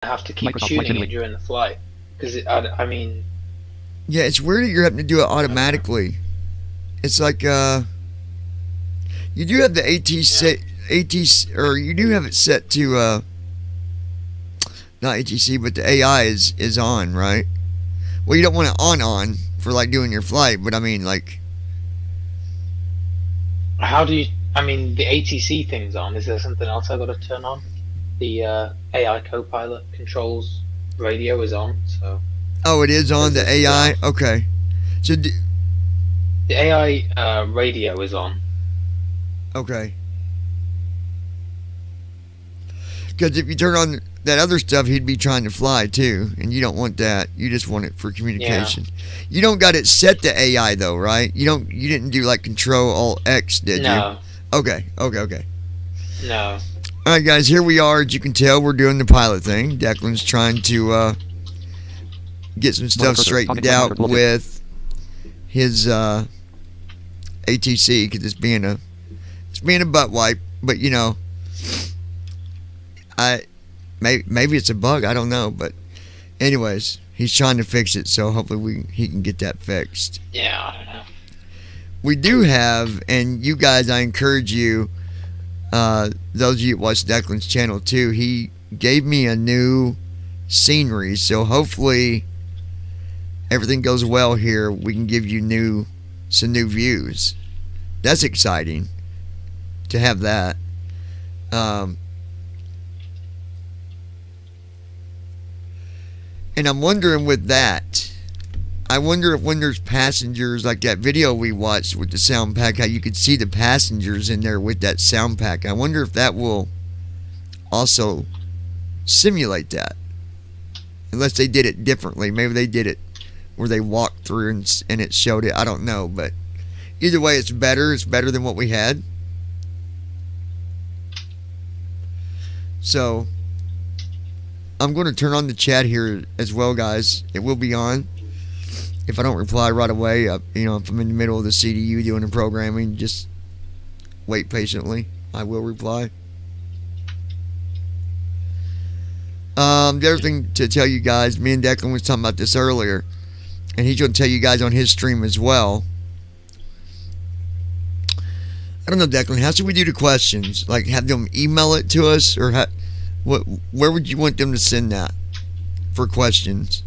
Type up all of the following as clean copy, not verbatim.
have to keep tuning it during the flight because I mean, yeah, it's weird that you're having to do it automatically. It's like you do have the ATC, or you do have it set to not ATC, but the AI is on, right? Well, you don't want it on for like doing your flight, but I mean like, how do you? I mean, the ATC thing's on. Is there something else I got to turn on? The AI co-pilot controls radio is on, so. oh, it is on the AI. Okay, so the AI radio is on. Okay. Because if you turn on that other stuff, he'd be trying to fly too, and you don't want that. You just want it for communication. Yeah. You don't got it set to AI though, right? You didn't do like Control Alt X, did you? Okay. No. All right, guys. Here we are. As you can tell, we're doing the pilot thing. Declan's trying to get some stuff straightened out with his ATC because it's being a butt wipe. But you know, maybe it's a bug. I don't know. But anyways, he's trying to fix it. So hopefully he can get that fixed. Yeah, I don't know. We do have, and you guys, I encourage you, those of you that watch Declan's channel too, he gave me a new scenery, so hopefully everything goes well here. We can give you some new views. That's exciting to have that. And I'm wondering with that, I wonder if when there's passengers, like that video we watched with the sound pack, how you could see the passengers in there with that sound pack. I wonder if that will also simulate that. Unless they did it differently. Maybe they did it where they walked through and it showed it. I don't know. But either way, it's better. It's better than what we had. So I'm going to turn on the chat here as well, guys. It will be on. If I don't reply right away, if I'm in the middle of the CDU doing the programming, just wait patiently. I will reply. The other thing to tell you guys, me and Declan was talking about this earlier, and he's going to tell you guys on his stream as well. I don't know, Declan, how should we do the questions? Like, have them email it to us, or where would you want them to send that for questions?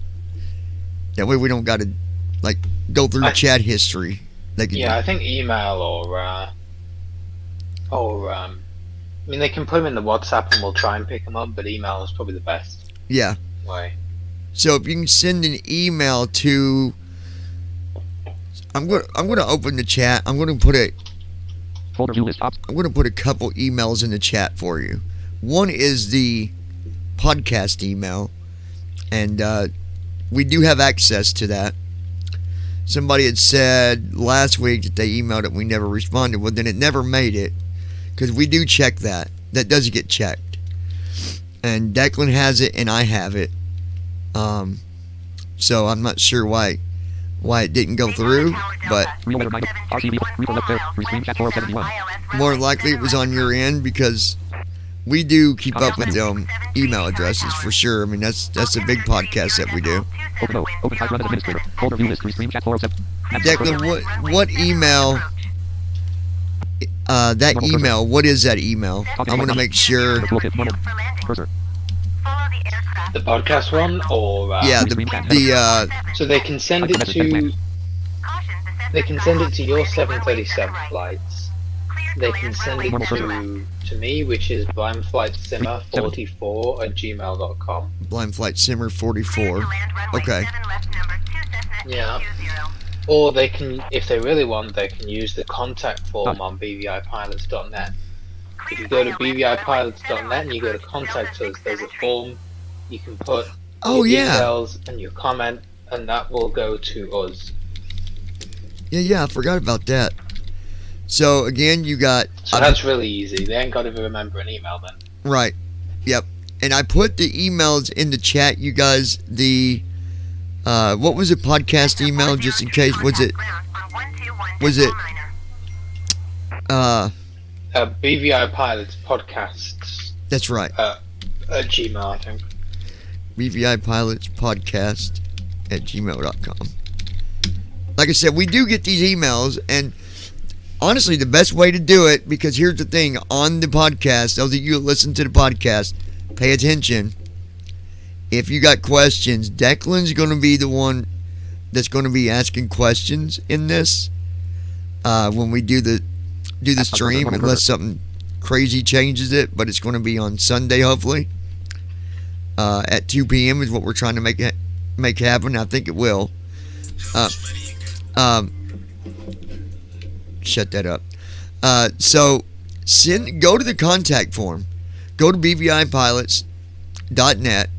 That way we don't got to go through chat history. I think email or I mean, they can put them in the WhatsApp and we'll try and pick them up, but email is probably the best way. So if you can send an email to, I'm going to open the chat. I'm going to put a couple emails in the chat for you. One is the podcast email, and we do have access to that. Somebody had said last week that they emailed it and we never responded. Well, then it never made it, because we do check that. That does get checked. And Declan has it and I have it. So I'm not sure why it didn't go through, but more likely it was on your end, because we do keep up with them email addresses for sure. I mean, that's a big podcast that we do. Declan, what email? That email. What is that email? I want to make sure. The podcast one, or so they can send it to. They can send it to your 737 flights. They can send it to me, which is blindflightsimmer44@gmail.com. Blindflightsimmer44. Okay. Yeah. Or they can, if they really want, they can use the contact form on bvipilots.net. If you go to bvipilots.net and you go to contact us, there's a form you can put your details and your comment, and that will go to us. Yeah, I forgot about that. So again, you got. So that's really easy. They ain't got to remember an email then. Right. Yep. And I put the emails in the chat, you guys. The what was the podcast email? Just in case, was it? BVI Pilots podcasts. That's right. At Gmail, I think. bvipilotspodcast@gmail.com. Like I said, we do get these emails, and honestly, the best way to do it, because here's the thing, on the podcast, those of you that listen to the podcast, pay attention. If you got questions, Declan's going to be the one that's going to be asking questions in this when we do the stream, unless something crazy changes it. But it's going to be on Sunday, hopefully, at 2 p.m. is what we're trying to make happen. I think it will. Shut that up. So go to the contact form. Go to bvipilots.net.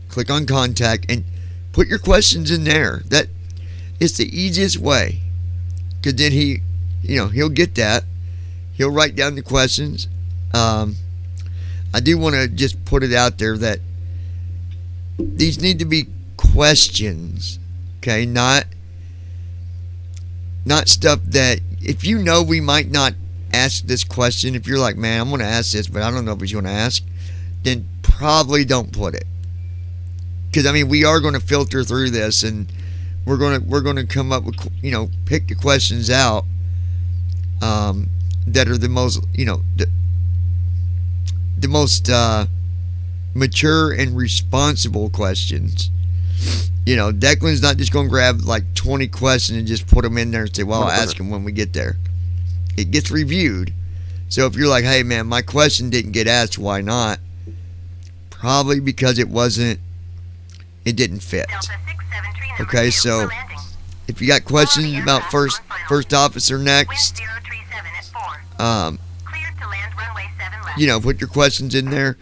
Click on contact and put your questions in there. That it's the easiest way. Because then he'll get that. He'll write down the questions. I do want to just put it out there that these need to be questions. Okay, not stuff that, if you know we might not ask this question, if you're like, man, I'm going to ask this, but I don't know if he's going to ask, then probably don't put it. Because I mean, we are going to filter through this, and we're going to come up with, pick the questions out that are the most, the most mature and responsible questions. Declan's not just going to grab like 20 questions and just put them in there and say, well, I'll ask him when we get there. It gets reviewed. So if you're like, hey man, my question didn't get asked, why not? Probably because it didn't fit. Okay, so if you got questions about first officer next, put your questions in there.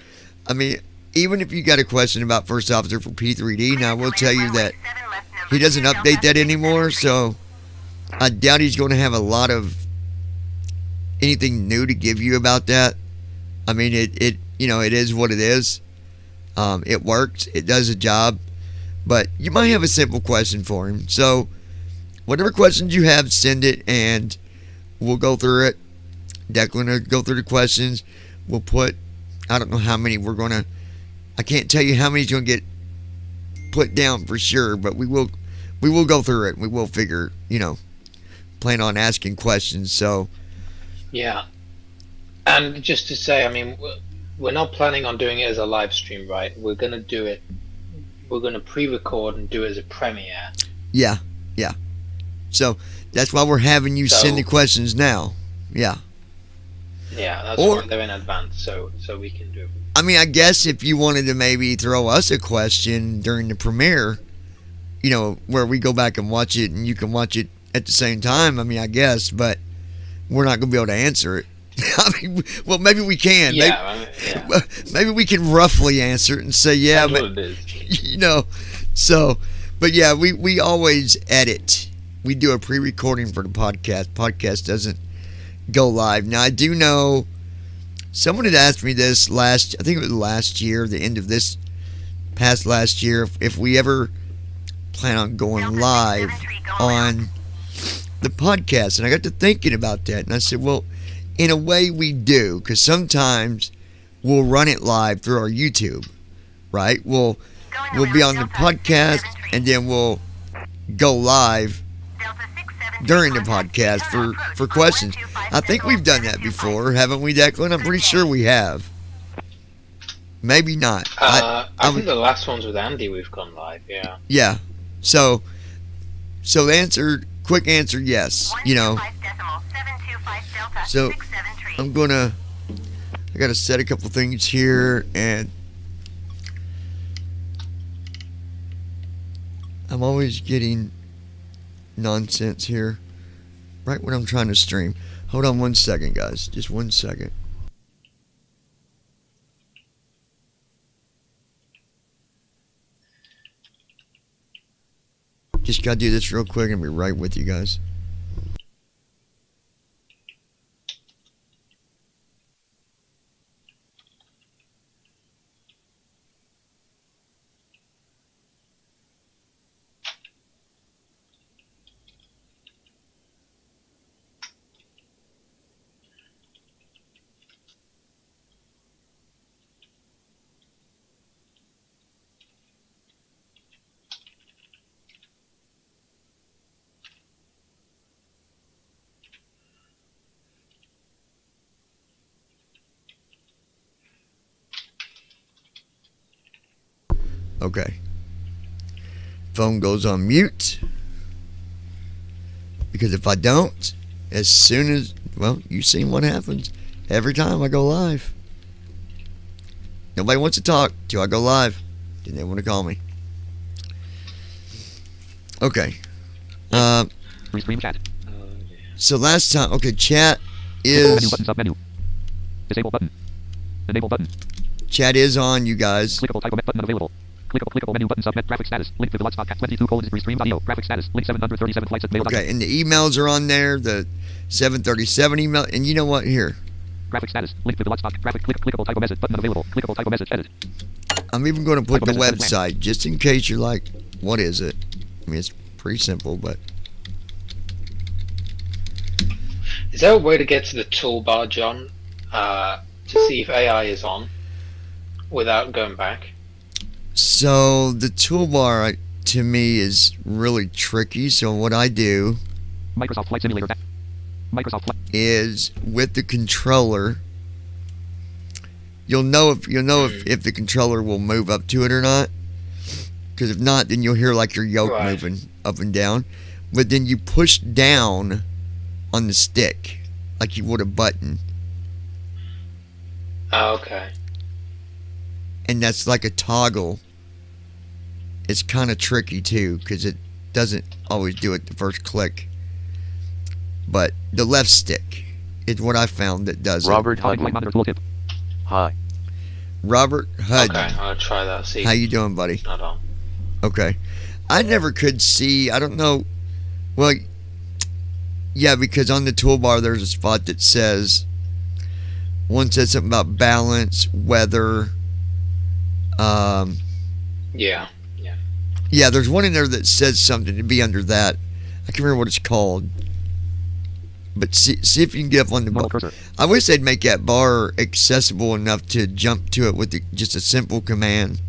I mean, even if you got a question about first officer for P3D, now I will tell you that he doesn't update that anymore, so I doubt he's going to have a lot of anything new to give you about that. I mean, it is what it is. It works. It does a job. But you might have a simple question for him. So whatever questions you have, send it, and we'll go through it. Declan will go through the questions. We'll put, I don't know how many I can't tell you how many's going to get put down for sure, but we will go through it. We will figure, plan on asking questions. So yeah. And just to say, I mean, we're not planning on doing it as a live stream, right? We're going to do it. We're going to pre-record and do it as a premiere. Yeah. So that's why we're having you send the questions now. Yeah. Yeah, that's why they're in advance, so we can do it. I mean, I guess if you wanted to maybe throw us a question during the premiere, where we go back and watch it and you can watch it at the same time, I mean, I guess, but we're not going to be able to answer it. I mean, well, maybe we can. Yeah, maybe we can roughly answer it and say, yeah, that's but what it is. So, but yeah, we always edit. We do a pre-recording for the podcast. Podcast doesn't go live. Now, I do know someone had asked me this I think it was last year, the end of this past last year, if we ever plan on going live on the podcast. And I got to thinking about that, and I said, well, in a way we do, because sometimes we'll run it live through our YouTube, right? We'll be on the podcast, and then we'll go live during the podcast for questions. I think we've done that before, haven't we, Declan? I'm pretty sure we have. Maybe not. I think the last ones with Andy we've gone live, yeah. Yeah. So the quick answer, yes. So I got to set a couple things here, and I'm always getting nonsense here right when I'm trying to stream. Hold on 1 second, guys. Just 1 second. Just gotta do this real quick and be right with you guys. Okay. Phone goes on mute. Because if I don't, as soon as, well, you've seen what happens every time I go live. Nobody wants to talk till I go live. Then they want to call me. Okay. Restream chat. So last time, okay, chat is... Menu button, sub-menu. Disable button. Enable button. Chat is on, you guys. Clickable type of button unavailable. Clickable menu button subnet graphic status. Link to the hotspot 22 restream audio. Graphic status. Link 737 flights at mail. Okay, and the emails are on there. The 737 email. And you know what? Here. Graphic status. Link to the hotspot. Clickable type of message. Button unavailable. Clickable type of message. Edit. I'm even going to put the Type of message website just in case you're like, what is it? I mean, it's pretty simple, but... Is there a way to get to the toolbar, John, to see if AI is on without going back? So the toolbar to me is really tricky. So what I do Microsoft Flight Simulator. Microsoft Flight. is with the controller. You'll know if the controller will move up to it or not. Because if not, then you'll hear like your yoke moving up and down. But then you push down on the stick like you would a button. Oh, okay. And that's like a toggle. It's kind of tricky too because it doesn't always do it the first click. But the left stick is what I found that does Robert it. Hudden. Hi. Robert Hudden. Okay, I'll try that. See. How you doing, buddy? Not on. Okay. I never could see, I don't know. Well, yeah, because on the toolbar there's a spot that says, one says something about balance, weather. Yeah. Yeah, there's one in there that says something to be under that. I can't remember what it's called. But see if you can get up on the bar. I wish they'd make that bar accessible enough to jump to it with just a simple command.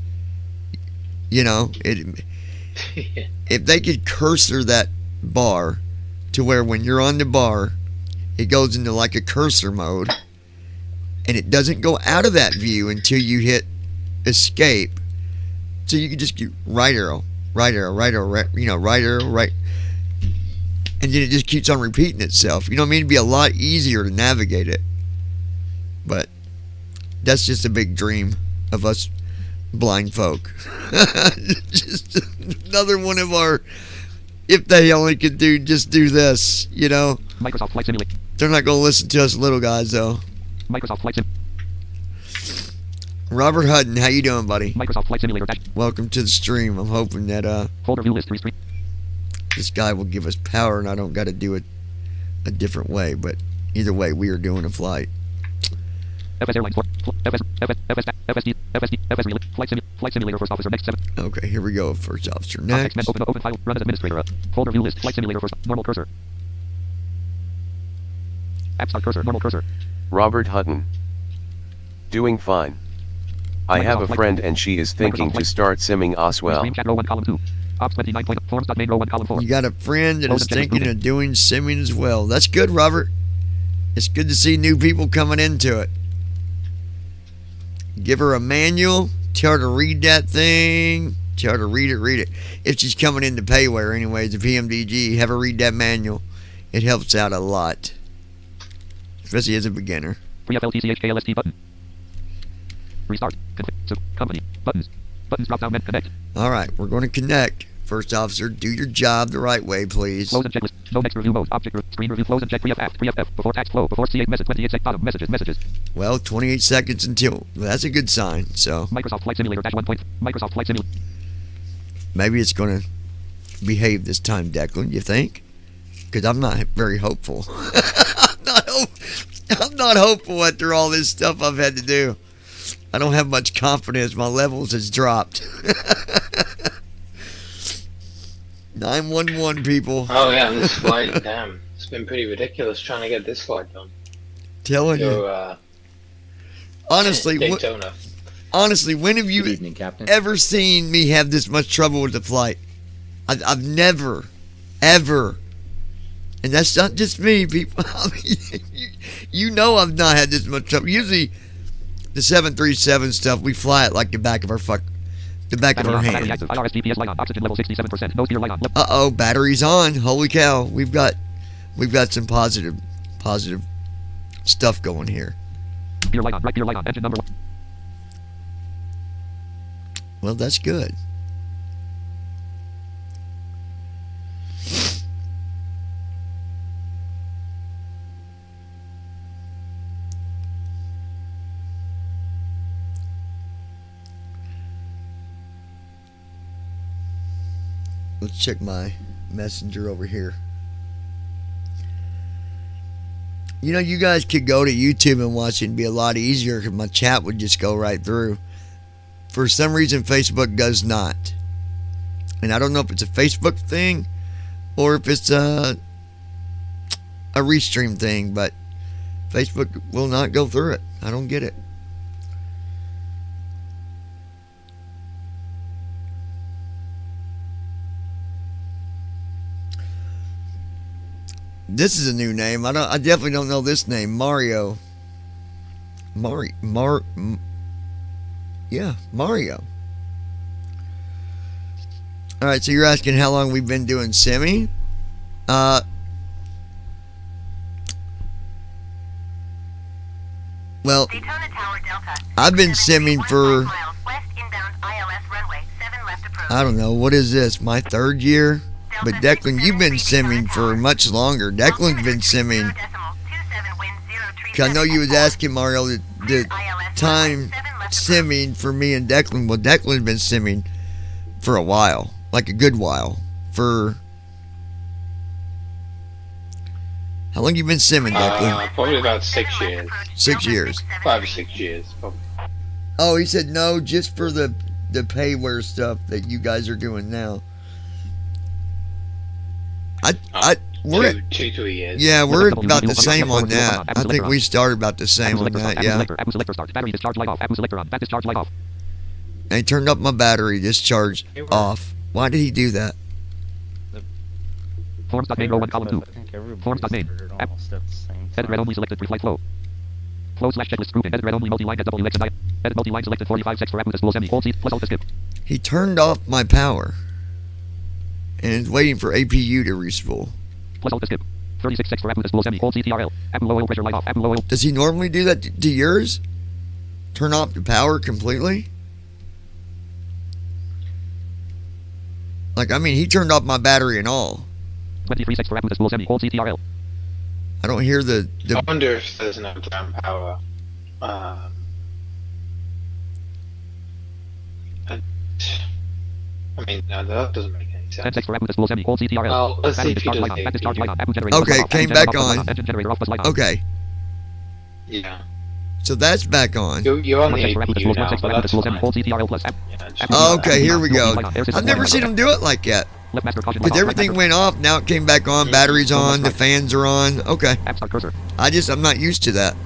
You know, if they could cursor that bar to where when you're on the bar, it goes into like a cursor mode, and it doesn't go out of that view until you hit escape. So you can just do right arrow, right arrow, right arrow, right, right arrow, right. And then it just keeps on repeating itself. You know what I mean? It'd be a lot easier to navigate it. But that's just a big dream of us blind folk. Just another one of our, if they only could do this, you know. Microsoft Flight Simulator. They're not going to listen to us little guys, though. Microsoft Flight Simulator. Robert Hudden, how you doing, buddy? Microsoft Flight Simulator. Welcome to the stream. I'm hoping that folder view list restream. This guy will give us power and I don't got to do it a different way, but either way we are doing a flight. FS Airlines Flight Simulator First Officer next 7. Okay, here we go. First Officer next. Open file. Run as administrator. Folder view list. Flight Simulator First. Normal cursor. App start cursor. Normal cursor. Robert Hutton. Doing fine. I have a friend and she is thinking to start simming Oswell. Stream chat row 1 column 2. Ops 29 point forms.main row 1 column 4. You got a friend that is thinking of doing simming as well. That's good, Robert. It's good to see new people coming into it. Give her a manual. Tell her to read that thing. Tell her to read it. If she's coming into payware anyways, the PMDG, have her read that manual. It helps out a lot. Especially as a beginner. FreeFLTCHKLST button. Restart. Company. Buttons. Buttons drop down. Connect. All right, we're going to connect. First Officer, do your job the right way, please. Close and checklist. No next review mode. Object screen review. Close and check. Pre-FF. Before tax flow. Before C8 message. 28 bottom messages. Well, 28 seconds until. Well, that's a good sign. So Microsoft Flight Simulator -1 point. Microsoft Flight Simulator. Maybe it's going to behave this time, Declan. You think? Because I'm not very hopeful. I'm not hopeful after all this stuff I've had to do. I don't have much confidence. My levels has dropped. 911 people. Oh yeah, this flight, damn. It's been pretty ridiculous trying to get this flight done. Telling you. Honestly, Daytona. Honestly, when have you ever seen me have this much trouble with the flight? I've never, ever. And that's not just me, people. I mean, you know I've not had this much trouble. Usually, the 737 stuff, we fly it like the back of our The back of Battery her on. Battery hand. active. IRS GPS light on. Oxygen level 67%. No spear light on. Uh-oh, battery's on. Holy cow. We've got some positive stuff going here. Spear light on. Right spear light on. Engine number 1. Well, that's good. Let's check my messenger over here. You know, you guys could go to YouTube and watch it and be a lot easier because my chat would just go right through. For some reason, Facebook does not. And I don't know if it's a Facebook thing or if it's a restream thing, but Facebook will not go through it. I don't get it. This is a new name. I definitely don't know this name. Mario. Yeah, Mario. All right, so you're asking how long we've been doing semi? Well, Daytona Tower Delta. I've been simming for, I don't know, what is this, my third year? But Declan, you've been simming for much longer. Declan's been simming. I know you was asking Mario the time simming for me and Declan. Well, Declan's been simming for a while, like a good while. For how long you been simming, Declan? Probably about 6 years. 6 years. 5 or 6 years. Probably. Oh, he said no, just for the payware stuff that you guys are doing now. We're at, 2 years. yeah, we're about the same on that. I think we started about the same on that. Yeah. Battery discharge light off. Apple selector on. Back discharge light off. And he turned up my battery discharge off. Why did he do that? Forms.main row 1 column 2. Forms.main. Edit red only selected pre-flight flow. Flow slash checklist grouping. Edit red only multi-line SW X and I. Edit multi-line selected 45 sex for Apple display semi. Hold seat plus alt to skip. He turned off my power and is waiting for APU to respool. Plus alt to skip. 36 sex for Apple display semi. Hold CTRL. Apple low oil pressure light off. Apple low oil. Does he normally do that to yours? Turn off the power completely? Like, I mean, he turned off my battery and all. 23 sex for Apple display semi. Hold CTRL. I don't hear the I wonder if there's no ground power. I mean, no, that doesn't make any 10 sense. sex for Apple display semi. Hold CTRL. Well, let's see Battery if he discharge does light on. the Back discharge light on. Apple generator Okay, off plus light came on. back Engine generator off plus on. light Engine generator off plus light on. Okay, Yeah. so that's back on. You're on the 1 sex for Apple APU display. 1 now, sex for but Apple that's display semi. fine. Hold CTRL plus. Yeah, it should be Oh, fine. okay, here we go. I've never seen him do it like that. Left master caution light But off. Right everything master. went off, now it came back on, battery's on, the fans are on. Okay, App start cursor. I'm not used to that.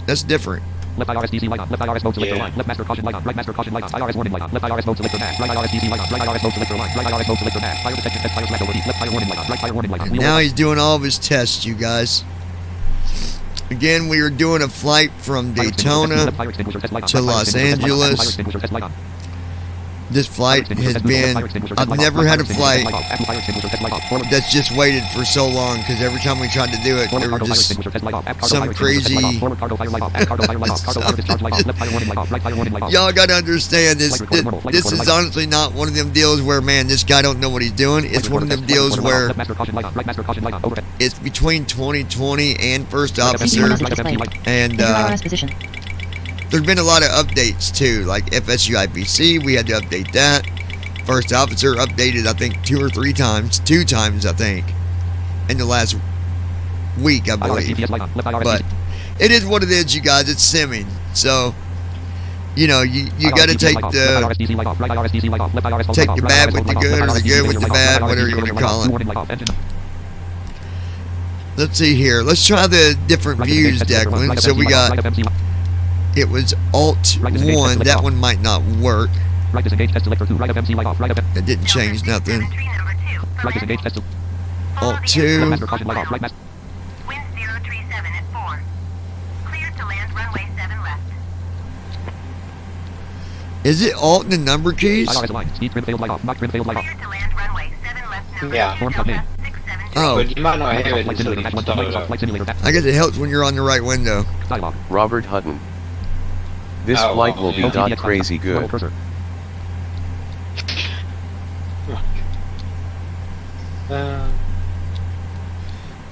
That's different. Left IRS DC light on. Left IRS mode selector Yeah. line. Left master caution light on. Right master caution light on. IRS warning light on. Left IRS mode selector match. Right IRS DC light on. Right IRS mode selector line. Right IRS mode selector match. Fire detection test fire flash over deep. Left fire warning light on. Right fire warning light on. And now he's doing all of his tests, you guys. Again, we were doing a flight from Daytona to Los Angeles. This flight has been, I've never had a flight that's just waited for so long, because every time we tried to do it, there were just some crazy... Y'all gotta understand this. This is honestly not one of them deals where, man, this guy don't know what he's doing. It's one of them deals where it's between 2020 and first officer, and there's been a lot of updates too, like FSU IPC, we had to update that. First officer updated, I think, 2 or 3 times, 2 times, I think, in the last week, I believe. But it is what it is, you guys. It's simming, so you know you got to take the bad with the good, or the good with the bad, whatever you want to call it. Let's see here. Let's try the different views, Declan. So we got. It was Alt 1. That one might not work. That didn't change nothing. Alt 2. Wind 037 at 4. Cleared to land runway 7 left. Is it Alt and the number keys? IRS line. Speed trim failed light off. Knock trim failed light off. Clear to land runway 7 left number. Yeah. Form submit. Delta 673. Oh, But you might not hear Microsoft it Flight until Simulator you dash 1. start it Microsoft up. Flight Simulator dash. I guess it helps when you're on the right window. Dialog. Robert Hutton. This Oh, flight well, will be yeah. dot crazy Global good. cursor.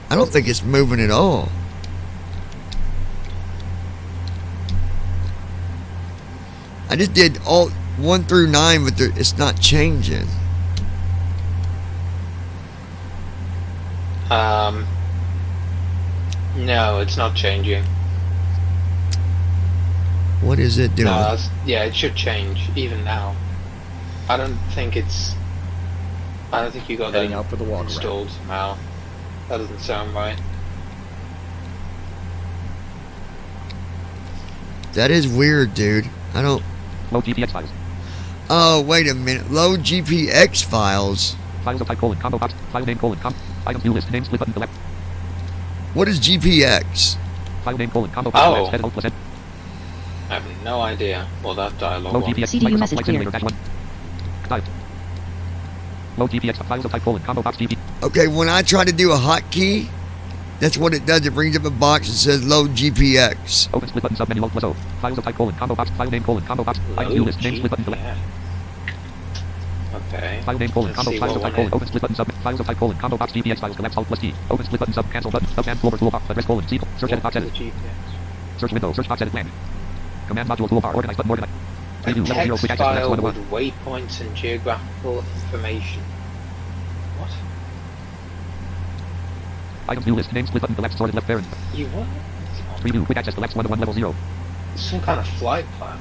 I don't think it's moving at all. I just did Alt 1 through 9, but it's not changing. No, it's not changing. What is it doing? No, yeah, it should change even now. I don't think you got Heading that out for the walk around. installed somehow. That doesn't sound right. That is weird, dude. I don't... Load GPX files. Oh, wait a minute. Load GPX files. Files of type colon combo box. File name colon com. Items view list. Name split button select. What is GPX? File name colon combo box. Oh. Select. Head alt plus N. I have no idea what that dialogue Load was. GPX. CDU Microsoft message Flight cleared. Simulator dash 1. Type. Load GPX. Files of type colon combo box GP. Okay, when I try to do a hotkey, that's what it does. It brings up a box that says load GPX. Open split button submenu alt plus O. Files of type colon combo box. File name colon combo box. Items view list. Name split button select. Yeah. Okay. File name colon Let's combo. see Files of what type one colon. Open split button sub. Files of type colon combo box GPX files collapse alt plus T. Open split button sub cancel button. Sub and floor toolbar. Address colon C. Search edit box edit. What's the GPS? Search window. Search box edit blank. Command module toolbar. Organize button organize. A Preview level 0 text quick access collapse file 1 with 1. waypoints and geographical information. What? Items view list. Name split button collapse sorted left parent. You what? Preview quick access collapse 1 1 level 0. Some kind of flight plan.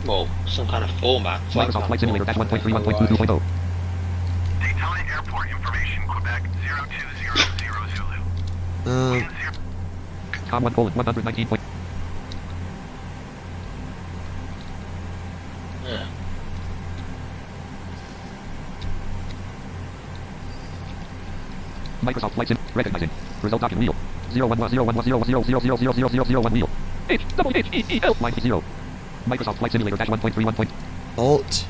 Well, some kind of format. Microsoft Flight Simulator dash 1.31.22.0. Daytona Airport information, Quebec 02000 Zulu. Com 1 colon 119. Yeah. Microsoft Flight Sim recognizing result document wheel 011011000000001 wheel HWHEEL line 0 Microsoft Flight Simulator dash 1.31. Alt.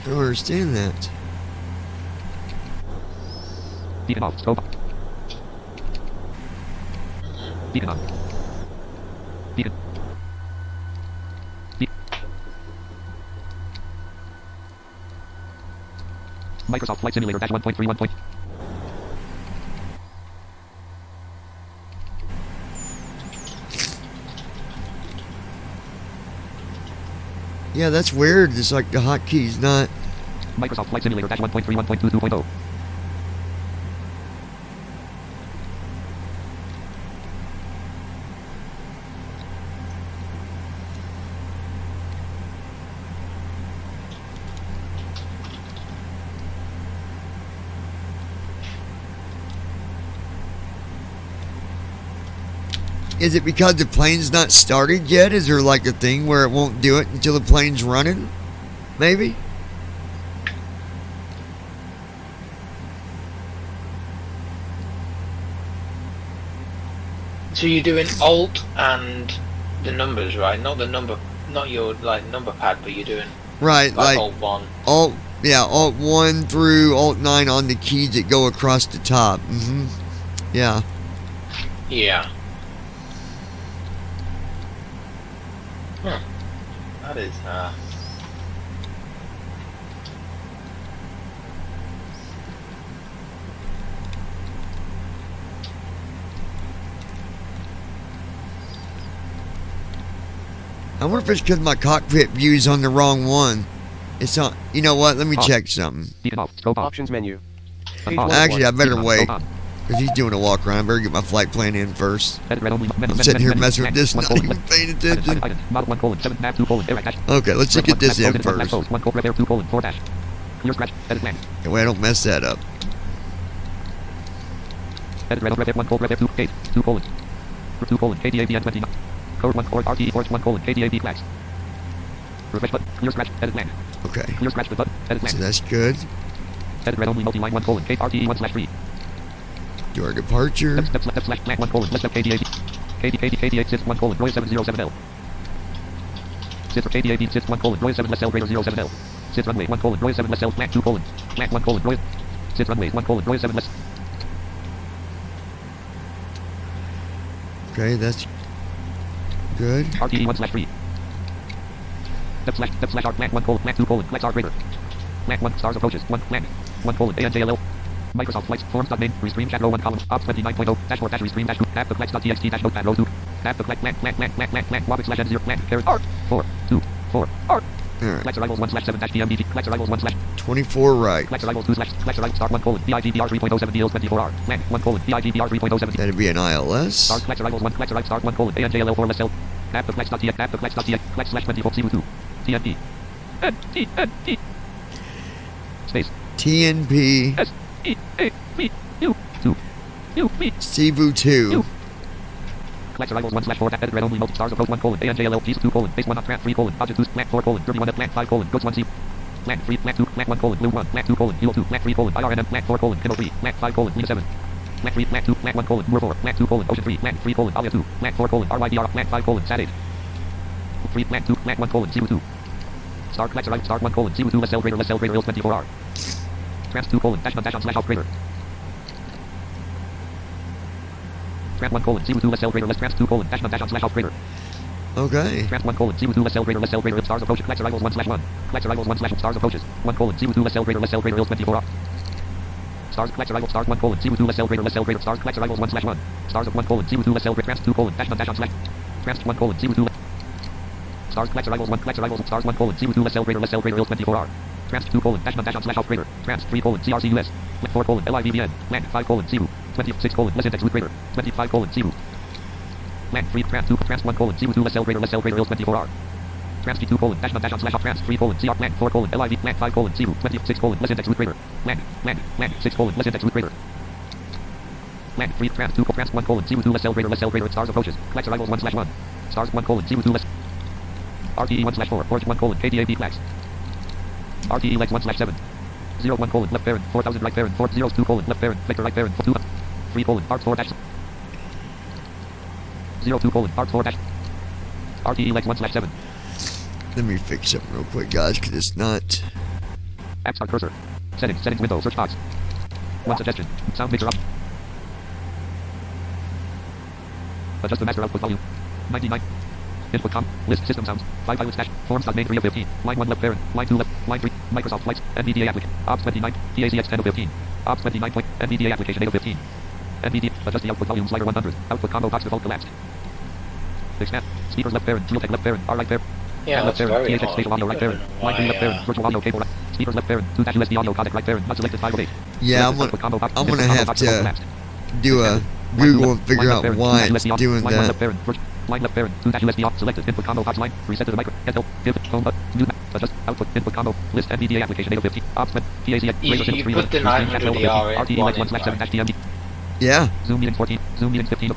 I don't understand that. Beacon off scope. Beacon on. Beacon. Microsoft Flight Simulator dash 1.31. Yeah, that's weird. It's like the hotkey's not... Microsoft Flight Simulator dash 1.31.22.0. Is it because the plane's not started yet? Is there like a thing where it won't do it until the plane's running? Maybe? So you're doing Alt and the numbers, right? Not the number, not your like number pad, but you're doing Right, like like Alt 1. Alt, yeah, Alt 1 through Alt 9 on the keys that go across the top. Yeah. Yeah. That is, I wonder if it's because my cockpit view's on the wrong one. It's on. You know what? Let me check something. Beacon off scope off. Options menu. Actually, I better Beacon on, wait. scope on. Because he's doing a walk around. I better get my flight plan in first. Edit red only. I'm sitting here messing with this, not even paying attention. Model 1 colon 7 nav 2 colon air dash. Okay, let's just get this in first. 1 colon air 2 colon 4 dash. Clear scratch. Edit land. That way I don't mess that up. Edit red 1 colon air 2 8 2 colon 2 colon KDABN 20. Code 1 core RTE force 1 colon KDAB flags. Refresh button. Clear scratch. Edit land. Okay. Clear scratch the button. Edit So land. that's good. Edit red only multi-line 1 colon K RTE 1/3. Do our departure. Step slash plant 1 colon, left step KDAB. KDAB sits 1 colon, Roy 707L. Sit for KDAB sits 1 colon, Roy 7 less L greater 07L. Sit runway 1 colon, Roy 7 less L, plant 2 colon. Plant 1 colon, Roy. Sit runway 1 colon, Roy 7 less. Okay, that's good. RTE 1 slash 3. Step slash R, plant 1 colon, plant 2 colon, flex R greater. Plant 1, stars approaches, 1, plant. 1 colon, ANJLL. Microsoft Flights, forms.name, restream chat row 1 column, ops 29.0, dashboard dash restream dash group, tab the flex.txt dash notepad row 2, tab the flex plant, wobbic slash n0, plant, carrot, R, 4, 2, 4, R. Alright. Flex arrivals 1 slash 7 dash PMDT, flex arrivals 1 slash 24 right. flex arrivals 2 slash flex arrivals start 1 colon, VIGBR 3.07 deals 24R, plant 1 colon, VIGBR 3.07. That'd be an ILS. Start flex arrivals 1 flex arrivals start 1 colon, ANJLL 4 less L, tab the flex.tx, flex slash 24 CO2, TNP, NTNP, space, TNP. S, E, A, V, U, 2, U, V, Cebu 2. Flex arrivals 1 slash 4 edit red only multi stars approach 1 colon ANJLL piece 2 colon base 1 on plant 3 colon budget 2 plant 4 colon 31 at plant 5 colon goods 1 C plant 3 plant 2 plant 1 colon blue 1 plant 2 colon helo 2 plant 3 colon IRNM plant 4 colon kilo 3 plant 5 colon Lena 7 plant 3 plant 2 plant 1 colon Moore 4 plant 2 colon ocean 3 plant 3 colon Alia 2 plant 4 colon RYDR plant 5 colon Sat 8 3 plant 2 plant 1 colon CO2 start flex arrival start 1 colon CO2 less L greater IL 24R trans 2 colon dash on slash out greater Trans 1 colon, CO2 less L greater less trans 2 colon, dash on slash out greater. Okay. Trans 1 colon, CO2 less L greater, stars approaches, flex arrivals 1 slash 1. Flex arrivals 1 slash stars approaches, 1 colon, CO2 less L greater, IL 24R. Stars, flex arrivals, stars 1 colon, CO2 less L greater, stars, flex arrivals 1 slash 1. Stars of 1 colon, CO2 less L greater, trans 2 colon, dash on slash. Trans 1 colon, CO2 stars, flex arrivals 1, stars 1 colon, CO2 less L greater, IL 24R. Trans 2 colon, dash on slash out greater. Trans 3 colon, CRCUS. 4 colon, LIVBN. Land 5 colon, CO. 26 colon, less index root greater. 25 colon, CO. Land 3, trans 2, trans 1 colon, CO2 less L greater, IL 24R. Trans 2 colon, dash on slash out trans 3 colon, CR land 4 colon, LIV, land 5 colon, CO. 26 colon, less index root greater. Land 6 colon, less index root greater. Land 3, trans 2, trans 1 colon, CO2 less L greater, stars approaches. Flex arrivals 1 slash 1. Stars 1 colon, CO2 less. RTE 1 slash 4, orange 1 colon, KDAB flex. RTE legs 1 slash 7. 0 1 colon, left parent, 4000 right parent, 4 0 2 colon, left parent, Victor right parent, 2 3 colon, arc 4 dash. 0 2 colon, arc 4 dash. RTE legs 1 slash 7. Let me fix something real quick, guys, because it's not. App start cursor. Settings window, search box. One suggestion. Sound mixer up. Adjust the master output volume. 99. Input com. List system sounds. 5 pilot dash. Forms.main 3 of 15. Line 1 left parent. Line 2 left. Line 3. Microsoft Flights. NVDA application. Ops 29. TACX 10 of 15. Ops 29. NVDA application 8 of 15. NVDA. Adjust the output volume slider 100. Output combo box default collapsed. Expand. Speakers left parent. Geotech left parent. R right parent. Yeah, left that's parent. very THX hard. spatial audio right parent. Line 3 left parent. Virtual audio cable right. Speakers left parent. 2 USB audio codec right parent. Not selected 5 of 8. Yeah, I'm gonna have to do a Google and figure out why it's doing that. Line left parent, 2 USB off, selected, input combo box line, reset to the micro, cancel, give, home button, mute, adjust, output, input combo, list, NVDA application, 8 of 15, ops, TAZ, You put the 900 ER in RTE one legs 1 slash 7 dash TMD, Yeah. Zoom meetings 14, Zoom meetings 15,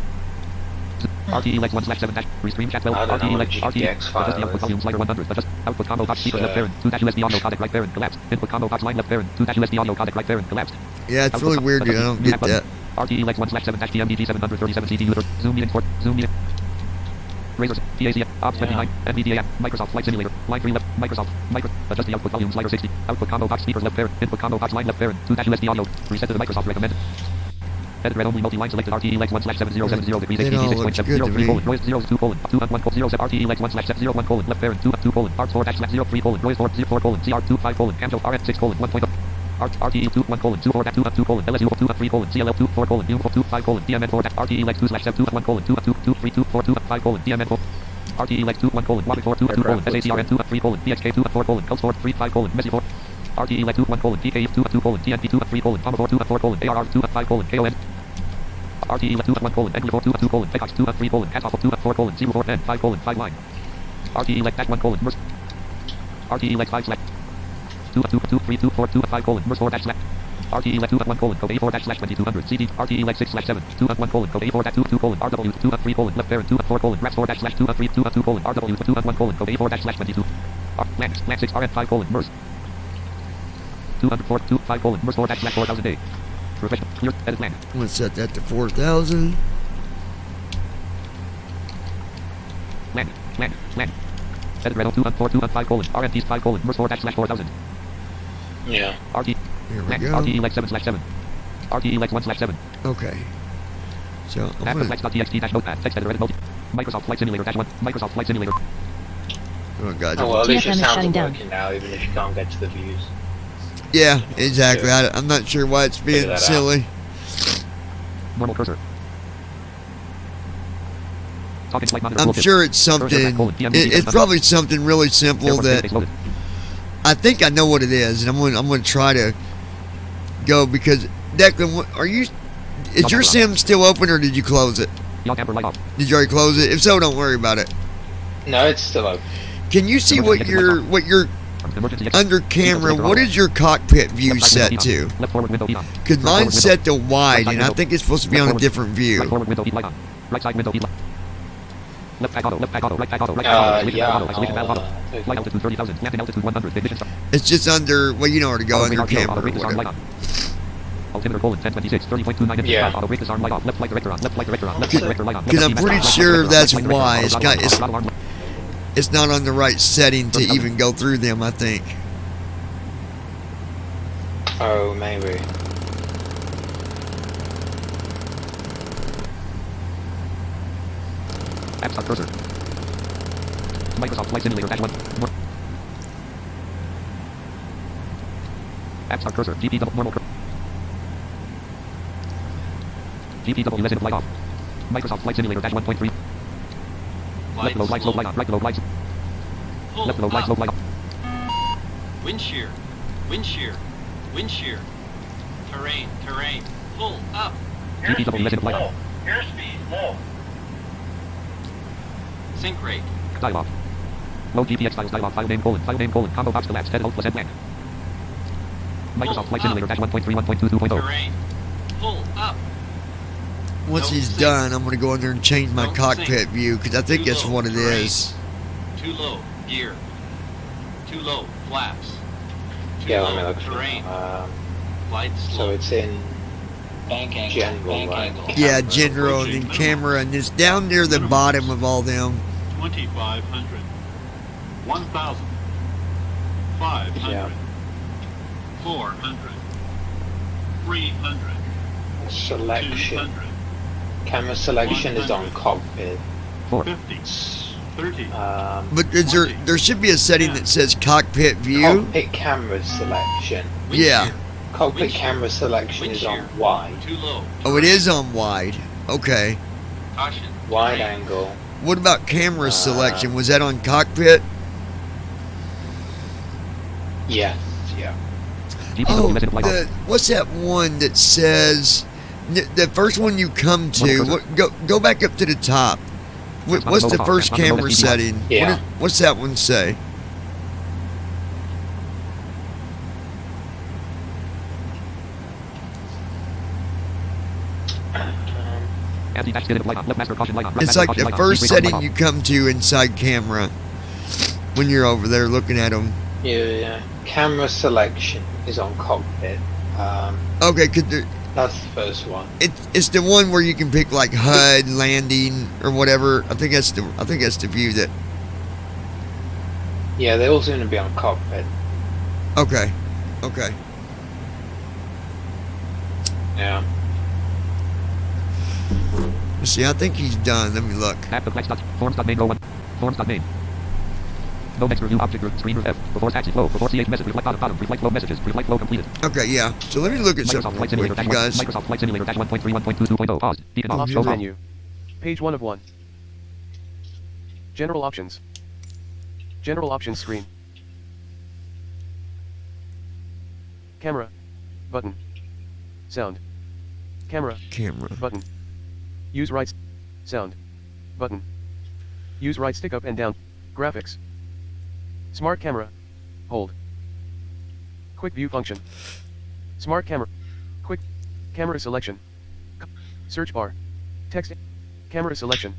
RTE legs 1 slash 7 dash, restream chat 12, I don't know RTE what legs, a RTE, GTX file adjust the output is. volume slider 100, adjust, output combo box, speakers left parent, 2 USB audio codec right parent, collapsed, input combo box line left parent, 2 USB audio codec right parent, collapsed. Yeah, it's really weird, dude. I don't get that. RTE legs 1 slash 7 dash TMDG 737 CD user, Zoom meeting 4, Zoom meeting. Razors, TAZ, Ops 29, NVDA app, Microsoft Flight Simulator, line 3 left, adjust the output volume slider 60, output combo box speakers left parent, input combo box line left parent, 2 USB audio, reset to the Microsoft recommended. Edit red only multi-line selected RTE legs 1 slash 7070 degrees It all HTC looks 6.7 good 0 to 3 me. colon, Royce 0 2 colon, 2 1 colon, 0 set RTE legs 1 slash 0 1 colon, left parent, 2 colon, arc 4 dash slash 0 3 colon, Royce 4 0 4 colon, CR 2 5 colon, Camjo RF 6 colon, 1.0. RTE 2 1 colon 2 4 dash 2 2 colon LSU 2 3 colon CLL 2 4 colon 2 5 colon DMN 4 dash RTE legs 2 slash 7 2 1 colon 2 2 2 3 2 4 2 5 colon DMN 4 RTE legs 2 1 colon 1 4 2 2 colon SACRN 2 3 colon PXK 2 4 colon Coast 4 3 5 colon Messi 4 RTE legs 2 1 colon PK 2 colon TNP 2 3 colon Combo 4 2 4 colon ARR 2 5 colon KON RTE legs 2 1 colon Angular 4 2 colon Fecox 2 3 colon Cast 2 4 colon 0 4 N 5 colon 5 line RTE legs 1 colon Merc RTE legs 5 slash 2 3 2 4 2 5 colon Merc 4 dash slash RTE leg 2 1 colon code A4 dash slash 2200 CD RTE leg 6 slash 7 2 1 colon code A4 dash 2 colon RW 2 3 colon left parent 2 4 colon RAPS 4 dash slash 2 3 2 colon RW 2 1 colon code A4 dash slash 22 Land 6 RN 5 colon MERS 204 2 5 colon MERS 4 dash slash 4000 A Professional. Clear. Edit land. I'm gonna set that to 4,000. Land. Land. Land. Edit red 2.4.2.5 colon. RMTs 5 colon. MERS 4 / 4000. Yeah. RT. Here we Land. go. RTE leg 7/7. RTE leg 1/7. Okay. So I'm App gonna. flex.txt notepad. Text editor edit multi. Microsoft Flight Simulator -1. Microsoft Flight Simulator. Oh god. Oh well, at least your TFM is sounds shutting are down. working now, even if you can't get to the views. Yeah, exactly. Yeah. I'm not sure why it's being that out. silly. Normal cursor. Talking flight monitor. I'm tooltip. sure it's something. It's probably something really simple Airport that database loaded. I think I know what it is, and I'm going to try to go because Declan, are you? Is your sim still open or did you close it? Yaw camper light off. Did you already close it? If so, don't worry about it. No, it's still open. Can you see what your Emergency exit. under camera? What is your cockpit view Left side set window to? on. Left forward window on. Because Right forward mine's window. set to wide, and I think it's supposed to be on a different Right view. forward window light on. Right side window light. Left pack auto. Left pack auto. Right pack auto. Right pack auto. Isolation Yeah. valve auto. Isolation valve auto. Flight altitude 30,000. Landing altitude 100. Ignition start. It's just under. Well, you know where to go Auto under brake RTO. camera Auto or brake disarm light whatever. on. Altimeter colon 1026. 30.29 inches. Yeah. Auto brake disarm light off. Left flight director on. Left flight director on. Left flight director light on. Because I'm Left pretty flight sure director on. that's Left flight why director it's on. got Auto throttle arm. it's not on the right setting to even go through them. I think. Oh, maybe. App start cursor. Microsoft Flight Simulator -1. App start cursor. GP double normal cursor. GPW resident light off. Microsoft Flight Simulator -1.3. Left below lights low light on. Right below lights. Left below lights low light on. Wind shear, wind shear, wind shear. Terrain, terrain. Pull up. GPW resident light on. Airspeed low. Sync rate. Dialog. Low GPX files dialog. File name colon. File name colon. Combo box collapse. Head alt plus end. Microsoft Flight Simulator -1.3 1.22.0. Terrain. Pull up. Once Don't he's sink. done, I'm going to go in there and change my Don't cockpit sink. view because I think Too that's low. what it Terrain. is. Too low. Gear. Too low. Flaps. Too Yeah, low. let me look. Terrain. So Flight slow. it's in Bank angle. general, Bank right? angle. Yeah, general and then camera, and it's down near the bottom of all them. 2,500. 1,000. 500. Yeah. 400. 300. Selection. 200. Camera selection is on cockpit. 4. 50. 30. But is there should be a setting that says cockpit view? Cockpit camera selection. Wind Yeah. shear. Cockpit Wind shear. camera selection Wind is on shear. wide. Too low. Oh, it is on wide. Okay. Caution. Wide Terrain. angle. What about camera selection? Was that on cockpit? Yes. Yeah. Oh, GPW resident light off. what's that one that says the first one you come to? Go back up to the top. What's the first camera setting? Yeah. What's that one say? Anti-dash skidded light on. Left master caution light on. Right It's master like caution the light on. first Deep brake setting light you off. come to inside camera when you're over there looking at them. Yeah. Camera selection is on cockpit. Okay, That's the first one. it's the one where you can pick like HUD, landing, or whatever. I think that's the view that. Yeah, they're also going to be on cockpit. Okay. Yeah. Let's see, I think he's done. Let me look. App the flex dot forms dot main row 1. Forms dot main. No next review object group screen F. Before taxi flow. Before CH message. Reflect bottom. Reflect flow messages. Reflect flow completed. Okay, yeah. So let me look at Microsoft something Flight real quick, Simulator you guys. Microsoft Flight Simulator -1.3 1.22.0. Paused. Deacon off. Options Show menu. Page 1 of 1. General options. General options screen. Camera. Button. Sound. Camera. Camera. Button. Use right. Sound. Button. Use right stick up and down. Graphics. Smart camera. Hold. Quick view function. Smart camera. Quick. Camera selection. Search bar. Text. Camera selection.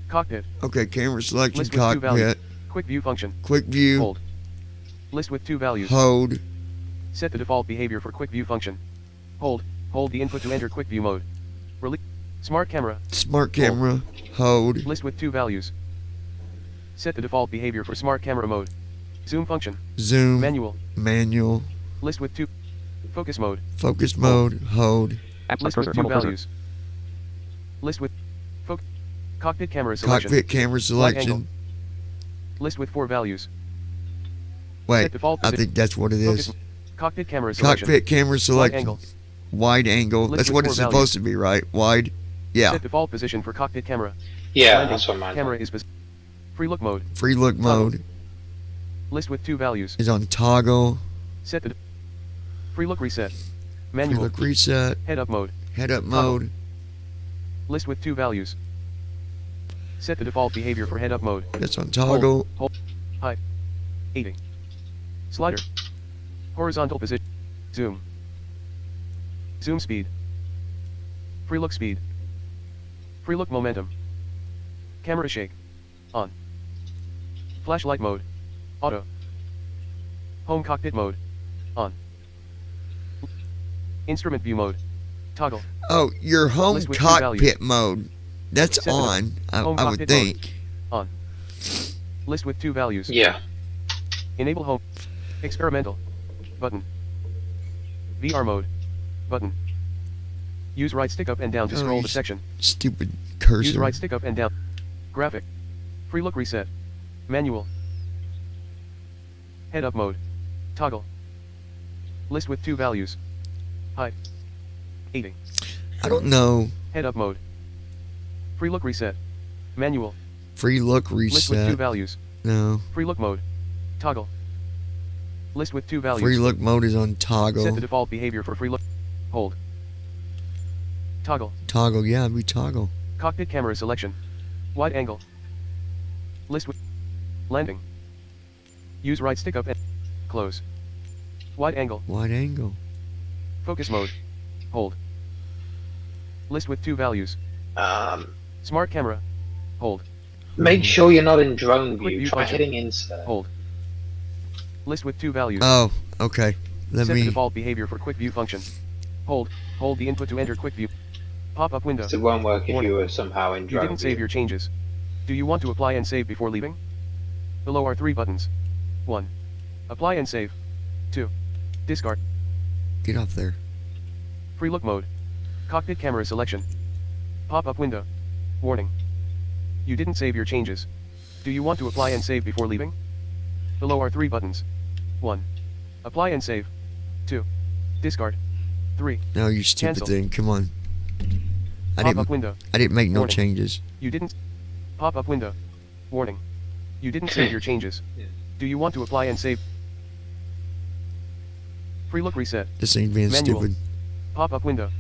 Cockpit. Okay, camera selection, List with 2 values. cockpit, Quick view function. quick view, Hold. List with 2 values. hold. Set the default behavior for quick view function. Hold. Hold the input to enter quick view mode. Release. Smart camera. Smart camera. Hold. List with 2 values. Set the default behavior for smart camera mode. Zoom function. Zoom. Manual. Manual. List with 2. Focus mode. Focus mode. Hold. List with 2 values. List with cockpit camera selection. Cockpit camera Wide angle. selection. List with 4 values. Wait, Set default I position. think that's what it Focus. is. Cockpit camera selection. Cockpit camera Wide selection. angle. Wide angle. List That's with what 4 it's values. supposed to be, right? Wide. Yeah. Set default position for cockpit camera. Yeah, Landing. that's what mine. Camera is free look mode. Free look mode List with 2 values. is on toggle. Set the free look reset. Free Manual. look reset. Head up mode. Head up mode. List with 2 values. Set the default behavior for head up mode. That's on toggle. Hold. Height. 80. Slider. Horizontal position. Zoom. Zoom speed. Free look speed. Free look momentum. Camera shake. On. Flashlight mode. Auto. Home cockpit mode. On. Instrument view mode. Toggle. Oh, your home List with 2 cockpit values. mode. That's Set it up. on. Home I would cockpit think. On. List with 2 values. Yeah. Enable home. Experimental. Button. VR mode. Button. Use right stick up and down to Oh, scroll you the section. Stupid Use cursor. right stick up and down. Graphic. Free look reset. Manual. Head up mode. Toggle. List with 2 values. Height. 80. I don't know. Head up mode. Free look reset. Manual. Free look List with 2 reset. values. No. Free look mode. Toggle. List with 2 values. Free look mode is on Set the toggle. default behavior for free look. Hold. Toggle. Toggle, yeah, we toggle. Cockpit camera selection. Wide angle. List with landing. Use right stick up and close. Wide angle. Wide angle. Focus mode. Hold. List with 2 values. Smart camera. Hold. Make sure you're not in drone Quick view. view Try function. hitting insert. Hold. List with 2 values. Oh, okay. Let Set the me. default behavior for quick view function. Hold. Hold the input to enter quick view. Pop-up window. It won't work if Warning. you were somehow in You drone didn't view. save your changes. Do you want to apply and save before leaving? Below are 3 buttons. 1. Apply and save. 2. Discard. Get off there. Free look mode. Cockpit camera selection. Pop-up window. Warning. You didn't save your changes. Do you want to apply and save before leaving? Below are 3 buttons. 1. Apply and save. 2. Discard. 3. No, you stupid Cancel. thing. Come on. I Pop-up didn't. window. I didn't make no Warning. changes. You didn't. Pop-up window. Warning. You didn't save your changes. Yeah. Do you want to apply and save? Free look reset. This ain't being Manual. stupid. Pop-up window.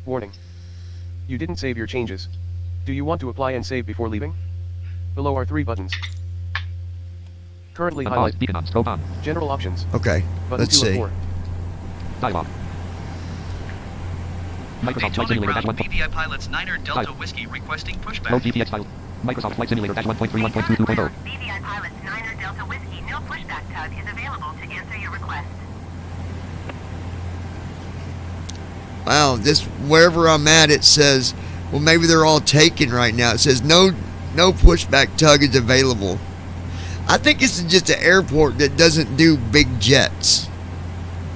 Warning. You didn't save your changes. Do you want to apply and save before leaving? Below are 3 buttons. Currently Unpause. highlight. Beacon on. Scope on. General options. Okay. Button Let's 2 of see. 4. Dialog. Microsoft Flight Daytona Simulator ground -1. BVI pilots Niner Delta Type. Whiskey requesting Load pushback. GPX file. Microsoft Flight Simulator -1.31.22.0. BVI pilots Niner Delta Whiskey, no pushback tug is available to answer your request. Wow, this wherever I'm at, it says, well, maybe they're all taken right now. It says no pushback tug is available. I think it's just an airport that doesn't do big jets.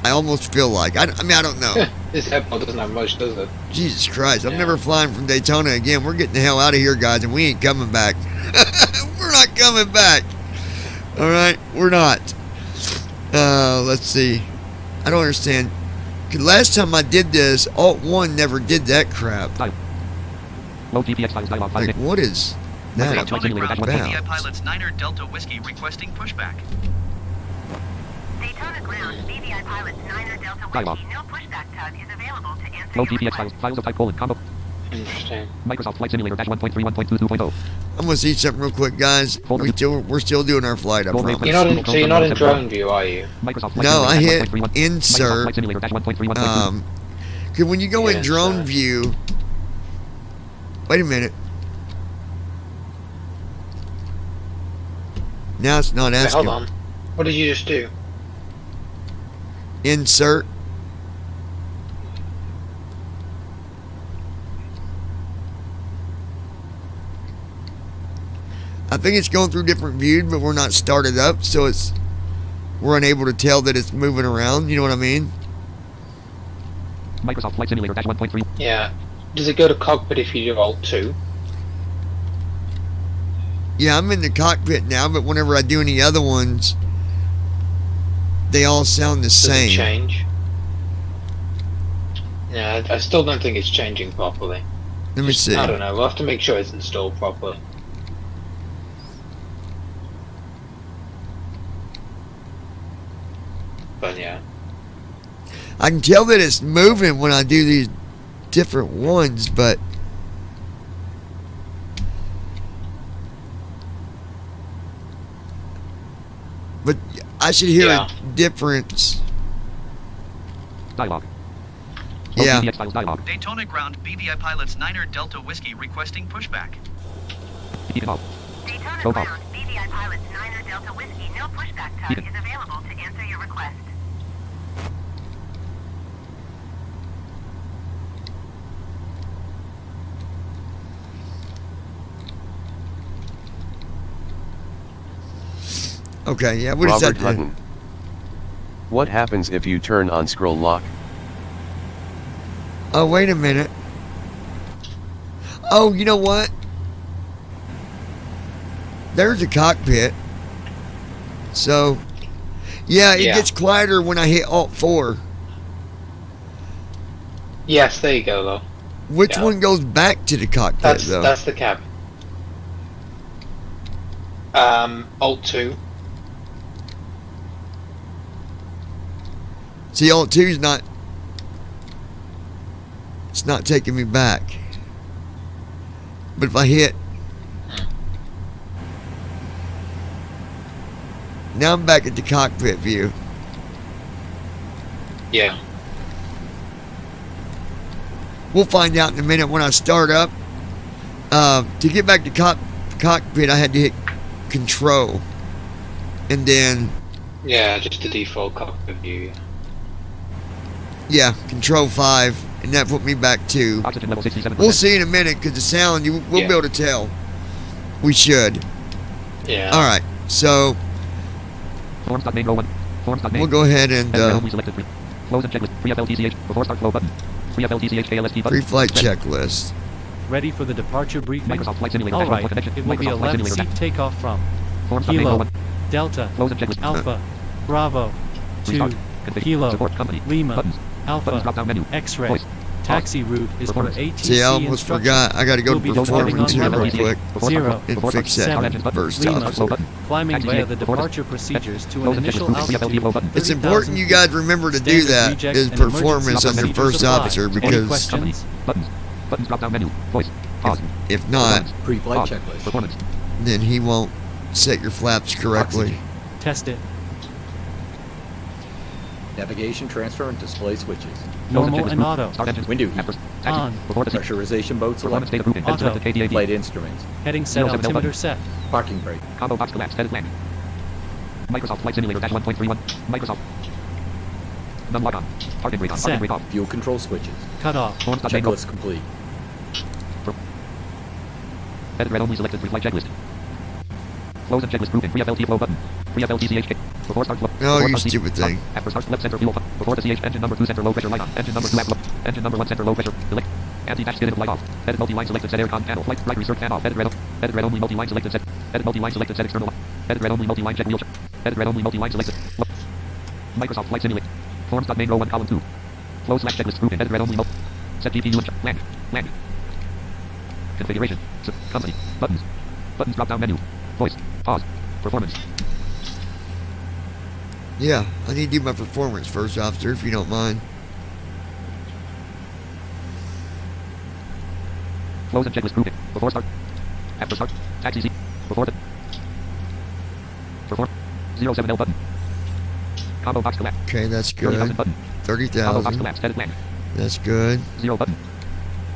I almost feel like. I mean, I don't know. This airport doesn't have much, does it? Jesus Christ, I'm Yeah. never flying from Daytona again. We're getting the hell out of here, guys, and we ain't coming back. We're not coming back. All right, we're not. Let's see. I don't understand. 'Cause last time I did this, Alt 1 never did that crap. Load GPX files. Dialog. File Like, name. what is that Microsoft Flight Daytona Simulator ground -1. about? BVI pilots Niner Delta Whiskey requesting pushback. Daytona ground BVI pilots Niner Delta Dialog. Whiskey, no pushback tug is available to answer Load your GPX files. request. Files of type combo. Interesting. Microsoft Flight Simulator -1.31.22.0. I'm gonna see something real quick, guys. We're still doing our flight. I Gold promise. name. So you're not in drone view, are you? Microsoft Flight No, I Simulator hit -1.31. Microsoft insert. Flight Simulator -1.31.2. Cause when you go in Yeah, drone insert. view, wait a minute. Now it's not Wait, asking. hold on. What did you just do? Insert. I think it's going through different views, but we're not started up, so we're unable to tell that it's moving around. You know what I mean? Microsoft Flight Simulator dash 1.3. Yeah. Does it go to cockpit if you do Alt 2? Yeah, I'm in the cockpit now, but whenever I do any other ones, they all sound the Does same. it change? Yeah, I still don't think it's changing properly. Let me see. I don't know. We'll have to make sure it's installed properly. But yeah. I can tell that it's moving when I do these different ones, but I should hear a difference. Dialogue. Yeah. DX files dialogue. Daytona ground BVI pilots 9er Delta Whiskey requesting pushback. Beacon off. Daytona Go ground off. BVI pilots 9er Delta Whiskey, no pushback tug is available to answer your request. Okay, yeah, what does that Robert do? Hutton. What happens if you turn on scroll lock? Oh, wait a minute. Oh, you know what? There's a cockpit. So, yeah, it gets quieter when I hit Alt 4. Yes, there you go, though. Which one goes back to the cockpit, though? That's the cabin. Alt 2. See, Alt 2's not... It's not taking me back. But if I hit... Now I'm back at the cockpit view. Yeah. We'll find out in a minute when I start up. To get back to cockpit, I had to hit Control. And then... Yeah, just the default cockpit view. Yeah, Control 5. And that put me back to... Oxygen level 67%. We'll see in a minute, because the sound, we'll be able to tell. We should. Yeah. Alright, so... Forms.main row 1. Forms.main. We'll go ahead and... we selected free. Flows and checklist. Free FLTCH. Before start flow button. Free FLTCH KLST button. Pre-flight checklist. Ready for the departure briefing? Microsoft Flight Simulator. All right, connection. it will be a Microsoft Flight left Simulator. seat takeoff from Forms.main row Kilo, 1. Delta, Flows and checklist. Alpha, Bravo, 2, Restart. Config. Kilo, Support company. Lima, Buttons. Buttons Alpha, drop down menu. X-ray. Voice. Taxi route is for Performance. ATC See, I almost instruction. forgot. I got to go We'll to be performance departing here on real quick. 0, And fix that 7, first Lima, off. climbing Taxi via gate. the Before departure procedures to Close an and initial checklist. altitude of It's 30,000 important you guys remember to do Standard that reject as and emergency performance under procedures first apply. officer, Any because questions? Buttons. Buttons drop down menu. Voice. Pause. if not, Performance. Pre-flight Pause. checklist. Performance. then he won't set your flaps correctly. Oxygen. Test it. Navigation transfer and display switches. Normal and auto. Start engines. Window heat. After. Taxi. On. Before the seat. Pressurization boat Performance select. state of grouping. Auto. Selected KDAV. Flight instruments. Heading set, 07 altimeter button. set. Parking brake. Combo box collapse. Headed land. Microsoft Flight Simulator dash 1.31. Microsoft. None lock on. Parking brake on. Parking Set. brake off. Fuel control switches. Cut off. Forms.main row. Checklist complete. Edit red only selected. Pre-flight checklist. Flows and checklist grouping. Free FLT flow button. Free FLTCH. Before start flow. Oh, Before you start stupid seat. thing. After start left center fuel pump. Before the CH engine number 2 center low pressure light on. Engine number 2 app low. Engine number 1 center low pressure. Delete. Anti-dash skid light off. Edit multi-line selected set aircon panel. Flight right reserve fan off. Edit red only multi-line selected set. Edit multi-line selected set external. Edit red only multi-line check wheel check. Edit red only multi-line selected. Microsoft Flight Simulator. Forms.main row 1 column 2. Flow slash checklist grouping. Edit red only multi. Set GPU and check. Land. Land. Configuration. Company. Buttons. Buttons drop down menu. Voice. Pause. Performance. Yeah, I need to do my performance first, officer, if you don't mind. Flows and checklist grouping. Before start. After start. Taxi seat. Before the. Perform. 07L button. Combo box collapse. Okay, that's 30,000 good. button. Combo box 30,000. collapse. Headed land. That's good. 0 button.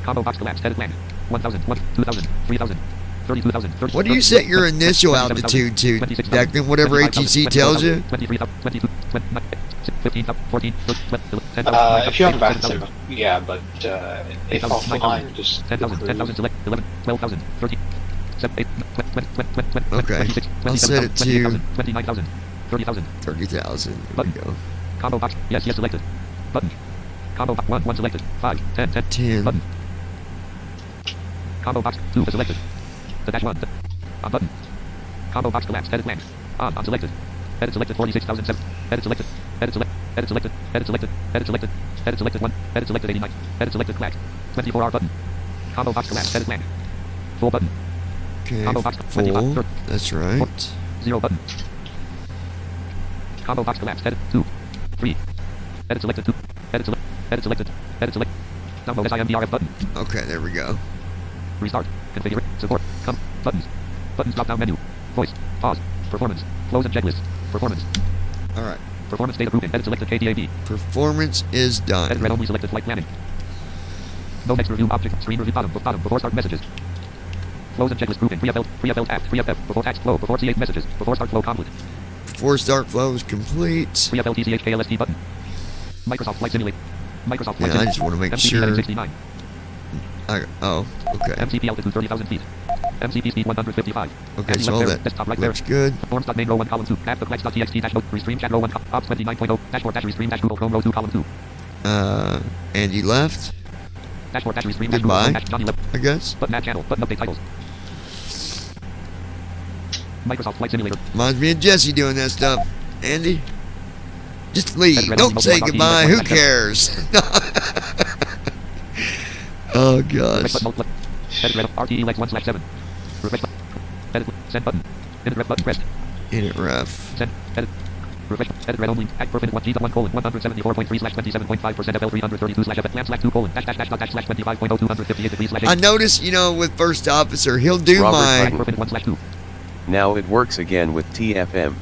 Combo box collapse. Headed land. 1,000. 2,000. 3,000. 32,000. What do you set your initial altitude to, Declan? Whatever ATC tells you? 23,000. 22. 15. 14. If you're on back sim, yeah, but if offline, just 10,000. 10,000. Select 11. 12,000. 13. Okay. I'll set it to 29,000. 30,000. 30,000. There we Button. go. Combo box. Yes, yes, selected. Button. Combo box 1 selected. 5, 10, 10. 10. Button. Combo box 2 is selected. The dash 1. On button. Combo box collapsed. Edit blank. On selected. Edit selected 46,007. Edit selected. Edit select. Edit selected. Edit selected. Edit selected. Edit selected 1. Edit selected 89. Edit selected clack. 24R button. Combo box collapsed. Edit blank. Full button. Okay. Combo box Full. 25. That's right. 0 button. Combo box collapsed. Edit 2. 3. Edit selected 2. Edit select. Edit selected. Edit select. Download SIMDRF button. Okay, there we go. Restart. Configure. Support. Come. Buttons. Buttons drop down menu. Voice. Pause. Performance. Close and checklist. Performance. All right. Performance data grouping. Edit selected KDAB. Performance is Edit done. red only selected flight planning. No text review object. Screen review bottom. Before start messages. Close and checklist grouping. Pre-FL task. Pre-FF. Before task flow. Before C8 messages. Before start flow complete. Before start flow is complete. Pre-FL TCH KLST button. Microsoft Flight Simulator. Microsoft Flight Yeah, I Simulator. just want to make MCP sure. heading 69. Oh, okay. MCP altitude 30,000 feet. MCP speed 155. Okay, Anti so all left that there. Desktop right there. looks good. Forms.main row 1 column 2. App the clacks.txt dash note. Restream chat row 1. Ops 29.0. Dashboard dash restream dash Google Chrome row 2 column 2. And you left, Dashboard dash restream dash Google Goodbye. Chrome dash Johnny left. I guess. Button add channel. Button update titles. Microsoft Flight Simulator. Reminds me of Jesse doing that stuff. Andy, just leave. Red Don't on say mobile goodbye. RTE, Who cares? Oh Refresh gosh. button. Left. Edit red. RTE lex 1/7. Refresh button. Edit. Send button. Edit ref button pressed. Edit ref. Send. Edit. Refresh. Edit red only. Act per minute 1 G1 colon 174.3/27.5% FL 332/F lamp /2 colon dash 25.0 258 degrees I noticed, with First Officer, he'll do Robert my. Craig. per minute 1/2. Now it works again with TFM.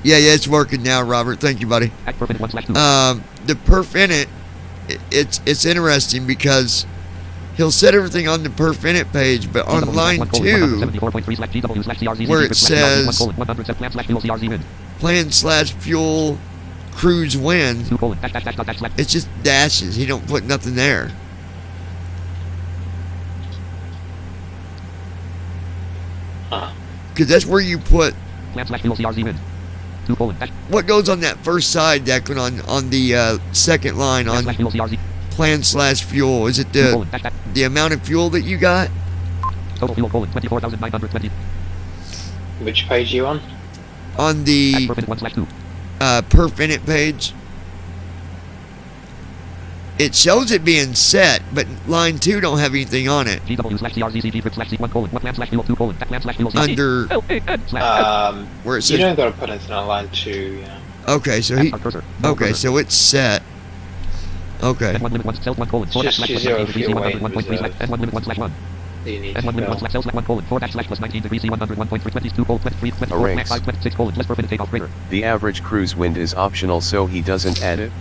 Yeah, it's working now, Robert. Thank you, buddy. Act per minute 1/2. The perf in it, it's interesting because he'll set everything on the perf in it page, but on line 2, where it says plan/fuel cruise wind, it's just dashes. He don't put nothing there. Because that's where you put what goes on that first side, Declan, on the second line on plan/fuel. Is it the amount of fuel that you got? Total fuel colon 24,920. Which page are you on? On the Act per minute 1/2. perf in it page. It shows it being set, but line 2 don't have anything on it. Under where it You don't says. got to put anything on line 2. Yeah. Okay, so so it's set. Okay. It's just your 0 fuel weight in reserve that you need to fill. The average cruise wind is optional, so he doesn't add it.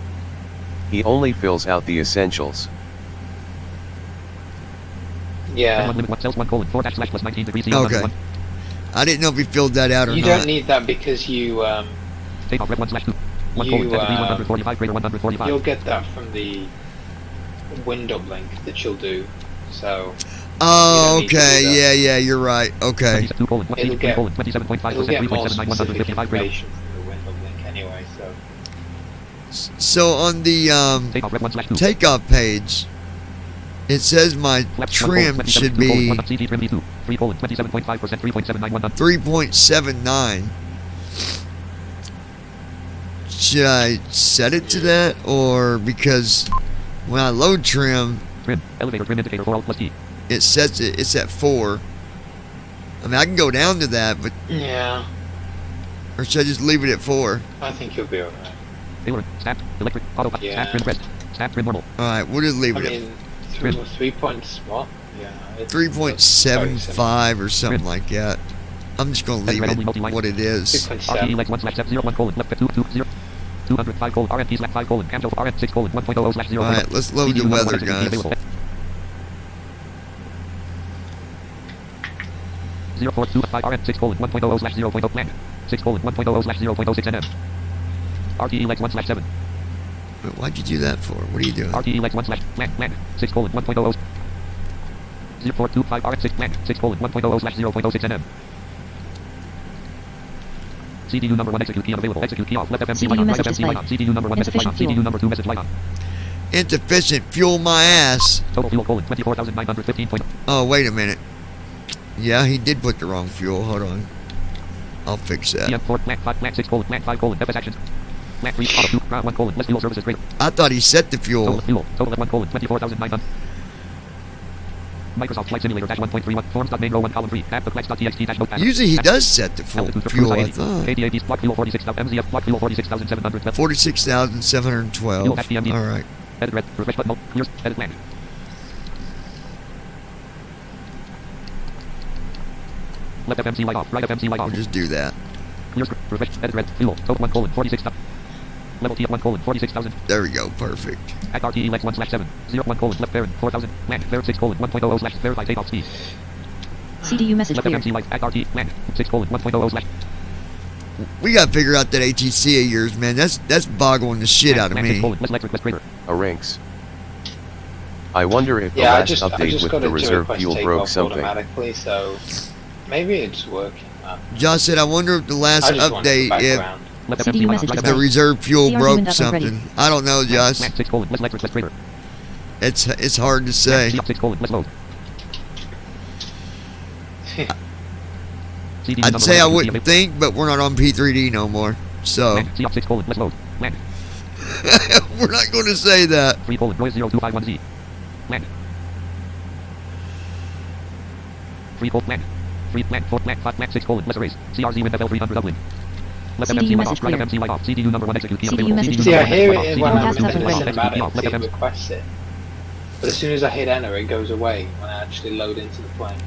He only fills out the essentials. Yeah. Okay. I didn't know if he filled that out or You not. don't need that because you'll get that from the window link that you'll do. So Oh, you don't need to okay. do that. Yeah, you're right. Okay. It'll get more specific information from the window link anyway. So on the takeoff page, it says my trim should be 3.79. Should I set it to that, or because when I load trim, elevator trim indicator 4 plus T. it sets it's at 4. I mean, I can go down to that, but Yeah, or should I just leave it at 4? I think you'll be alright. Aileron, snapped, electric, auto, Yeah. snap trim pressed, snap trim normal. All right, we'll just leave I it mean, 3 points. What? Yeah. at 3.75 or something like that. I'm just gonna leave it what it is. 3.7 lex 1/0 colon left 2 205 colon RNP slash 5 colon cam 6 colon 1.00 slash 0. All right, let's load the weather, guys. 0425 RN 6 colon 1.00 slash 0.0 plan 6 colon 1.00 slash 0.06 NM. RTE lex 1/7. Wait, why'd you do that for? What are you doing? RTE lex 1 slash plan 6 colon 1.00. 0425 RX6 plan 6:1.00/0.06 nm. CDU number 1 execute key unavailable. Execute key off. Left FMC light on. Right FMC light on. CDU number 1 message light on. CDU number 2 message light on. Insufficient fuel my ass. Total fuel colon 24,915. Oh, wait a minute. Yeah, he did put the wrong fuel. Hold on. I'll fix that. PM4 plant 5 plant 6 colon plant 5 colon FS actions. Plant 3 auto 2 ground 1 colon less fuel services greater. I thought he set the Total fuel. fuel total at 1 colon 24,900. Microsoft Flight Simulator dash 1.31 forms.main row 1 column 3 app the flex.txt dash notepad. Usually he does set the fuel, Altitude for fuel cruise I 80. thought. KDAB block fuel 46,000 MZF block fuel 46,700. 46,712. Fuel dash PMD. All right. Edit red refresh button clears edit land. Left FMC light off right FMC light We'll off. just do that. Clears refresh edit red fuel total 1 colon 46. Level T at 1 colon 46,000. There we go. Perfect. Act RTE lex 1/7 0 1 colon left parent 4,000 land parent 6 colon 1.00 / verify takeoff speed. CDU message Left clear. FMC light act RT land 6 colon 1.00 / We got to figure out that ATC of yours, man. That's boggling the shit out of land 6 me. colon less electric less greater. A rinks. I wonder if the Yeah, I last just update with got the it to reserve request fuel takeoff broke something. automatically, so maybe it's working. Josh said, I wonder if the last I just wanted the update, if background. Left CDU FMC light message off right the FMC. reserve fuel CR2 broke window already. something. I don't know, Josh. Land 6 colon less electric less greater. It's hard to say. 6 colon less load. CDU I'd number say I 1 wouldn't think, but we're not on P3D no more. So land 6 colon less load. Land we're not going to say that. 3 colon Roy 0251Z. Land 3 colon land 3 land 4 land 5 land 6 colon less erase. CRZ with FL300 Dublin. Left CDU FMC light message off right clear. FMC light off. CDU number 1 execute key CDU unavailable. message CDU See, I number 1 hear message it light when off. I'm Task in the upgrade. automatic, Left it FMC. requests it. But as soon as I hit enter, it goes away when I actually load into the plane.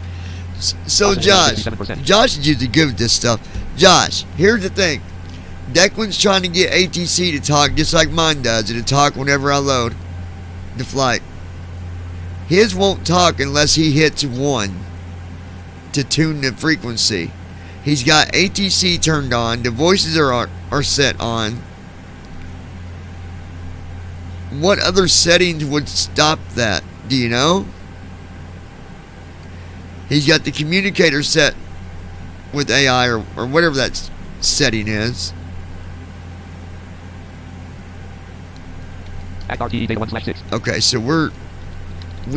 So Josh, 57%. Josh is usually good with this stuff. Josh, here's the thing. Declan's trying to get ATC to talk just like mine does. It'll talk whenever I load the flight. His won't talk unless he hits 1 to tune the frequency. He's got ATC turned on. The voices are set on. What other settings would stop that? Do you know? He's got the communicator set with AI or whatever that setting is. Act RTE data 1/6. Okay, so we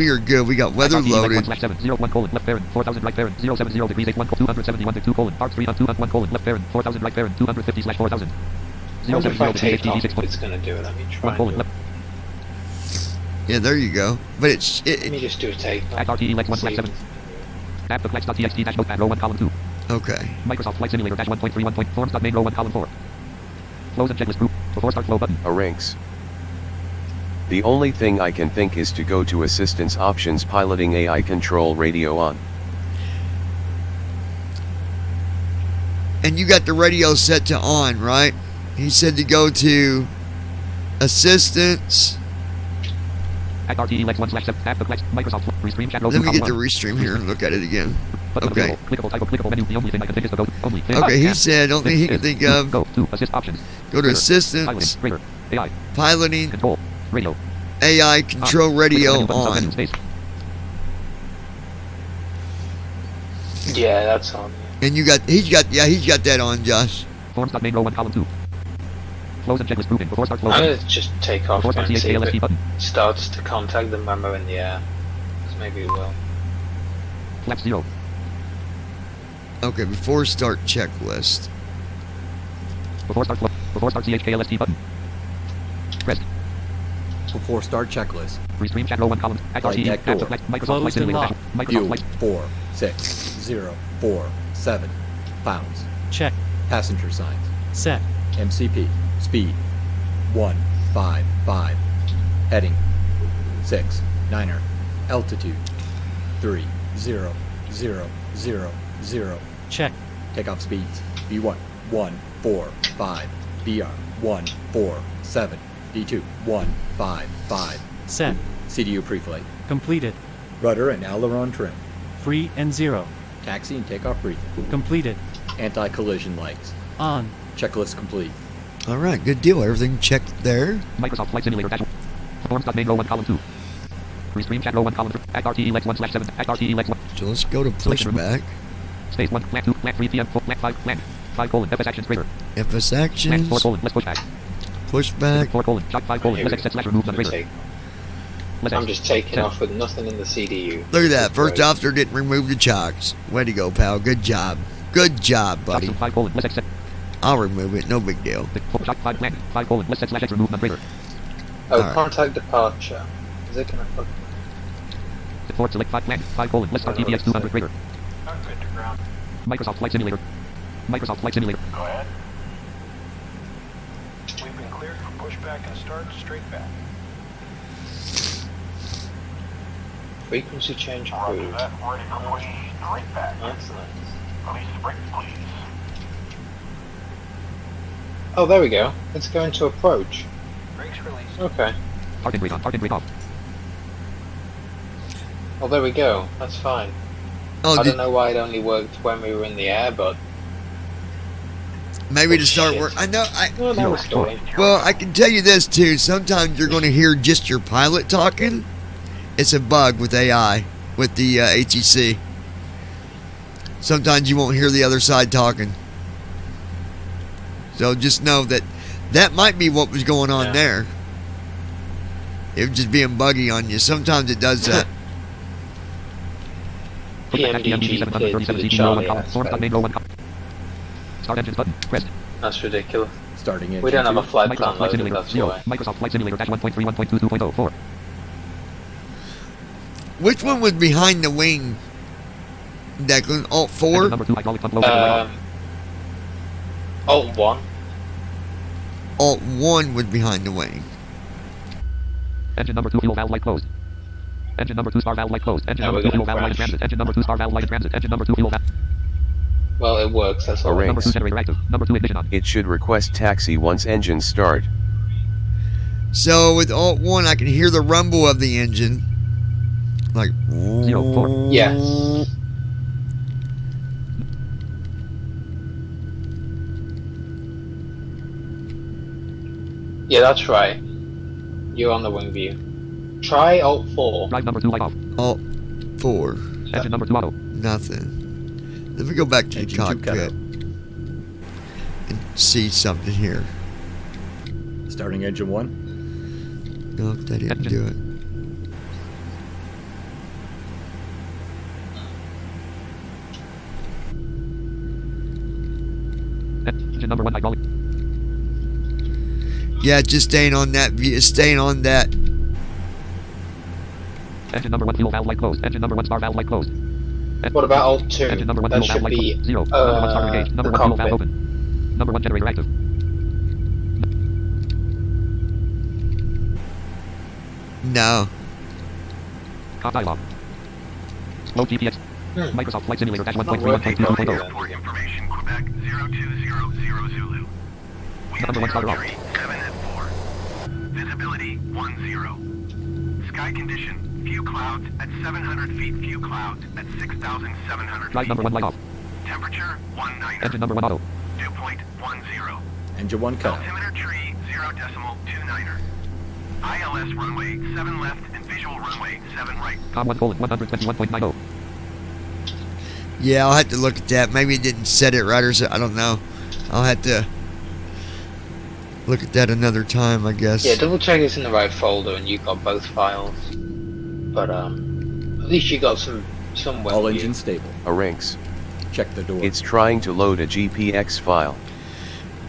are good. We got weather loaded. 1/7 0 1 colon left parent 4,000 right parent 070 degrees 8 1 271 2 colon arc 3 on 2 on 1 colon left parent 4,000 right parent 250/4000 I wonder if I 070 take degrees off 6 if it's going to do it. Let me try. 1 colon and do left. Yeah, there you go. But it. Let me just do a takeoff. Act RTE lex 1/7. App the flex.txt dash notepad row 1 column 2. okay. Microsoft Flight Simulator dash 1.31 forms.main row 1 column 4. Flows and checklist group before start flow button. A rinks. The only thing I can think is to go to assistance options piloting AI control radio on. And you got the radio set to on, right? He said to go to assistance. Act RTE lex 1/7. App the flex Microsoft restream chat row 2 Let me column get the 1. restream here and look at it again. Button Okay. available. Clickable type of clickable menu. The only thing I can think is to go to only. Okay, he said only he can think of. Go to assist options. Go to Piloting, assistance, greater, AI, piloting, control, radio. AI control radio on. Space. Yeah, that's on. And he's got that on, Josh. Forms.main row 1 column 2. Flows and checklist grouping before start flow. I'm going to just take off Before and start see if CHALST it button. starts to contact them when we're in the air. 'Cause maybe it will. Flaps 0. Okay, before start checklist. Before start flow. Before start CHALST button. Pressed. Before start checklist. Restream chat row 1 column. Act Flight RTE. deck App door. the Microsoft Closed Flight and Simulator. locked. Microsoft Fuel Flight. 46,047 pounds. Check. Passenger signs. Set. MCP. Speed 155. Heading 6-9er. Altitude 30,000. Check. Takeoff speeds V1 145. BR 147. V2 155. Set. CDU preflight. Completed. Rudder and aileron trim. Free and 0. Taxi and takeoff briefing. Completed. Anti-collision lights. On. Checklist complete. All right, good deal. Everything checked there. Microsoft Flight Simulator dash. Forms.main row 1 column 2. Free stream chat row 1 column 3. Act RTE lex 1/7. Act RTE lex 1. So let's go to Selection pushback. Space 1. Plant 2. Plant 3 PM. Plant 5. Plant 5 colon. FS actions greater. FS Plant actions. 4 colon. Let's pushback. Pushback. 4 colon. Shot 5 colon. Here Let's we exit slash go. remove I'm none greater. I'm just taking off with nothing in the CDU. Look at that. First Great. officer didn't remove the chocks. Way to go, pal. Good job. Good job, buddy. 5 colon. Let's exit. I'll remove it. No big deal. Shot 5 plant 5 colon. Let's set slash X remove none greater. Oh, Alright. contact departure. Is it gonna fuck? Deploy select 5 plant 5 colon. Let's start TPX 200 greater. I'm good to ground. Microsoft Flight Simulator. Microsoft Flight Simulator. Go ahead. We've been cleared for pushback and start straight back. Frequency change Roger approved. that. Ready for push straight back. Excellent. Release the brake, please. Oh, there we go. Let's go into approach. Brakes released. Okay. Parking brake on. Parking brake off. Oh, there we go. That's fine. Oh, I don't know why it only worked when we were in the air, but maybe to start shit. work. I know. well, that was going. Well, I can tell you this too. Sometimes you're going to hear just your pilot talking. It's a bug with AI, with the HEC. Sometimes you won't hear the other side talking. So just know that that might be what was going on Yeah. there. It was just being buggy on you. Sometimes it does that. PMDG cleared to the Charlie aspect. Start engines button. Pressed. That's ridiculous. Starting engine We don't have a 2. flight Microsoft plan Flight loaded, Simulator that's 0. why. Microsoft Flight Simulator dash 1.3 1.22.04. Which one was behind the wing, Declan? Alt 4? Engine number 2 hydraulic pump low pressure right off. Alt 1. Alt 1 was behind the wing. Engine number 2 fuel valve light closed. Engine number 2 star valve light closed. Engine Now number we're 2 fuel gonna valve light in crash. transit. Engine number 2 star valve light in transit. Engine number 2 fuel valve. Well, it works, that's all. Array. Number 2 generator active. Number 2 ignition on. It should request taxi once engines start. So with Alt 1, I can hear the rumble of the engine. Like 0 4. Yes. Yeah, that's right. You're on the wing view. Try Alt 4. Drive number 2 light off. Alt 4. Engine number 2 auto. Nothing. Let me go back to the Engine 2 cockpit cutout. and see something here. Starting engine 1. No, that didn't Engine. do it. Engine number 1 hydraulic. Yeah, just staying on that view, staying on that. Engine number 1 fuel valve light closed. Engine number 1 star valve light closed. What about Alt 2? Engine number 1 That fuel valve should light be closed. 0. Number 1 starter engaged. Number the 1 fuel valve cockpit. open. Number 1 generator active. No. Dialog. Slow GPX. Microsoft Flight Simulator dash 1.3 Airport information, Quebec 02000 Zulu. Number 1 starter off. 7 at 4. Visibility 10. Sky condition, few clouds at 700 feet, few clouds at 6,700 Drive feet. number 1 light off. Temperature 19. Engine number 1 auto. Dew point 10. Engine 1 cutout. Altimeter tree 0.29. ILS runway 7 left and visual runway 7 right. Com 1 colon 121.90. Yeah, I'll have to look at that. Maybe it didn't set it right or so. I don't know. I'll have to look at that another time, I guess. Yeah, double check it's in the right folder and you got both files. But at least you got some All web view. engines stable. Arranks. Check the door. It's trying to load a GPX file.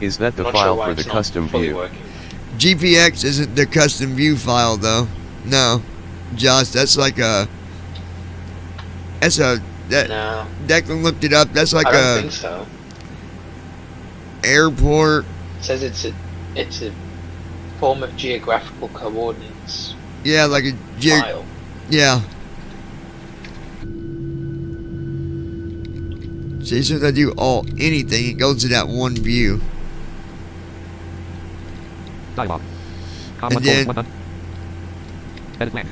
Is that the Not sure file why for the it's not custom fully view? working. GPX isn't the custom view file, though. No. Josh, that's like a... That's a... That, No, Declan looked it up. That's like I don't a think so. airport. It says it's a form of geographical coordinates Yeah, like a... file. Yeah. See, as soon as I do anything, it goes to that one view. Dialog. Com And 1 then- colon 100. Edit blank.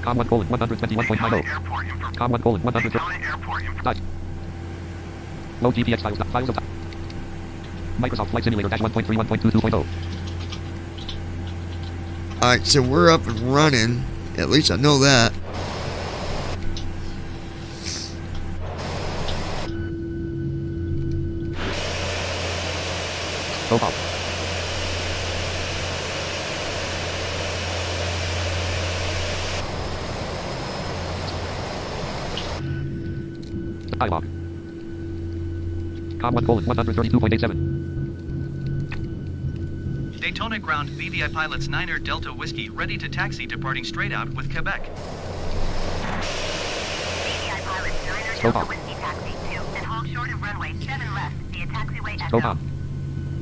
Com 1 colon 121.90. Airport information. Com 1 colon 100. Airport information. Load GPX files. Files of Microsoft Flight Simulator dash 1.3 1.22.0. Alright, so we're up and running. At least I know that. Go up. Dialog. Com 1:132.87. Daytona ground BVI pilots Niner Delta Whiskey ready to taxi departing straight out with Quebec. BVI pilots Niner Stop. Delta Whiskey taxi 2 and hold short of runway 7 left via taxiway Go Echo. up.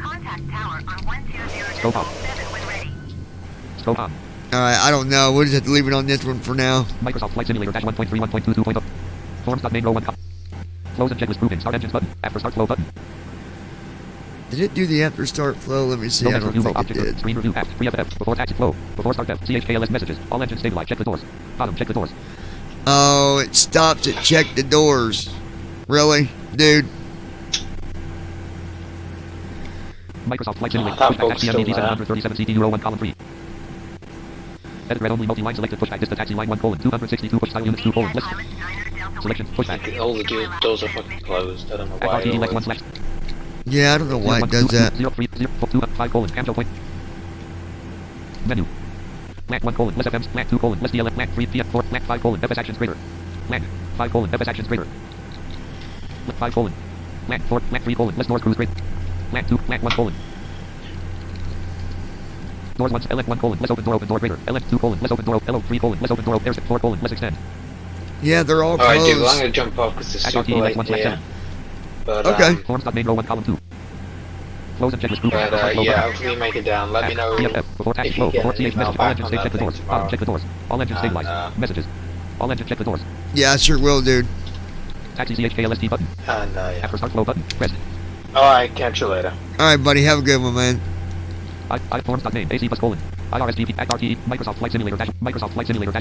Contact tower on 120.7 Stop. when ready. Go up. Alright, I don't know. We'll just have to leave it on this one for now. Microsoft Flight Simulator -1.3.1.22.0. Forms.main row 1. Close and checklist grouping. Start engines button. After start flow button. Did it do the after start flow? Let me see. No I measure don't view think it object did. screen review app. Free FF. Before taxi flow. Before start F. CHKLS messages. All engines stabilize. Check the doors. Bottom. Check the doors. Oh, it stops at check the doors. Really? Dude. Microsoft Flight Simulator. that Pushback book's still HCMDD there. 737 CD row 1 column 3. Edit red only multi-line selected pushback distance taxi line 1:262 push style units 2 BVI list. pilots Niner Delta Selection Whiskey pushback. All the doors are fucking closed. I don't know why. FRTD left 1 slash. Yeah, I don't know why it does that. 0.5 Camjo point. Menu. Lat 1 less FMs. Lat 2 less DLF. Lat 3 PF 4. Lat 5 FS actions greater. Lat 5 FS actions greater. Lat 5 Lat 4 Lat 3 less doors cruise greater. Lat 2 Lat 1 Doors 1 LF 1 less open door greater. LF 2 less open door LO 3 less open door airship 4 less extend. Yeah, they're all Alright, dude, well, I'm closed. gonna jump off because it's super FRTD late left 1 here. But, Okay. Forms.main row 1 column 2. Close and checklist grouping. but yeah, hopefully you make it down. Let me know PFF, before taxi if flow, you get before an CH email message, all back engines on stay, check that the thing doors, bottom, tomorrow. check the doors, all engines stabilize, messages, all engines check the doors, Yeah, I sure will, dude. taxi CHKLST button, And, yeah. after start flow button, press, Alright, catch you later. Alright, buddy. Have a good one, man. forms.name, AC bus colon, IRSGP, at RTE, Microsoft Flight Simulator dash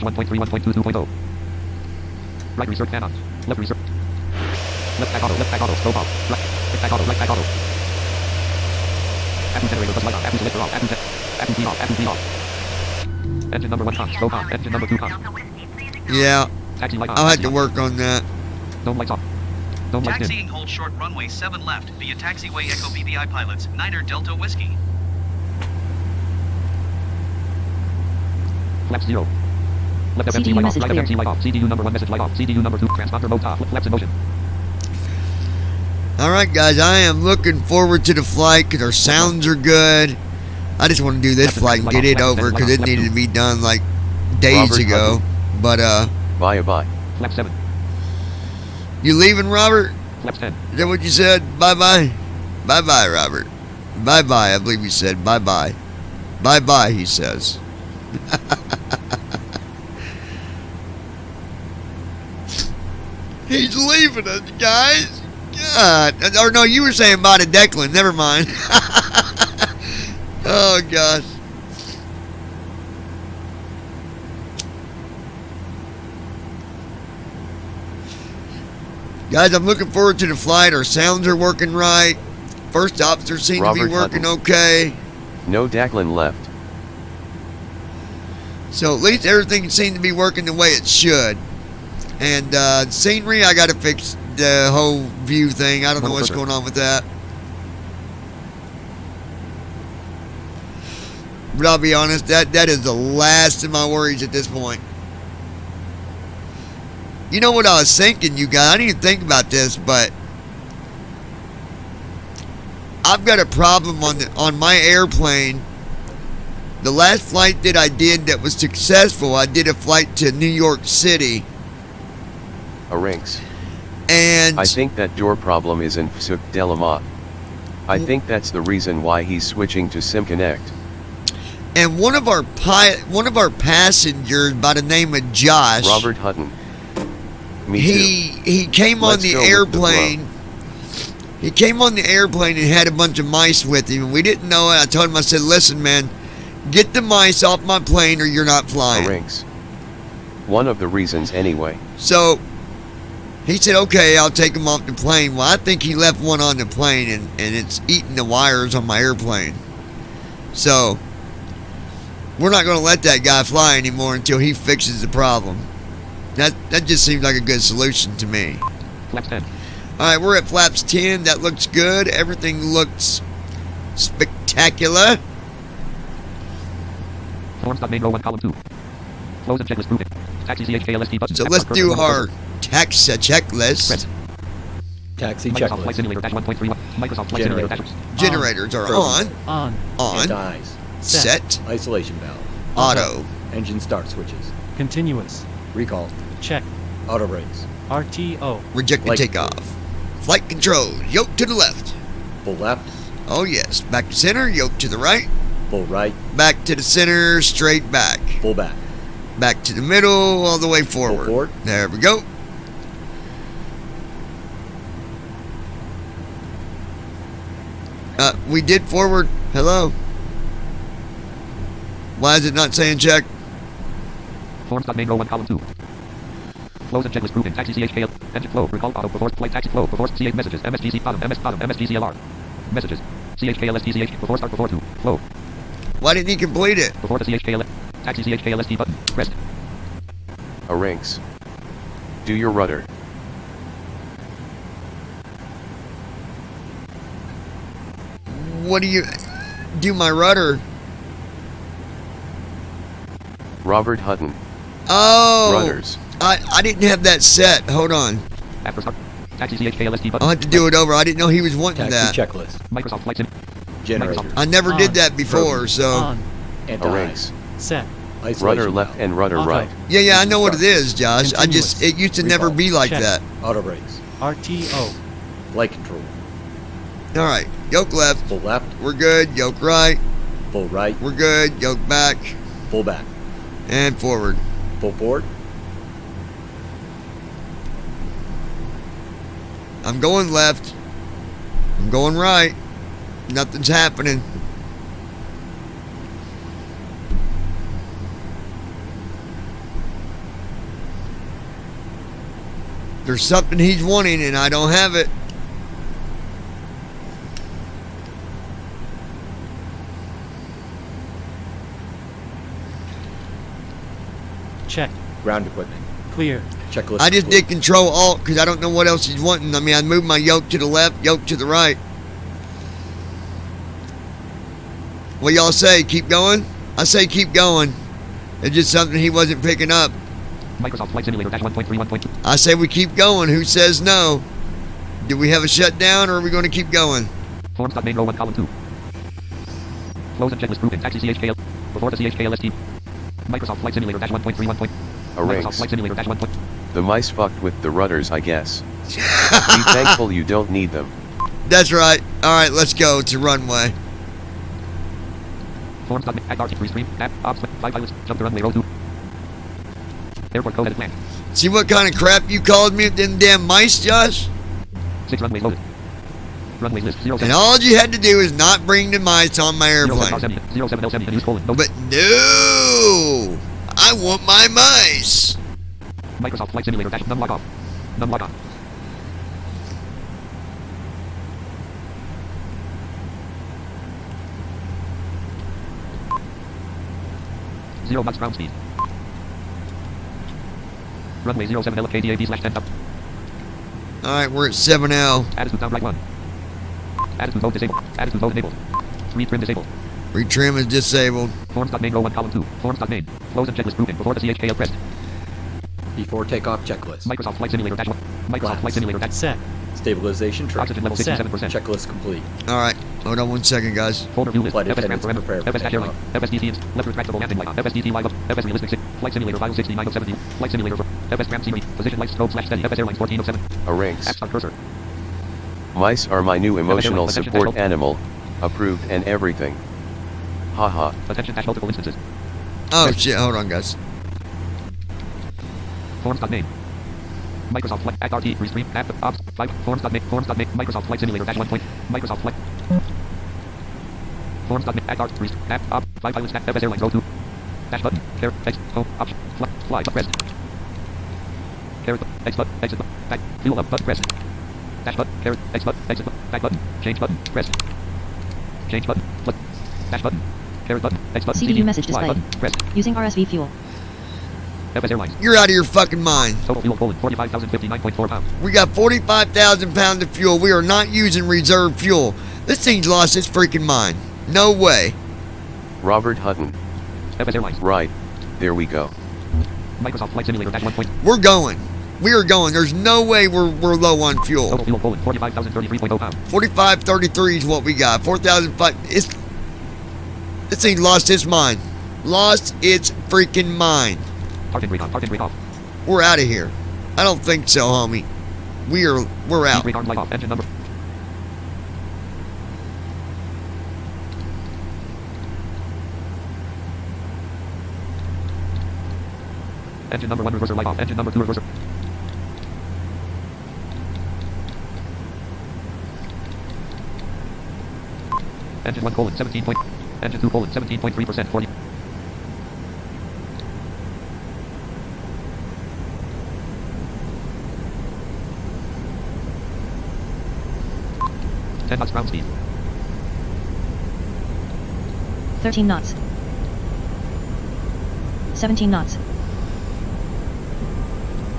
1.3.1.22.0. Right research add-on, left research, left tag auto, scope off, right tag auto, Active generator bus light on, active selector off, active V off. Engine number 1 com, scope off, engine number 2 com, Yeah, taxi light on, I'll have taxi to on. work on that. Dome lights off. Dome lights dim. Taxiing hold short runway 7 left via taxiway Echo BVI pilots Niner Delta Whiskey. Flaps 0. Left FMC CDU light off. message Right clear. FMC light off. CDU number 1 message light off. CDU number 2 transponder mode off. Flaps in motion. Alright, guys. I am looking forward to the flight because our sounds are good. I just want to do this flight and get it over because it needed to be done like days Robert ago. But, Bye. Flaps 7. you leaving, Robert? Flaps 10. Is that what you said? Bye-bye? Bye-bye, Robert. Bye-bye, I believe he said. Bye-bye. Bye-bye, he says. He's leaving us, guys. God. Or no, you were saying bye to Declan. Never mind. Oh, gosh. Guys, I'm looking forward to the flight. Our sounds are working right. First officer seems to Robert be working Hutton. okay. No Declan left. So at least everything seemed to be working the way it should. And scenery, I got to fix the whole view thing. I don't know what's going on with that. But I'll be honest, that is the last of my worries at this point. You know what I was thinking, you guys? I didn't even think about this, but I've got a problem on my airplane. The last flight that I did that was successful, I did a flight to New York City. A rinks. And I think that your problem is in Fsuk Delamat. I think that's the reason why he's switching to SimConnect. And one of our passengers by the name of Josh, Robert Hutton. Me he came on Let's the go with the airplane. He came on the airplane and had a bunch of mice with him, and we didn't know it. I told him, I said, "Listen, man, get the mice off my plane, or you're not too. flying." A rinks. One of the reasons anyway. So he said, "Okay, I'll take him off the plane." Well, I think he left one on the plane, and it's eating the wires on my airplane. So We're not going to let that guy fly anymore until he fixes the problem. That just seems like a good solution to me. Flaps 10. Alright, we're at flaps 10. That looks good. Everything looks spectacular. Forms.main row 1 column 2. Flows and checklist grouping. Taxi CHKLST button. So let's do our taxa checklist. Press. Taxi Microsoft Flight checklist. Simulator dash 1.31. Microsoft Flight Simulator dash. Generators are on. On. On. Anti-ice. Set. Isolation valve. Auto. Engine start switches. Continuous. Recall. Check. Auto brakes. RTO. Reject and Flight take off. Flight control. Yoke to the left. Full left. Oh yes. Back to center. Yoke to the right. Full right. Back to the center. Straight back. Full back. Back to the middle. All the way forward. Full forward. There we go. We did forward. Hello. Why is it not saying check? Forms.main row 1 column 2. Flows and checklist grouping. Taxi CHKL. Engine flow. Recall auto. Before flight taxi flow. Before CA messages. MSTC bottom. MS bottom. MSTCLR. Messages. CHKLSTCH. Before start. Before 2. Flow. Why didn't he complete it? Before the CHKL. Taxi CHKLST button. Pressed. A rinks. Do your rudder. What do you do? My rudder. Robert Hutton. Oh. Rudders. I didn't have that set. Hold on. After start. Taxi CHKLST button. I'll have to do it over. I didn't know he was wanting Taxi that. checklist. Microsoft Flight Sim. Generator. I never On. did that before, so On. A Anti-ice. rinks. Set. Isolation Rudder valve. left and rudder Auto. right. yeah, I know what it is, Josh. I just it used to never be like Check. that. Auto brakes. RTO. Flight control. All right, yoke left. Full left. We're good. Yoke right. Full right. We're good. Yoke back Full back. and forward. Full forward. I'm going left. I'm going right. Nothing's happening. There's something he's wanting and I don't have it. Check. Ground equipment. Clear. Checklist. I just complete. did Control Alt because I don't know what else he's wanting. I mean, I moved my yoke to the left, yoke to the right. What y'all say? Keep going? I say keep going. It's just something he wasn't picking up. Microsoft Flight Simulator dash 1.31. I say we keep going. Who says no? Do we have a shutdown or are we going to keep going? Forms.main row 1 column 2. Flows and checklist grouping. Taxi CHKL. Before the CHKLST. Microsoft Flight Simulator dash 1.31. A Microsoft rinks. Flight Simulator dash 1. The mice fucked with the rudders, I guess. Be thankful you don't need them. That's right. All right, let's go to runway. Forms.main. Act RT free stream. App. Ops. 5 pilots. Jump to runway row 2. Airport code edit plan. See what kind of crap you called me with them damn mice, Josh? 6 runways loaded. Runways list 07. And all you had to do is not bring the mice on my airplane. 07L70. News colon. No. But no! I want my mice! Microsoft Flight Simulator dash num lock off. Num lock off. Zero knots ground speed. Runway 07 LKDAV slash 10 up. Alright, we're at 7L. Attitude down right 1. Attitude mode disabled. Attitude mode enabled. Retrim disabled. Retrim is disabled. Forms.main row 1 column 2. Forms.main. Flows and checklist grouping before the CHKL pressed. Before takeoff checklist. Microsoft Flight Simulator dash 1. Microsoft Flaps. Flight Simulator dash Set. Stabilization track. Oxygen level Set. 67%. Checklist complete. Alright, hold on 1 second, guys. Folder view list. Flight FS attendants transfer prepare for FS dash airline. takeoff. FSDCs. Left retractable landing light on. FSDC live up. FS realistic 6. Flight simulator file 69 of 70. Flight simulator for FS tram scenery. Position light scope slash steady. FS airlines 14 of 7. A rinks. App start cursor. Mice are my new emotional Attention, support attention. animal. Approved and everything. Haha. Attention dash multiple instances. Oh shit, hold on, guys. Forms.main. Microsoft Flight Act RT Restream App Ops 5 Forms.main Microsoft Flight Simulator dash 1 point Microsoft Flight Forms.main Act RT Restream App Op 5 pilots FS airlines row 2 dash button carrot text home option fly pressed carrot X button exit button back fuel up button pressed dash button carrot X button exit button back button change button pressed change button flip dash button Arrow button. X button. CDU message Y display. button. Press. Using RSV fuel. FS Airlines. You're out of your fucking mind. Total fuel colon 45,059.4 pounds. We got 45,000 pounds of fuel. We are not using reserve fuel. This thing's lost its freaking mind. No way. Robert Hutton. FS Airlines. Right. There we go. Microsoft Flight Simulator dash 1. We're going. We are going. There's no way we're low on fuel. Total fuel colon 45,033.0 pounds. 4533 is what we got. 4,005. This thing lost its mind. Lost its freaking mind. Tartan brake on. Tartan brake off. We're out of here. I don't think so, homie. We're out. Brake arm light off. Engine number. Engine number 1 reverser light off. Engine number 2 reverser. Engine 1 colon 17 point. Engine 2 colon 17.3%. 40. knots ground speed. 13 knots. 17 knots.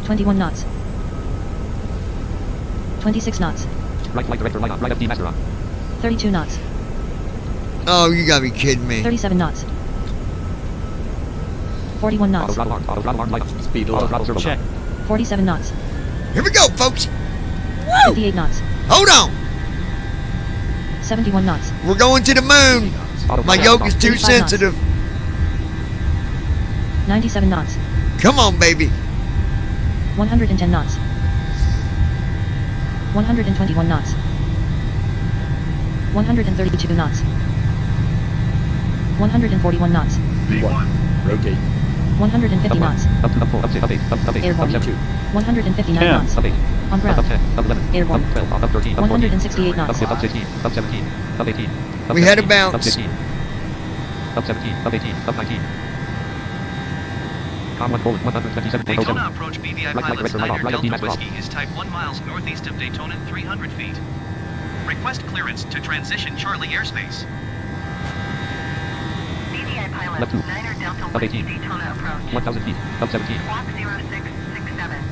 21 knots. 26 knots. Right flight director light on. Right FD master on. 32 knots. Oh, you gotta be kidding me. 37 knots. 41 knots. Auto throttle arm light on. Speed Auto low. throttle servo. Check. 47 knots. Here we go, folks. 58 knots. Hold on. 71 knots. We're going to the moon. Auto My throttle yoke is off. too 35 knots. sensitive. 97 knots. Come on, baby. 110 knots. 121 knots. 132 knots. 141 knots. V1. Rotate. 150 knots. Up 6, up 8, up 8, Airborne. up 7, 159 10. knots. up 8, On up ground. 10, up 11, Airborne. up 12, up 13, up 14, 168 up knots. 16, up 17, up 18, up We had a 17, bounce. Up 15, up 17, up 18, up 19. Com 1 colon 127.07. Daytona approach BVI Right flight pilots director light off. 9 Right FD Delta master off. Whiskey is type 1 miles northeast of Daytona, 300 feet. Request clearance to transition Charlie airspace. BVI pilot, Left 2. 9 Delta Up Whiskey 18. Daytona approach. 1,000 feet, up 17, Squawk 0667.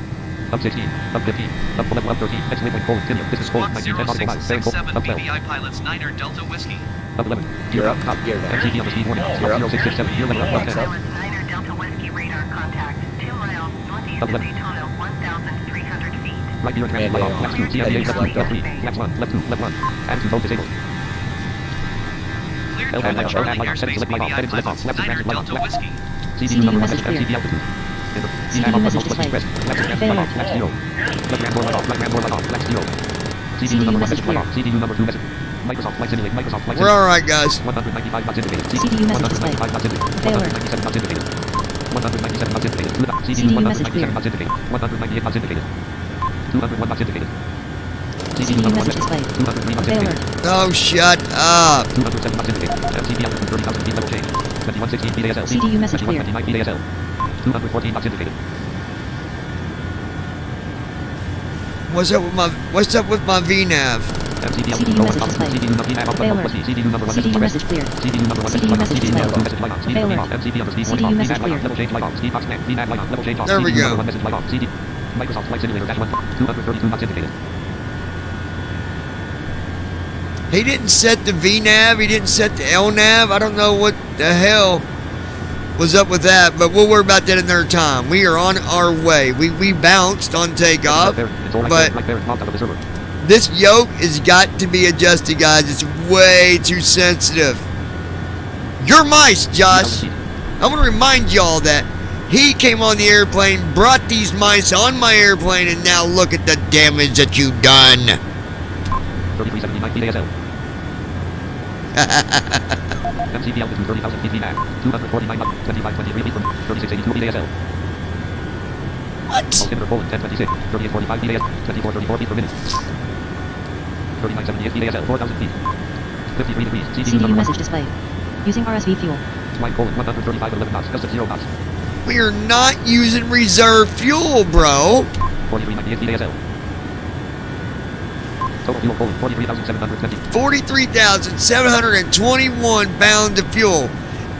up 16, up 15, up 11, up 13. Next waypoint colon Kilian. This is colon Squawk 19, 10 nautical miles. Bearing colon, 0667 up 12, BVI pilots 9 Delta Whiskey. up 11. Gear up, top, gear down. MTB on the speed warning. Gear up. 0667, gear level up, up 10. Pilot 9 Delta Whiskey radar contact. 2 miles northeast Up of 11. Daytona, 1,300 feet. Right gear and transit light off. Left 2, CIA, left 2, left 3, left 1, left 2, left 1. Attitude mode disabled. Cleared L to and enter light off, Charlie L and light off, airspace settings light off, BVI settings light off, pilots left 9 transit light off, Delta left. Whiskey. CDU number 1, message clear. MTB altitude. CDU message display. Left transit light off, left 0. Left ramp door light off, right ramp door light off, left 0. CDU number 1 message message light off, CDU number 2 message. Microsoft Flight Simulator, Microsoft Flight We're Simulator. all right, guys. 195 knots indicated. CDU message display. 195 knots indicated. Failure. 197 knots indicated. 197 knots indicated. CDU message clear. 197 knots indicated. 198 knots indicated. 201 knots indicated. CDU message display. 203 knots Failure. indicated. Oh, shut up. 207 knots indicated. MTB altitude 30,000 feet level change. 2116 BASL. CDU message clear. 2129 BASL. 214 knots indicated. What's up with my VNAV? MTB CDU altitude message display. CDU number Failure. CDU number 1 CDU message clear. CDU number 1 CDU message CDU number 2 display. message light on. Speed Failure. off. MTB on the speed CDU warning off. message VNAV light on. clear. Level change light on. Speed box net. VNAV light on. Level change off. There we CDU go. number 1 message light on. CD. Microsoft Flight Simulator dash 1. 232 knots indicated. He didn't set the VNAV. He didn't set the LNAV. I don't know what the hell was up with that, but we'll worry about that another time. We are on our way. We bounced on takeoff, It's all right but there. Right there. It's locked out of the server. this yoke has got to be adjusted, guys. It's way too sensitive. Your mice, Josh. I want to remind y'all that he came on the airplane, brought these mice on my airplane, and now look at the damage that you've done. 3379 BASL. MTB altitude 30,000 feet VMAX. 249 knots. 2523 feet from 3682 BASL. What? Altimeter colon 1026. 3845 BASL. 2434 feet per minute. 3978 BASL. 4,000 feet. 53 degrees. CDU CDU number 1. message display. Using RSV fuel. Flight colon 135 11 knots. Just at 0 knots. We are not using reserve fuel, bro. 4398 BASL. Total fuel colon 43,720. 43,721 pounds of fuel.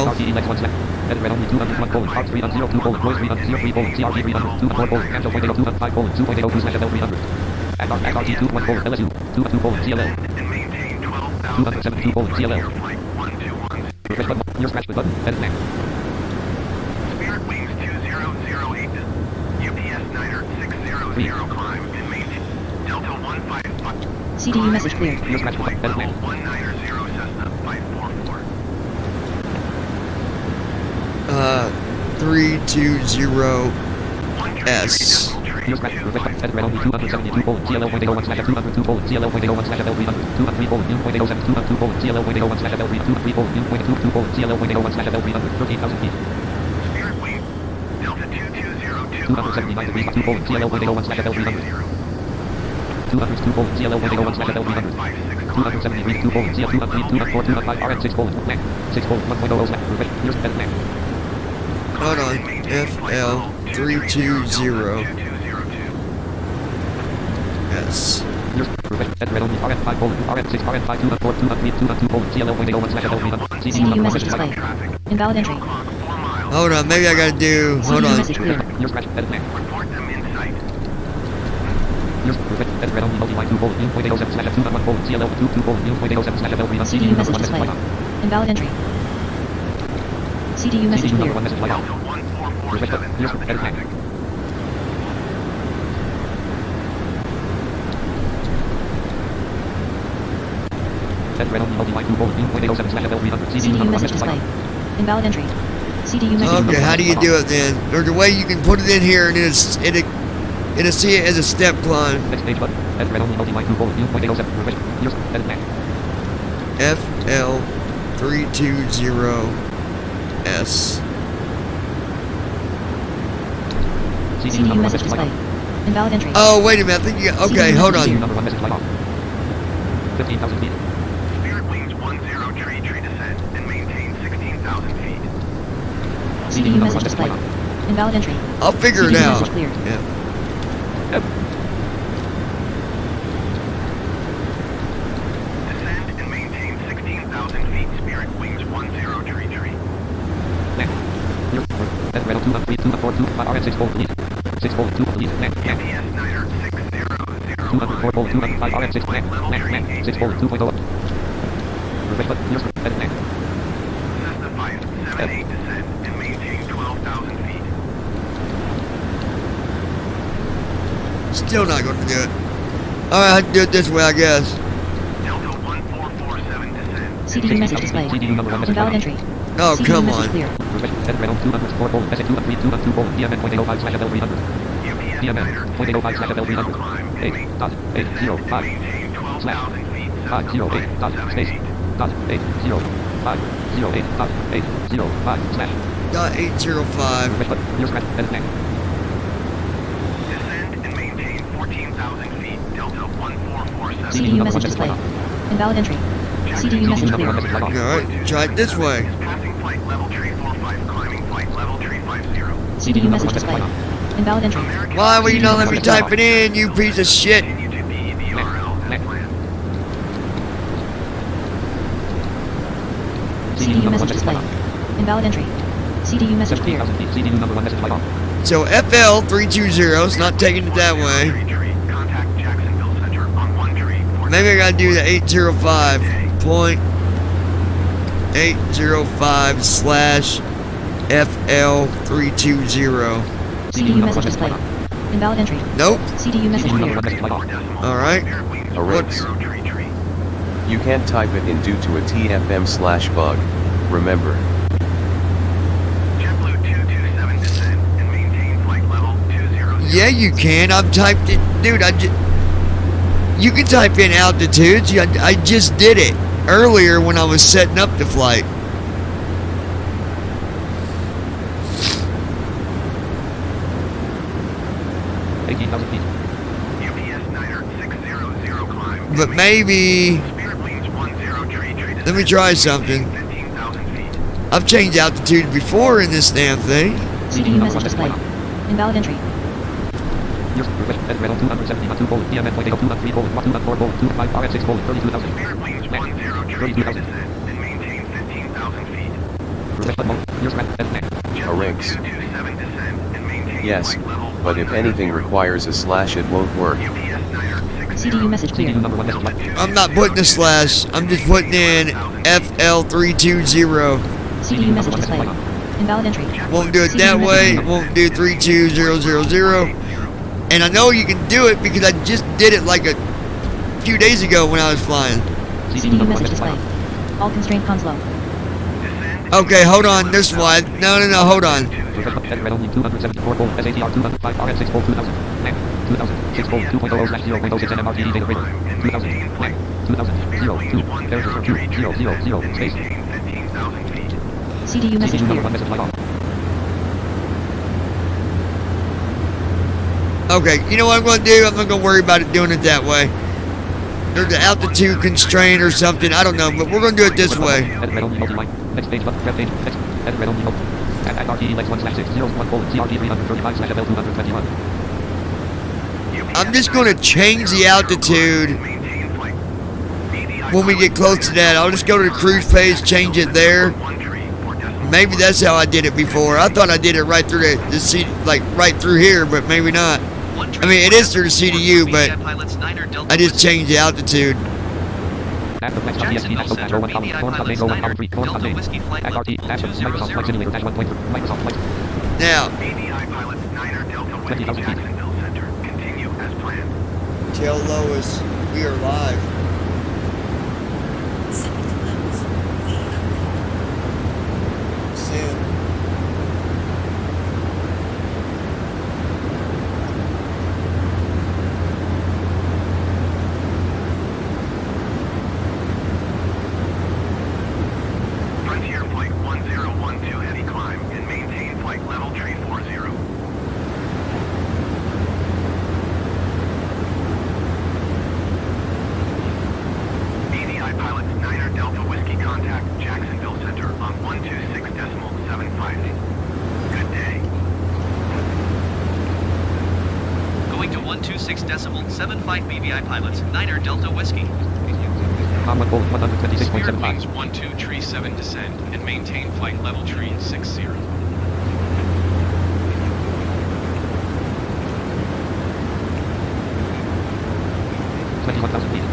Hello. RTE Lex 1 slash. Edit red only 201 colon. Park 302 colon. Noise 303 colon. CRG 300. 204 colon. Camco 0.802 5 colon. 2.802 slash FL 300. ACRT 21 colon. LSU. 2 colon. CLL. And maintain 272 colon. CLL. flight 121. Refresh button. Clear scratch quit button. Edit map. Spirit Wings 2008. UPS Niner 600 climb and maintain Delta 155. CDU message cleared. Clear scratch quit button. Edit map. 190 Cessna 544. 320S. Here's scratch. Refresh button. Edit red only 272 colon CLL.01 slash 202 colon CLL.01 slash FL300 203 colon 0.07 202 colon CLL.01 slash FL300 203 colon 0.22 colon CLL.01 slash FL300 13,000 feet. Spirit wing, Delta 2202. 279 degrees 2 colon CLL.01 slash FL300 202 colon CLL.01 slash FL300 270 degrees 2 colon CL 203 204 205 RN 6 colon Mac 6 colon 1.00 slash refresh. Here's edit Mac. Hold on. FL320. Yes. Here's refresh. Edit red only RN 5 colon RN 6 RN 5 204 203 202 colon CLL.01 slash FL300 CDU message display. Invalid entry. Hold on. Maybe I gotta do. Hold CDU on. message clear. Here's scratch. Edit Mac. Report them in sight. Here's refresh. Edit red only multiply 2 colon 0.07 slash 2.1 colon CLL 22 colon 0.07 slash FL300 CDU message display. Invalid entry. CDU message clear. Delta 1447. Refresh button. Here's edit Mac. Edit red only multiply 2 colon 0.07 slash FL300 CDU message display. Invalid entry. CDU message Okay, how do you do it then? There's a way you can put it in here and it'll see it as a step climb. Next page button. Edit red only multiply 2 colon 0.07. Refresh. Here's edit Mac. FL320S. CDU message display. Invalid entry. Oh, wait a minute. I think you. Okay, hold CDU on. number 1 message light off. 15,000 feet. Spirit wings 10 tree descent and maintain 16,000 feet. CDU message display. Invalid entry. I'll figure it CDU out. message cleared. Yeah. Descend and maintain 16,000 feet. Spirit wings 10 tree. Mac. Here's edit red on 203 204 205 RN 6 colon delete. 6 colon 2 delete. Mac. Mac. MPS Niner 600. 204 colon 205 RN 6 Mac. Mac. Mac. 6 colon 2.0. Refresh button. Here's edit Mac. Cessna 578 descend and maintain 12,000 feet. Still not going to do it. Alright, I can do it this way, I guess. Delta 1447 descend. CDU message display. CDU number 1 message Invalid light off. entry. Oh, CDU come message on. clear. Refresh. Edit red on 204 colon SA203 202 colon DMN.05 slash FL300. UPS DMN Niner 0.05 slash FL300. 8.805 slash 508 dot space dot 805 slash Dot 805. refresh button. Here's scratch. Edit Mac. descend and maintain 14,000 feet. Delta 1447. CDU message display. Invalid entry. CDU message number 1 clear. message light off. Alright, try it this way. Passing flight level tree 45, climbing flight level tree 50. CDU message display. Invalid entry. Why will you not let me type it in, you piece of shit? Continue to be VRL as planned. CDU message display. Invalid entry. CDU message clear. 17,000 feet. CDU number 1 message light off. So FL320 is not taking it that way. Contact Jacksonville Center on 1 tree. Maybe I gotta do the 805.805 slash FL320. CDU message display. Invalid entry. Nope. CDU message CDU clear. number 1 message light off. Alright. Rinse. You can't type it in due to a TFM/bug. Remember. JetBlue 227 descend and maintain flight level 200. Yeah, you can. I've typed it. Dude, you can type in altitudes. I just did it earlier when I was setting up the flight. UPS Niner 600 climb. But maybe... Spirit wings 10 tree Let me try something. 15,000 feet. I've changed altitude before in this damn thing. CDU message display. Invalid entry. Here's refresh. Edit red on 270 colon DMN.802 colon 204 colon 25 RN 6 colon 32,000. Spirit wings 10 tree 32,000. descend and maintain 15,000 feet. Refresh button. Here's scratch. Edit Mac. A rinse. 227 descend and maintain Yes, flight level but if anything requires a slash it won't work. UPS Niner 60. CDU message clear. CDU number 1 message light off. I'm not putting a slash. I'm just putting in FL320. CDU message display. Invalid entry. Won't do it that way. Won't do 32000. And I know you can do it because I just did it like a few days ago when I was flying. CDU message display. All constraint cons low. Okay, hold on. This one. No, hold on. Edit red only 274 volt. SATR 205 RN6 volt 2000. Lamp 2000. 6 volt 2.0/0.06 NMRTD data greater. 2000. Lamp 2000. 02. Characters for 2. 0 0 0. Space. CDU message CDU number clear. 1 message light off. Okay, you know what I'm going to do? I'm not going to worry about it doing it that way. There's an altitude constraint or something. I don't know, but we're going to do it this way. Edit red only multi-line. Next page button. Web page. Text. Edit red only multi. At RTE Lex 1/601 colon CRT 335/FL 221. I'm just going to change the altitude when we get close to that. I'll just go to the cruise page, change it there. Maybe that's how I did it before. I thought I did it right through the C, like right through here, but maybe not. I mean, it is through the CDU, but I just changed the altitude. Now, tell Lois we are live. Send. Frontier Flight 1012 heavy climb and maintain flight level tree 40. BVI pilots Niner Delta Whiskey contact Jacksonville Center on 126.750. Good day. Going to 126.75 BVI pilots, Niner Delta Whiskey. Spirit wings 1237 descend and maintain flight level tree 60. 21,000 feet.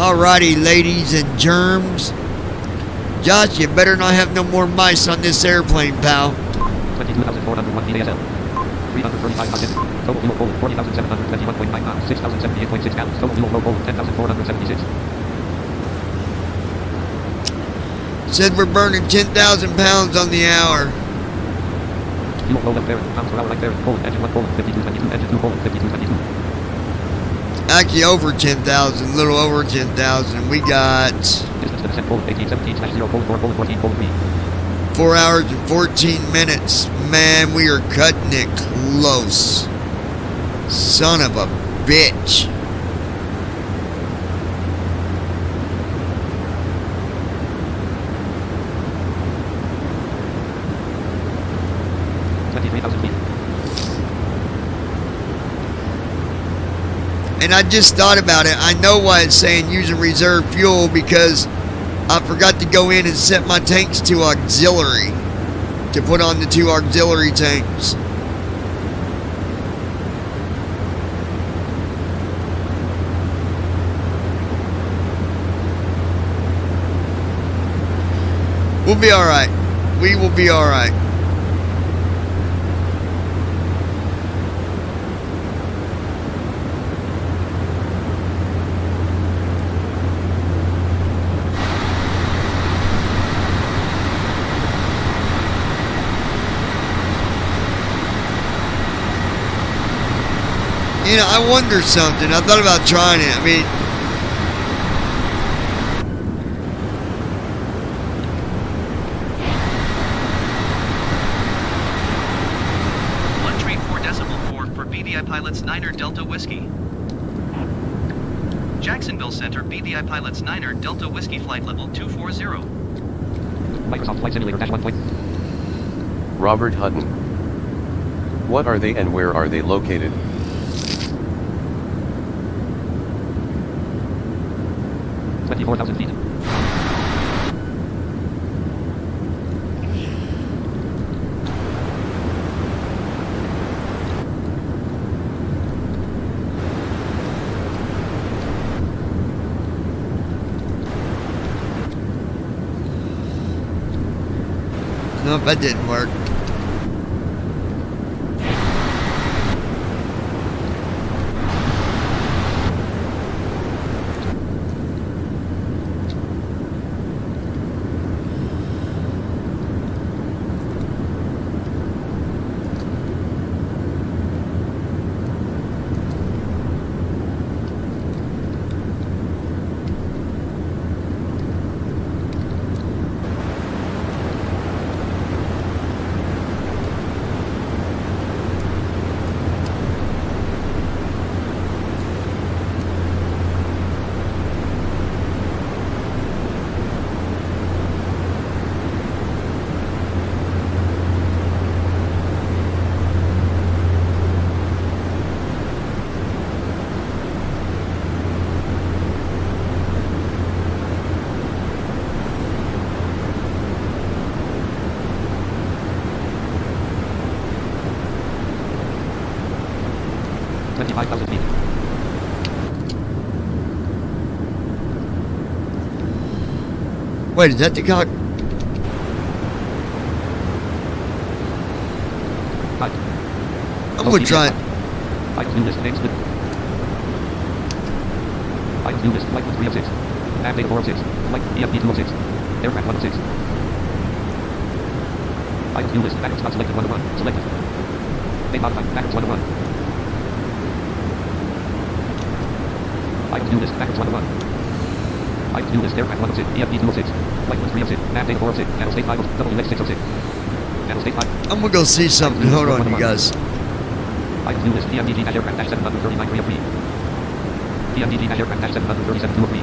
Alrighty, ladies and germs. Josh, you better not have no more mice on this airplane, pal. 22,401 feet ASL. 335 knots in. Total fuel colon 40,721.9 pounds. 6,078.6 gallons. Total fuel low colon 10,476. Said we're burning 10,000 pounds on the hour. Fuel low level bearing. Pounds per hour like bearing. Colon engine 1 colon 5222. Engine 2 colon 5222. Actually over 10,000, a little over 10,000. We got Distance to descent colon 1817/0 colon 4 colon 14 colon 3. 4 hours and 14 minutes. Man, we are cutting it close. Son of a bitch. And I just thought about it. I know why it's saying using reserve fuel, because I forgot to go in and set my tanks to auxiliary, to put on the 2 auxiliary tanks. We'll be all right. We will be all right. You know, I wonder something. I thought about trying it. I mean, for BVI Pilots 9er Delta Whiskey. Jacksonville Center, BVI Pilots 9er Delta Whiskey flight level 240. Microsoft Flight Simulator -1 point. Robert Hutton. What are they and where are they located? $24,000 feet. nope, that didn't work. Wait, is that the cock? I'm gonna try it. I can do this. Names with. I can do this. Flight 306. Nav data 406. Flight EFB 206. Aircraft 106. I can do this. Backwards not selected 101. Selected. Name modified. Backwards 101. I can do this. Backwards 101. I can do this. Aircraft 106. EFB 206. Flight 306. Nav data 406. Channel state 5. WX606. Channel state 5. I'm gonna go see something. Hold on, you guys. I can do this. PMDG-aircraft-739-303. PMDG-aircraft-737-203.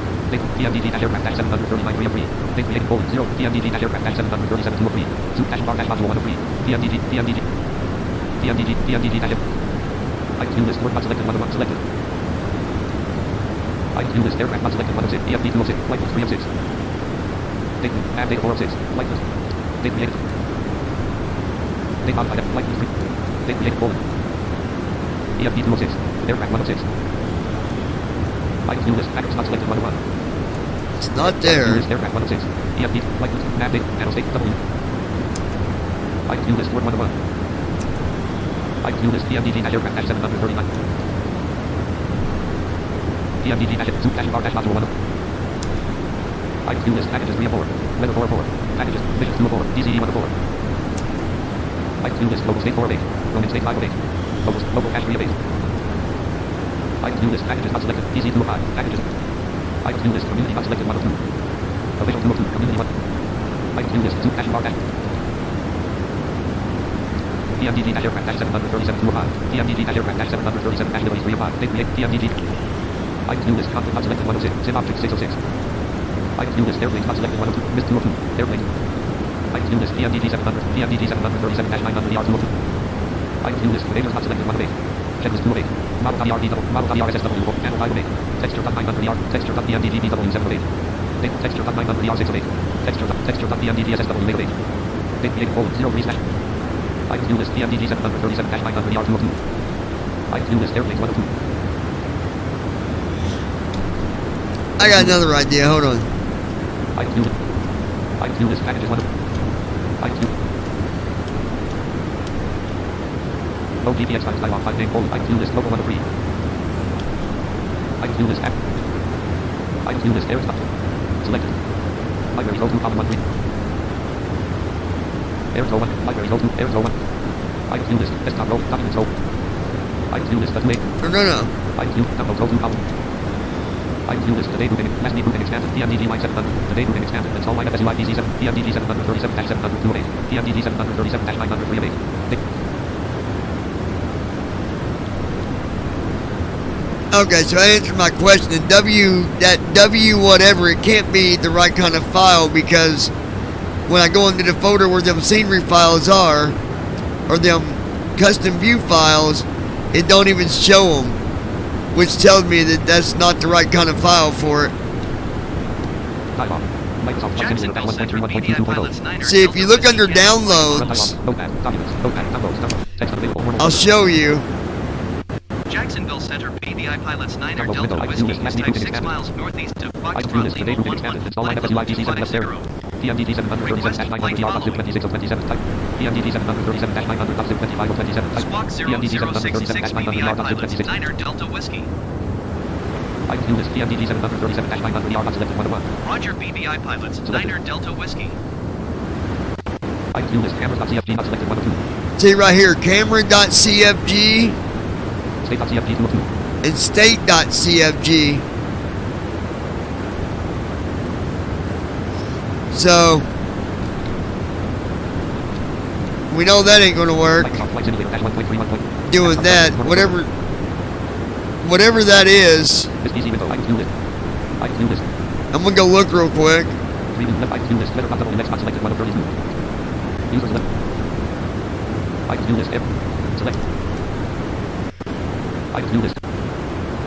PMDG-aircraft-739-303. They created colon 0. PMDG-aircraft-737-203. Zoom-bar-module 103. PMDG. I can do this. Word not selected 101. Selected. I can do this. Aircraft not selected 106. EFB 206. Flight 306. They nav data 406. Flight list. They created. They modified flight 3. They created colon. EFB 206. Aircraft 106. I can do this. Package not selected 101. It's not there. Aircraft 106. EFB. Flight list. Nav data. Channel state W. I can do this. Word 101. I can do this. PMDG-aircraft-739. PMDG-zoom-bar-module 1. I can do this. Packages 304. Weather 404. Packages. Missions 204. DCE 104. I can do this. Local state 408. Roman state 508. Local cache 308. I can do this. Packages not selected. DC 205. Packages. I can do this. Community not selected 102. Official 202. Community 1. I can do this. Zoom cache bar cache. PMDG-aircraft-737-205. PMDG-aircraft-737-W305. They create PMDG. I can do this. Conflict not selected 106. Sim object 606. I can do this. Airplanes not selected 102. Mist 202. Airplane. I can do this. PMDG-700. PMDG-737-900 ER 202. I can do this. Radars not selected 108. Checklist 208. Model copy RDW. Model copy RSSW. Channel 508. Texture.900 ER. Texture.PMDG-BW708. Texture.900 ER 608. Texture.PMDG-SSW 808. They create colon 0 3 slash. I can do this. PMDG-737-900 ER 202. I can do this. Airplanes 102. I got another idea. Hold on. I can do it. I can do this. Packages 102. Phone GPX times dialog 5 name colon. Items view list local 1 of 3. Items view list app. Items view list air stop. Selected. Library go to common 1 3. Air row 1. Library go to air row 1. Items view list. Desktop row. Documents row. Items view list. No. Items view. Download go to common. Items view list. Today grouping. Last grouping expanded. PMDG line 700. Today grouping expanded. Install line FSUI PC7. PMDG 737-70208. PMDG 737-90308. Okay, so I answered my question. And that W whatever, it can't be the right kind of file because when I go into the folder where them scenery files are, or them custom view files, it don't even show them, which tells me that that's not the right kind of file for it. See, if you look under downloads, I'll show you. Jacksonville Center BVI pilots 9 Delta Whiskey is type 6 miles northeast of Foxtrot Lima 111. PMDG 737-900-26 type. PMDG 737-900-25-27 type. Squawk 0066 BVI pilots 9 Delta Whiskey. Items view list PMDG 737-900 selected 1 of 1. Roger BVI pilots 9 Delta Whiskey. Items view list cameras.cfg not selected 1 of 2. See right here, camera.cfg State.cfg 2 of 2. and state.cfg. So we know that ain't gonna work. Doing that, whatever that is, I'm gonna go look real quick. Items view list.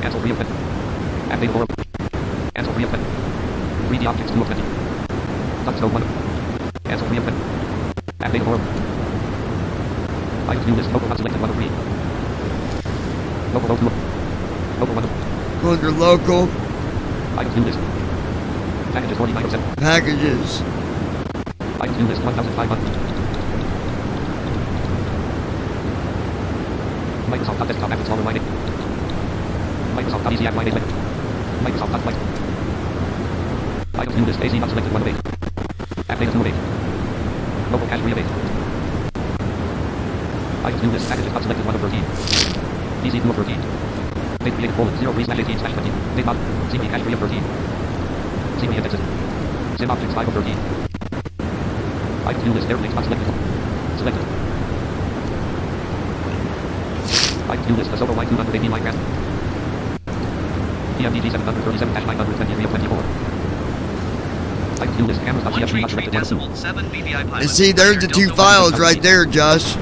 Cancel reopen. Activate world. Cancel reopen. 3D objects 2 of 20. Touch node 1. Cancel reopen. Activate world. Items view list. Local not selected 1 of 3. Local row 2 of. Local 1 of. Go under local. Items view list. Packages 4907. Packages. Items view list 1500. Microsoft desktop app installer line 8. Microsoft ECF line 8. Microsoft Light. Items view list AC not selected 1 of 8. App data 2 of 8. Local cache 3 of 8. Items view list packages not selected 1 of 13. PC 2 of 13. Date created colon 03/18/20. Date not. CV cache 3 of 13. CV indexes. Sim objects 5 of 13. Items view list airplanes not selected. Selected. Items view list Asoto line 280 line graph. PMDG 737-923 of 24. Items view list cameras.cfg not selected 1 of 2. And see, there's the two files right there, Josh.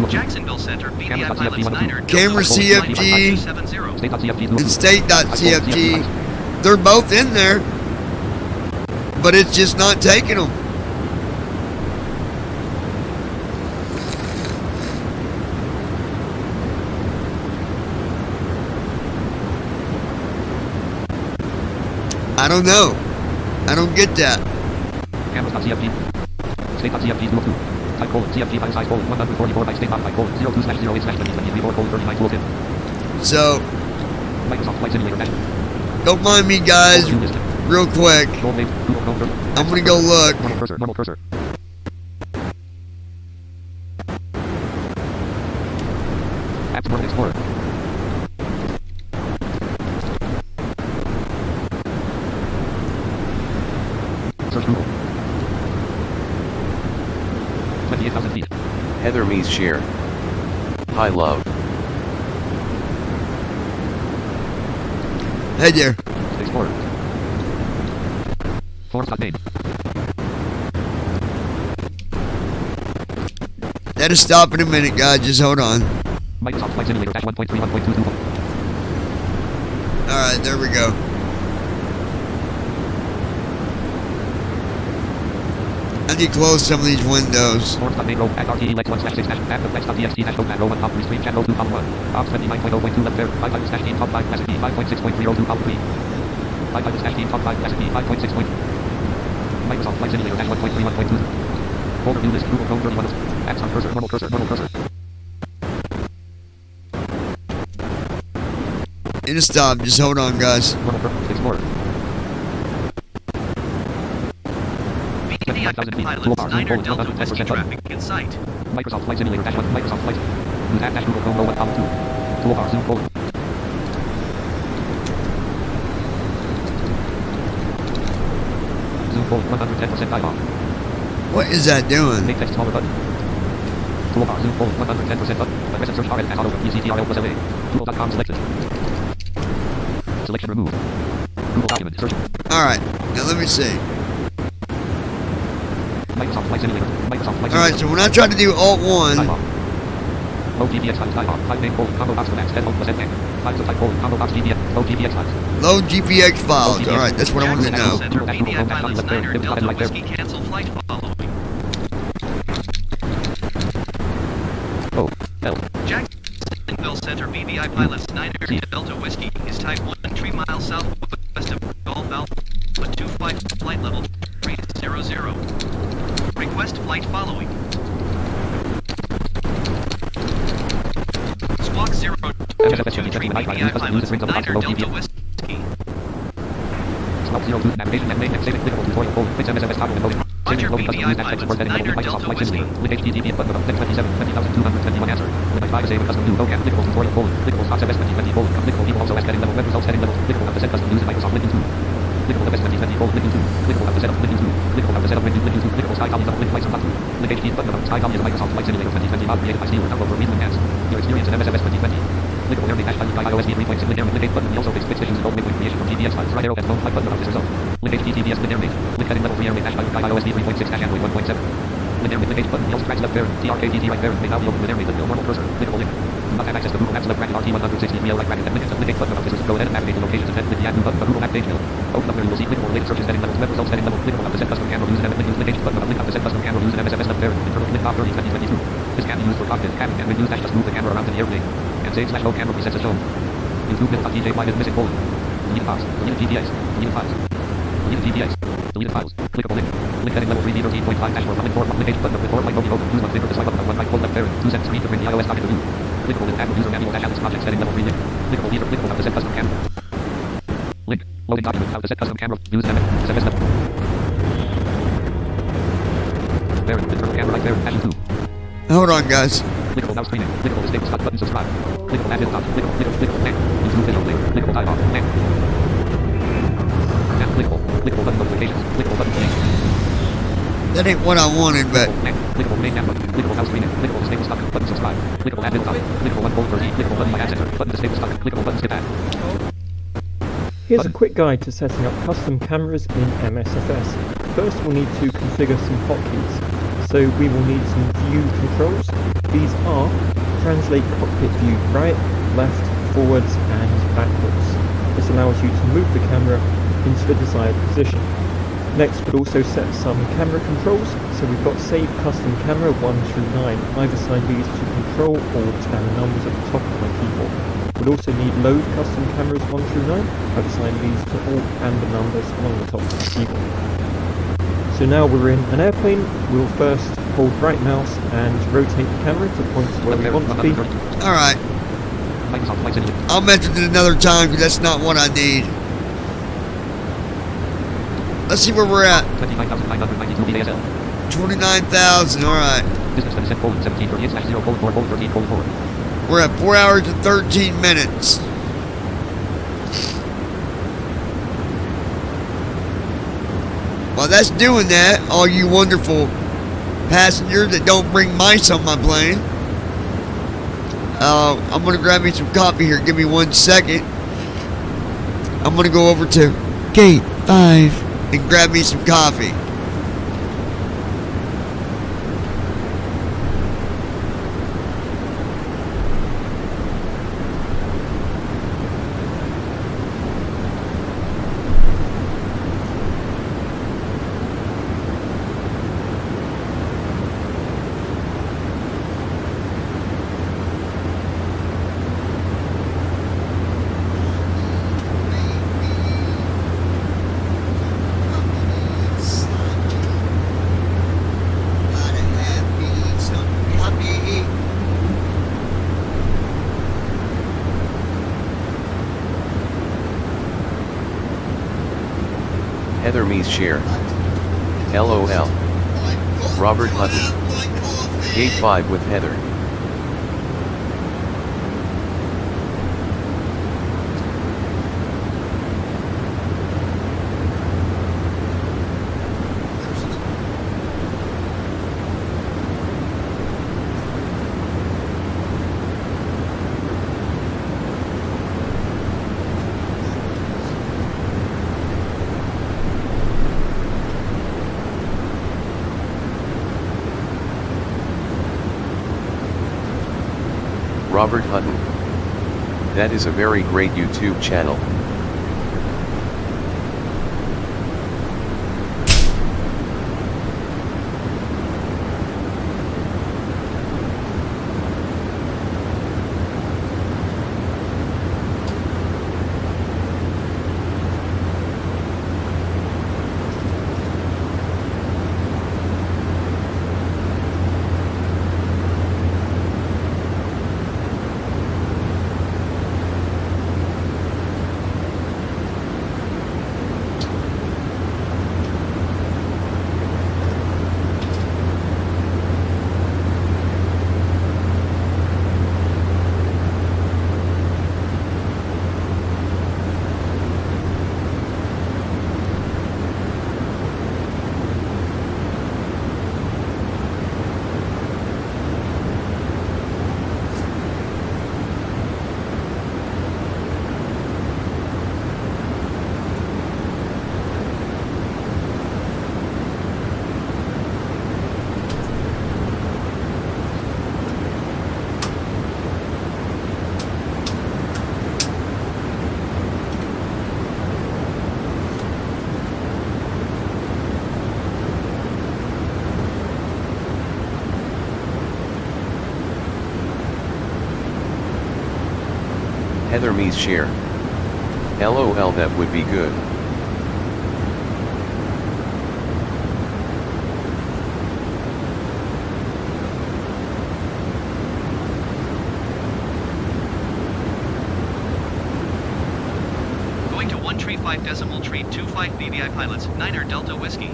Jacksonville Center BVI pilots 9 Camera CFG and state.cfg. They're both in there, but it's just not taking them. I don't know. I don't get that. Cameras.cfg. State.cfg 2 of 2. Type colon CFG file size colon 144 bytes state type colon 02/08/2023 colon 39 2 of 10. So, Microsoft Flight Simulator dash. don't mind me, guys. Real quick. I'm gonna go look. Normal cursor. Apps World Explorer. Search Google. 28,000 feet. Heather Mees share. Hi love. Hey there. Explorer. Forms.name. That'll stop in a minute, guys. Just hold on. Microsoft Flight Simulator dash 1.3 Alright, there we go. I need to close some of these windows. Forms.name row at RTE lex 1/6 dash app flex.txt dash node row 1 top 3 stream chat row 2 column 1. Ops 29.0.2 left there. 5 items dash team top 5 classic B 5.6.302 column 3. 5 items dash team top 5 classic B 5.6. Microsoft Flight Simulator dash 1.3 1.2. Folder view list Google Chrome 31. Apps on cursor. Normal cursor. In a stop. Just hold on, guys. Normal purpose Explorer. VVI pilots, 9er Delta Whiskey traffic in sight. Microsoft Flight Simulator -1. Microsoft Flight. Use app dash Google Chrome 01, 2. Toolbar zoom forward. Zoom forward 110% dial. What is that doing? Make text smaller button. Toolbar zoom forward 110% button. Address and search bar as auto ECTRL plus LA. Google.com selected. Selection removed. Google document search. Alright, now let me see. Microsoft Flight Simulator. Microsoft Flight Simulator. Alright, so when I try to do Alt 1, low GPX files dialog. 5 name colon combo box commands. Head home plus head Files of type colon combo box GPX. Low GPX files. load GPX files. Alright, that's what I wanted to know. Center, VVI pilots, 9er Delta Whiskey cancel flight following. Oh, L. Jacksonville Center, VVI pilots, 9er Delta Whiskey is type 1, 3 miles southwest of Gulf Alpha 2 flight level 300. Request flight following. Squawk 0 VVI pilots, 9er Delta Whiskey. Squawk 0 navigation and main saving clickable tutorial colon fix MSFS toggle and motion. Roger, VVI pilots, 9er Delta Whiskey. Link HTTP button of 20221 answer. Link 5 save a custom new vocab clickable tutorial colon clickable Fox FS 2020 colon clickable view also as heading level web results heading level clickable up to set custom news in Microsoft link 2. Clickable FS 2020 colon link 2. Clickable up to set up link 2. Clickable up to set up link 2. Clickable sky copy double link flights on button. Link HTTP button of sky copy of Microsoft Flight Simulator 2020 mod created by Steeler download for reading enhance. Your experience in MSFS 2020. Clickable airlink hash by iOS v 3.6 link airlink link 8 button. We also fixed issues involved with creation from GPX files. Right arrow and phone flight button of this result. Link HTTPS link airlink. Link heading level 3 airlink hash by iOS v 3.6 hash Android 1.7. Link airlink link H button. Yells tracks left parent. TRKTT right parent. May now be open with airlink with no normal cursor. Clickable link. Do not have access to Google Maps left bracket RT160 real right bracket. Link H button of this result. Go ahead and navigate the locations and then click the add new button of Google Maps page build. Open up where you will see clickable related searches heading levels web results heading level. Clickable up to set custom camera use and link H button of link up to set custom camera use and MSFS left parent. Internal click top 30 2022. This can be used for cockpit cabin and when used just move the camera around in the airplane. And save /low camera presets as shown. YouTube.dj minus missing colon. Deleted files. Deleted GPX. Deleted files. Deleted GPX. Deleted files. Clickable link. Link heading level 3D13.5 dash 4 running 4 link H button of record light mode open. Use one finger to swipe up on one right hold left parent. 2 cents 3 to bring the iOS docket to view. Clickable link add user manual dash Alice projects heading level 3 link. Clickable leader. Clickable up to set custom camera. Link. Loading document. How to set custom camera. Use MSFS level. Parent. Internal camera light parent. Hash 2. hold on, guys. Clickable now screening. Clickable disable stop button subscribe. Clickable add desktop. Clickable next. YouTube video link. Clickable dialog. Next. And clickable button notifications. Clickable button change. That ain't what I wanted, but Next. Clickable main app button. Clickable now screening. Clickable disable stop button subscribe. Clickable add desktop. Clickable 1 gold 30. Clickable button my ad center. Button disable stop. Clickable button skip ad. Here's a quick guide to setting up custom cameras in MSFS. First we'll need to configure some hotkeys. So we will need some view controls. These are translate cockpit view right, left, forwards and backwards. This allows you to move the camera into the desired position. Next we'll also set some camera controls. So we've got save custom camera 1 through 9. I've assigned these to control, alt and numbers at the top of my keyboard. We'll also need load custom cameras 1 through 9. I've assigned these to alt and the numbers along the top of the keyboard. So now we're in an airplane, we'll first hold right mouse and rotate the camera to points where we want to be. alright. I'll mention it another time because that's not what I need. Let's see where we're at. 29,000, alright. We're at 4 hours and 13 minutes. While that's doing that, all you wonderful passengers that don't bring mice on my plane, I'm going to grab me some coffee here. Give me 1 second. I'm going to go over to Gate 5 and grab me some coffee. Heather Mees share. LOL. Robert Hutton. Gate 5 with Heather. Robert Hutton. That is a very great YouTube channel. Heather Mees share. LOL, that would be good. Going to 135 decimal tree 25 BVI pilots, 9er Delta Whiskey.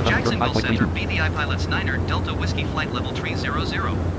Jacksonville Center, BVI pilots 9er Delta Whiskey flight level 300.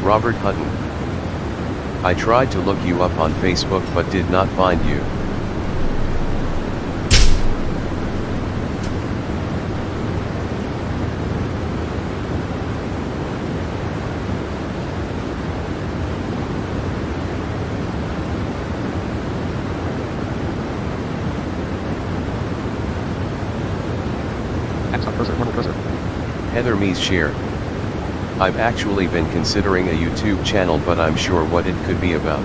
Robert Hutton. I tried to look you up on Facebook but did not find you. Heather Mees share. I've actually been considering a YouTube channel, but I'm sure what it could be about.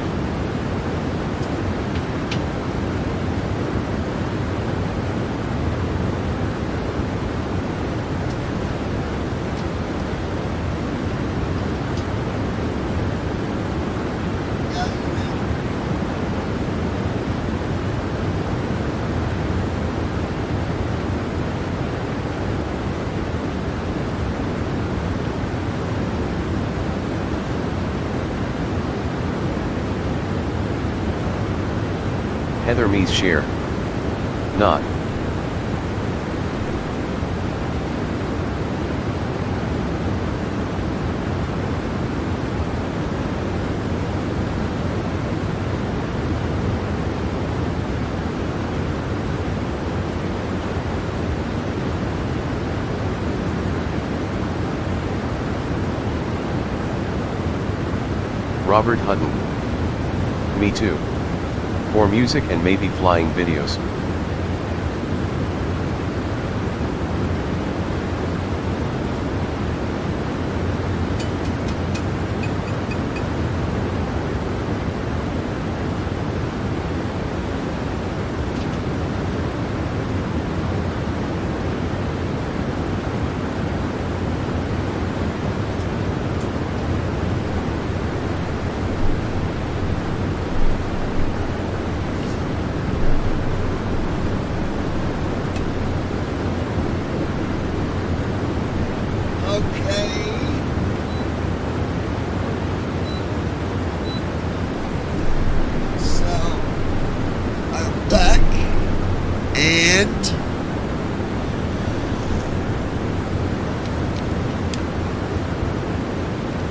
Heather Mees share. Not. Robert Hutton. Me too. For music and maybe flying videos.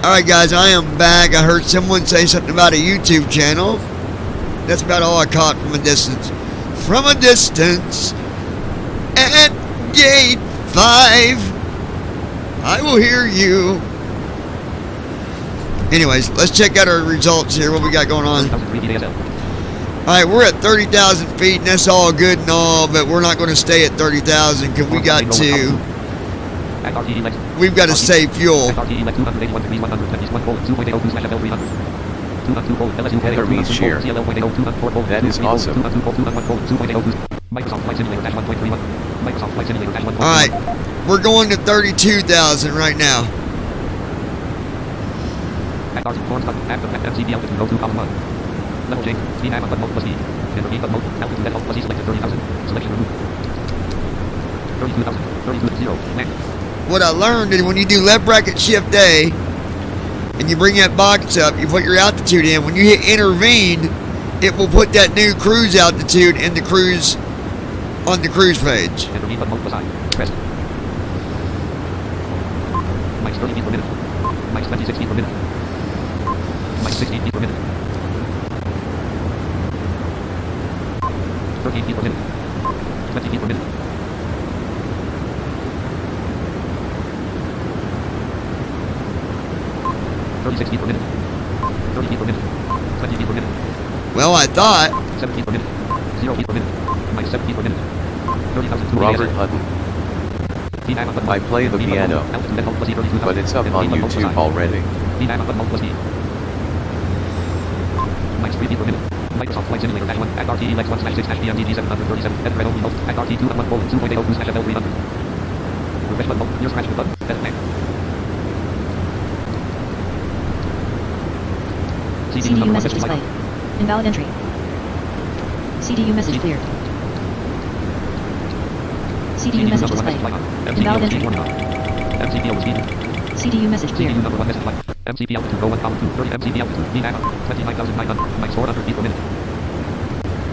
Alright guys, I am back. I heard someone say something about a YouTube channel. That's about all I caught from a distance. From a distance, at gate 5, I will hear you. Anyways, let's check out our results here, what we got going on. Alright, we're at 30,000 feet, and that's all good and all, but we're not going to stay at 30,000 because we've got to save fuel. Heather Mees share. That is awesome. Alright, we're going to 32,000 right now. Level change, speed add button mode plus speed. Intervene button mode, altitude default plus E selected 30,000. Selection removed. 32,000, 32,000, land. What I learned is when you do left bracket shift A and you bring that box up, you put your altitude in. When you hit intervene, it will put that new cruise altitude in the cruise on the cruise page. Intervene button mode plus I. Press. Mike's 30 feet per minute. Mike's 26 feet per minute. Mike's 16 feet per minute. 13 feet per minute. 20 feet per minute. 36 feet per minute. 30 feet per minute. 20 feet per minute. Well, I thought. 7 feet per minute. 0 feet per minute. Minus 7 feet per minute. 30,000. Robert Hutton. I play the piano, but it's up on YouTube already. Minus 3 feet per minute. Microsoft Flight Simulator -1 at RTE Lex 1/6-PMD 737 at red only mode at RT 2.1:2.80/FL300. Refresh button mode. You're scratching the button. Edit name. CDU message displayed. Invalid entry. CDU message cleared. CDU message displayed. Invalid entry. MCP over speed. CDU message cleared. CDU number 1 message flight. MCP altitude 01,2. 30 MCP altitude. Mean ammo. 29,900. Minus 400 feet per minute.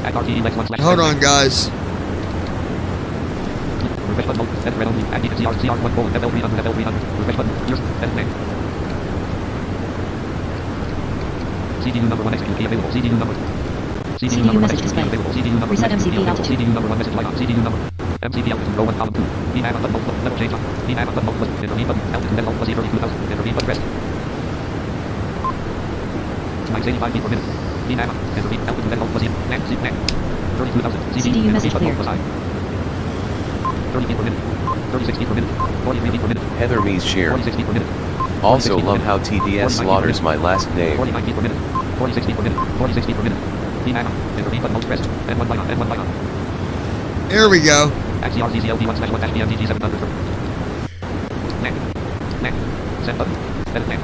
At RTE Lex 1/. Hold on, guys. Refresh button mode. Edit red only. At CR1:FL300. FL300. Refresh button. Yours. Edit name. CDU number 1 execute key available. CDU number. CDU message displayed. CDU number. Reset MCP altitude. CDU number 1 message light on. CDU number. MCP altitude 01,2. Mean ammo button mode. Level change on. Mean ammo button mode plus. Intervene button. Altitude default plus 32,000. Intervene button press. Minus 85 feet per minute. Mean ammo. Intervene. Altitude default plus 32,000. CDU message cleared. 30 feet per minute. 36 feet per minute. 43 feet per minute. Heather Mees share. 46 feet per minute. Also love how TDS slaughters my last name. 49 feet per minute. 46 feet per minute. 46 feet per minute. D-Mag on. Enter B button hold pressed. N1 light on. N1 light on. Here we go. XCRZCLD1/1-BMDG700. Mac. Send button. Edit Mac.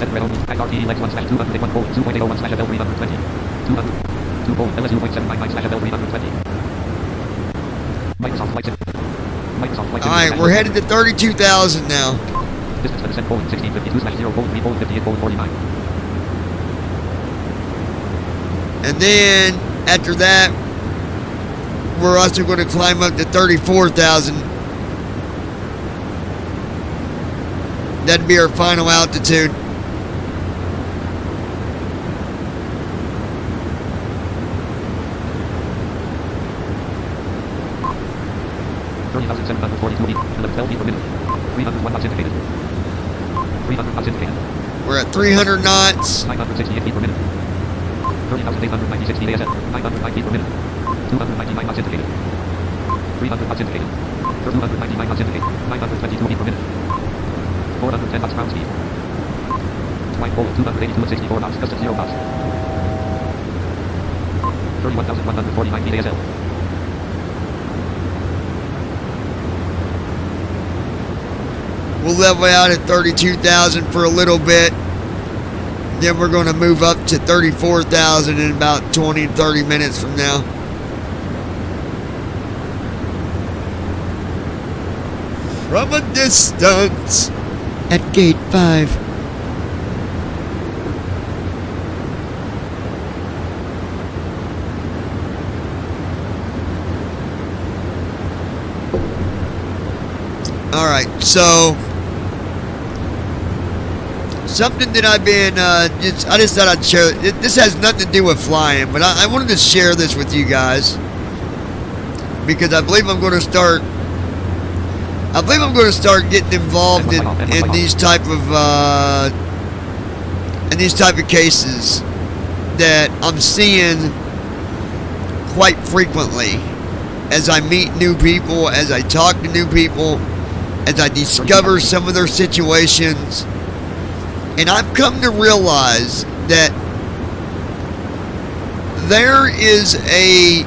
Edit red only. XRT lex 1/281:2.801/FL320. 200. 2:LSU.799/FL320. Microsoft Flight Sim. Microsoft Flight Sim. Alright, we're headed to 32,000 now. Distance to descent: 1652/0:3:58:49. And then, after that, we're also going to climb up to 34,000. That'd be our final altitude. We're at 300 knots. 968 feet per minute. 30,896 feet ASM. 909 feet per minute. 299 knots indicated. 300 knots indicated. 299 knots indicated. 922 feet per minute. 410 knots ground speed. Flight forward 282 and 64 knots. Custom 0 knots. 31,149 feet ASL. We'll level out at 32,000 for a little bit. Then we're going to move up to 34,000 in about 20 to 30 minutes from now. From a distance at gate 5. All right, so something that I've been, I just thought I'd share. This has nothing to do with flying, but I wanted to share this with you guys because I believe I'm going to start. I believe I'm going to start getting involved in these type of cases that I'm seeing quite frequently as I meet new people, as I talk to new people, as I discover some of their situations. And I've come to realize that there is a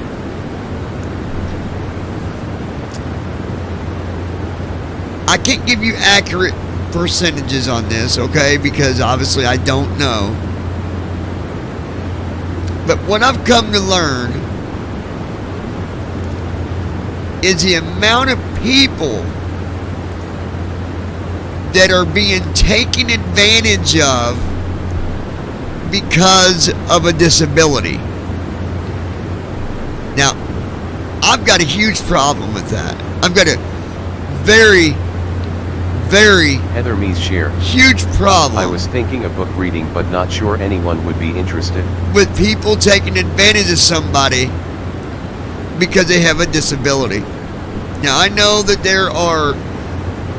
I can't give you accurate percentages on this, okay, because obviously I don't know. But what I've come to learn is the amount of people that are being taken advantage of because of a disability. Now, I've got a huge problem with that. I've got a very Heather Mees share. Huge problem. I was thinking of book reading but not sure anyone would be interested. With people taking advantage of somebody because they have a disability. Now, I know that there are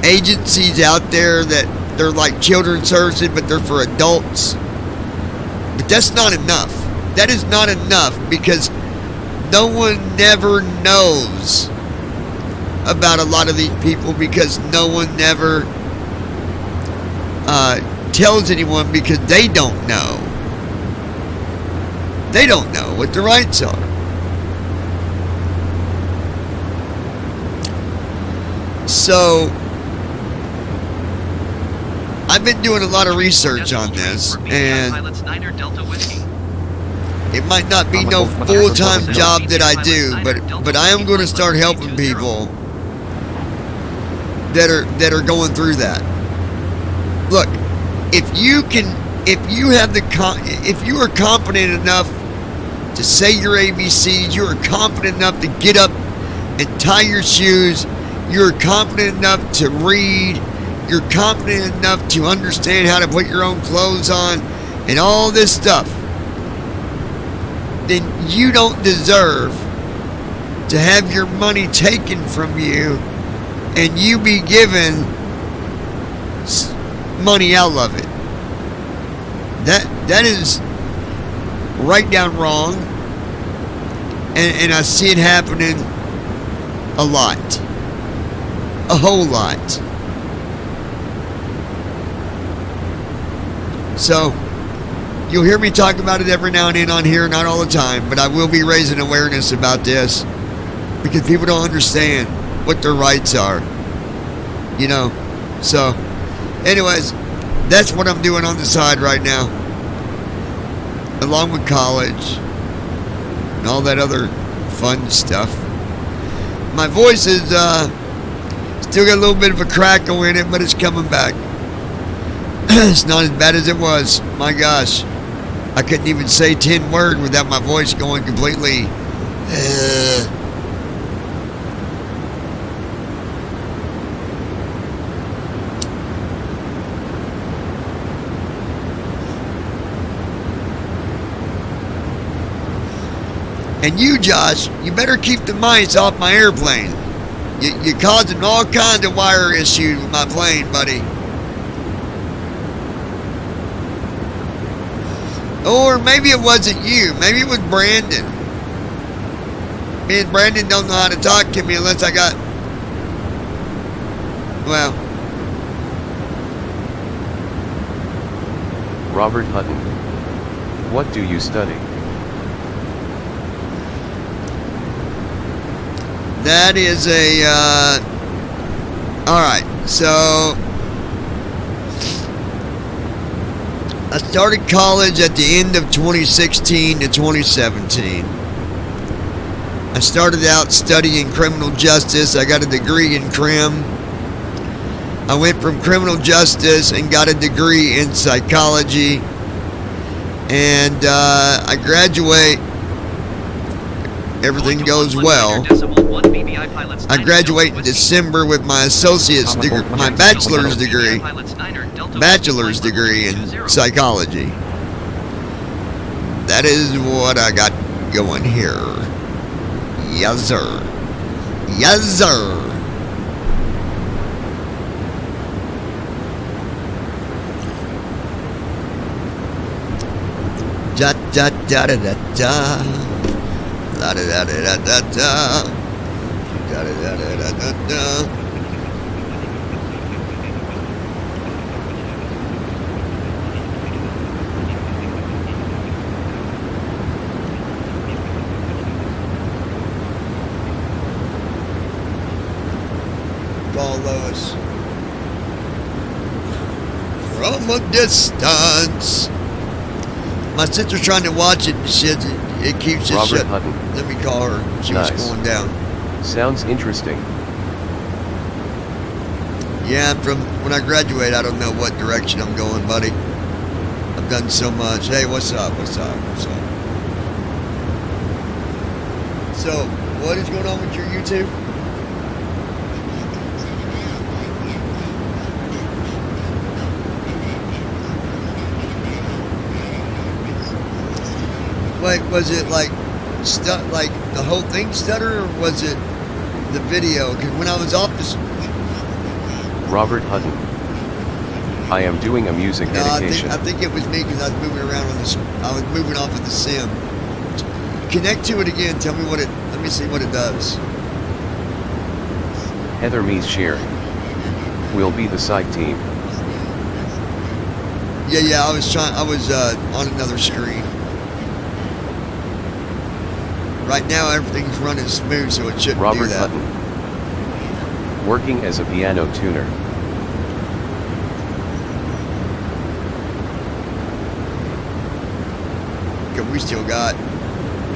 agencies out there that they're like children's services, but they're for adults. But that's not enough. That is not enough because no one never knows about a lot of these people because no one never tells anyone because they don't know. They don't know what the rights are. So I've been doing a lot of research on this, and it might not be no full-time job that I do, but I am going to start helping people that are going through that. Look, if you are confident enough to say your ABCs, you are confident enough to get up and tie your shoes, you're confident enough to read, you're confident enough to understand how to put your own clothes on and all this stuff, then you don't deserve to have your money taken from you and you be given money out of it. That is right down wrong, and I see it happening a lot. A whole lot. So, you'll hear me talk about it every now and then on here, not all the time, but I will be raising awareness about this because people don't understand what their rights are. You know? So, anyways, that's what I'm doing on the side right now. Along with college and all that other fun stuff. My voice is still got a little bit of a crackle in it, but it's coming back. It's not as bad as it was. My gosh. I couldn't even say 10 words without my voice going completely. And you, Josh, you better keep the mice off my airplane. You're causing all kinds of wire issues with my plane, buddy. Or maybe it wasn't you. Maybe it was Brandon. Me and Brandon don't know how to talk to me unless I got... Well... Robert Hutton. What do you study? That is a, alright, so, I started college at the end of 2016 to 2017. I started out studying criminal justice. I got a degree in crim. I went from criminal justice and got a degree in psychology. And, I graduate. Everything goes well. I graduate in December with my associate's degree, my bachelor's degree in psychology. That is what I got going here. Yes, sir. Yes, sir. Da da da da da da. Da da da da da da. Da da da da da da. Call Lois from a distance. My sister's trying to watch it. It keeps just shut. Let me call her. She was going down. Sounds interesting. Yeah, from when I graduate, I don't know what direction I'm going, buddy. I've done so much. Hey, what's up? What's up? What's up? So, what is going on with your YouTube? Wait, was it like the whole thing stutter, or was it the video? Because when I was off this... Robert Hutton. I am doing a music dedication. I think it was me because I was moving around on this. I was moving off of the sim. Connect to it again. Tell me what it. Let me see what it does. Heather Mees share. We'll be the site team. Yeah. I was on another screen. Right now everything's running smooth, so it shouldn't Robert do that. Hutton. Working as a piano tuner. Okay, we still got,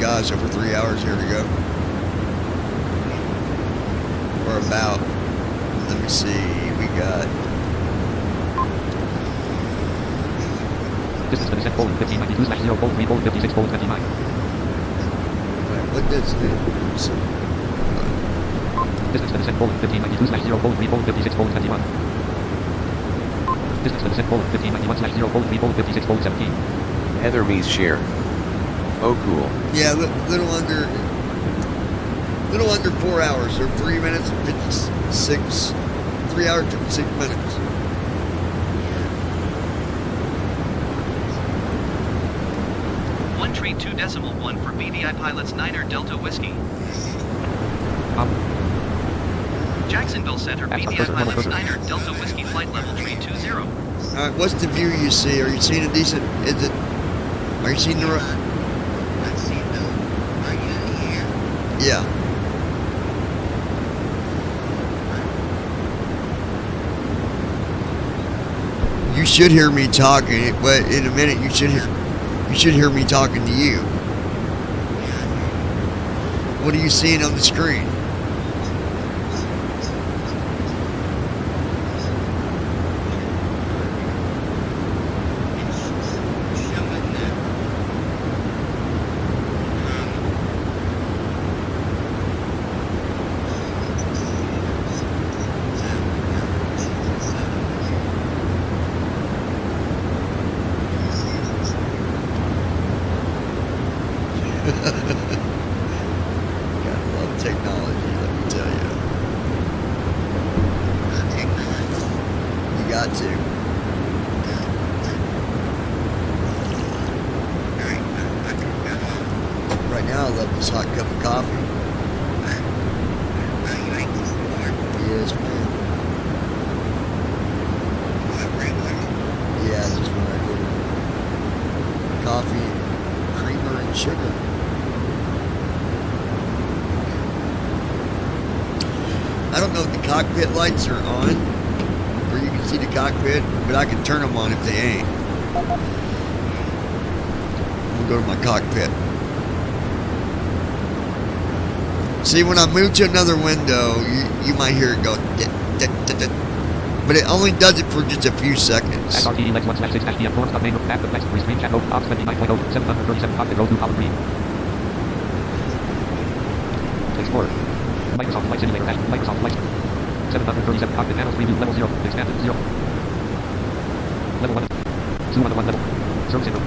gosh, over 3 hours here to go. Or about. Let me see. We got. This is the descent colon 1592/0 colon 3 colon 56 colon 29. What does it? This is the descent colon 1592/0 colon 3 colon 56 colon 21. This is the descent colon 1591/0 colon 3 colon 56 colon 17. Heather Mees share. Oh, cool. Yeah, little under 4 hours, or 3 minutes and 56, 3 hours, 56 minutes. One tree 2.1 for BVI pilots 9er Delta Whiskey. Jacksonville Center, BVI Pilot Niner, Delta Whiskey Flight Level 320. Alright, what's the view you see? Are you seeing a decent, are you seeing the yeah. You should hear me talking, but in a minute you should hear me talking to you. What are you seeing on the screen? Gotta love technology, let me tell you. You got to. Right now I love this hot cup of coffee. Yes, man. Yeah, just one regular coffee, creamer, and sugar. I don't know if the cockpit lights are on, where you can see the cockpit, but I can turn them on if they ain't. We'll go to my cockpit. See, when I move to another window, you might hear it go, but it only does it for just a few seconds. SRT Lex 1/6-DM forms the main back the flex screen chat open ops 29.0 737 cockpit row 2 column 3. Explorer. Microsoft Flight Simulator dash Microsoft Flight 737 cockpit panels preview level 0 expanded 0 level 1 zoom on the 1 level service info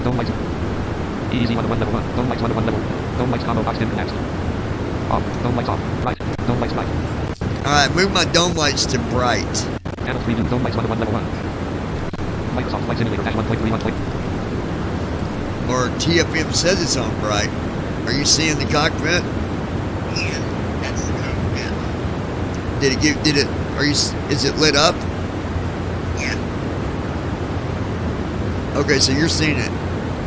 dome lights easy 1 to 1 level 1 dome lights 1 to 1 level dome lights combo box dim connects off dome lights off right dome lights right. Alright, move my dome lights to bright. Panel preview dome lights 1 to 1 level 1 Microsoft Flight Simulator dash 1.31. Or TFM says it's on bright. Are you seeing the cockpit? Is it lit up? Yeah. Okay, so you're seeing it.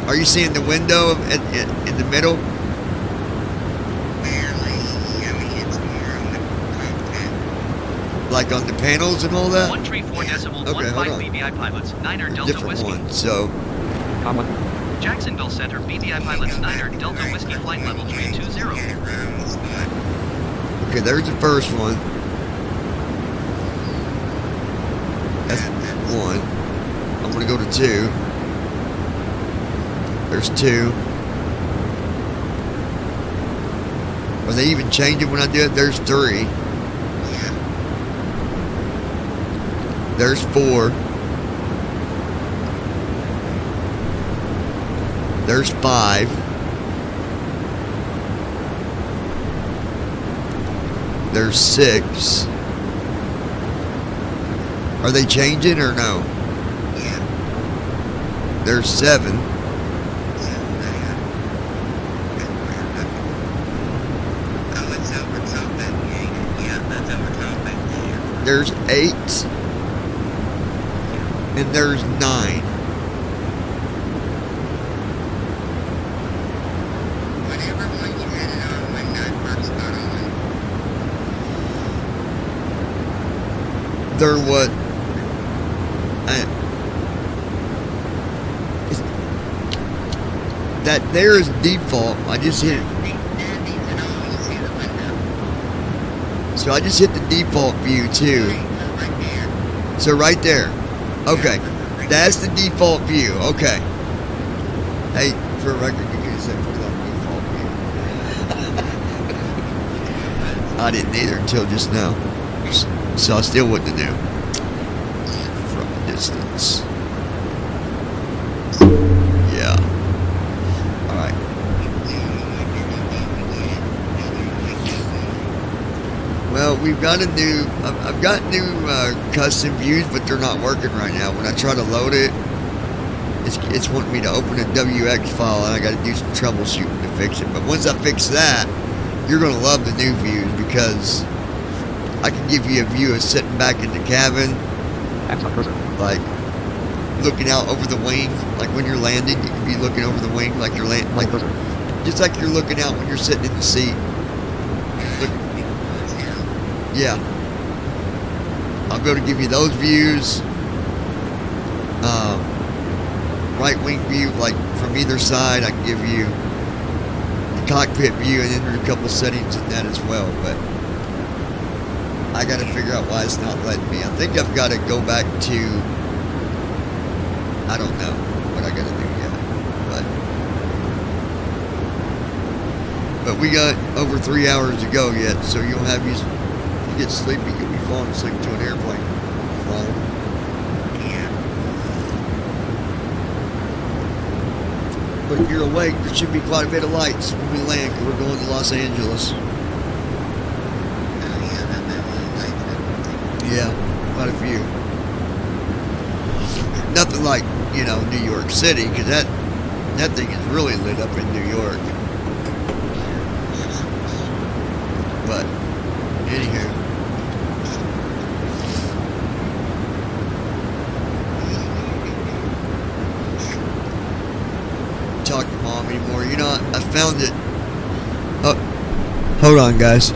Are you seeing the window in the middle? Barely. I mean, it's more on the cockpit. Like on the panels and all that? 134.15 hold on. BVI pilots, Niner Delta Different Whiskey. one, so... Jacksonville Center, BVI Pilots, Niner Delta Whiskey Flight Level 320. Okay, there's the first one. That's one. I'm gonna go to 2. There's 2. Are they even changing when I do it? There's 3. There's 4. There's 5. There's 6. Are they changing or no? Yeah. There's 7. Oh, it's over top that gate. Yeah, that's over top that gate. There's 8. And there's 9. Whatever one you had it on when I first got on. They're what? That there is default. I just hit it. So I just hit the default view too. So right there. Okay. That's the default view. Okay. Hey, for a record, you could have said put it on default view. I didn't either until just now. So I still wouldn't have knew. From a distance. Yeah. Alright. Well, we've got a new, I've got new custom views, but they're not working right now. When I try to load it, it's wanting me to open a WX file, and I got to do some troubleshooting to fix it. But once I fix that, you're going to love the new views, because I can give you a view of sitting back in the cabin, like looking out over the wing, like when you're landing, you can be looking over the wing, like you're like just like you're looking out when you're sitting in the seat. Look, yeah, I'll be able to give you those views. Right wing view, like from either side. I can give you the cockpit view, and then there's a couple settings in that as well. But I got to figure out why it's not letting me. I think I've got to go back to. I don't know what I got to do yet, but we got over 3 hours to go yet. So you'll have you get sleepy, you'll be falling asleep to an airplane flying. But if you're awake, there should be quite a bit of lights when we land, because we're going to Los Angeles. Yeah, quite a few. Nothing like, you know, New York City, because that thing is really lit up in New York. But, anywho. Talk to Mom anymore. You know, I found it. Oh, hold on, guys.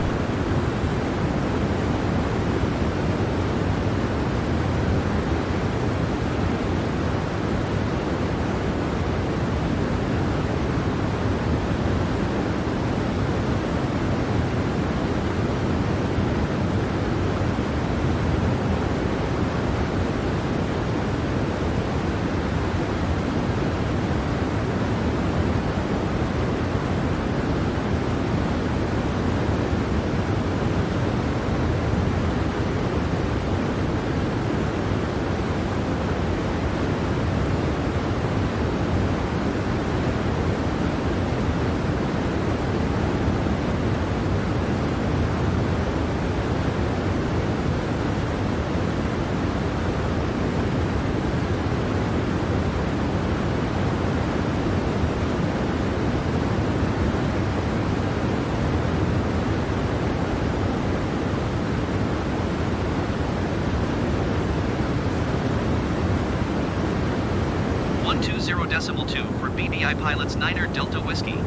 for BVI pilots Niner Delta Whiskey.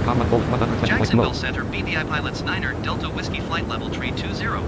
Jacksonville Jacksonville Center, BVI pilots Niner Delta Whiskey flight level tree 20.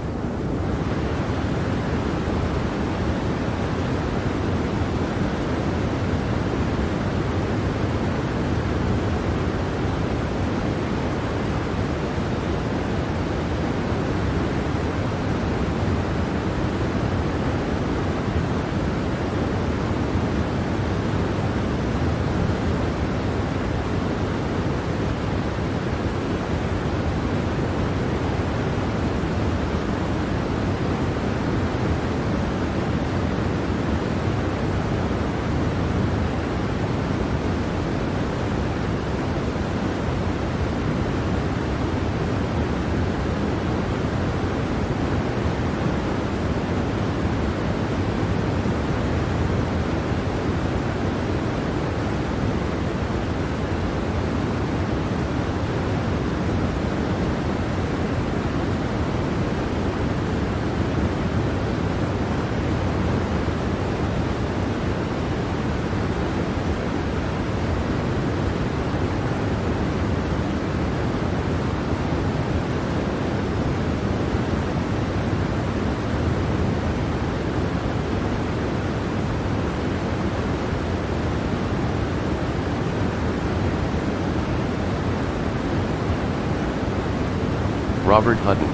Robert Hutton.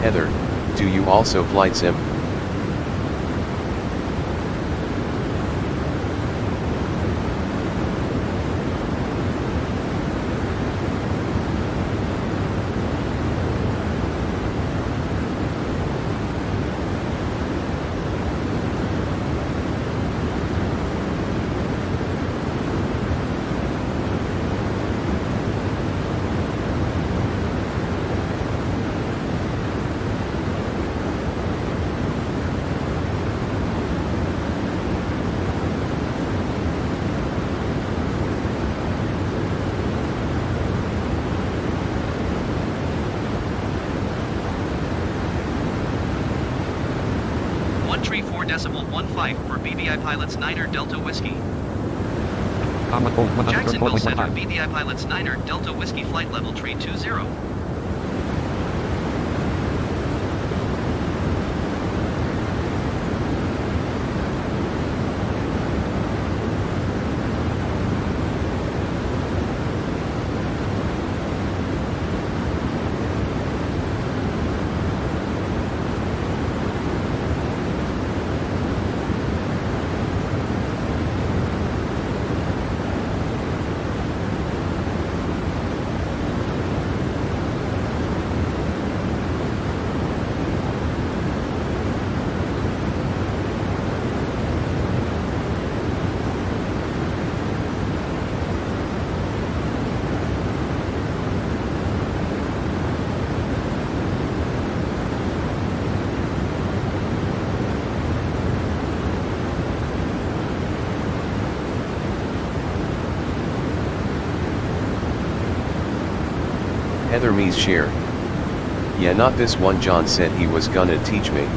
Heather, do you also flight sim? 4.15 for BVI pilots 9er Delta Whiskey. Com 1 colon Jacksonville Center, 134.15. BVI pilots 9er Delta Whiskey flight level tree 20. Heather Mees share. Yeah, not this one. John said he was gonna teach me.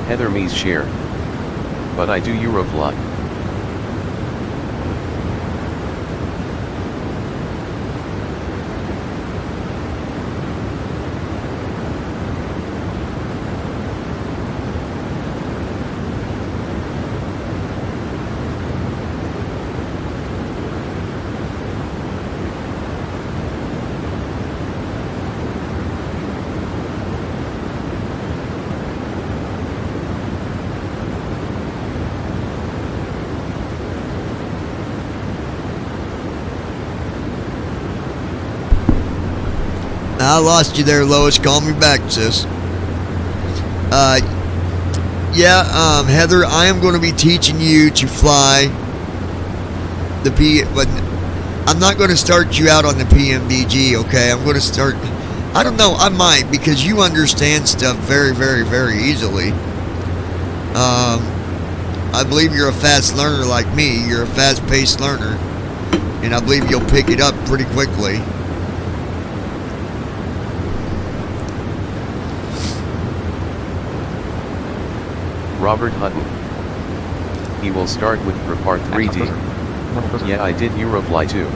Heather Mees share. But I do Eurofly. I lost you there, Lois. Call me back, sis. Heather, I am going to be teaching you to fly the but I'm not going to start you out on the PMBG, okay? I'm going to start, I don't know, I might, because you understand stuff very, very, very easily. I believe you're a fast learner like me. You're a fast-paced learner, and I believe you'll pick it up pretty quickly. Robert Hutton. He will start with Repart 3D. Yeah, I did Eurofly too,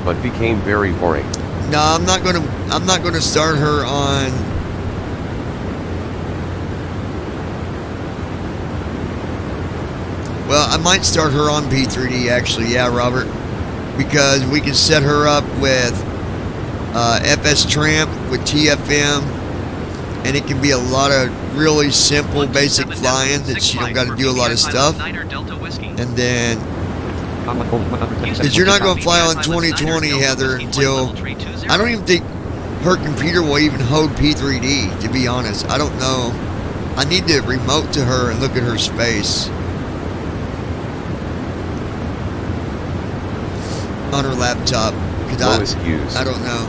but became very boring. No, I'm not gonna start her on. Well, I might start her on P3D actually. Yeah, Robert, because we can set her up with FS Tramp with TFM, and it can be a lot of really simple, basic flying that she don't got to do a lot of stuff. And then, because you're not going to fly on 2020, Heather, until I don't even think her computer will even hold P3D. To be honest, I don't know. I need to remote to her and look at her space on her laptop. Lois Hughes. I don't know.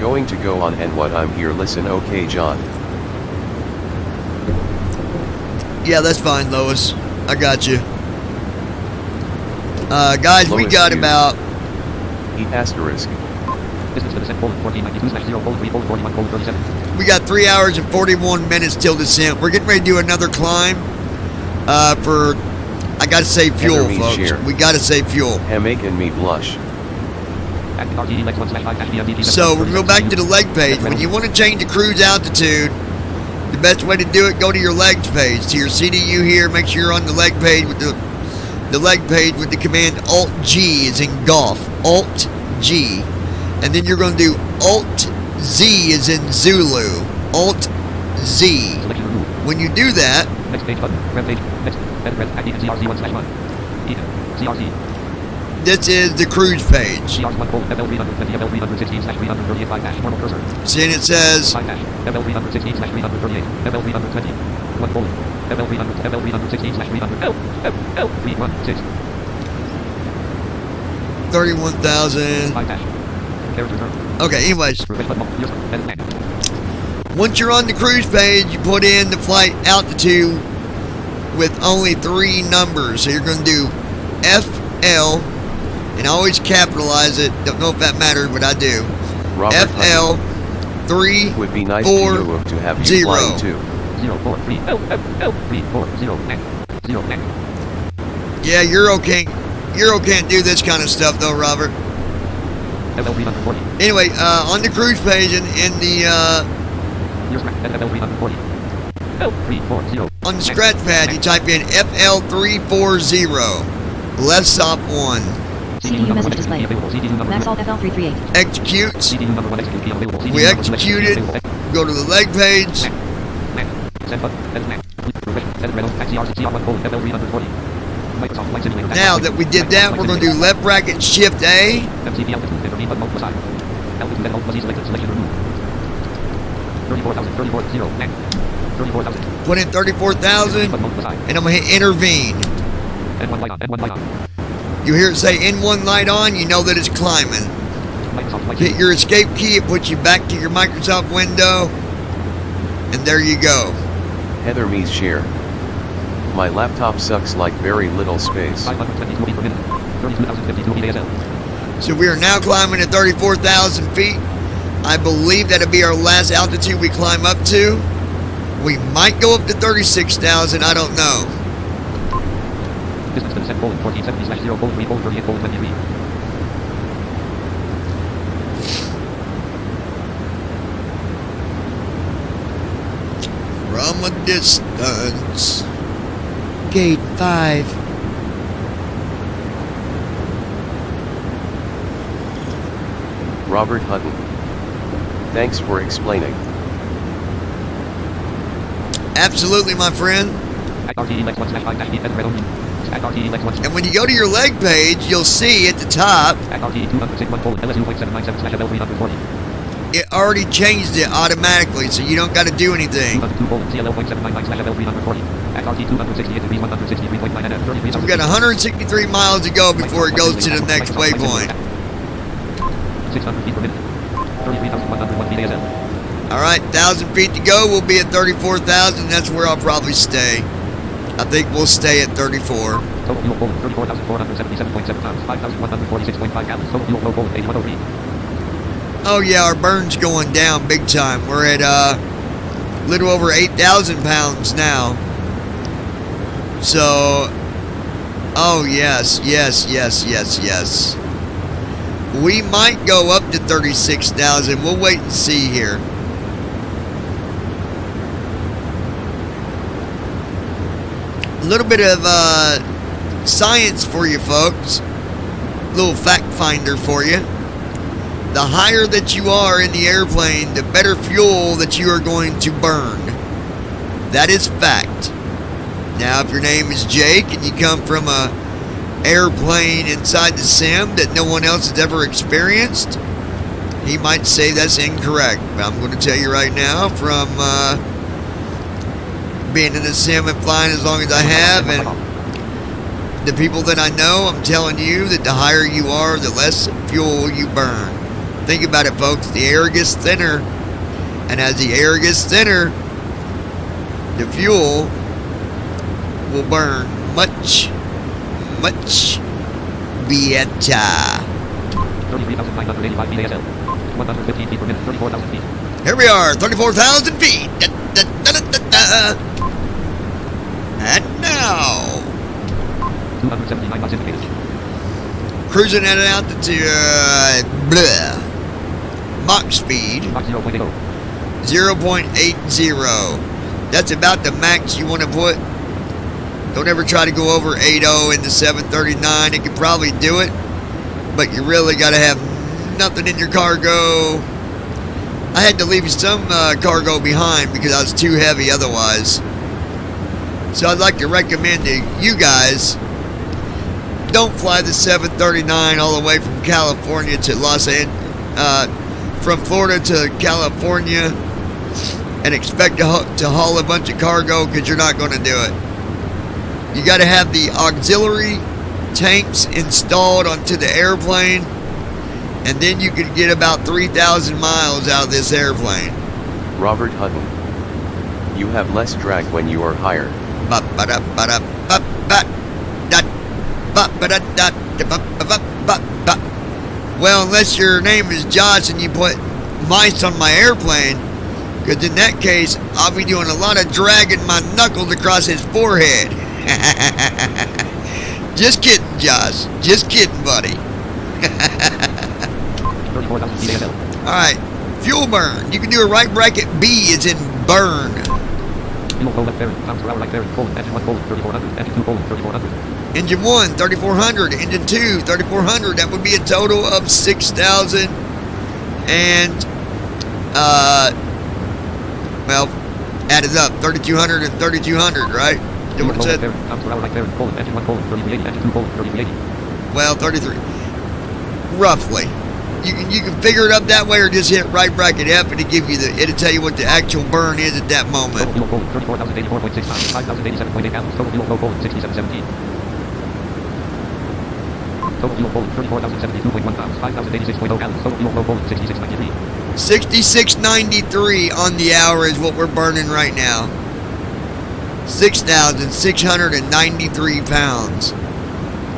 Going to go on and what I'm here. Listen, okay, John. Yeah, that's fine, Lois. I got you. Guys, Lois we got Hughes. about. E asterisk. We got 3 hours and 41 minutes till descent. We're getting ready to do another climb. For I gotta save fuel, Heather folks. Share. We gotta save fuel. Making me blush. So we're gonna go back to the leg page. When you want to change the cruise altitude, the best way to do it, go to your legs page. To your CDU here, make sure you're on the leg page with the leg page with the command Alt G is in golf. Alt G. And then you're gonna do Alt Z is in Zulu. Alt Z. When you do that, next page button. Red page. Next. Red. CRZ1/1. CRZ. this is the cruise page. CR1 colon FL320 FL316/338 5 normal cursor. See, and it says FL316/338 FL320 1 colon FL316/300 L316 31,000. 5 character term. Okay, anyways. Refresh button. Yes, edit back. Once you're on the cruise page, you put in the flight altitude with only 3 numbers. So you're going to do FL, and always capitalize it. Don't know if that matters, but I do. Robert FL 3 would be nice 4 to have you 0. flying too. 043 L340 0 Yeah, Euro can't do this kind of stuff though, Robert. FL340. Anyway, on the cruise page in the FL340 L340 on the scratch pad, you type in FL340, left stop 1. CDU message display. Max alt FL338. Execute. CDU number 1 execute key unavailable. We executed. Go to the leg page. Now that we did that, we're going to do left bracket shift A. Put in 34,000, and I'm going to hit intervene. You hear it say N1 light on, you know that it's climbing. Hit your escape key, it puts you back to your Microsoft window, and there you go. Heather Mees share. My laptop sucks like very little space. So we are now climbing at 34,000 feet. I believe that'll be our last altitude we climb up to. We might go up to 36,000, I don't know. Distance to descent colon 1470/0:3:38:23. From a distance. Gate 5. Robert Hutton. Thanks for explaining. Absolutely, my friend. And when you go to your leg page, you'll see at the top, it already changed it automatically, so you don't got to do anything. So we've got 163 miles to go before it goes to the next waypoint. 600 feet per minute. 33,101 feet ASL. Alright, 1,000 feet to go. We'll be at 34,000. That's where I'll probably stay. I think we'll stay at 34. Total fuel colon 34,477.7 tons. 5,146.5 gallons. Total fuel flow colon 8103. Oh yeah, our burn's going down big time. We're at a little over 8,000 pounds now. So, oh yes. We might go up to 36,000. We'll wait and see here. A little bit of science for you folks. A little fact finder for you. The higher that you are in the airplane, the better fuel that you are going to burn. That is fact. Now, if your name is Jake and you come from a airplane inside the sim that no one else has ever experienced, he might say that's incorrect. But I'm going to tell you right now, from being in the sim and flying as long as I have, and the people that I know, I'm telling you that the higher you are, the less fuel you burn. Think about it, folks. The air gets thinner, and as the air gets thinner, the fuel will burn much better. 33,985 feet ASL. 115 feet per minute. 34,000 feet. Here we are, 34,000 feet. And now, 279 knots indicated. cruising at an altitude, Mach speed, Mach 0.80. 0.80. That's about the max you want to put. Don't ever try to go over 80 in the 739. It could probably do it, but you really got to have nothing in your cargo. I had to leave some cargo behind because I was too heavy otherwise. So I'd like to recommend to you guys don't fly the 739 all the way from California to from Florida to California and expect to haul a bunch of cargo, because you're not going to do it. You got to have the auxiliary tanks installed onto the airplane, and then you could get about 3,000 miles out of this airplane. Robert Hutton. You have less drag when you are higher. Well, unless your name is Josh and you put mice on my airplane, because in that case, I'll be doing a lot of dragging my knuckles across his forehead. Just kidding, Josh. Just kidding, buddy. Alright, fuel burn. You can do a right bracket B is in burn. Engine 1, 3,400. Engine 2, 3,400. That would be a total of 6,000 and, well, add it up. 3,200 and 3,200, right? Is that what it said? Well, 33. Roughly. You can figure it up that way, or just hit right bracket F and it'll tell you what the actual burn is at that moment. Total fuel Poland 34,072.1 pounds, 5,086.0 gallons. Total fuel Poland 6693. 6693 on the hour is what we're burning right now. 6,693 pounds.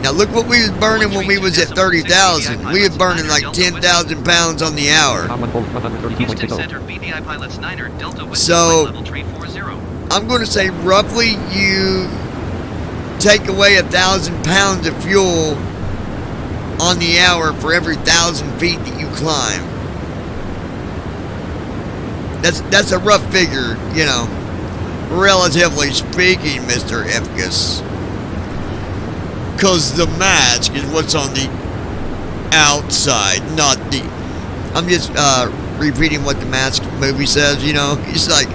Now look what we was burning when we was at 30,000. We was burning like 10,000 pounds on the hour. Houston Center BVI pilots Niner Delta Whiskey So level tree 40. I'm going to say roughly you take away 1,000 pounds of fuel on the hour for every 1,000 feet that you climb. That's a rough figure, you know, relatively speaking, Mr. Efkus. Because the mask is what's on the outside, not the... I'm just repeating what the Mask movie says, you know. He's like,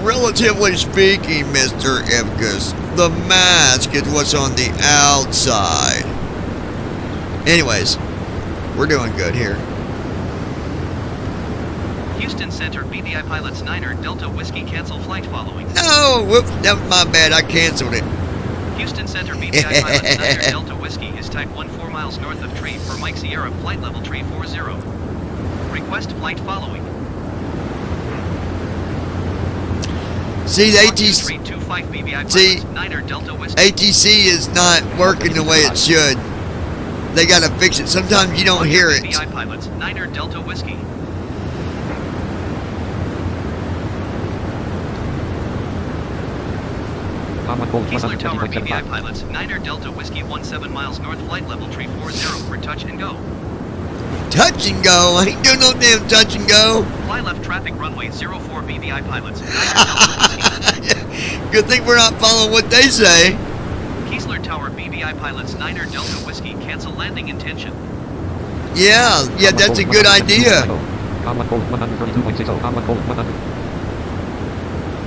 relatively speaking, Mr. Efkus, the mask is what's on the outside. Anyways, we're doing good here. Houston Center BVI pilots Niner Delta Whiskey cancel flight following. No, whoops, that was my bad. I canceled it. Houston Center BVI pilots Niner Delta Whiskey is type 14 miles north of tree for Mike Sierra flight level tree 40. Request flight following. See, the ATC, ATC is not working the way it should. They gotta fix it. Sometimes you don't hear it. BVI pilots Niner Delta Whiskey. Keesler Tower BVI pilots Niner Delta Whiskey 17 miles north flight level tree 40 for touch and go. Touch and go? I ain't doing no damn touch and go. Fly left traffic runway 04 BVI pilots Niner Delta Whiskey. Good thing we're not following what they say. Keesler Tower BVI pilots Niner Delta Whiskey cancel landing intention. Yeah, that's a good idea.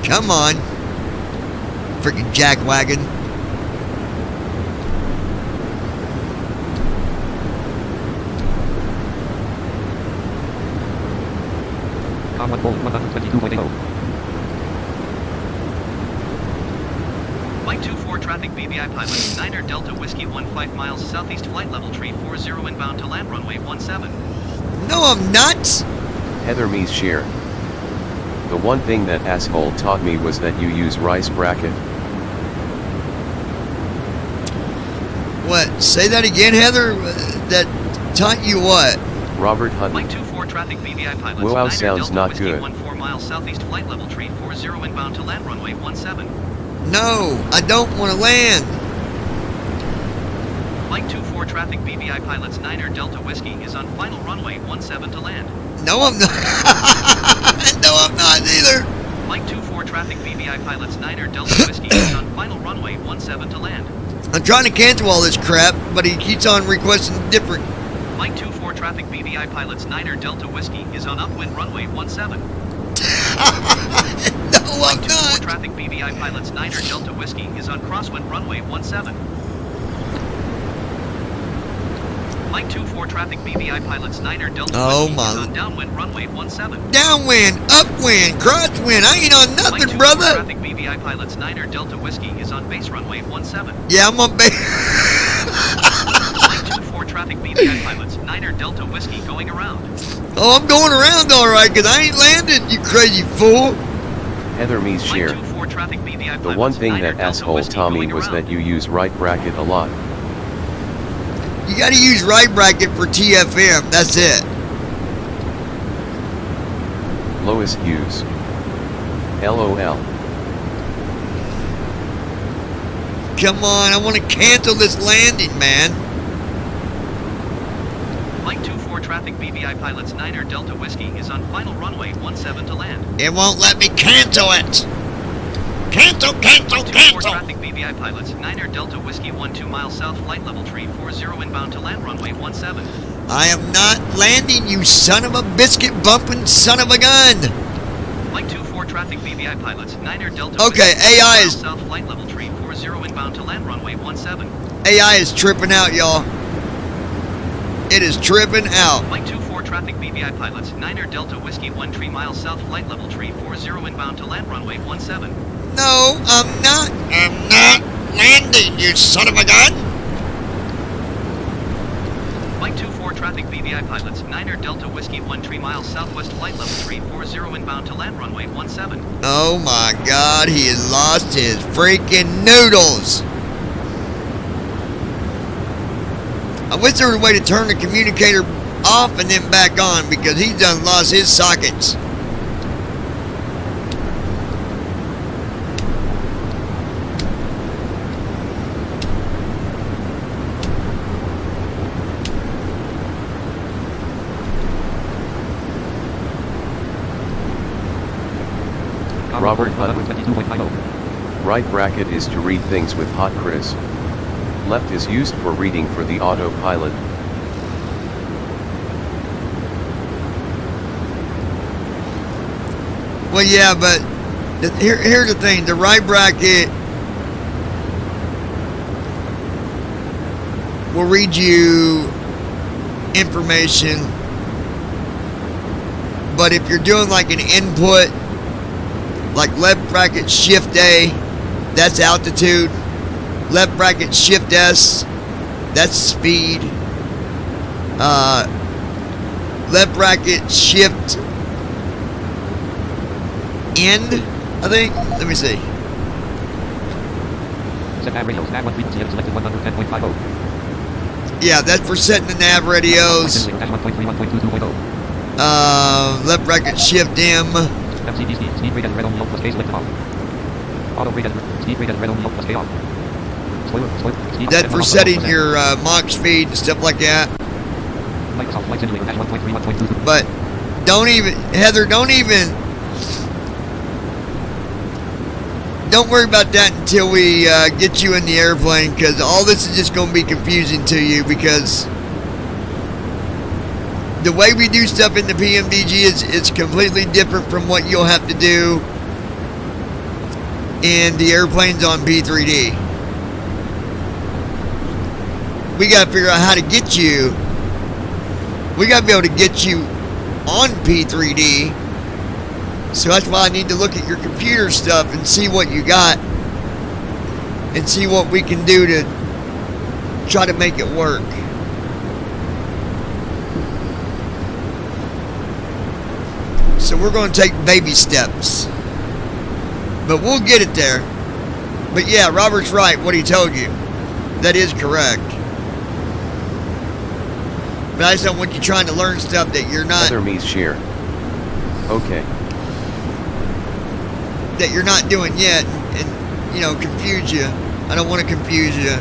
Come on. Freaking jackwagon. Flight 24 traffic BVI pilots Niner Delta Whiskey 15 miles southeast flight level tree 40 inbound to land runway 17. No, I'm not. Heather Mees Shear. The one thing that asshole taught me was that you use rice bracket. What? Say that again, Heather? That taught you what? Robert Hutton. Flight 24 traffic BVI pilots Wow, Niner sounds Delta not Whiskey good. 14 miles southeast flight level tree 40 inbound to land runway 17. No, I don't want to land. Flight 24 traffic BVI pilots Niner Delta Whiskey is on final runway 17 to land. No, I'm not. No, I'm not either. Flight 24 traffic BVI pilots Niner Delta Whiskey is on final runway 17 to land. I'm trying to cancel all this crap, but he keeps on requesting different. Flight 24 traffic BVI pilots Niner Delta Whiskey is on upwind runway 17. No, I'm not. Traffic BVI pilots Niner Delta Whiskey is on crosswind runway 17. Flight 24 traffic BVI pilots 9er Delta Oh, Whiskey my. is on downwind runway 17. Downwind, upwind, crosswind. I ain't on Flight nothing, 24 brother. traffic BVI pilots 9er Delta Whiskey is on base runway 17. Yeah, I'm on base. Flight 24 traffic BVI pilots 9er Delta Whiskey going around. Oh, I'm going around all right, because I ain't landed, you crazy fool. Heather Mees Flight share. 24 traffic BVI The pilots one thing 9er that Delta asshole Whiskey Tommy going was around. that you use right bracket a lot. You got to use right bracket for TFM. That's it. Lois Hughes. LOL. Come on, I want to cancel this landing, man. Flight 24 traffic BVI pilots 9er Delta Whiskey is on final runway 17 to land. It won't let me cancel it. Cancel, cancel, Flight 24 cancel. traffic BVI pilots 9er Delta Whiskey 12 miles south flight level 340 inbound to land runway 17. I am not landing, you son of a biscuit bumping son of a gun. Flight 24 traffic BVI pilots 9er Delta Okay, Whiskey 12 AI miles is south flight level 340 inbound to land runway 17. AI is tripping out, y'all. It is tripping out. Flight 24 traffic BVI pilots 9er Delta Whiskey 13 miles south flight level 340 inbound to land runway 17. No, I'm not. I'm not landing, you son of a gun. Flight 24 traffic BVI pilots 9er Delta Whiskey 13 miles southwest flight level 340 inbound to land runway 17. Oh my God, he has lost his freaking noodles. I wish there was a way to turn the communicator off and then back on because he's done lost his sockets. Robert Hutton. Right bracket is to read things with hot Chris. Left is used for reading for the autopilot. Well, yeah, but here's the thing. The right bracket will read you information. But if you're doing like an input, like left bracket shift A, that's altitude. Left bracket shift S, that's speed. Left bracket shift end, I think. Let me see. Set nav radios. Nav 1 frequency is selected 110.50. Yeah, that's for setting the nav radios. Left bracket shift M. MCD speed. Speed rate as red only. Alt plus K selected off. Auto rate as speed rate as red only. Alt plus K off. Slower. Speed. That's for setting your Mach speed and stuff like that. Microsoft Flight Simulator dash 1.3 But don't even, Heather, don't worry about that until we get you in the airplane, because all this is just going to be confusing to you, because the way we do stuff in the PMDG is completely different from what you'll have to do in the airplanes on P3D. We got to figure out how to get you. We got to be able to get you on P3D. So that's why I need to look at your computer stuff and see what you got and see what we can do to try to make it work. So we're going to take baby steps. But we'll get it there. But yeah, Robert's right, what he told you. That is correct. But I just don't want you trying to learn stuff that you're not... Heather Mees share. Okay. That you're not doing yet, and you know, confuse you. I don't want to confuse you.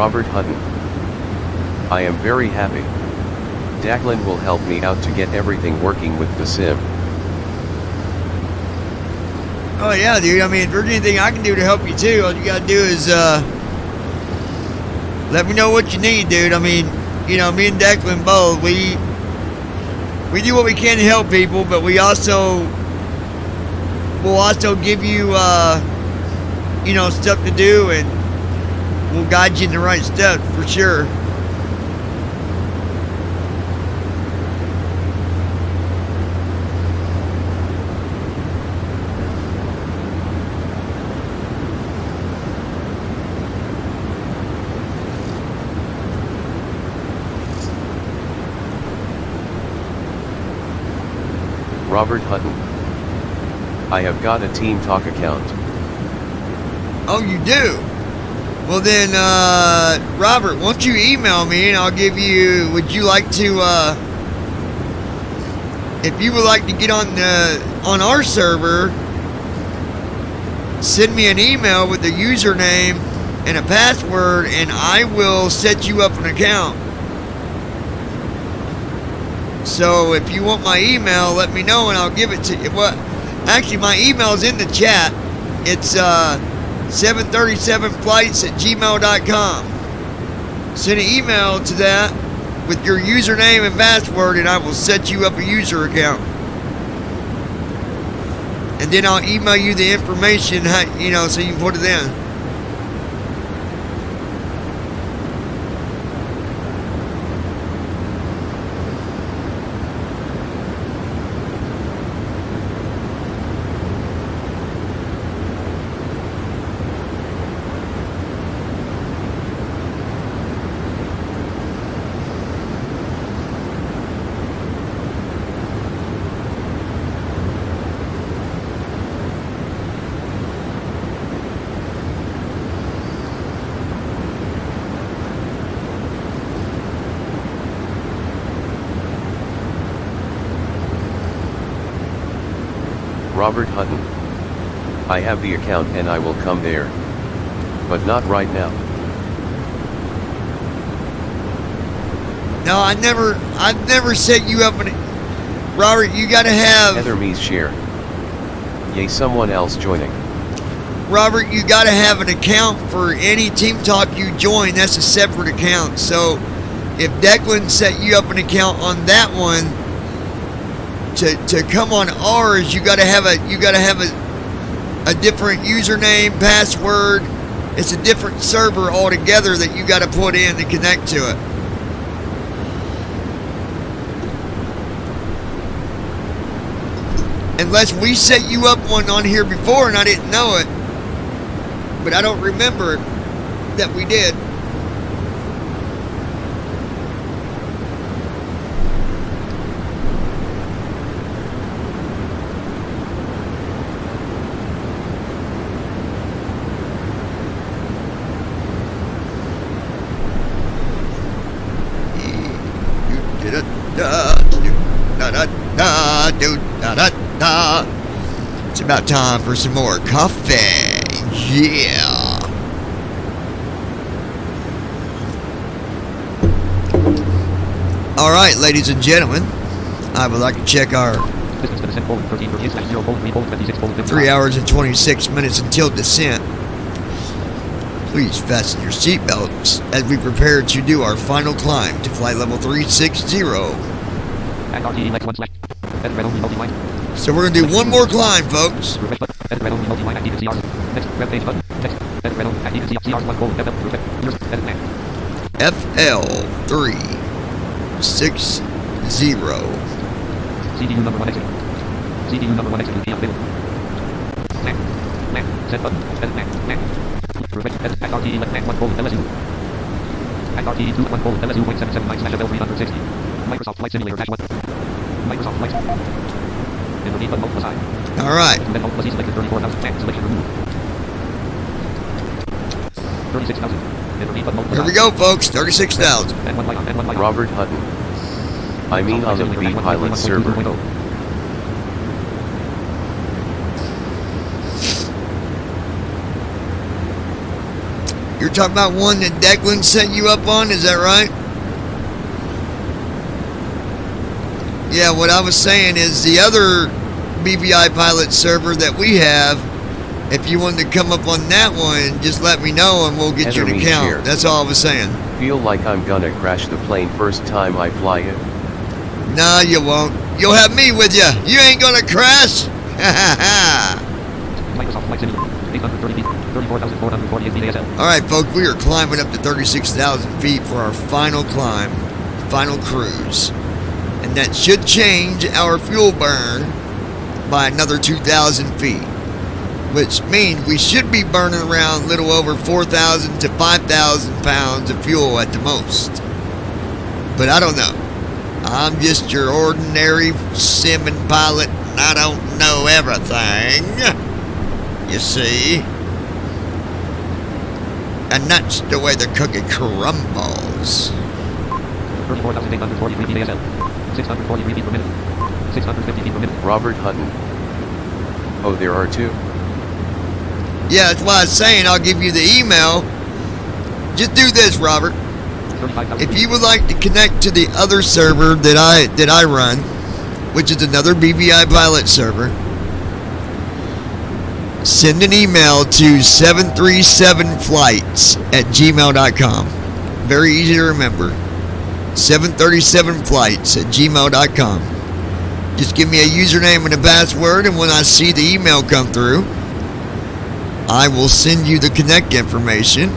Robert Hutton. I am very happy. Declan will help me out to get everything working with the sim. Oh yeah, dude. I mean, if there's anything I can do to help you too, all you gotta do is let me know what you need, dude. I mean, you know, me and Declan both, we do what we can to help people, but we'll also give you you know, stuff to do, and we'll guide you in the right steps for sure. Robert Hutton. I have got a Team Talk account. Oh, you do? Well then, Robert, why don't you email me and I'll give you, would you like to, if you would like to get on our server, send me an email with a username and a password and I will set you up an account. So if you want my email, let me know and I'll give it to you. Well, actually, my email's in the chat. It's 737flights@gmail.com. Send an email to that with your username and password and I will set you up a user account. And then I'll email you the information, you know, so you can put it in. Robert Hutton. I have the account and I will come there. But not right now. No, I've never set you up in Robert, you gotta have Heather Me's share. Yay, someone else joining. Robert, you gotta have an account for any Team Talk you join. That's a separate account. So if Declan set you up an account on that one, to come on ours, you gotta have a different username, password. It's a different server altogether that you gotta put in to connect to it. Unless we set you up one on here before and I didn't know it, but I don't remember that we did. It's about time for some more coffee. Yeah. All right, ladies and gentlemen, I would like to check our 3 hours and 26 minutes until descent. Please fasten your seatbelts as we prepare to do our final climb to flight level 360. So we're going to do one more climb, folks. FL360. CDU number 1 exit. CDU number 1 exit. Set button. RTE left 1 LSU. RTE 2 1 LSU 0.779/L360. Microsoft Flight Simulator -1. Microsoft Flight. And repeat button aside. All right. Then Alt selected 34,000. Selection removed. 36,000. Here we go, folks. 36,000. Robert Hutton. I mean on the B pilot server. You're talking about one that Declan set you up on, is that right? Yeah, what I was saying is the other BVI pilot server that we have, if you wanted to come up on that one, just let me know and we'll get you an account. Share. That's all I was saying. Feel like I'm gonna crash the plane first time I fly it. Nah, you won't. You'll have me with you. You ain't gonna crash. Microsoft Flight Simulator. 830 feet. 34,448 VASL. All right, folks, we are climbing up to 36,000 feet for our final climb, final cruise. And that should change our fuel burn by another 2,000 feet. Which means we should be burning around a little over 4,000 to 5,000 pounds of fuel at the most. But I don't know. I'm just your ordinary simming pilot, and I don't know everything. You see? And that's the way the cookie crumbles. 34,843 VASL. 643 feet per minute. 650 feet per minute. Robert Hutton. Oh, there are two. Yeah, that's why I was saying I'll give you the email. Just do this, Robert. If you would like to connect to the other server that I run, which is another BVI pilot server, send an email to 737flights@gmail.com. Very easy to remember. 737flights@gmail.com. Just give me a username and a password, and when I see the email come through, I will send you the connect information.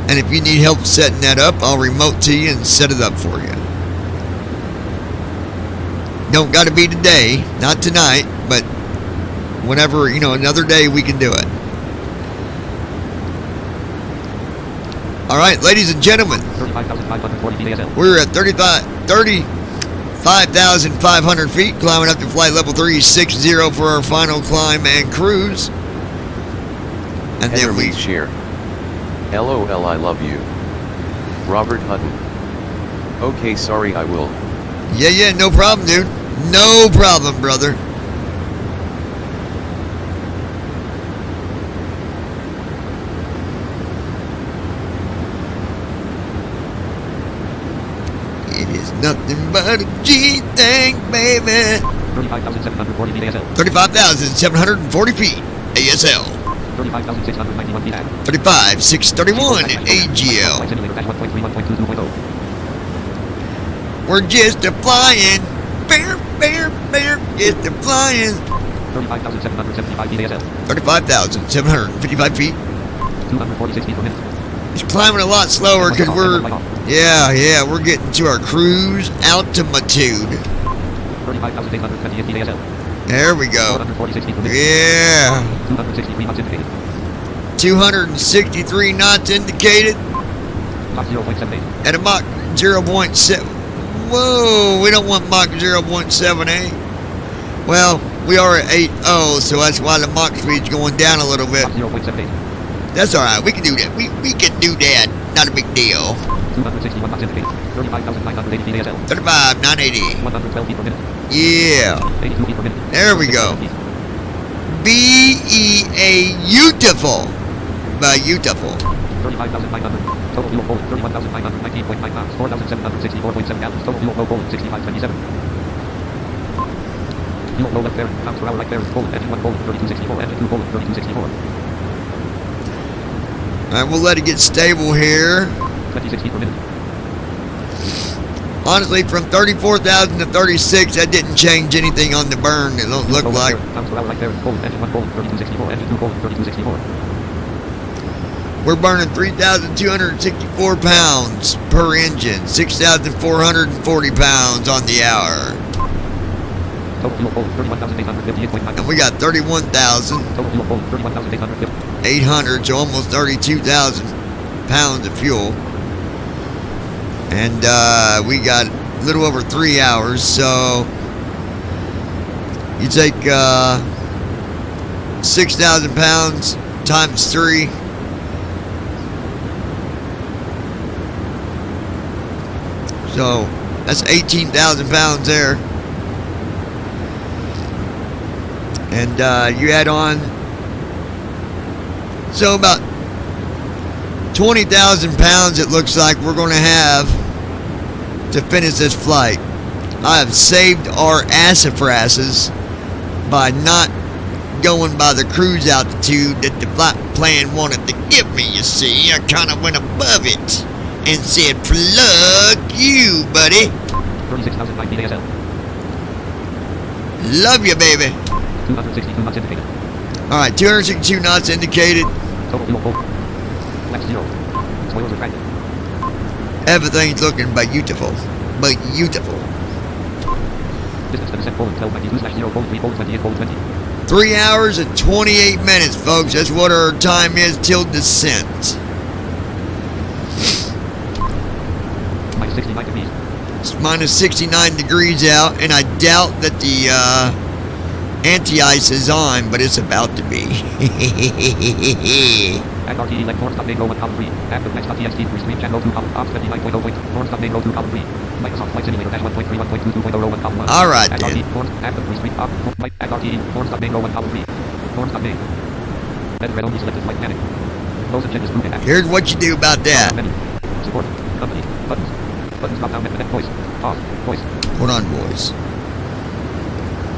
And if you need help setting that up, I'll remote to you and set it up for you. Don't got to be today, not tonight, but whenever, another day we can do it. All right, ladies and gentlemen, 35,540 VASL. we're at 35,500 feet, climbing up to flight level 360 for our final climb and cruise. And then we share. LOL, I love you. Robert Hutton. Okay, sorry, I will. Yeah, no problem, dude. No problem, brother. It is nothing but a G thing, baby. 35,740 VASL. 35,740 feet, ASL. 35,691 feet. 35,631 AGL. Flight Simulator dash 1.31.22.0. We're just a flying. Bear, just a flying. 35,775 VASL. 35,755 feet. 246 feet per minute. It's climbing a lot slower because we're getting to our cruise altitude. 35,828 VASL. There we go. 446 feet per minute. Yeah. 263 knots indicated. 263 knots indicated. Mach 0.78. At a Mach 0.7. Whoa, we don't want Mach 0.78. Well, we are at 8.0, so that's why the Mach speed's going down a little bit. Mach 0.78. That's alright, we can do that. We can do that. Not a big deal. 261 knots indicated. 35,980 VASL. 35,980. 112 feet per minute. Yeah. 82 feet per minute. There we go. Beautiful. Beautiful. 35,500. Total fuel forward. 31,519.9 pounds. 4,764.7 gallons. Total fuel flow forward. 6527. Fuel flow left bearing. Pounds per hour right bearing. Forward. Engine 1 forward. 3264. Engine 2 forward. 3264. Alright, we'll let it get stable here. 26 feet per minute. Honestly, from 34,000 to 36, that didn't change anything on the burn. It don't look like. Pounds per hour right bearing. Forward. Engine 1 forward. 3264. Engine 2 forward. 3264. We're burning 3,264 pounds per engine, 6,440 pounds on the hour. Total fuel forward. 31,858.9. And we got 31,000. Total fuel forward. 31,850. 800, so almost 32,000 pounds of fuel. And we got a little over 3 hours, so you take 6,000 pounds times 3. So that's 18,000 pounds there. And you add on, so about 20,000 pounds it looks like we're going to have to finish this flight. I have saved our sassafrasses by not going by the cruise altitude that the flight plan wanted to give me, you see. I kind of went above it and said, "Plug you, buddy." 36,009 feet ASL. Love you, baby. 262 knots indicated. Alright, 262 knots indicated. Total fuel full. Flex 0. Spoilers retracted. Everything's looking beautiful. Beautiful. Distance to descent colon 1292/0:3:28:20. 3 hours and 28 minutes, folks. That's what our time is till descent. Minus 69 degrees. It's minus 69 degrees out, and I doubt that the anti-ice is on, but it's about to be. At RTE left form stop main go 1 column 3. Active next.txt restream chat go 2 column ops 79.0 point. Form stop main go 2 column 3. Microsoft Flight Simulator dash 1.3 1.22.0 column 1. All right, at then. RTE form active restream op at RTE form stop main go 1 column 3. Form stop main. Red only selected flight panic. Close and check is moving. Here's what you do about that. Menu. Support. Company. Buttons. Buttons drop down menu. Voice. Off. Voice. Hold on, boys.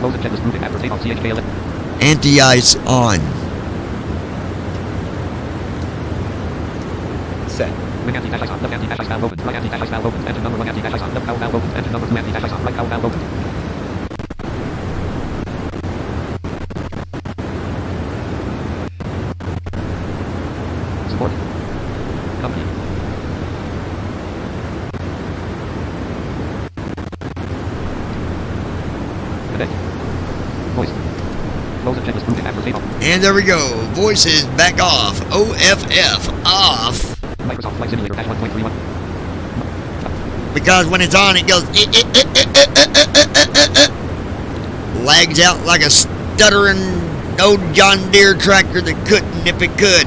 Close and check is moving after takeoff CHK11. Anti-ice on. Set. Wing anti-dash on. Left anti-dash valve open. Right anti-dash valve open. Engine number 1 anti-dash on. Left valve open. Engine number 2 anti-dash on. Right valve open. Support. Company. Connect. Voice. Close and check is moving after takeoff. And there we go. Voices back off. OFF off. Microsoft Flight Simulator dash 1.31. Because when it's on, it goes. Lags out like a stuttering old John Deere tractor that couldn't if it could.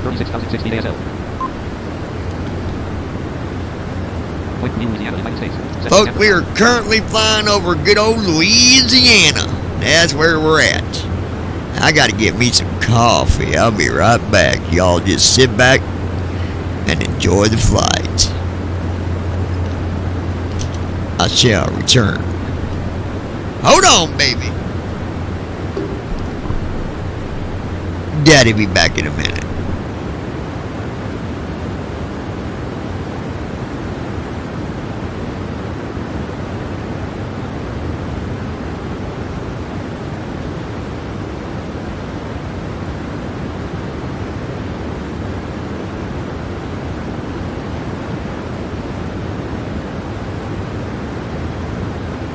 36,060 ASL. Point B, Louisiana, United States. Folks, we are currently flying over good old Louisiana. That's where we're at. I gotta get me some coffee. I'll be right back. Y'all just sit back and enjoy the flight. I shall return. Hold on, baby. Daddy be back in a minute.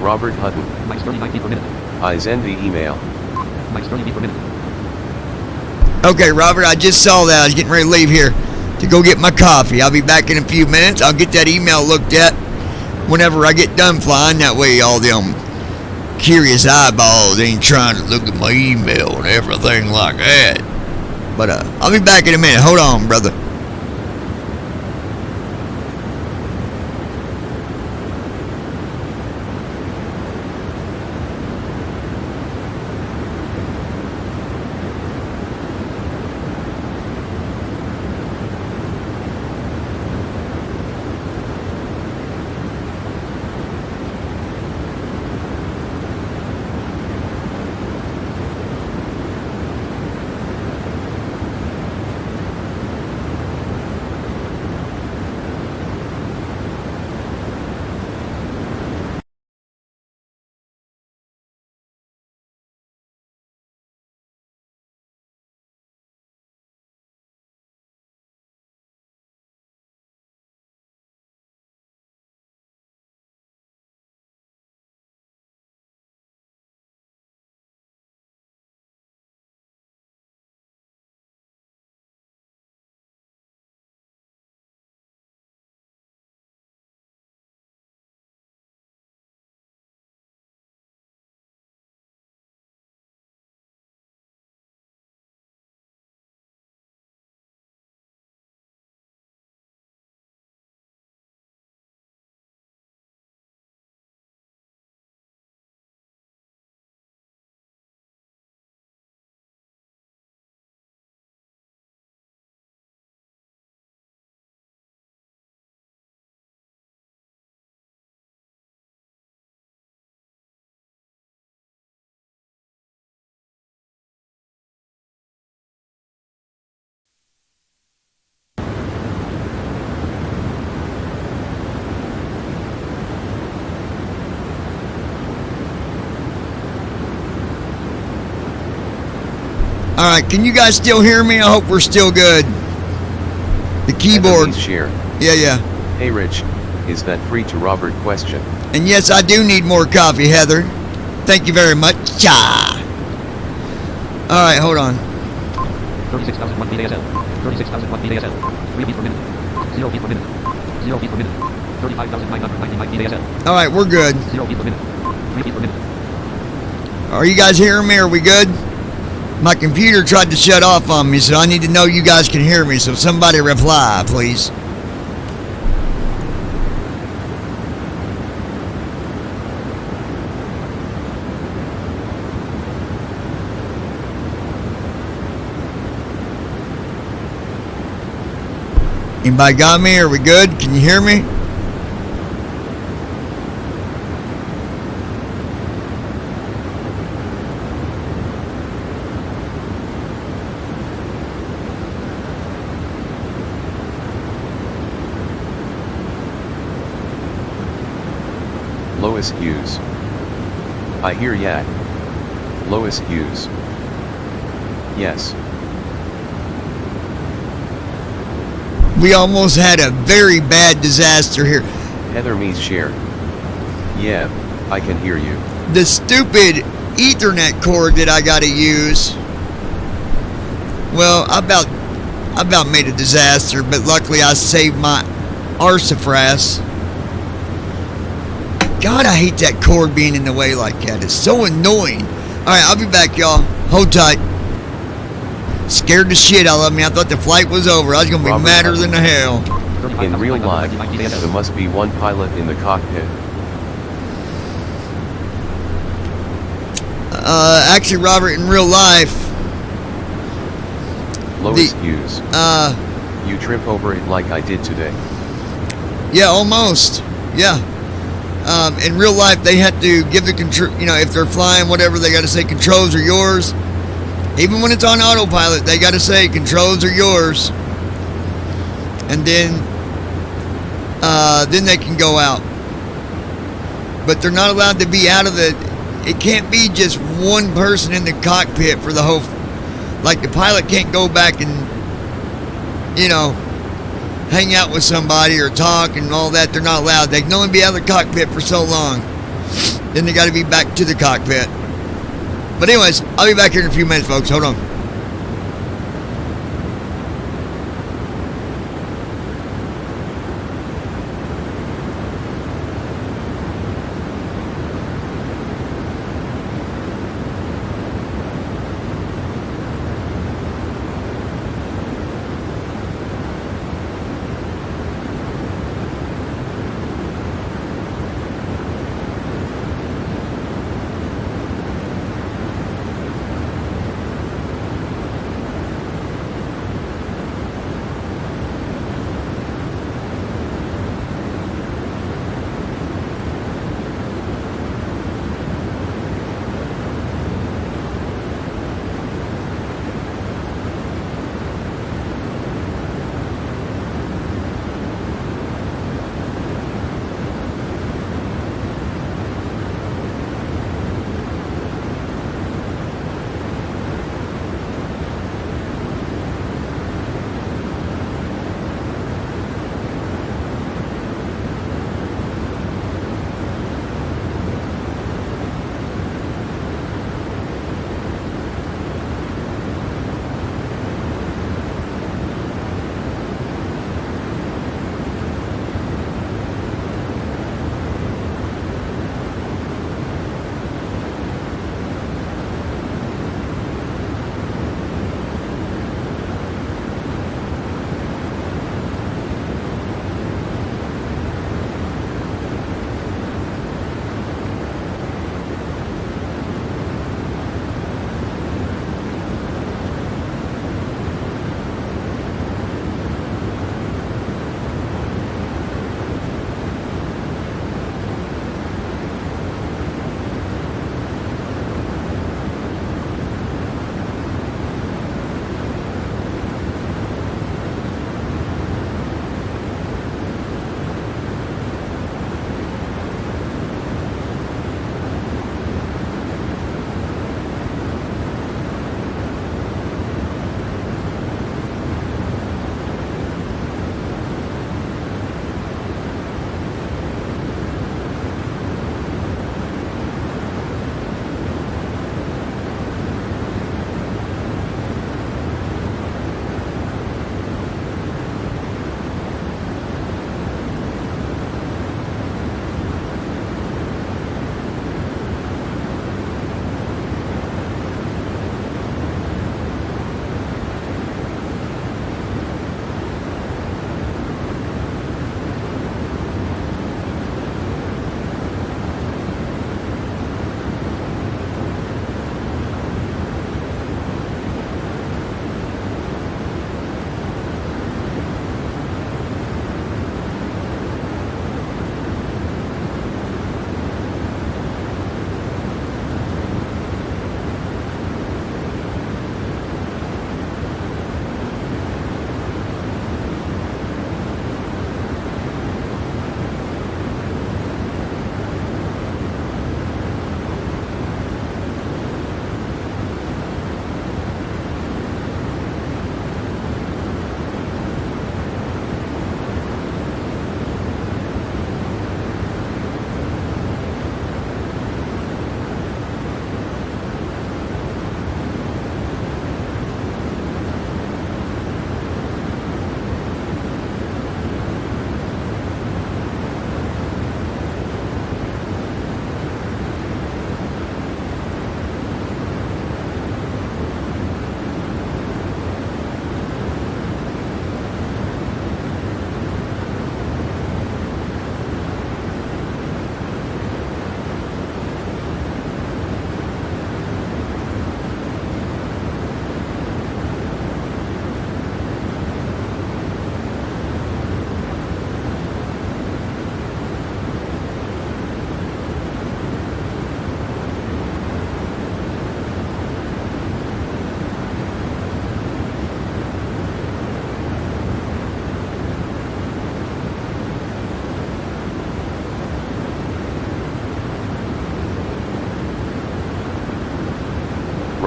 Robert Hutton. Minus 39 feet per minute. I send the email. Minus 30 feet per minute. Okay, Robert, I just saw that. I was getting ready to leave here to go get my coffee. I'll be back in a few minutes. I'll get that email looked at whenever I get done flying. That way all them curious eyeballs ain't trying to look at my email and everything like that. But I'll be back in a minute. Hold on, brother. Alright, can you guys still hear me? I hope we're still good. The keyboard. Share. Yeah. Hey Rich, is that free to Robert question? And yes, I do need more coffee, Heather. Thank you very much. Alright, hold on. 36,001 feet ASL. 36,001 feet ASL. 3 feet per minute. 0 feet per minute. 0 feet per minute. 35,999 feet ASL. Alright, we're good. 0 feet per minute. 3 feet per minute. Are you guys hearing me? Are we good? My computer tried to shut off on me, so I need to know you guys can hear me. So somebody reply, please. Anybody got me? Are we good? Can you hear me? Lois Hughes. I hear ya. Lois Hughes. Yes. We almost had a very bad disaster here. Heather Mees share. Yeah, I can hear you. The stupid Ethernet cord that I gotta use. Well, I about made a disaster, but luckily I saved my arsafras. God, I hate that cord being in the way like that. It's so annoying. Alright, I'll be back, y'all. Hold tight. Scared the shit out of me. I thought the flight was over. I was going to be Robert madder Hutton. than the hell. In real life, there must be one pilot in the cockpit. Actually, Robert, in real life, Lois Hughes. You trip over it like I did today. Yeah, almost. Yeah. In real life, they have to give the control, you know, if they're flying, whatever, they got to say controls are yours. Even when it's on autopilot, they got to say controls are yours. And then they can go out. But they're not allowed to be out of the, it can't be just one person in the cockpit for the whole, like the pilot can't go back and, you know, hang out with somebody or talk and all that. They're not allowed. They can only be out of the cockpit for so long. Then they got to be back to the cockpit. But anyways, I'll be back here in a few minutes, folks. Hold on.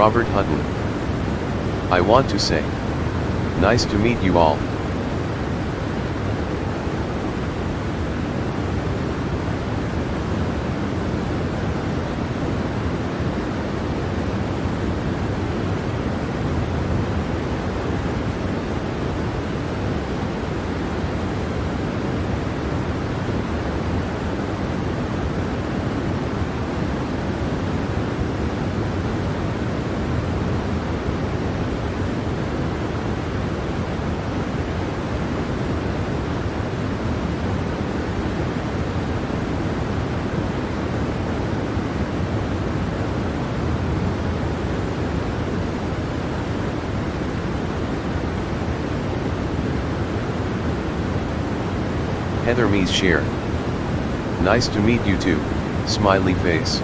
Robert Hutton. I want to say, nice to meet you all. Heather Mees share. Nice to meet you too, smiley face.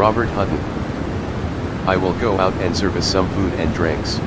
Robert Hutton. I will go out and service some food and drinks.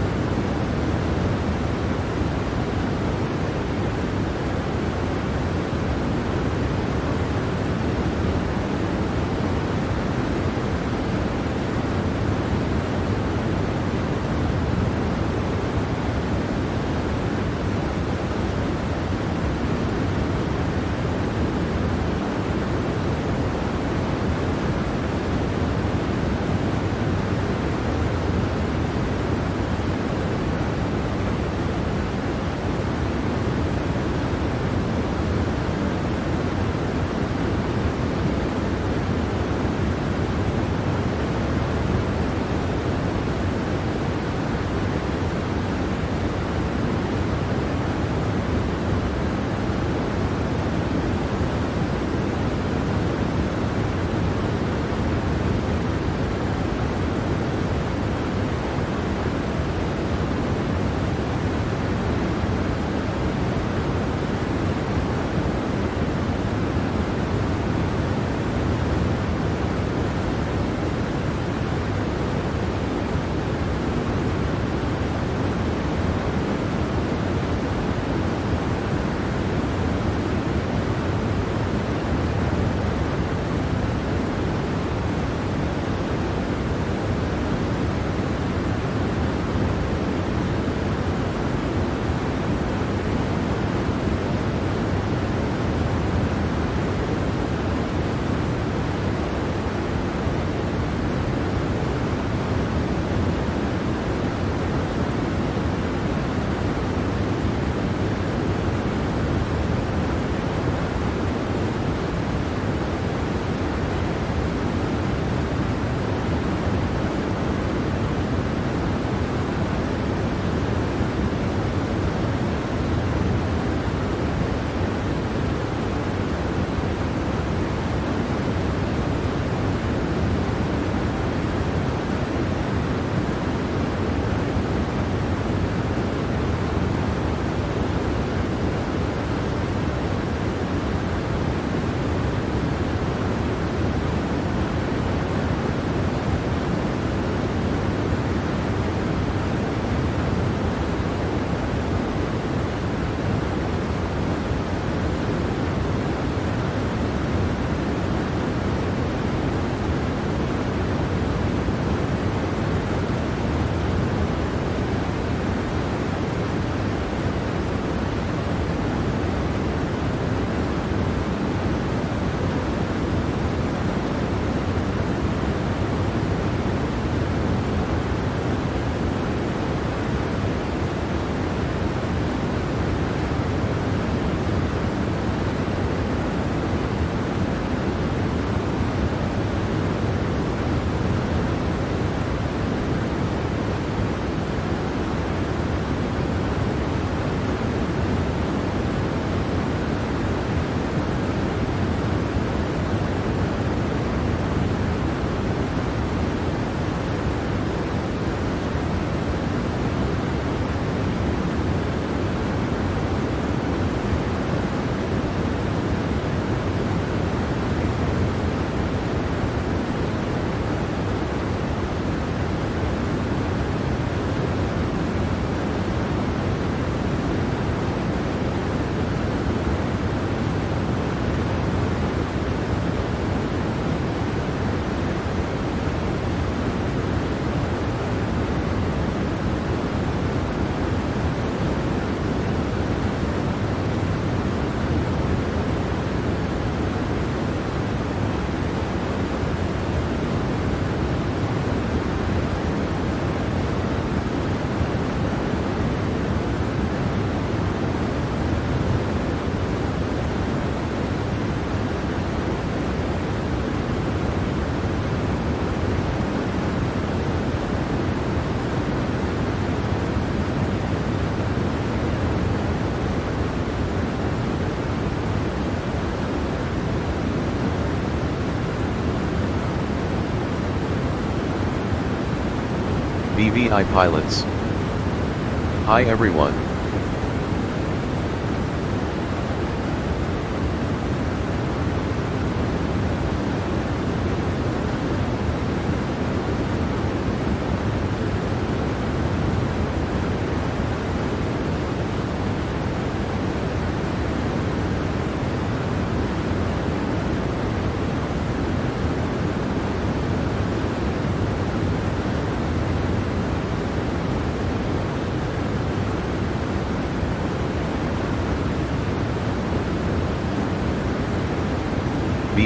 BVI pilots. Hi everyone.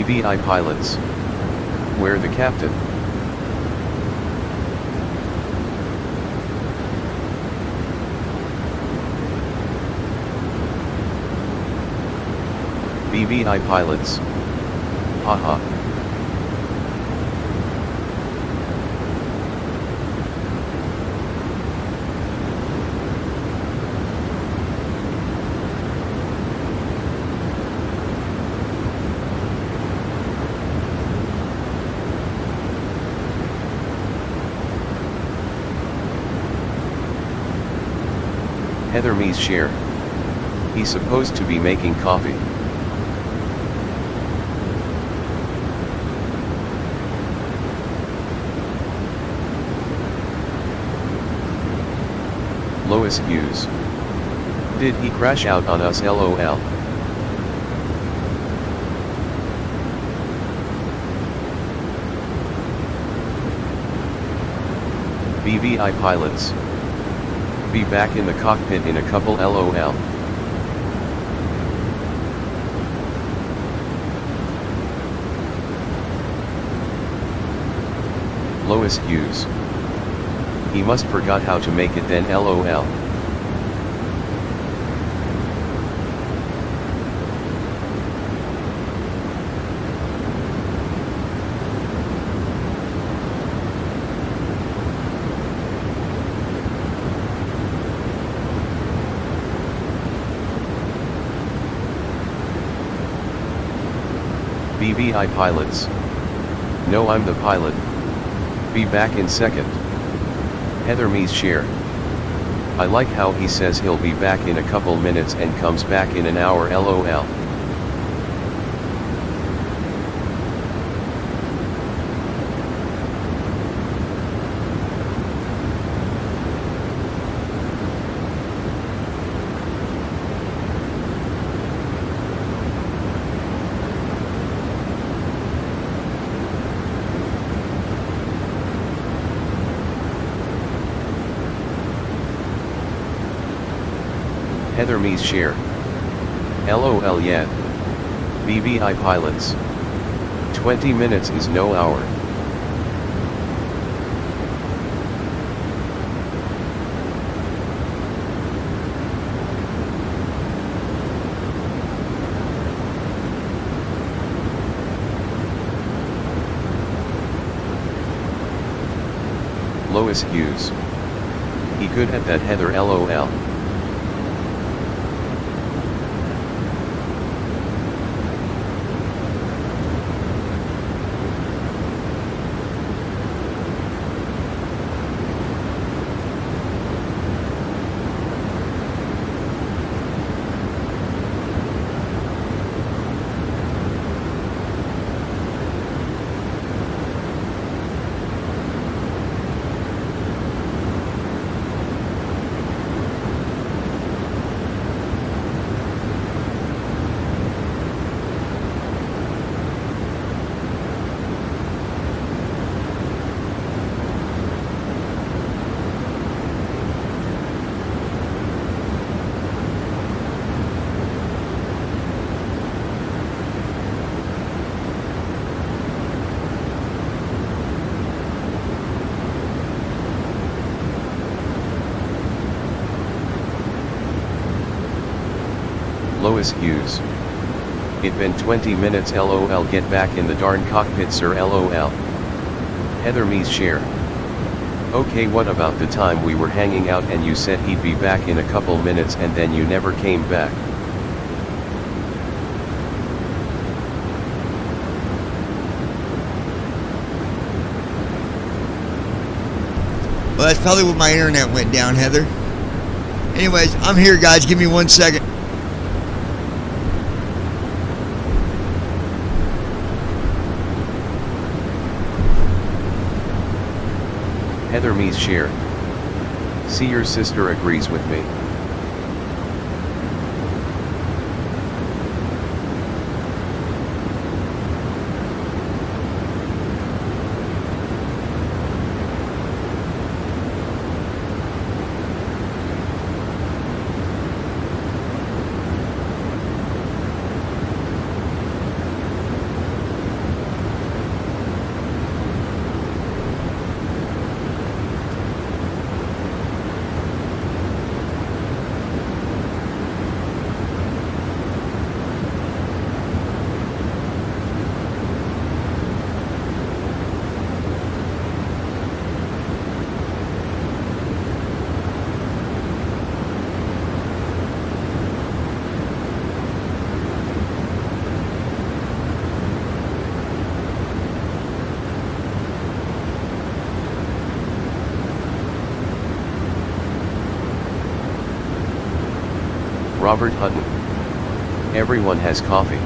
BVI pilots. Where the captain? BVI pilots. Haha. Heather Me's share. He's supposed to be making coffee. Lois Hughes. Did he crash out on us LOL? BVI pilots. Be back in the cockpit in a couple LOL. Lois Hughes. He must forgot how to make it then LOL. BVI pilots. No, I'm the pilot. Be back in second. Heather Me's share. I like how he says he'll be back in a couple minutes and comes back in an hour LOL. Heather Me's share. LOL yeah. BVI pilots. 20 minutes is no hour. Lois Hughes. He good at that Heather LOL. Lois Hughes. It been 20 minutes LOL, get back in the darn cockpit sir LOL. Heather Me's share. Okay, what about the time we were hanging out and you said he'd be back in a couple minutes and then you never came back? Well, that's probably when my internet went down, Heather. Anyways, I'm here, guys. Give me 1 second. Heather Me's share. See, your sister agrees with me. Robert Hutton. Everyone has coffee.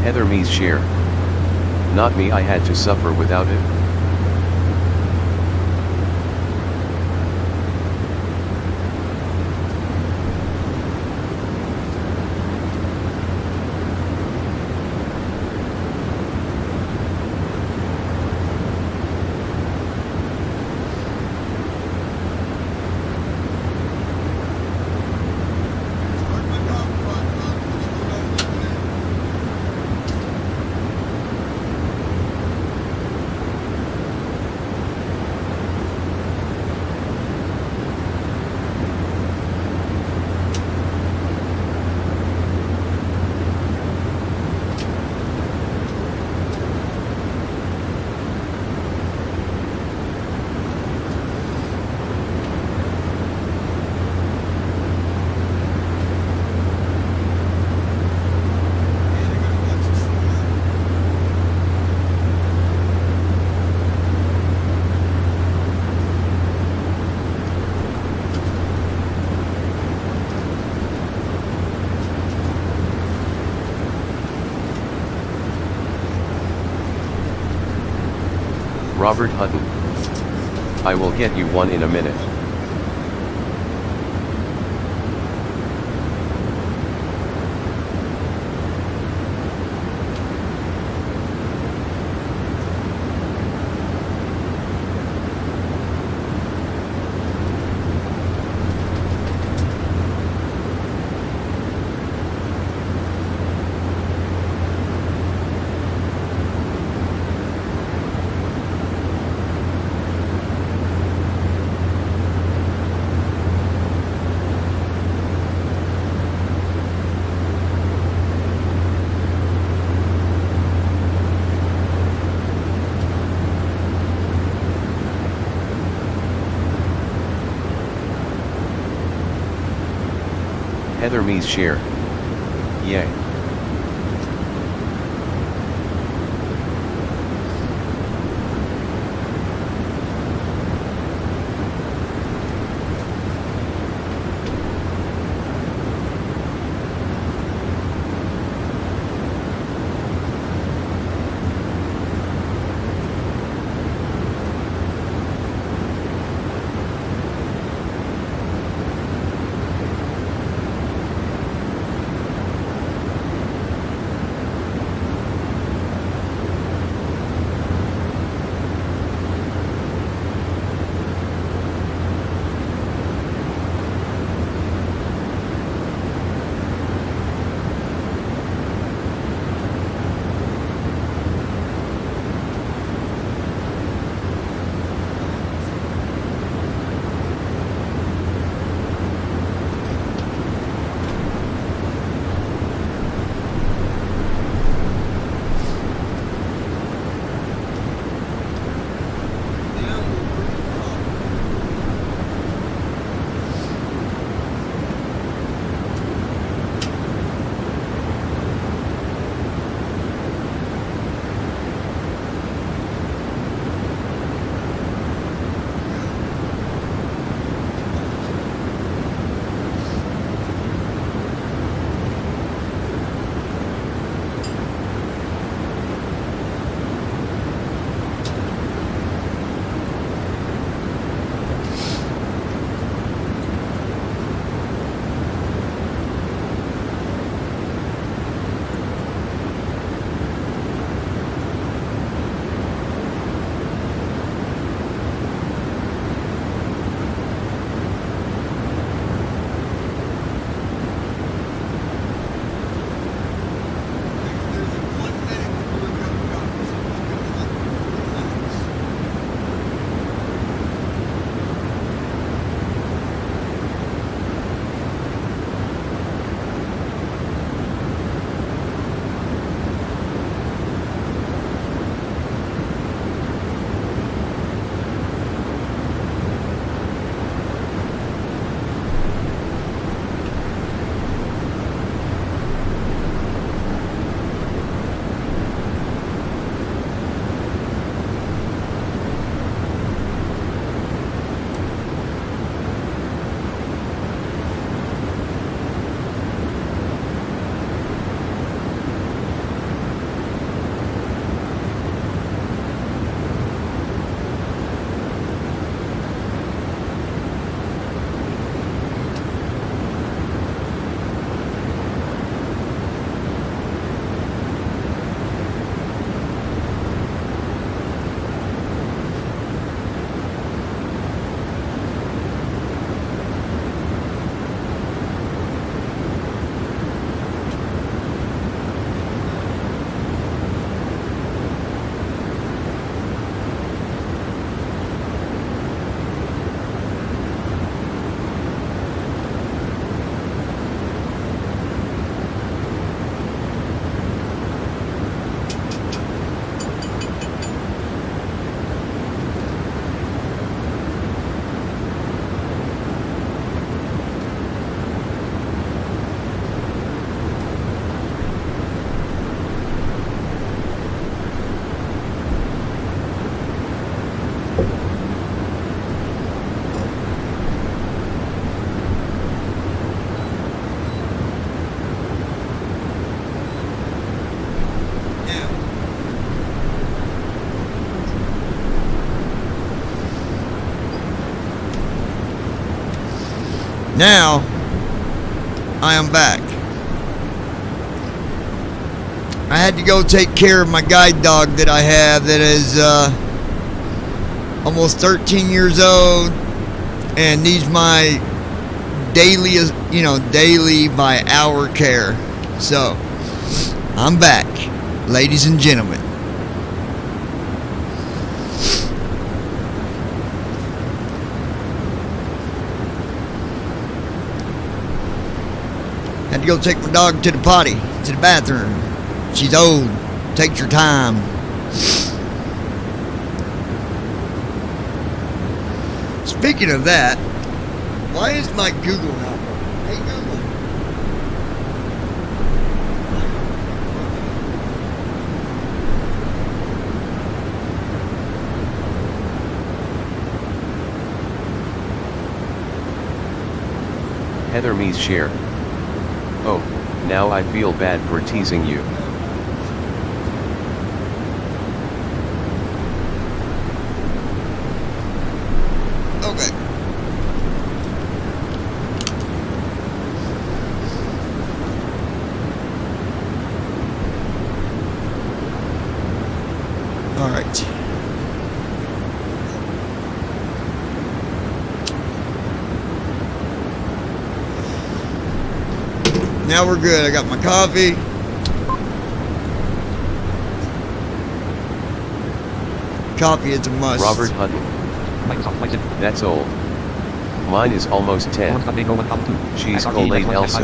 Heather Me's share. Not me, I had to suffer without it. Robert Hutton. I will get you one in a minute. Heather Me's share. Yay. Now, I am back. I had to go take care of my guide dog that I have that is almost 13 years old and needs my daily, daily by hour care. So, I'm back, ladies and gentlemen. Had to go take my dog to the potty, to the bathroom. She's old. Take your time. Speaking of that, why is my Google not working? Hey Google. Heather Mees share. Oh, now I feel bad for teasing you. Okay. All right. Now we're good. I got my coffee. Coffee is a must. Robert Hutton. That's old. Mine is almost 10. She's Colade Elsa.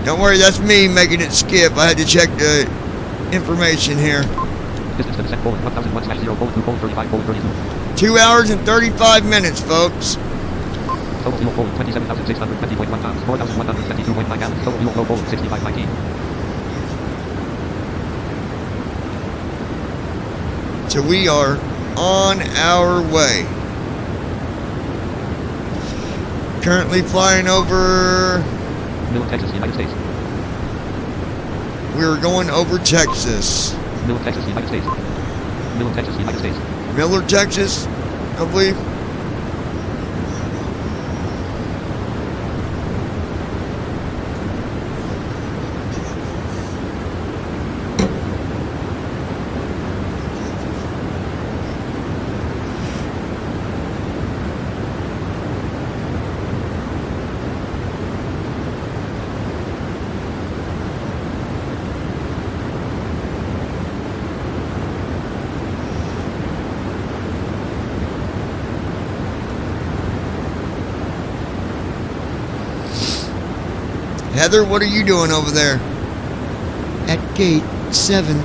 Don't worry, that's me making it skip. I had to check the information here. 2 hours and 35 minutes, folks. So we are on our way. Currently flying over Miller, Texas, United States. We're going over Texas. Miller, Texas, United States. Miller, Texas, United States. Miller, Texas, I believe. Heather, what are you doing over there? At gate 7.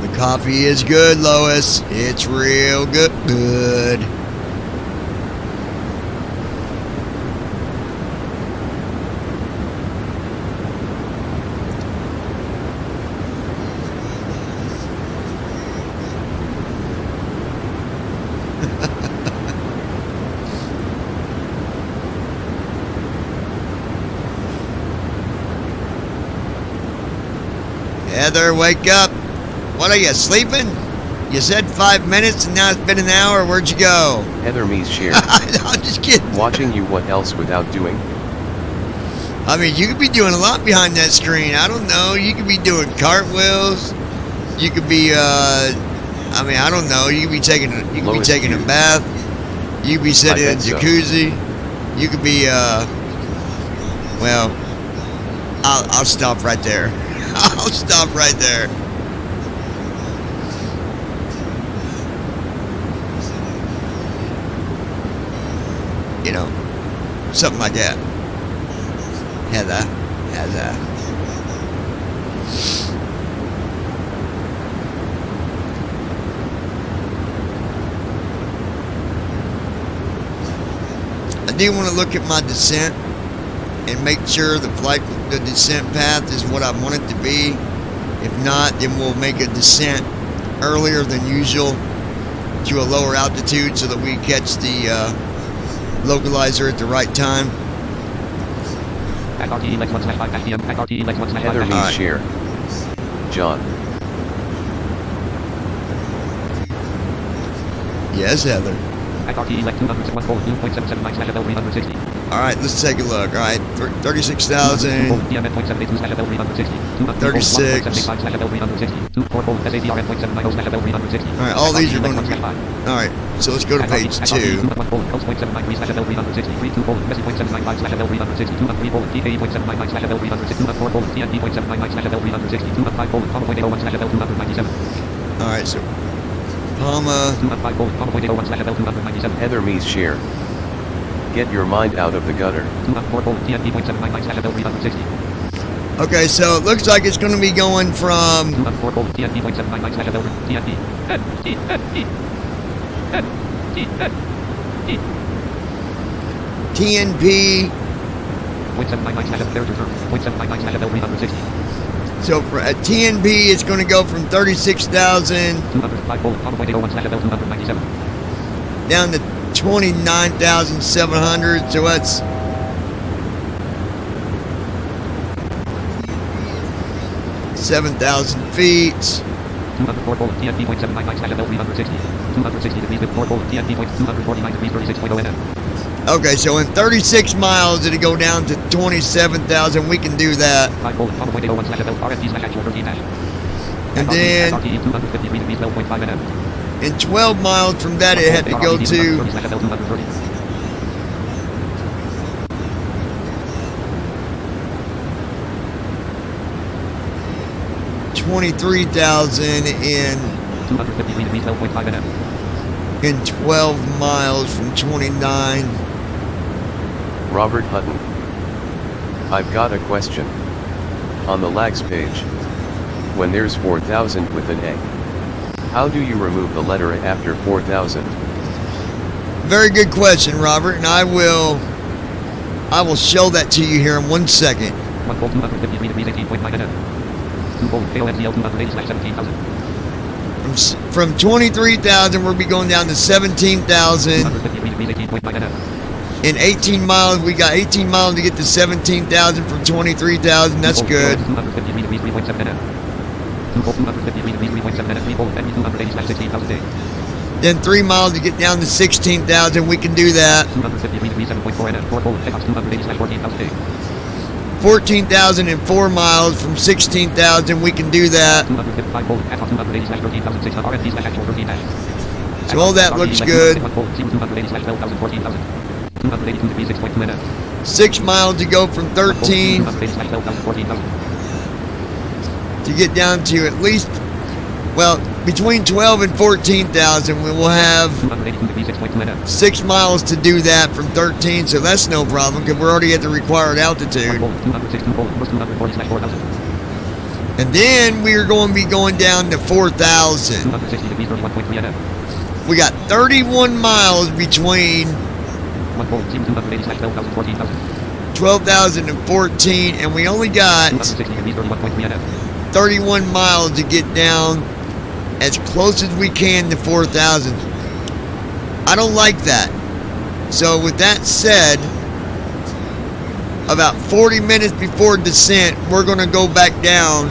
The coffee is good, Lois. It's real good. Heather, wake up. What are you, sleeping? You said 5 minutes and now it's been an hour. Where'd you go? Heather Mees share. I'm just kidding. Watching you, what else without doing? I mean, you could be doing a lot behind that screen. I don't know. You could be doing cartwheels. You could be, I mean, I don't know. You could be taking a bath. You could be sitting in a jacuzzi. You could be, well, I'll stop right there. I'll stop right there. You know, something like that. Heather. do want to look at my descent and make sure the descent path is what I want it to be. If not, then we'll make a descent earlier than usual to a lower altitude so that we catch the localizer at the right time. Heather means share. John. Yes, Heather. Alright, let's take a look. Alright, 36,000. 36. Alright, all these are going to be... Alright, so let's go to page 2. Alright, so Palma. Heather means share. Get your mind out of the gutter. Okay, so it looks like it's going to be going from TNP. So for at TNP, it's going to go from 36,000 down to 29,700. So that's 7,000 feet. Okay, so in 36 miles it'll go down to 27,000. We can do that. And then in 12 miles from that it had to go to 23,000 in 12 miles from 29. Robert Hutton. I've got a question. On the lags page, when there's 4,000 with an A, how do you remove the letter A after 4,000? Very good question, Robert, and I will show that to you here in 1 second. From 23,000, we'll be going down to 17,000. In 18 miles, we got 18 miles to get to 17,000 from 23,000. That's good. Then 3 miles to get down to 16,000. We can do that. 14,004 miles from 16,000. We can do that. So all that looks good. 6 miles to go from 13 to get down to at least, well, between 12 and 14,000. We will have 6 miles to do that from 13, so that's no problem because we're already at the required altitude. And then we are going to be going down to 4,000. We got 31 miles between 12,000 and 14, and we only got 31 miles to get down as close as we can to 4,000. I don't like that. So with that said, about 40 minutes before descent, we're going to go back down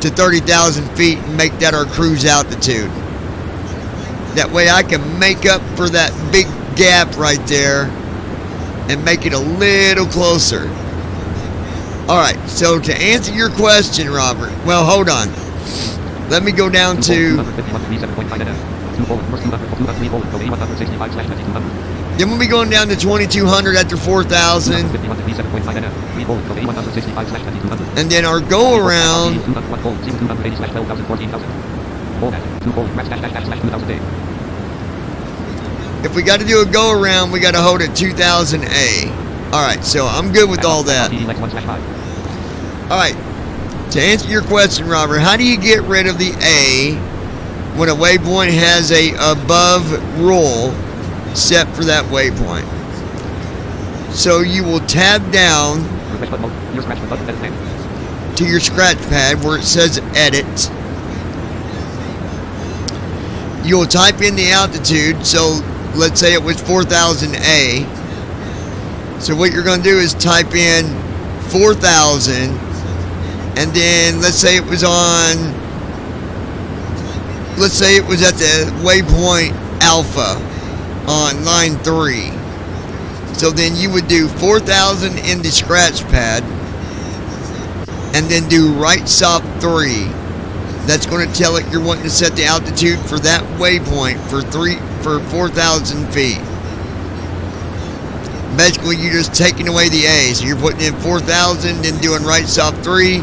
to 30,000 feet and make that our cruise altitude. That way I can make up for that big gap right there and make it a little closer. Alright, so to answer your question, Robert, well, hold on. Let me go down to... Then we'll be going down to 2,200 after 4,000. And then our go around... If we got to do a go around, we got to hold at 2,000A. Alright, so I'm good with all that. Alright, to answer your question, Robert, how do you get rid of the A when a waypoint has a above roll set for that waypoint? So you will tab down Refresh button mode. Your scratch button. Edit pad. to your scratch pad where it says edit. You'll type in the altitude. So let's say it was 4,000A. So what you're going to do is type in 4,000, and then let's say it was at the waypoint Alpha on line 3. So then you would do 4,000 in the scratch pad, and then do right stop 3. That's going to tell it you're wanting to set the altitude for that waypoint for 4,000 feet. Basically, you're just taking away the A. So you're putting in 4,000, then doing right stop 3,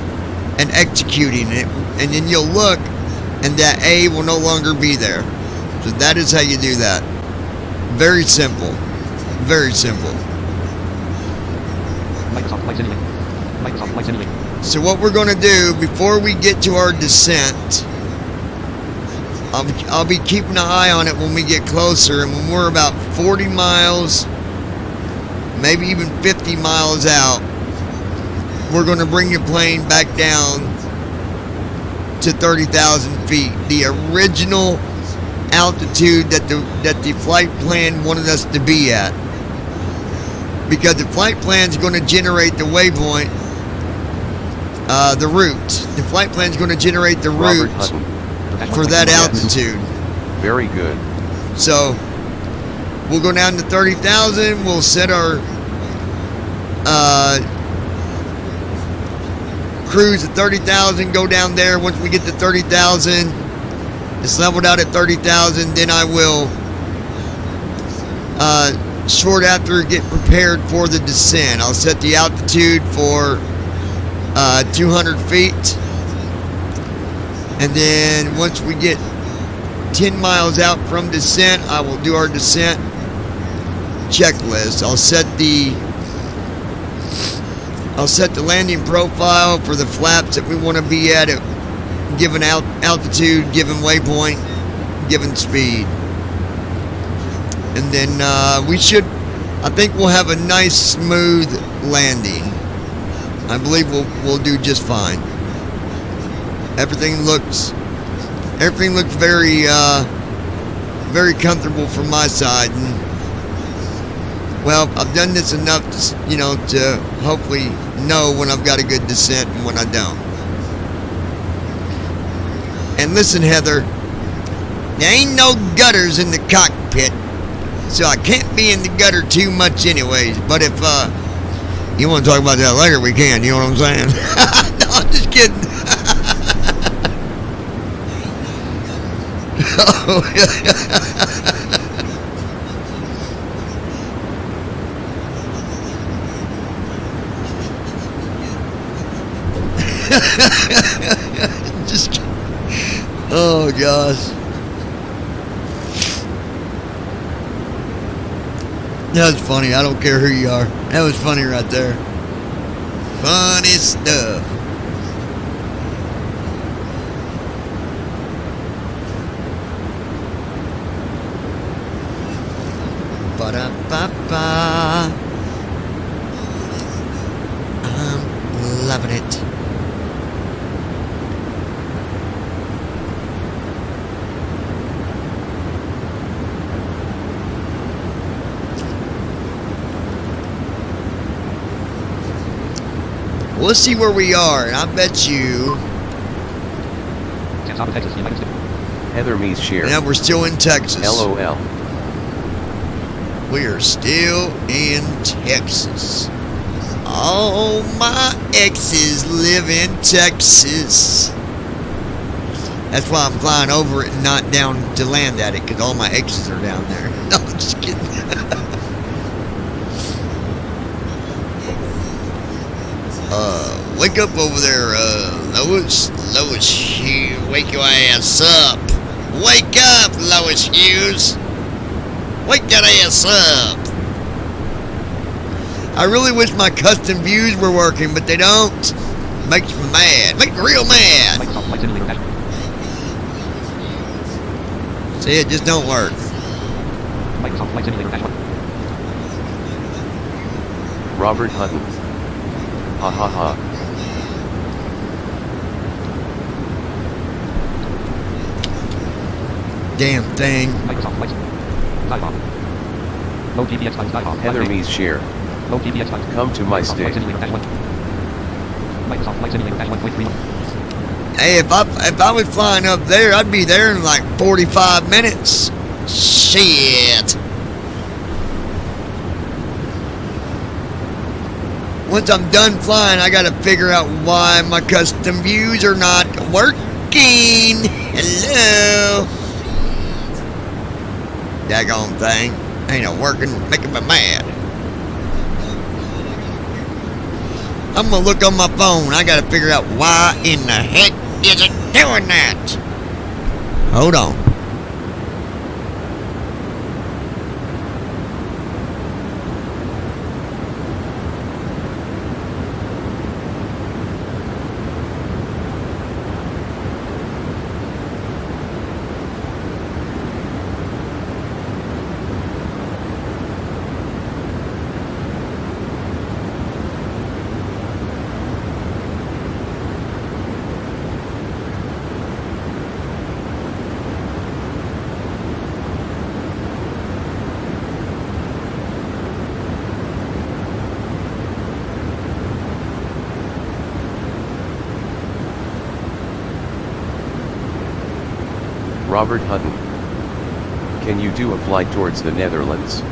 and executing it. And then you'll look, and that A will no longer be there. So that is how you do that. Very simple. Very simple. Microsoft Flight Simulator. Microsoft Flight Simulator. So what we're going to do before we get to our descent, I'll be keeping an eye on it when we get closer, and when we're about 40 miles, maybe even 50 miles out, we're going to bring the plane back down to 30,000 feet. The original altitude that the flight plan wanted us to be at. Because the flight plan is going to generate the waypoint, the route. The flight plan is going to generate the route for that altitude. Very good. So we'll go down to 30,000. We'll set our cruise at 30,000. Go down there. Once we get to 30,000, it's leveled out at 30,000. Then I will short after get prepared for the descent. I'll set the altitude for 200 feet, and then once we get 10 miles out from descent, I will do our descent checklist. I'll set the landing profile for the flaps that we want to be at given altitude, given waypoint, given speed. And then I think we'll have a nice smooth landing. I believe we'll do just fine. Everything looks very very comfortable from my side, and well, I've done this enough to hopefully know when I've got a good descent and when I don't. And listen, Heather, there ain't no gutters in the cockpit, so I can't be in the gutter too much anyways. But if you want to talk about that later, we can. You know what I'm saying? No, I'm just kidding. Just kidding. Oh gosh. That was funny. I don't care who you are. That was funny right there. Funny stuff. Ba-da-ba-ba. I'm loving it. Let's see where we are, and I bet you. Heather Mees share. Yeah, we're still in Texas. LOL. We are still in Texas. All my exes live in Texas. That's why I'm flying over it and not down to land at it, because all my exes are down there. No, I'm just kidding. Wake up over there, Lois. Lois Hughes, wake your ass up. Wake up, Lois Hughes. Wake that ass up. I really wish my custom views were working, but they don't. Makes me mad. Makes me real mad. See, it just don't work. Microsoft Flight Simulator Robert Hutton. Ha ha ha. Damn thing. Microsoft Flight. Sidebar. Low PBX times dialog. Heather Mees share. Low PBX times. Come to my Microsoft Flight stick. Simulator -1. Microsoft Flight Simulator -1.31. Hey, if I was flying up there, I'd be there in like 45 minutes. Shit. Once I'm done flying, I gotta figure out why my custom views are not working. Hello. Daggone thing. Ain't it working, making me mad. I'm gonna look on my phone. I gotta figure out why in the heck is it doing that. Hold on. Robert Hutton. Can you do a flight towards the Netherlands?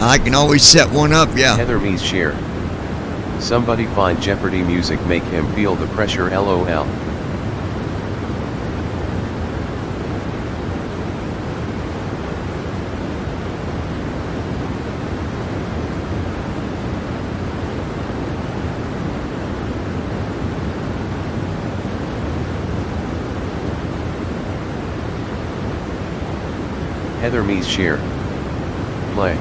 I can always set one up, yeah. Heather Mees share. Somebody find Jeopardy music, make him feel the pressure, LOL. Heather Mees share. Play.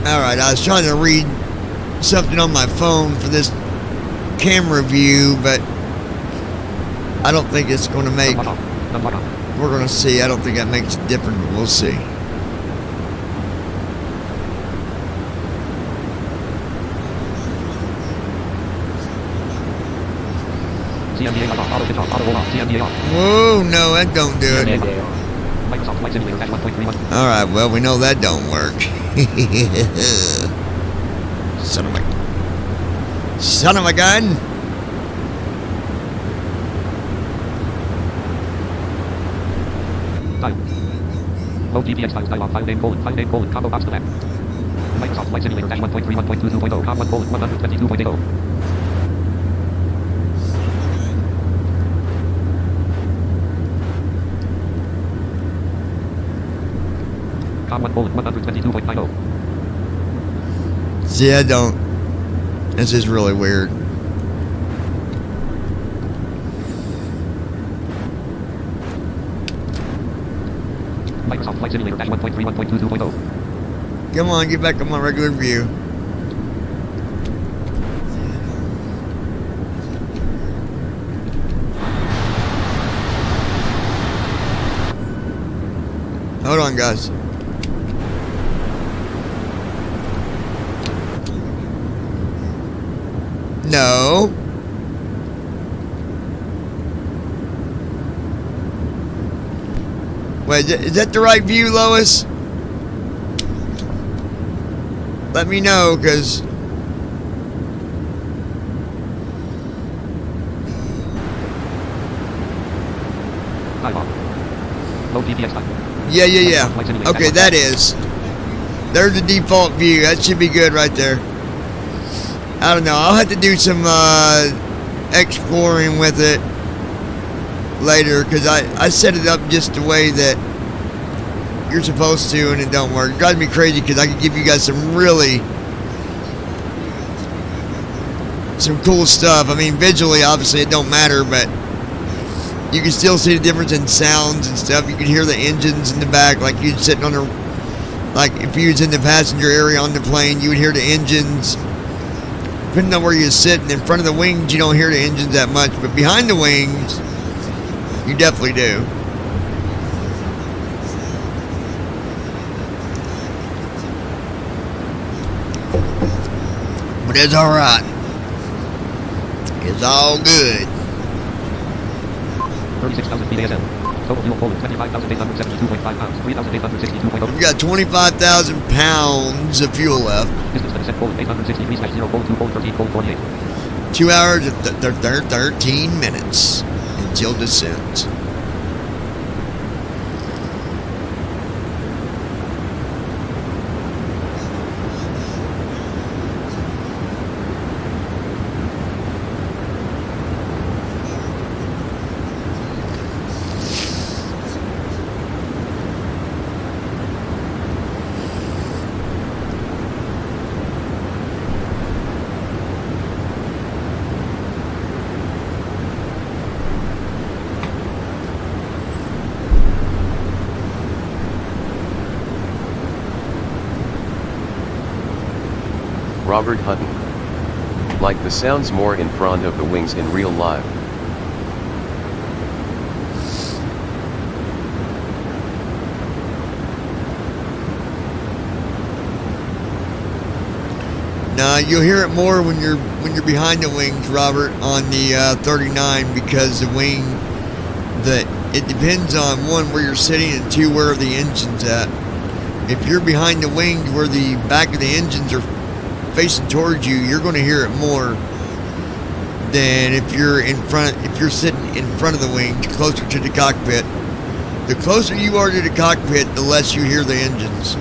Alright, I was trying to read something on my phone for this camera view, but I don't think it's going to make... We're going to see. I don't think that makes a difference, but we'll see. Whoa, no, that don't do it. Alright, well, we know that don't work. Son of a gun. Load GPX files dialog, file name colon, combo box select. Microsoft Flight Simulator dash 1.3, 1.22.0, com 1 colon, 122.0. Com 1 colon, 122.0. See, I don't. This is really weird. Microsoft Flight Simulator dash 1.3, 1.22.0. Come on, get back on my regular view. Hold on, guys. No. Wait, is that the right view, Lois? Let me know, because... Yeah. Okay, that is. There's the default view. That should be good right there. I don't know. I'll have to do some exploring with it later, because I set it up just the way that you're supposed to, and it don't work. It drives me crazy because I could give you guys some cool stuff. I mean, visually, obviously, it don't matter, but you can still see the difference in sounds and stuff. You can hear the engines in the back, like you'd sitting on the, like if you was in the passenger area on the plane, you would hear the engines. Depending on where you're sitting, in front of the wings, you don't hear the engines that much, but behind the wings, you definitely do. But it's alright. It's all good. 36,000 feet ASM. Total fuel colon 25,872.5 pounds. 3,862.0. We got 25,000 pounds of fuel left. Distance to descent colon 863/0 colon 2 colon 13 colon 48. 2 hours and 13 minutes until descent. Robert Hutton. Like the sounds more in front of the wings in real life. Now you'll hear it more when you're behind the wings, Robert, on the 39, because the wing, it depends on one, where you're sitting, and two, where the engine's at. If you're behind the wings where the back of the engines are facing towards you, you're going to hear it more than if you're sitting in front of the wings, closer to the cockpit. The closer you are to the cockpit, the less you hear the engines.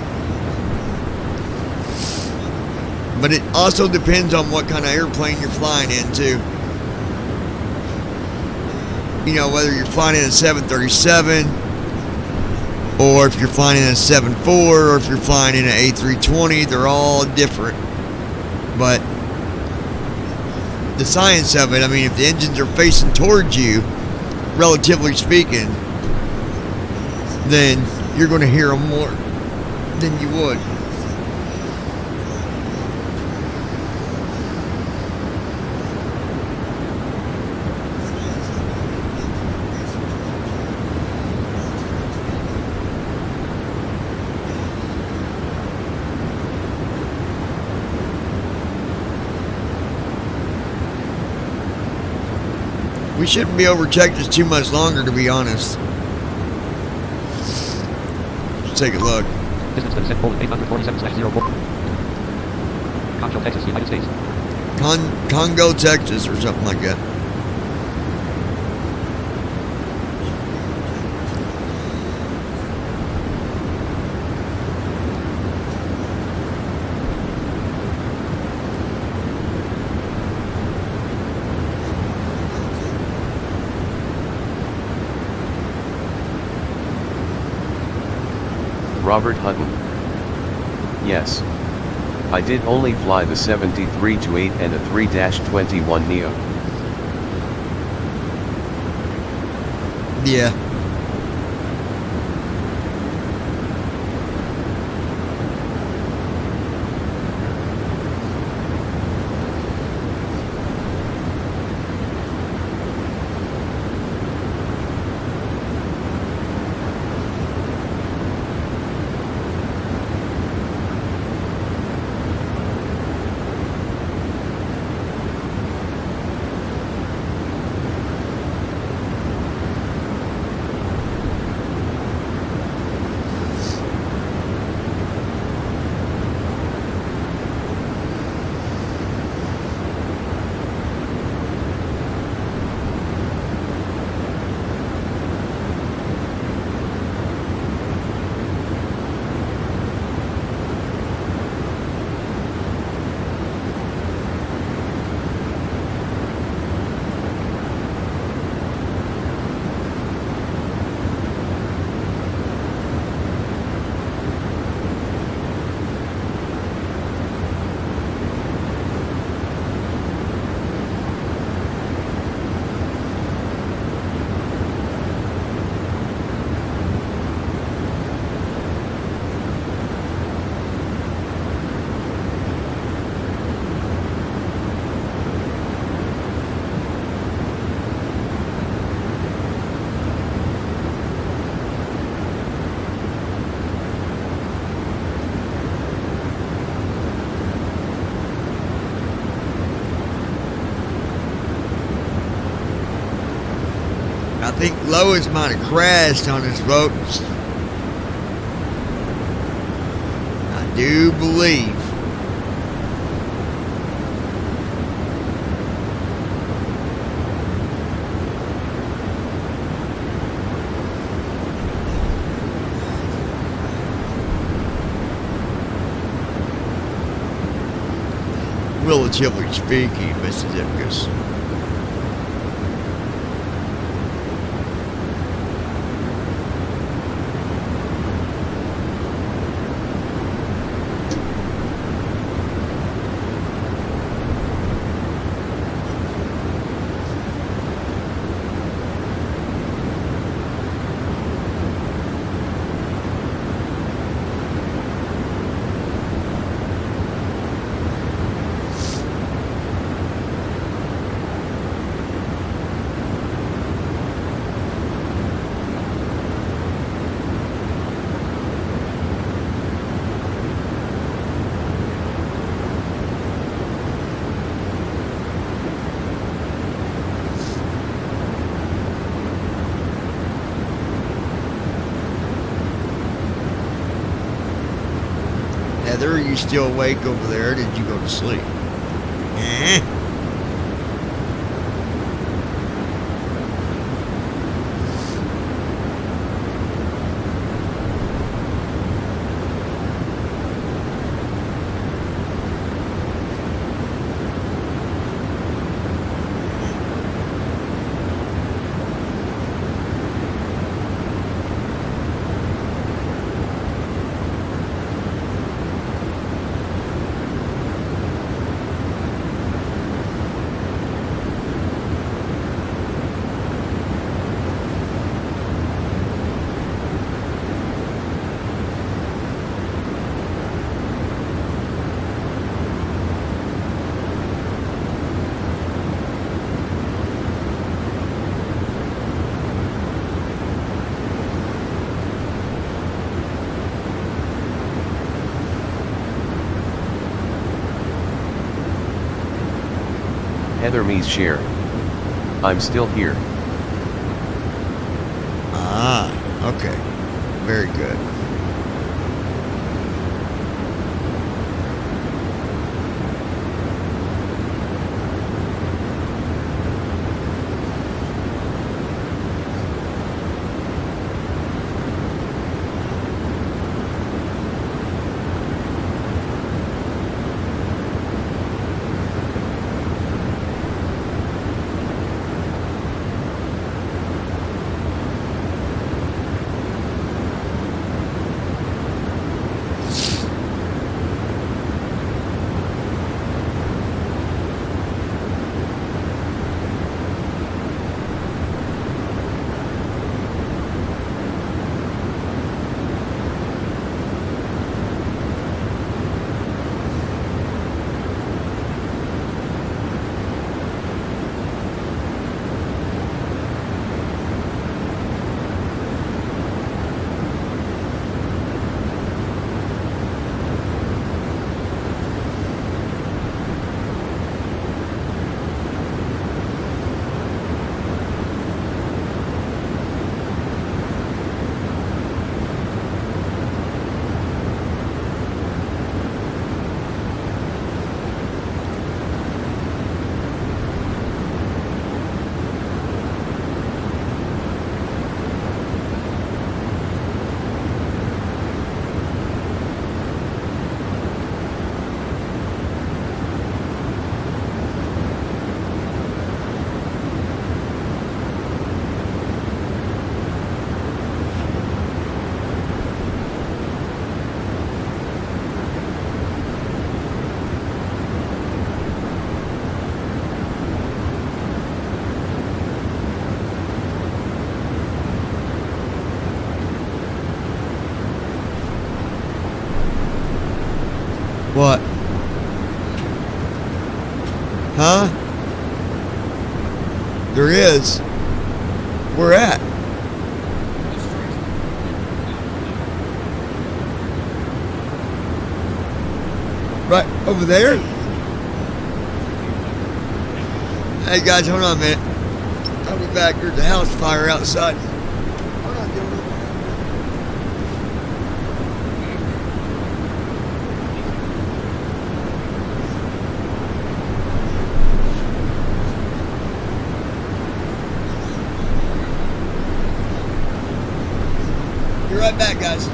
But it also depends on what kind of airplane you're flying in too. You know, whether you're flying in a 737, or if you're flying in a 747, or if you're flying in an A320, they're all different. But the science of it, I mean, if the engines are facing towards you, relatively speaking, then you're going to hear them more than you would We shouldn't be over Texas too much longer, to be honest. Let's take a look. Distance to descent, Poland, 847/04. Concho, Texas, United States. Congo, Texas, or something like that. Robert Hutton. Yes. I did only fly the 73-8 and a 3-21 Neo. Yeah. I think Lois might have crashed on us, folks. I do believe. Relatively speaking, Mr. Zipkus. Heather, are you still awake over there, or did you go to sleep? Eh? Heather Mees share. I'm still here. Ah, okay. Very good. What? Huh? There is. Where at? Right over there? Hey guys, hold on a minute. I'll be back. There's a house fire outside. Hold on, gentlemen. Be right back, guys.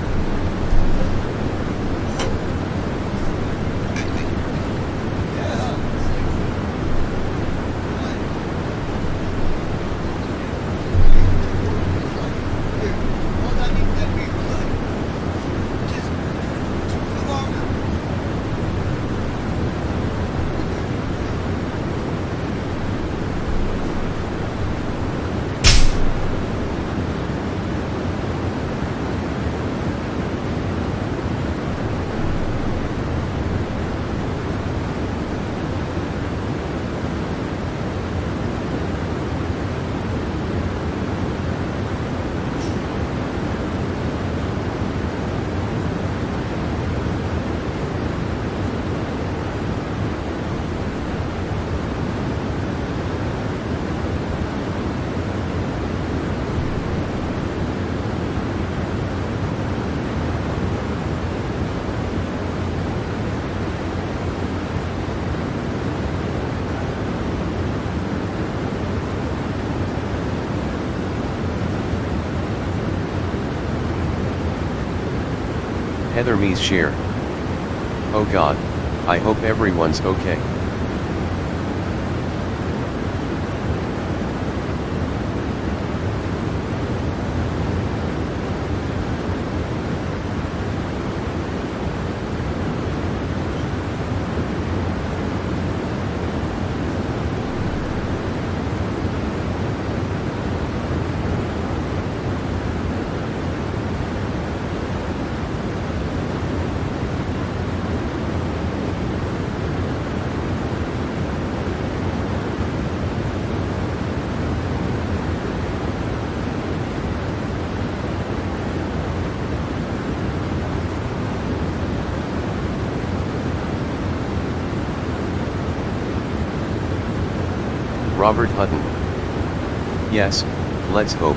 Heather Me's share. Oh God, I hope everyone's okay. Robert Hutton. Yes, let's hope.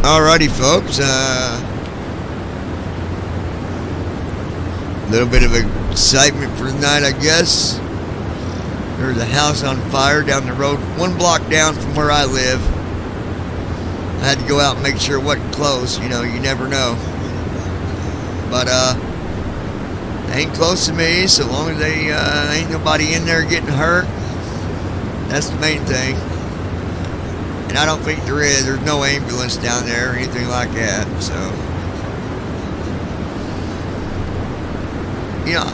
Alrighty, folks. Little bit of excitement for tonight, I guess. There's a house on fire down the road, 1 block down from where I live. I had to go out and make sure it wasn't close. You know, you never know. But they ain't close to me, so long as they ain't nobody in there getting hurt. That's the main thing. And I don't think there is. There's no ambulance down there or anything like that. So, you know,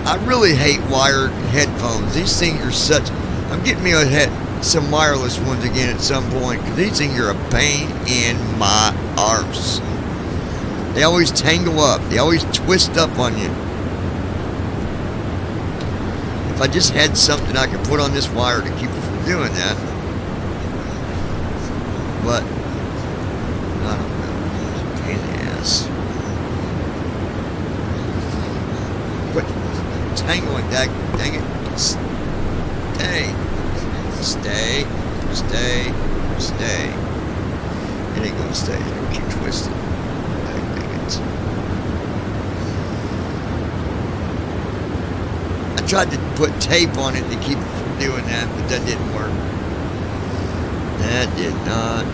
I really hate wired headphones. These things are such... I'm getting me some wireless ones again at some point, because these things are a pain in my arse. They always tangle up. They always twist up on you. If I just had something I could put on this wire to keep it from doing that. But, I don't know. It's a pain in the ass. Quit tangling, dang it. Stay. It ain't gonna stay. It's gonna keep twisting. Dang it. I tried to put tape on it to keep it from doing that, but that didn't work. That did not work.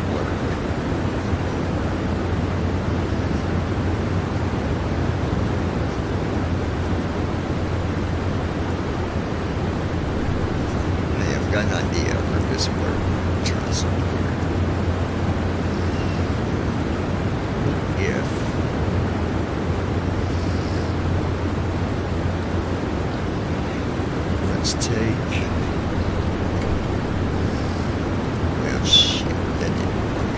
I've got an idea of this work. Try something here. If let's take... Well, shit, that didn't work.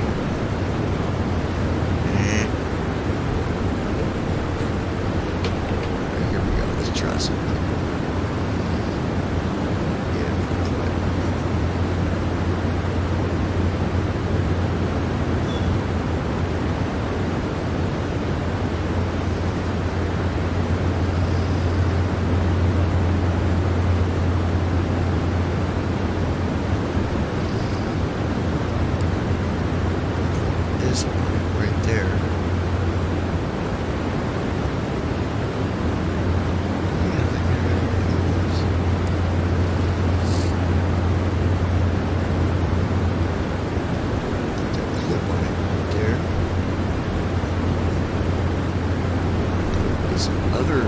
And here we go. Let's try something. Right there. Clip on it right there. There's some other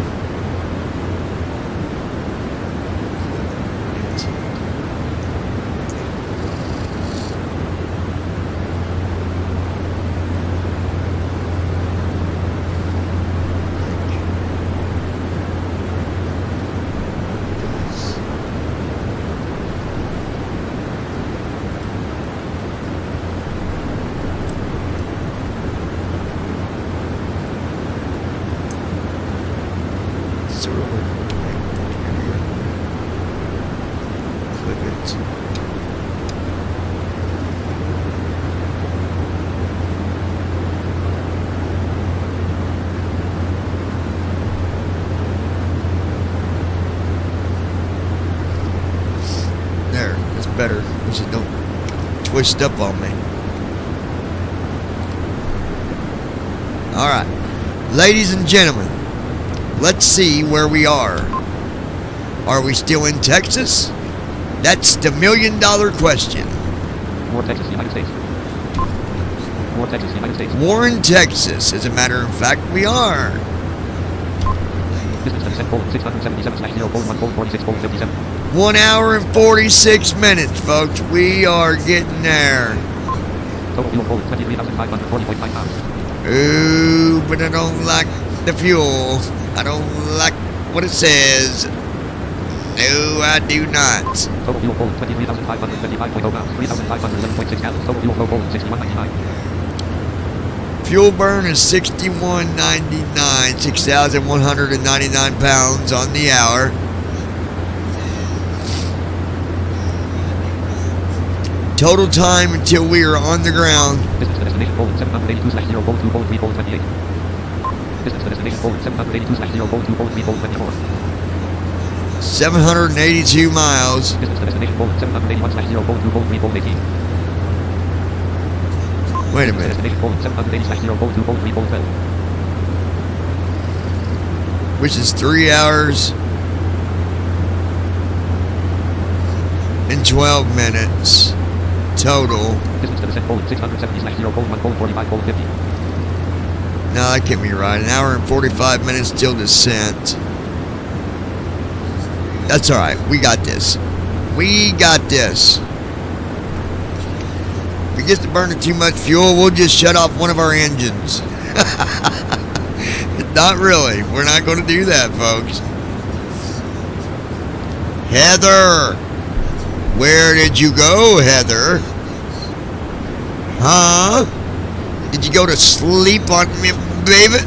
there, that's better. Because it don't twist up on me. Alright. Ladies and gentlemen, let's see where we are. Are we still in Texas? That's the $1 million question. Warren, Texas, United States. Warren, Texas, United States. Warren, Texas. As a matter of fact, we are. Distance 37/677/0:1:46:57. 1 hour and 46 minutes, folks. We are getting there. Total fuel pull 23,540.5 pounds. Ooh, but I don't like the fuel. I don't like what it says. No, I do not. Total fuel pull 23,555.0 pounds. 3,511.6 gallons. Total fuel pull 61.99. Fuel burn is 61.99, 6,199 pounds on the hour. Total time until we are on the ground. Distance to destination Poland 782/0:2 Poland 3 Poland 28. Distance to destination Poland 782/0:2 Poland 3 Poland 24. 782 miles. Distance to destination Poland 781/0:2 Poland 3 Poland 18. Wait a minute. Destination colon 780/0 colon 2 colon 3 colon 12. Which is 3 hours and 12 minutes total. Distance to descent colon 670/0 colon 1 colon 45 colon 50. No, that can't be right. An hour and 45 minutes till descent. That's all right. We got this. We got this. If it gets to burning too much fuel, we'll just shut off one of our engines. Not really. We're not going to do that, folks. Heather. Where did you go, Heather? Huh? Did you go to sleep on me, baby?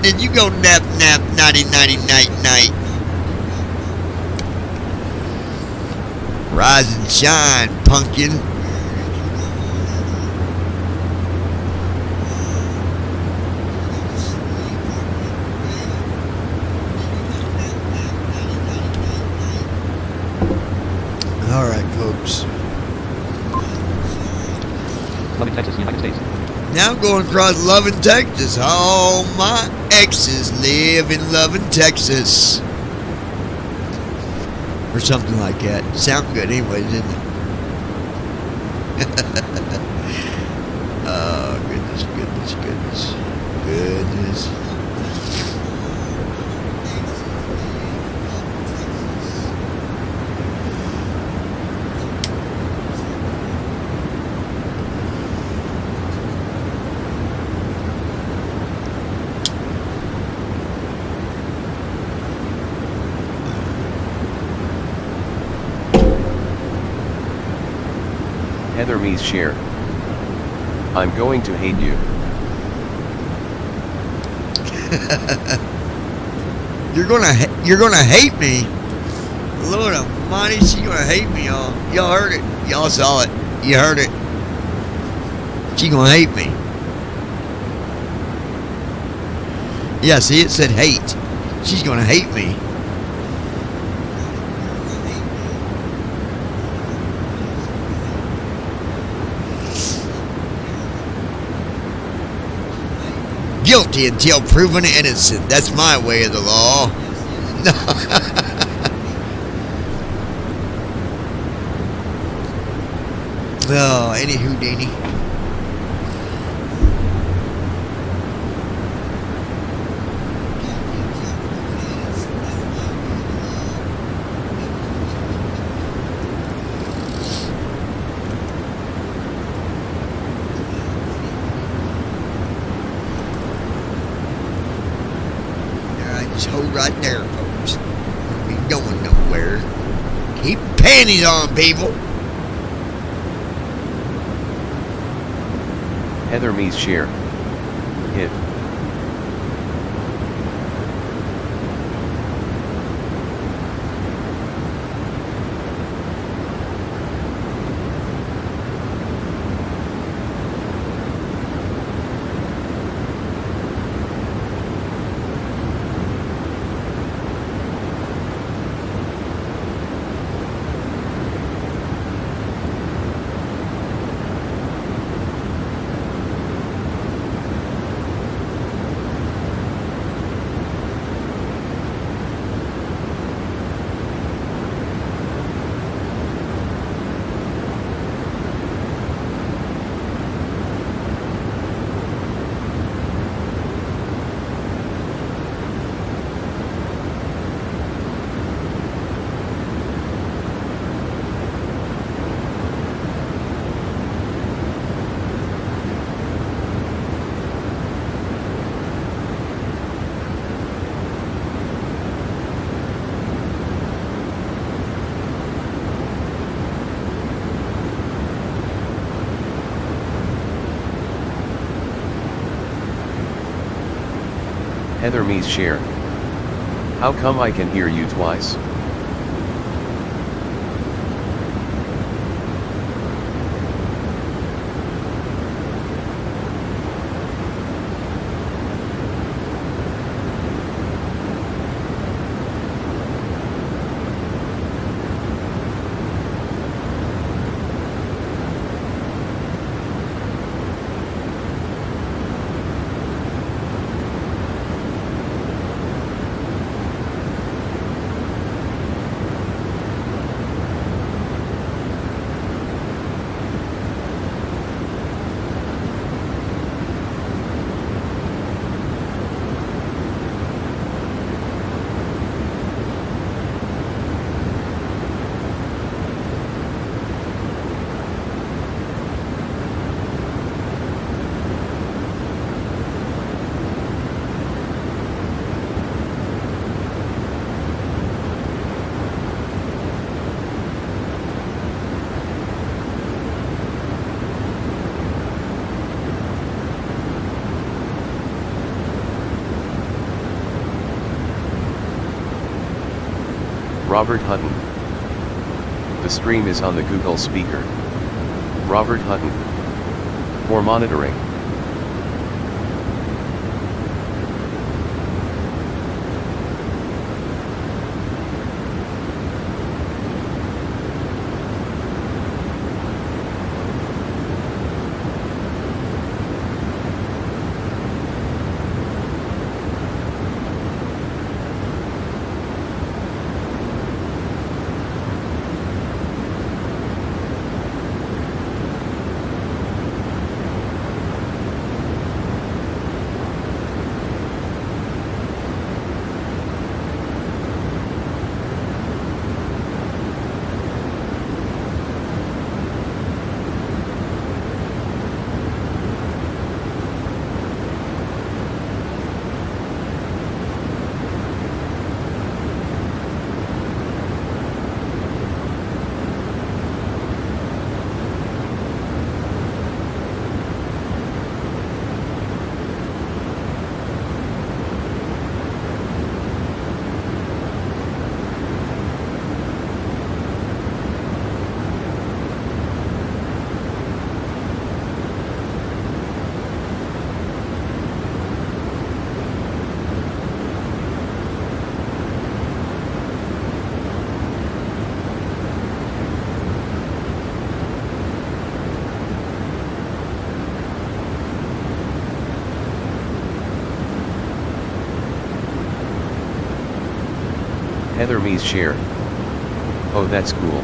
Did you go nap, nighty, night? Rise and shine, pumpkin. All right, folks. Loving, Texas, United States. Now I'm going across Loving, Texas. All my exes live in Loving, Texas. Or something like that. Sound good anyway, didn't it? Oh, goodness. Heather Mees share. I'm going to hate you. You're gonna hate me. Lord Almighty, she's gonna hate me, y'all. Y'all heard it. Y'all saw it. You heard it. She gonna hate me. Yeah, see, it said hate. She's gonna hate me. Guilty until proven innocent. That's my way of the law. Oh, any Houdini. Just hold right there, folks. Don't be going nowhere. Keep panties on, people. Heather Mees share. Hit. Heather Mees share. How come I can hear you twice? Robert Hutton. The stream is on the Google speaker. Robert Hutton. For monitoring. Heather Mees share. Oh, that's cool.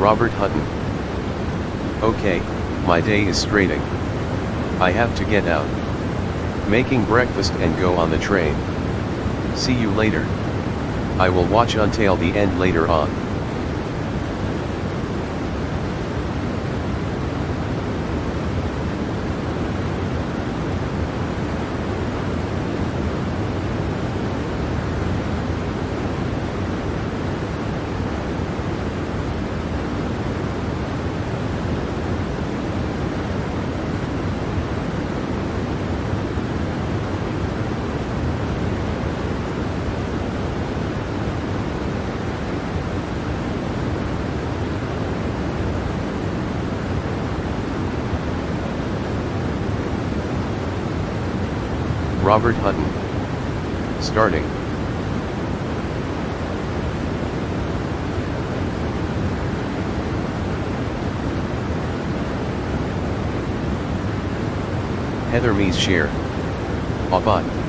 Robert Hutton. Okay, my day is straighting. I have to get out. Making breakfast and go on the train. See you later. I will watch until the end later on. Robert Hutton. Starting. Heather Mies share. Abad.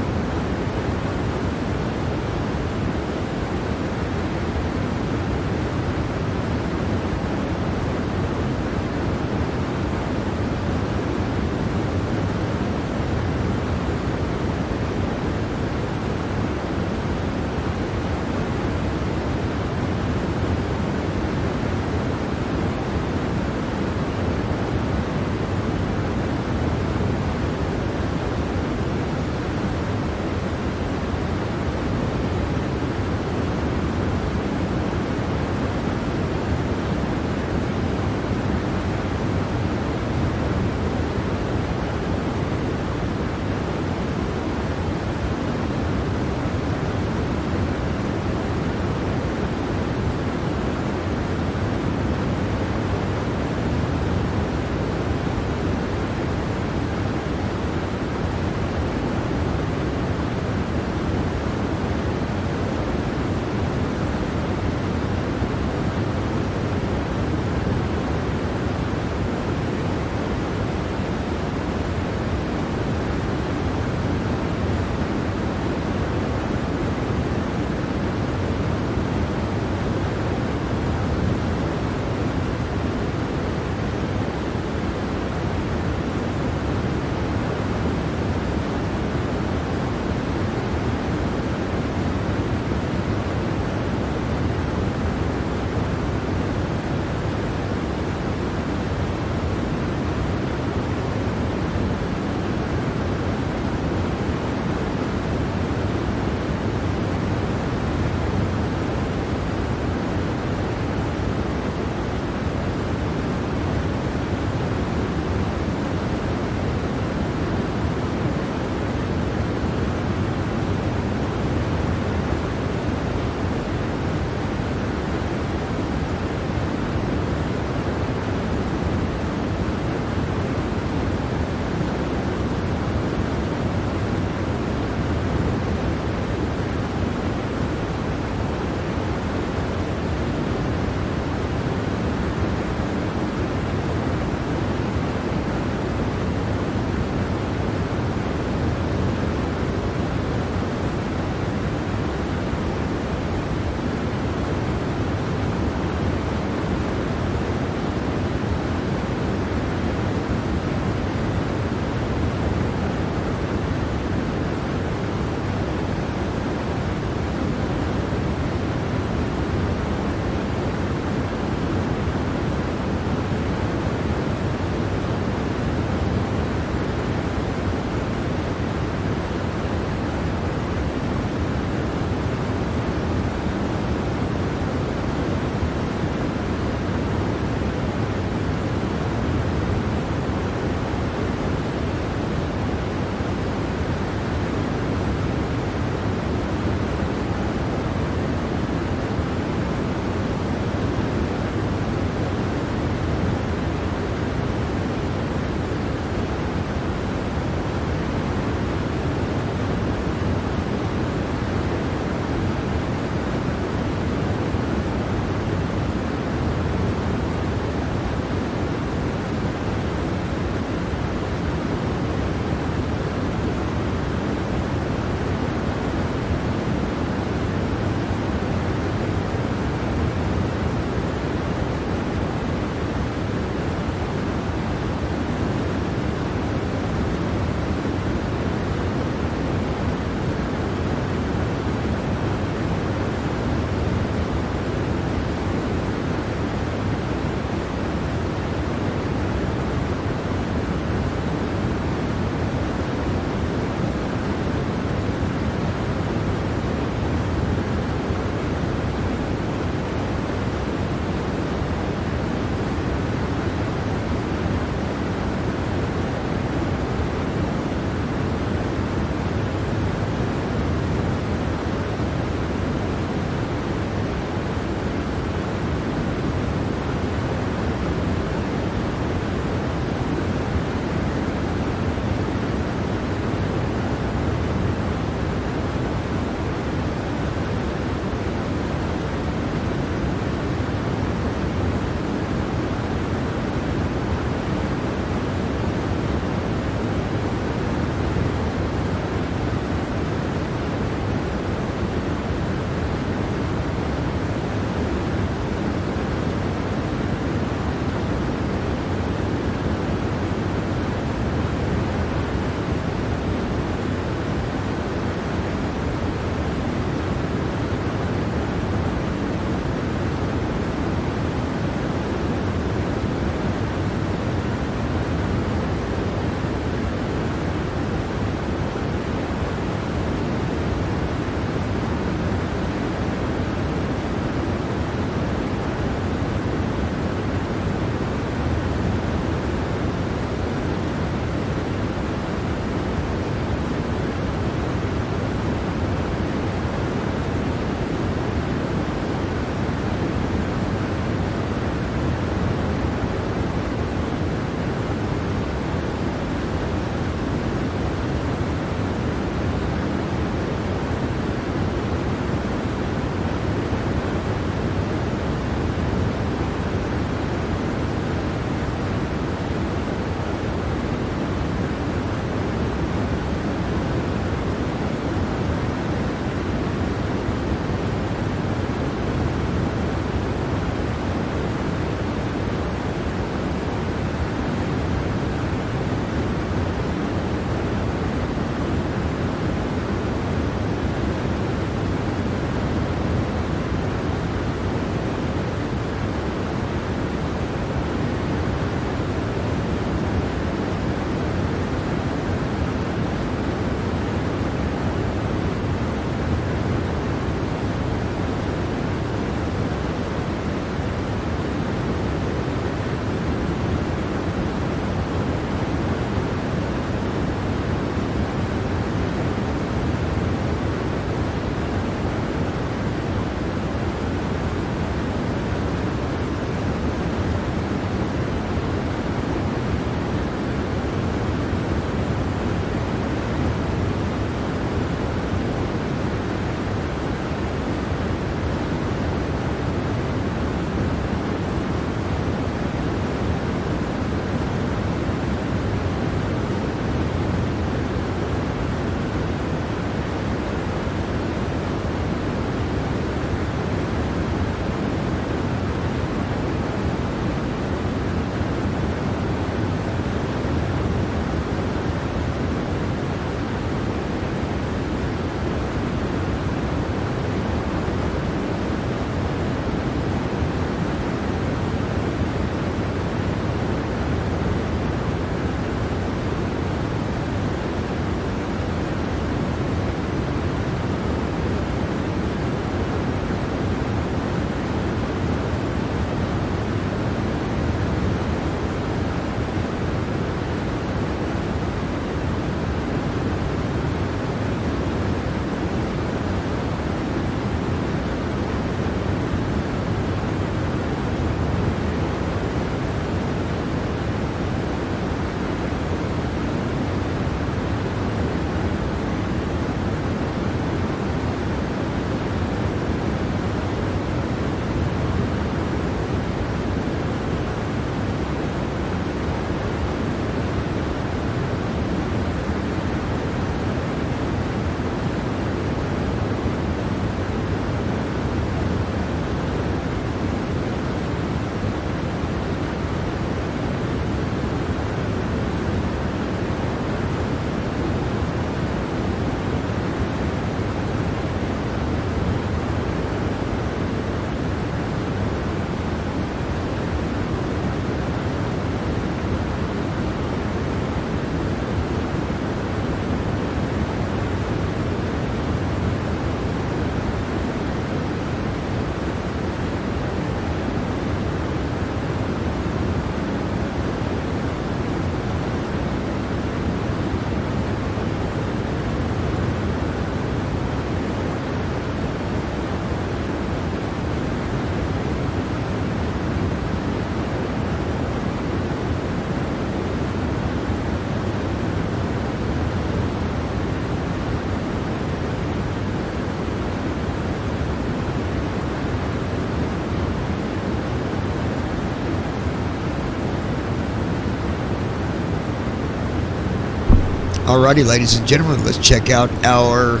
Alrighty, ladies and gentlemen, let's check out our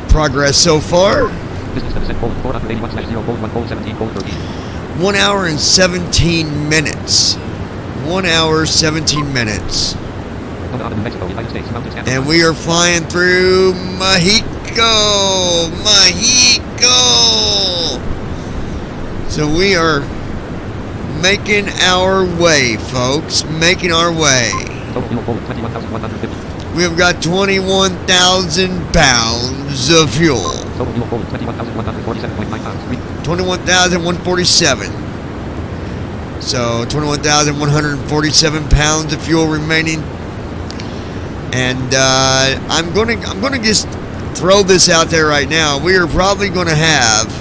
progress so far. Distance to descent, 481/0:1:17:13. 1 hour and 17 minutes. 1 hour, 17 minutes. Mexico, United States, mountains, And we are flying through Mexico. Mexico. So we are making our way, folks. Making our way. We have got 21,000 pounds of fuel. 21,147. So 21,147 pounds of fuel remaining. And I'm gonna just throw this out there right now. We are probably gonna have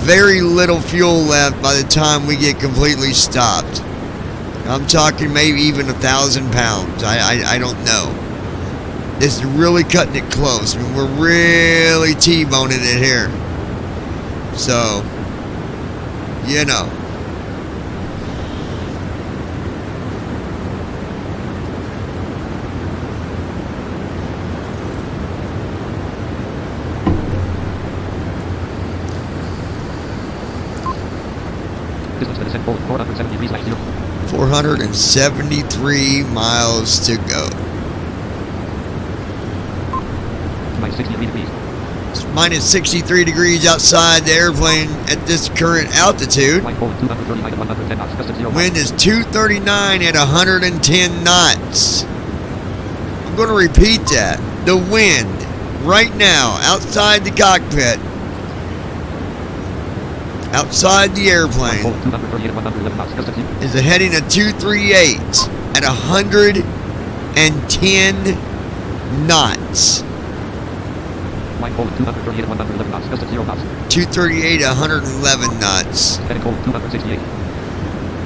very little fuel left by the time we get completely stopped. I'm talking maybe even 1,000 pounds. I don't know. This is really cutting it close. I mean, we're really T-boning it here. So, you know. Distance to descent, 473/0. 473 miles to go. Minus 63 degrees. It's minus 63 degrees outside the airplane at this current altitude. Wind is 239 at 110 knots. I'm going to repeat that. The wind right now outside the cockpit, outside the airplane, is a heading of 238 at 110 knots. 238 at 111 knots.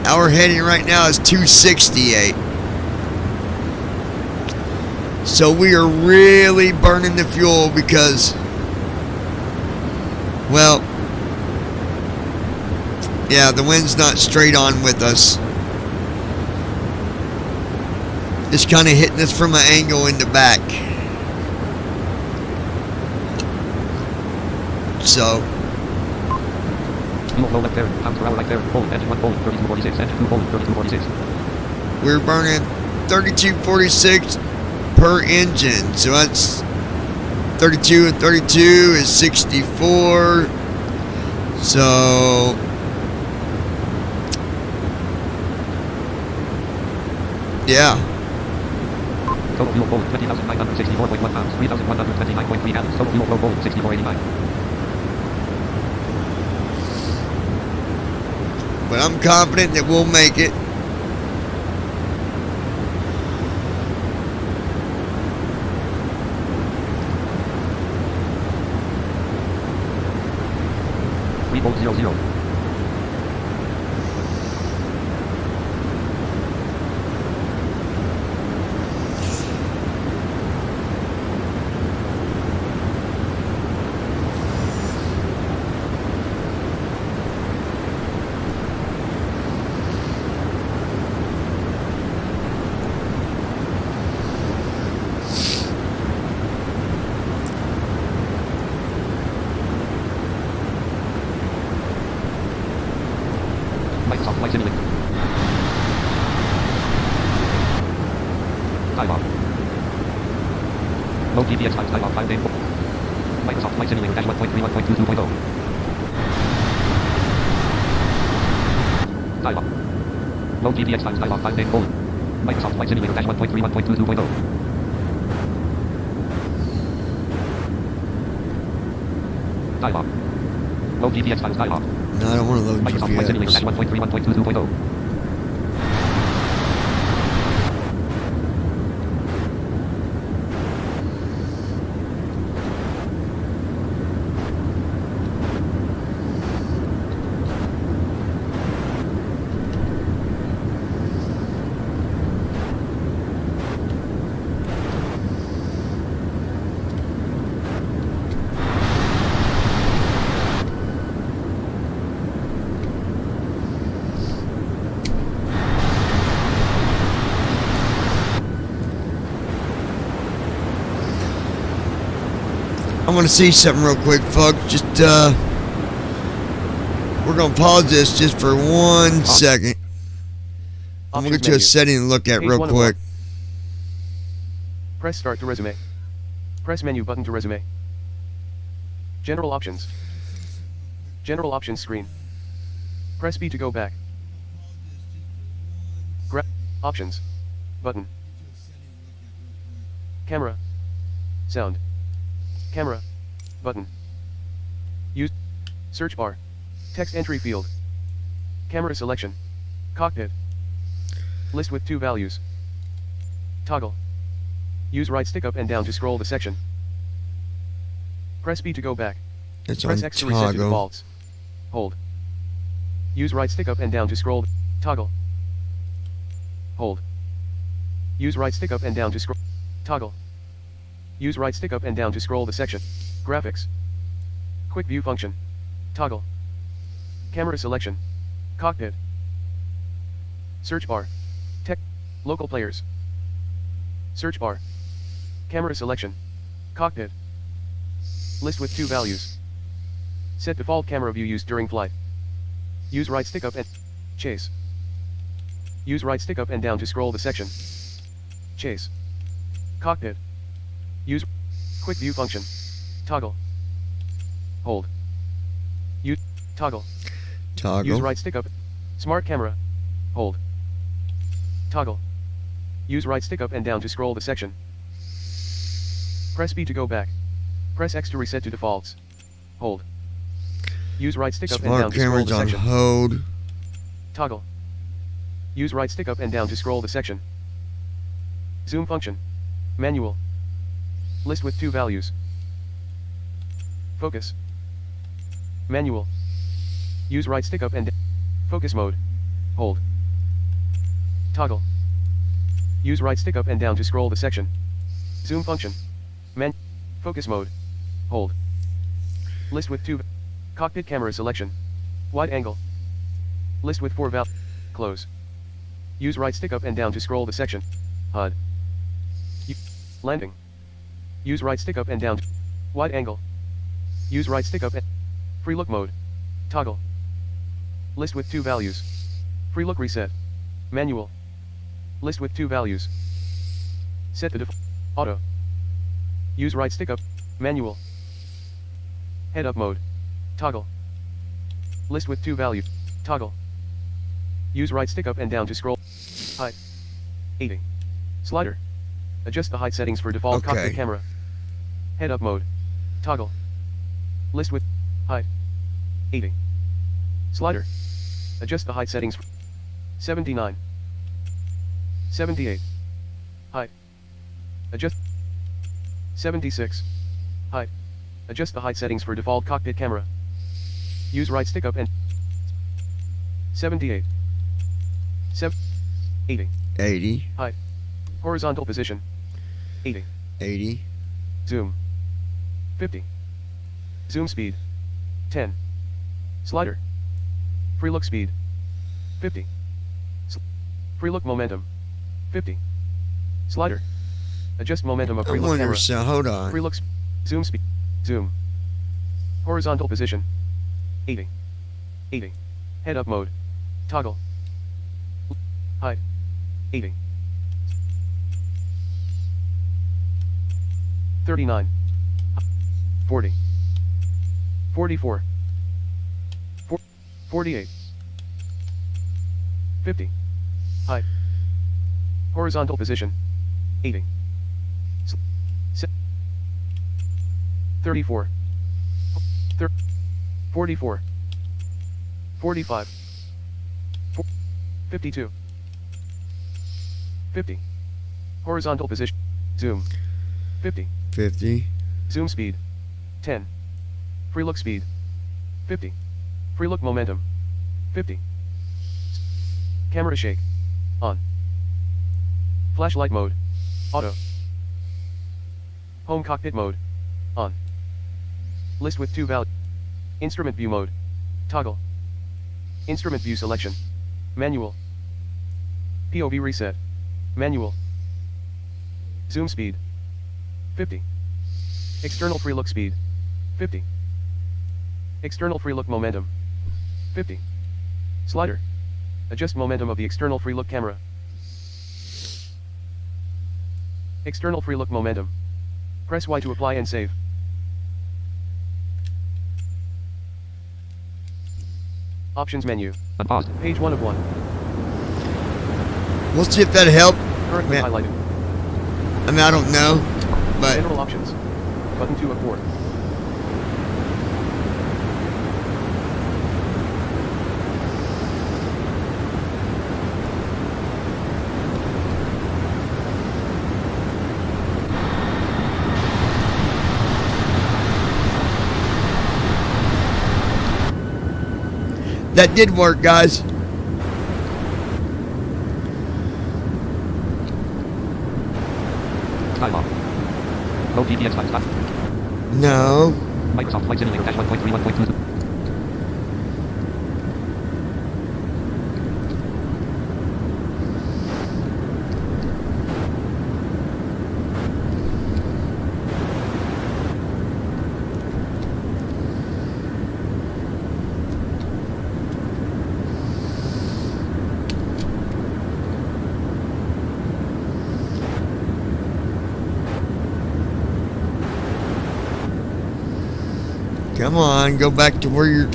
Our heading right now is 268. So we are really burning the fuel because, well, yeah, the wind's not straight on with us. It's kind of hitting us from an angle in the back. So, we're burning 3246 per engine. So that's 32 and 32 is 64. So, yeah. Total fuel Poland 20,964.1 pounds, 3,129.3 gallons. Total fuel flow Poland 6489. But I'm confident that we'll make it. .00. Microsoft Flight Simulator. Dialog. Low GPX times dialog 5 name. Microsoft Flight Simulator dash 1.31.22.0. Dialog. Low GPX times dialog 5 name colon. Microsoft Flight Simulator dash 1.31.22.0. Dialog. Low GPX times dialog. No, I don't want to load Microsoft Flight Simulator dash GPS. 1.31.22.0. want to see something real quick, folks. Just, we're going to pause this just for 1 second. I'm going to get you a setting to look at real quick. Press start to resume. Press menu button to resume. General options. General options screen. Press B to go back. Options. Button. Camera. Sound. Camera. Button. Use. Search bar. Text entry field. Camera selection. Cockpit. List with 2 values. Toggle. Use right stick up and down to scroll the section. Press B to go back. Press X to reset to defaults. Hold. Use right stick up and down to scroll. Toggle. Hold. Use right stick up and down to scroll. Toggle. Use right stick up and down to scroll the section. Graphics. Quick view function. Toggle. Camera selection. Cockpit. Search bar. Tech. Local players. Search bar. Camera selection. Cockpit. List with 2 values. Set default camera view used during flight. Use right stick up and chase. Use right stick up and down to scroll the section. Chase. Cockpit. Use quick view function. Toggle. Hold. Use toggle. Toggle. Use right stick up. Smart camera. Hold. Toggle. Use right stick up and down to scroll the section. Press B to go back. Press X to reset to defaults. Hold. Use right stick up and down to scroll the section. Hold. Toggle. Use right stick up and down to scroll the section. Zoom function. Manual. List with 2 values. Focus. Manual. Use right stick up and focus mode. Hold. Toggle. Use right stick up and down to scroll the section. Zoom function. Focus mode. Hold. List with 2. Cockpit camera selection. Wide angle. List with 4 values. Close. Use right stick up and down to scroll the section. HUD. Landing. Use right stick up and down. Wide angle. Use right stick up and free look mode. Toggle. List with 2 values. Free look reset. Manual. List with 2 values. Set the default. Auto. Use right stick up. Manual. Head up mode. Toggle. List with 2 values. Toggle. Use right stick up and down to scroll. Height. 80. Slider. Adjust the height settings for default cockpit camera. Head up mode. Toggle. List with height. 80. Slider. Adjust the height settings for 79. 78. Height. Adjust 76. Height. Adjust the height settings for default cockpit camera. Use right stick up and 78. 80. 80. Height. Horizontal position. 80. 80. Zoom. 50. Zoom speed. 10. Slider. Free look speed. 50. Free look momentum. 50. Slider. Adjust momentum of free look camera. So hold on. Free look zoom speed. Zoom. Horizontal position. 80. 80. Head up mode. Toggle. Height. 80. 39. 40. 44. 48. 50. Height. Horizontal position. 80. 34. 44. 45. 52. 50. Horizontal position. Zoom. 50. 50. Zoom speed. 10. Free look speed. 50. Free look momentum. 50. Camera shake. On. Flashlight mode. Auto. Home cockpit mode. On. List with 2 values. Instrument view mode. Toggle. Instrument view selection. Manual. POV reset. Manual. Zoom speed. 50. External free look speed. 50. External free look momentum. 50. Slider. Adjust momentum of the external free look camera. External free look momentum. Press Y to apply and save. Options menu. Unpaused. Page 1 of 1. We'll see if that helped. Currently highlighted. I mean, I don't know, but General options. Button 2 of 4. that did work, guys. Skybox. No PPX time stop. No. Microsoft Flight Simulator dash 1.31.2. Come on, go back to where you're...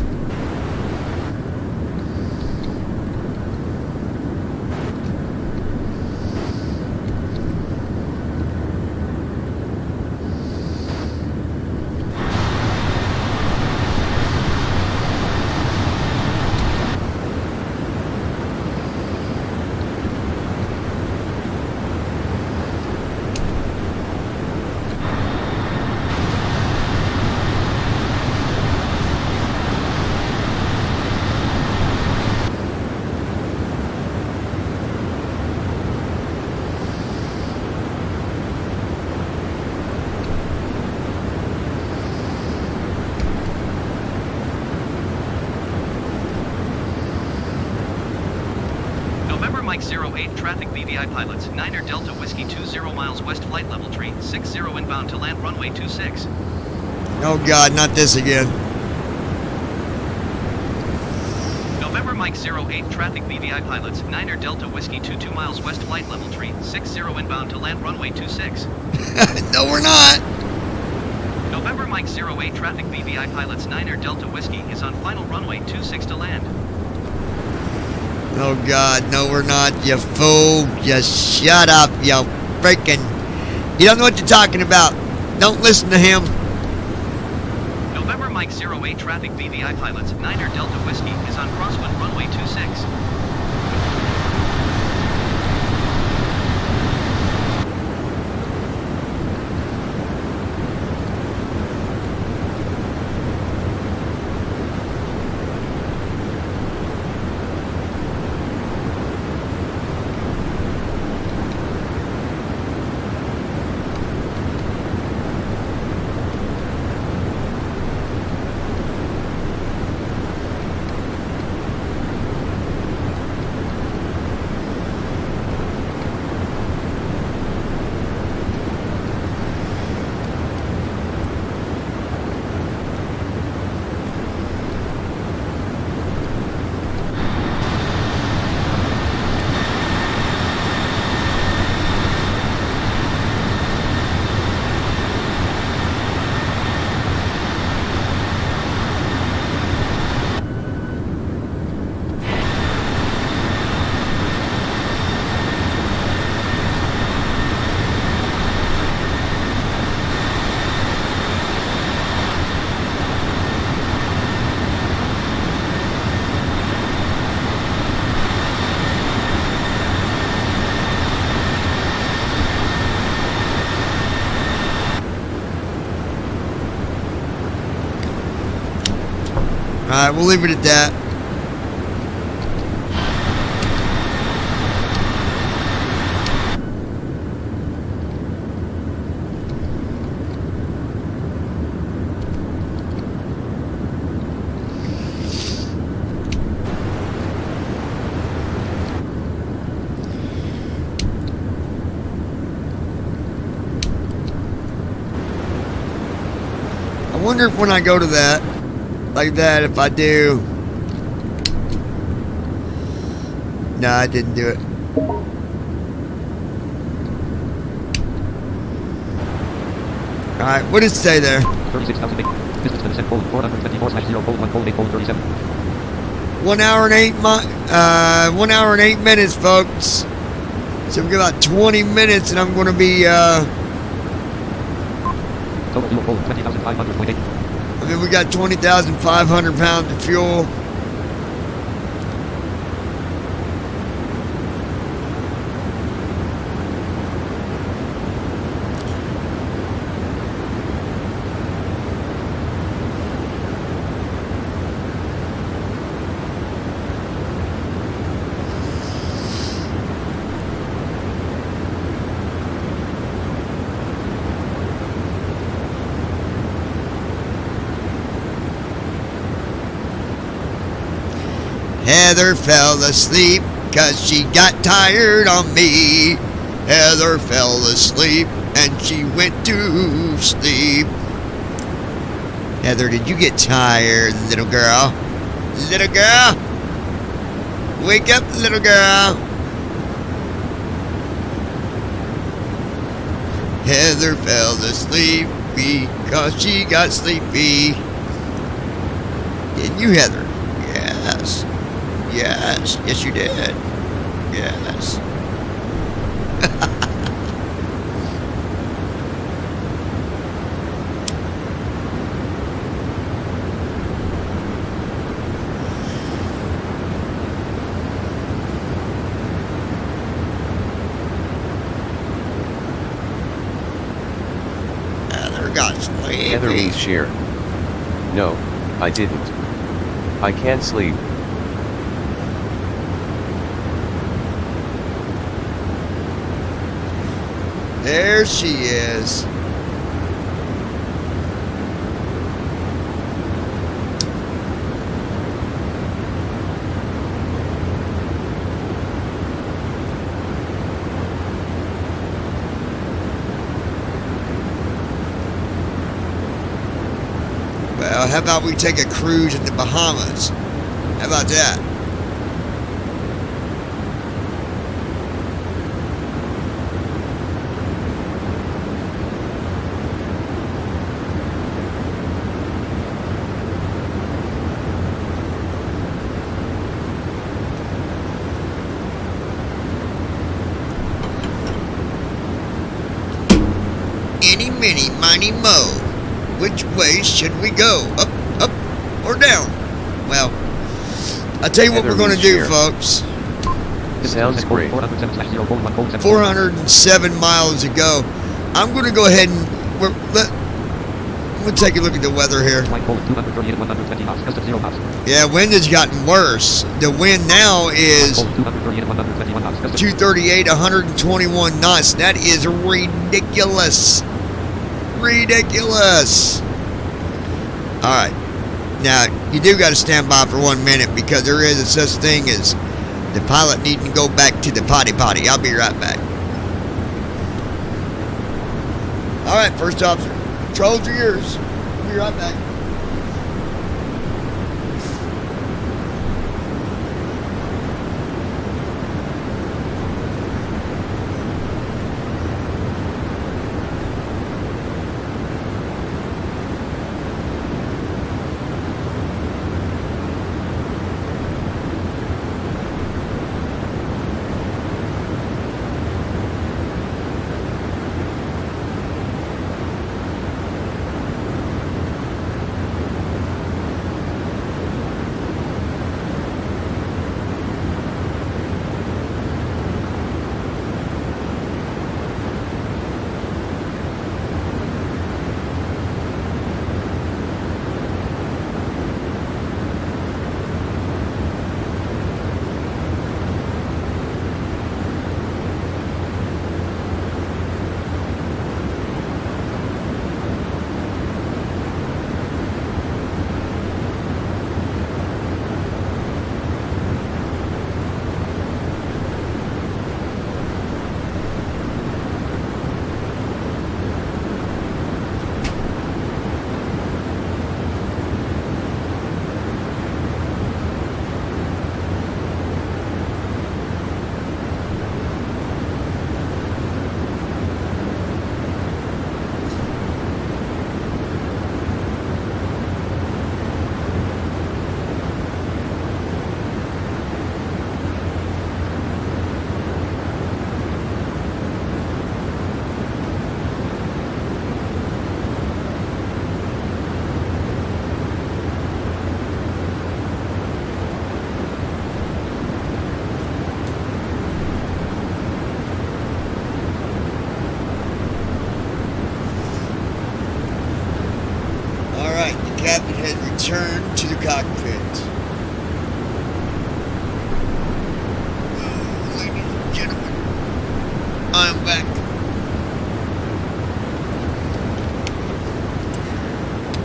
November Mike 08 traffic BVI pilots, 9er Delta Whiskey 20 miles west flight level tree, 60 inbound to land runway 26. Oh God, not this again. November Mike 08 traffic BVI pilots, 9er Delta Whiskey 22 miles west flight level tree, 60 inbound to land runway 26. No, we're not. November Mike 08 traffic BVI pilots, 9er Delta Whiskey is on final runway 26 to land. Oh God, no we're not, you fool. Just shut up, you freaking... You don't know what you're talking about. Don't listen to him. November Mike 08 traffic BVI pilots, 9er Delta Whiskey is on crosswind runway 26. Alright, we'll leave it at that. I wonder if when I go to that, like that, if I do. No, I didn't do it. Alright, what did it say there? 36,000 feet. Distance to descent, 424//0:1,837. 1 hour and 1 hour and 8 minutes, folks. So we got about 20 minutes, and I'm going to be. Total fuel, 20,500.8. I mean, we got 20,500 pounds of fuel. Heather fell asleep 'cause she got tired on me. Heather fell asleep and she went to sleep. Heather, did you get tired, little girl? Little girl? Wake up, little girl. Heather fell asleep because she got sleepy. Didn't you, Heather? Yes. Yes. Yes, you did. Yes. Heather got sleepy. Heather means share. No, I didn't. I can't sleep. There she is. Well, how about we take a cruise in the Bahamas? How about that? Eeny, meeny, miny, moe. Which way should we go? Up, up, or down? Well, I'll tell you what we're going to do, folks. Sounds great. 407 miles to go. I'm going to go ahead and we'll take a look at the weather here. Yeah, wind has gotten worse. The wind now is 238, 121 knots. That is ridiculous. Ridiculous. All right. Now, you do got to stand by for 1 minute because there is a such thing as the pilot needing to go back to the potty. I'll be right back. All right, first officer. Controls are yours. I'll be right back.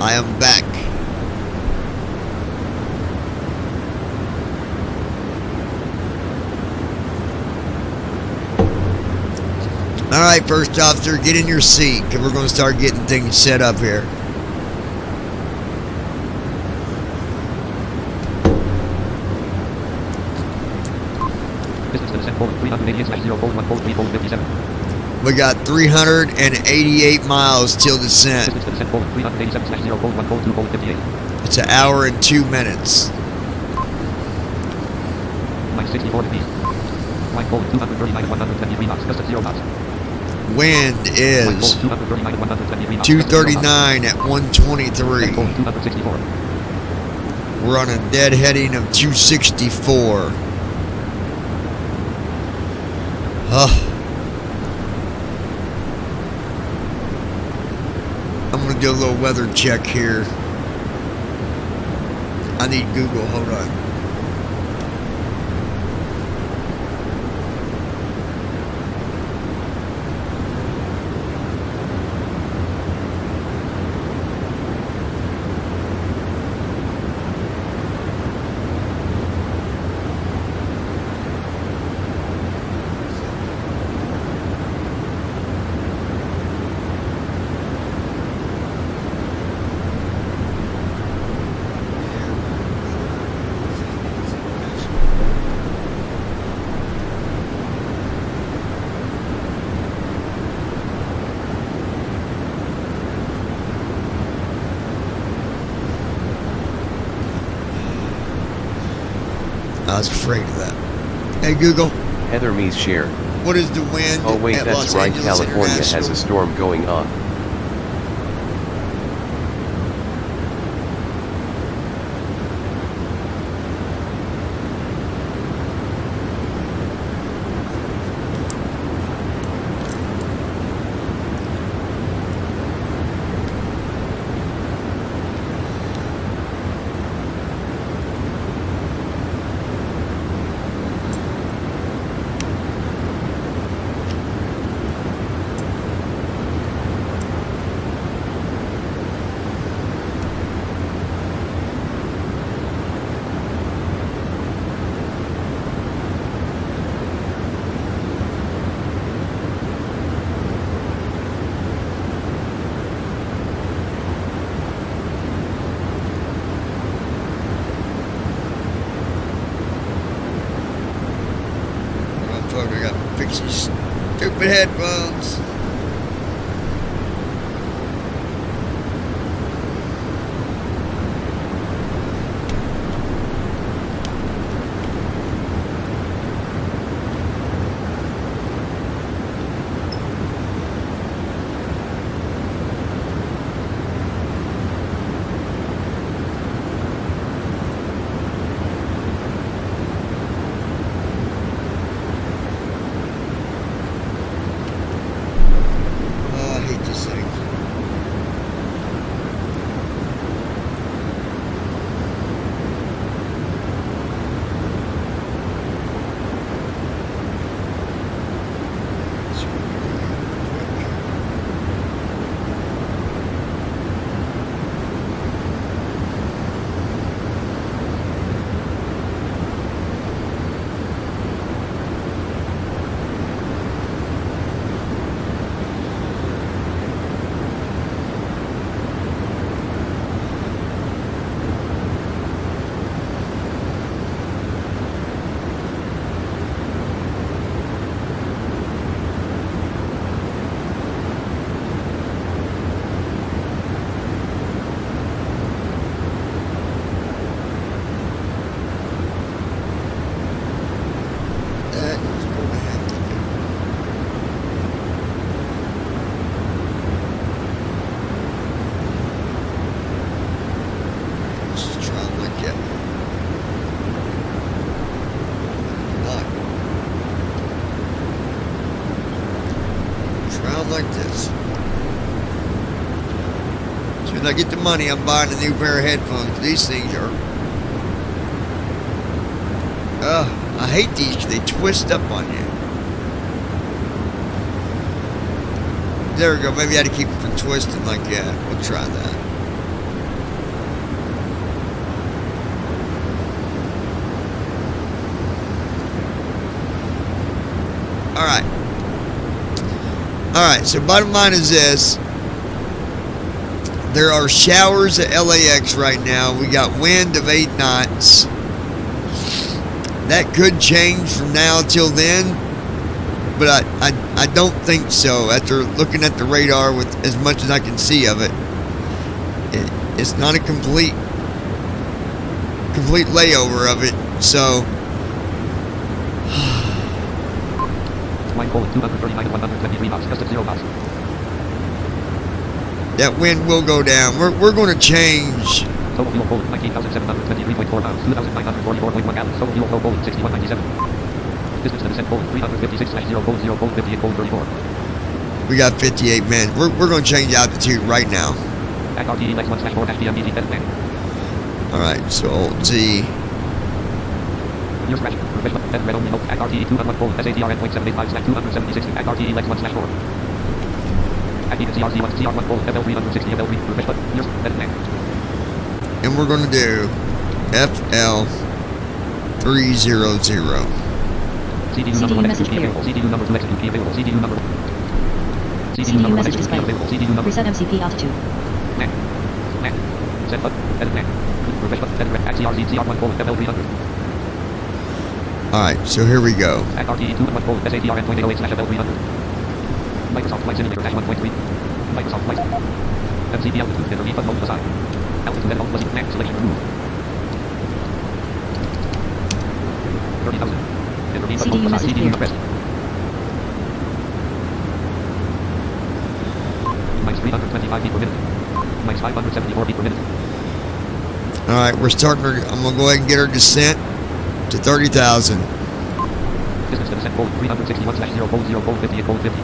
I am back. All right, first officer, get in your seat because we're going to start getting things set up here. Distance to descent, 388/0:1:3:57. We got 388 miles till descent. Distance to descent, 387/0:1:2:58. It's an hour and 2 minutes. Mike 64 degrees. Line 239 at 110 degree knots. Gust at 0 knots. Wind is 239 at 110 degree knots. 239 at 123. 264. We're on a dead heading of 264. I'm going to do a little weather check here. I need Google. Hold on. I was afraid of that. Hey Google. Heather Mees share. What is the wind? Oh wait, at that's Los right. Angeles California has International? a storm going on. Motherfucker got to fix these stupid headphones. Like this. As soon as I get the money, I'm buying a new pair of headphones. These things are. I hate these because they twist up on you. There we go. Maybe I had to keep them from twisting like that. We'll try that. Alright. Alright, so bottom line is this. There are showers at LAX right now. We got wind of 8 knots. That could change from now till then, but I don't think so. After looking at the radar with as much as I can see of it, it's not a complete layover of it. So that wind will go down. We're going to change. Total fuel Poland, 19,723.4 pounds, 2,944.1 gallons. Total fuel Poland, 6197. Distance to descent Poland, 356/0 Poland, 0 Poland, 58 Poland, 34. We got 58 men. We're going to change altitude right now. Act RTE Lex 1/4-PMDT Fed plan. Alright, so Alt Z. Near scratch, professional, Fed red only, Act RTE 201 Poland, SATRN.785/276, Act RTE Lex 1/4. Act CRC 1, CR1 Poland, FL360, FL3, professional, near Fed plan. And we're going to do FL300. CDU number 1 execute available. CDU number 2 execute available. CDU number CDU message display. Reset MCP altitude. Net. Set up. Edit net. Professional. Edit red. CRZ CR1 Poland, FL300. Alright, so here we go. Act RTE 201 Poland, SATRN.808/FL300. Microsoft Flight Simulator -1.3. Microsoft Flight. MCP altitude. Enter refund mode aside. Altitude and alt net selection removed. 30,000. Enter refund mode aside. CDU pressed. Minus 325 feet per minute. Minus 574 feet per minute. Alright, we're starting our, I'm going to go ahead and get our descent to 30,000. Distance to descent Poland, 361/0 Poland, 0 Poland, 58 Poland, 50.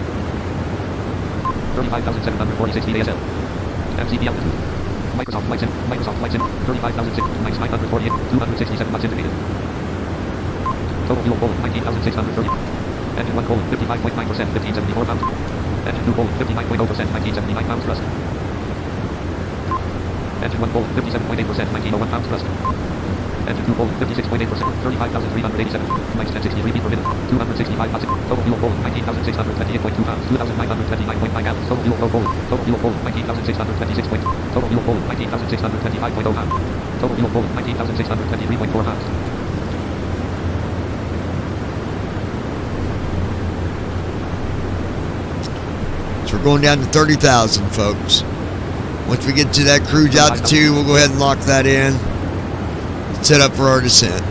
35,746 feet ASL. MCP altitude. Microsoft Flight Sim, 35,006, minus 948, 267 knots indicated. Total fuel Poland, 19,630. Engine 1 Poland, 55.9%, 1574 pounds. Engine 2 Poland, 59.0%, 1979 pounds thrust. Engine 1 Poland, 57.8%, 1901 pounds thrust. Engine 2 Poland, 56.8%, 35,387, minus 1063 feet per minute, 265 knots. Total fuel Poland, 19,628.2 pounds, 2,929.9 gallons. Total fuel Poland, total fuel Poland, 19,626. Total fuel Poland, 19,625.0 pounds. Total fuel Poland, 19,623.4 pounds. So we're going down to 30,000, folks. Once we get to that cruise altitude, we'll go ahead and lock that in. Set up for our descent.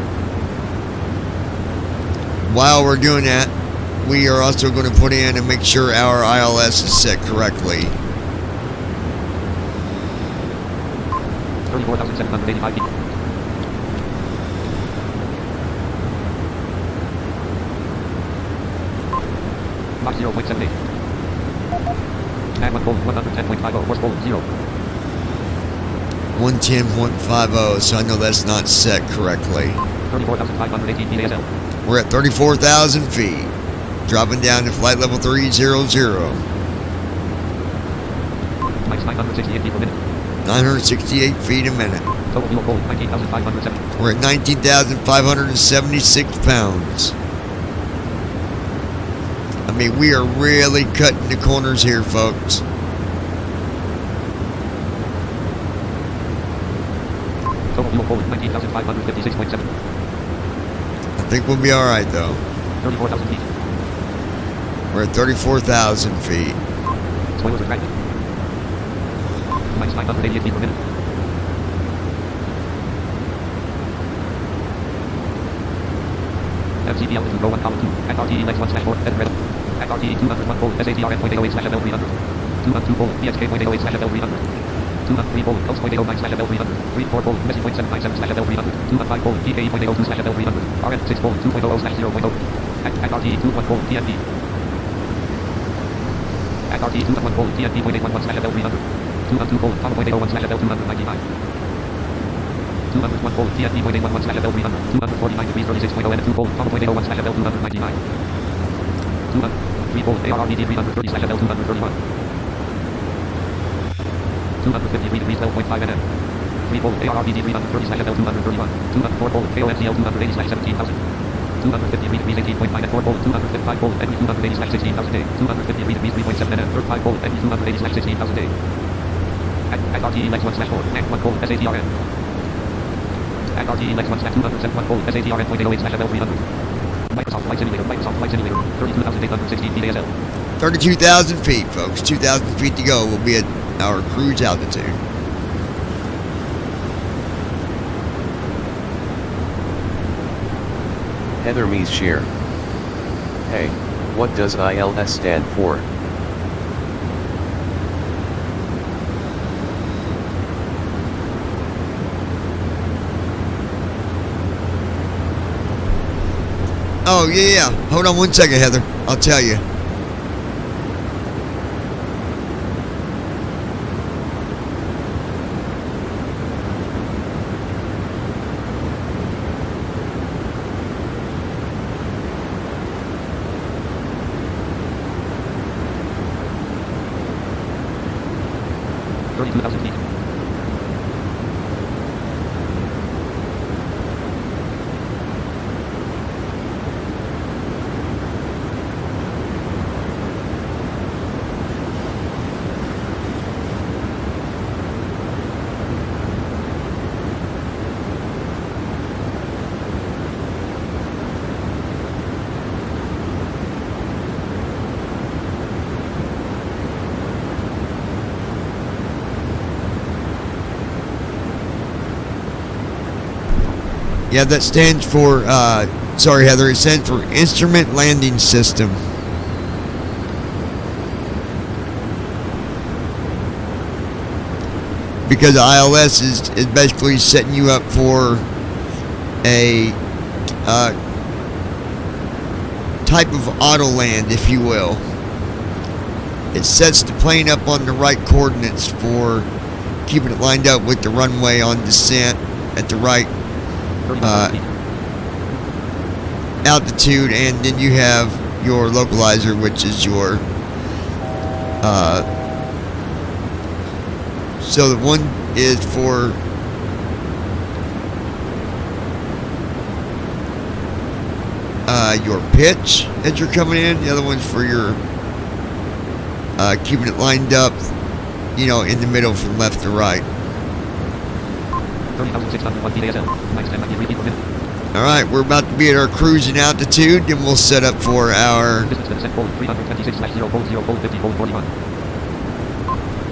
While we're doing that, we are also going to put in and make sure our ILS is set correctly. 34,785 feet. Mach 0.78. Mag 1 Poland, 110.50, horse Poland, 0. 110.50, so I know that's not set correctly. 34,518 feet ASL. We're at 34,000 feet. Dropping down to flight level 300. Minus 968 feet per minute. 968 feet a minute. Total fuel Poland, 19,570. We're at 19,576 pounds. I mean, we are really cutting the corners here, folks. Total fuel Poland, 19,556.7. I think we'll be alright, though. 34,000 feet. We're at 34,000 feet. Spoilers retracted. Minus 988 feet per minute. MCP altitude, row 1, column 2. At RTE Lex 1/4, edit red. At RTE 201 Poland, SATRN.808/FL300. 202 Poland, PXK.808/FL300. 203 Poland, Coast.09/FL300. 34 Poland, Messi.797/FL300. 205 Poland, PKE.02/FL300. RN6 Poland, 2.00/0.0. At RTE 21 Poland, TNP. At RTE 21 Poland, TNP.811/FL300. 202 Poland, Papa.801/FL299. 201 Poland, TNP.811/FL300. 249 degrees 36.0 and 2 Poland, Papa.801/FL299. 203 Poland, ARRDD 330/FL231. 253 degrees 12.5 nm. 3 Poland, ARRDD 330/FL231. 204 Poland, KOMCL 280/17,000. 250 degrees 18.9 at 4 colon 255 colon NE 280 slash 16,000 day. 250 degrees 3.7 NF 5 colon NE 280 slash 16,000 day. At RTE lex 1 slash 4 Act 1 colon SATRN. At RTE lex 1 slash 271 colon SATRN .808 slash FL 300. Microsoft Flight Simulator 32,816 feet ASL. 32,000 feet, folks. 2,000 feet to go. We'll be at our cruise altitude. Heather Mies share. Hey, what does ILS stand for? Oh, yeah. Hold on 1 second, Heather. I'll tell you. Yeah, that stands for, sorry Heather, it stands for Instrument Landing System. Because ILS is basically setting you up for a type of auto land, if you will. It sets the plane up on the right coordinates for keeping it lined up with the runway on descent at the right altitude, and then you have your localizer, which is your so the one is for your pitch as you're coming in, the other one's for your keeping it lined up, you know, in the middle from left to right. 30,601 feet ASL. Minus 10 feet per minute. Alright, we're about to be at our cruising altitude, then we'll set up for our distance to descent colon 326 slash 0 colon 0 colon 50 colon 41.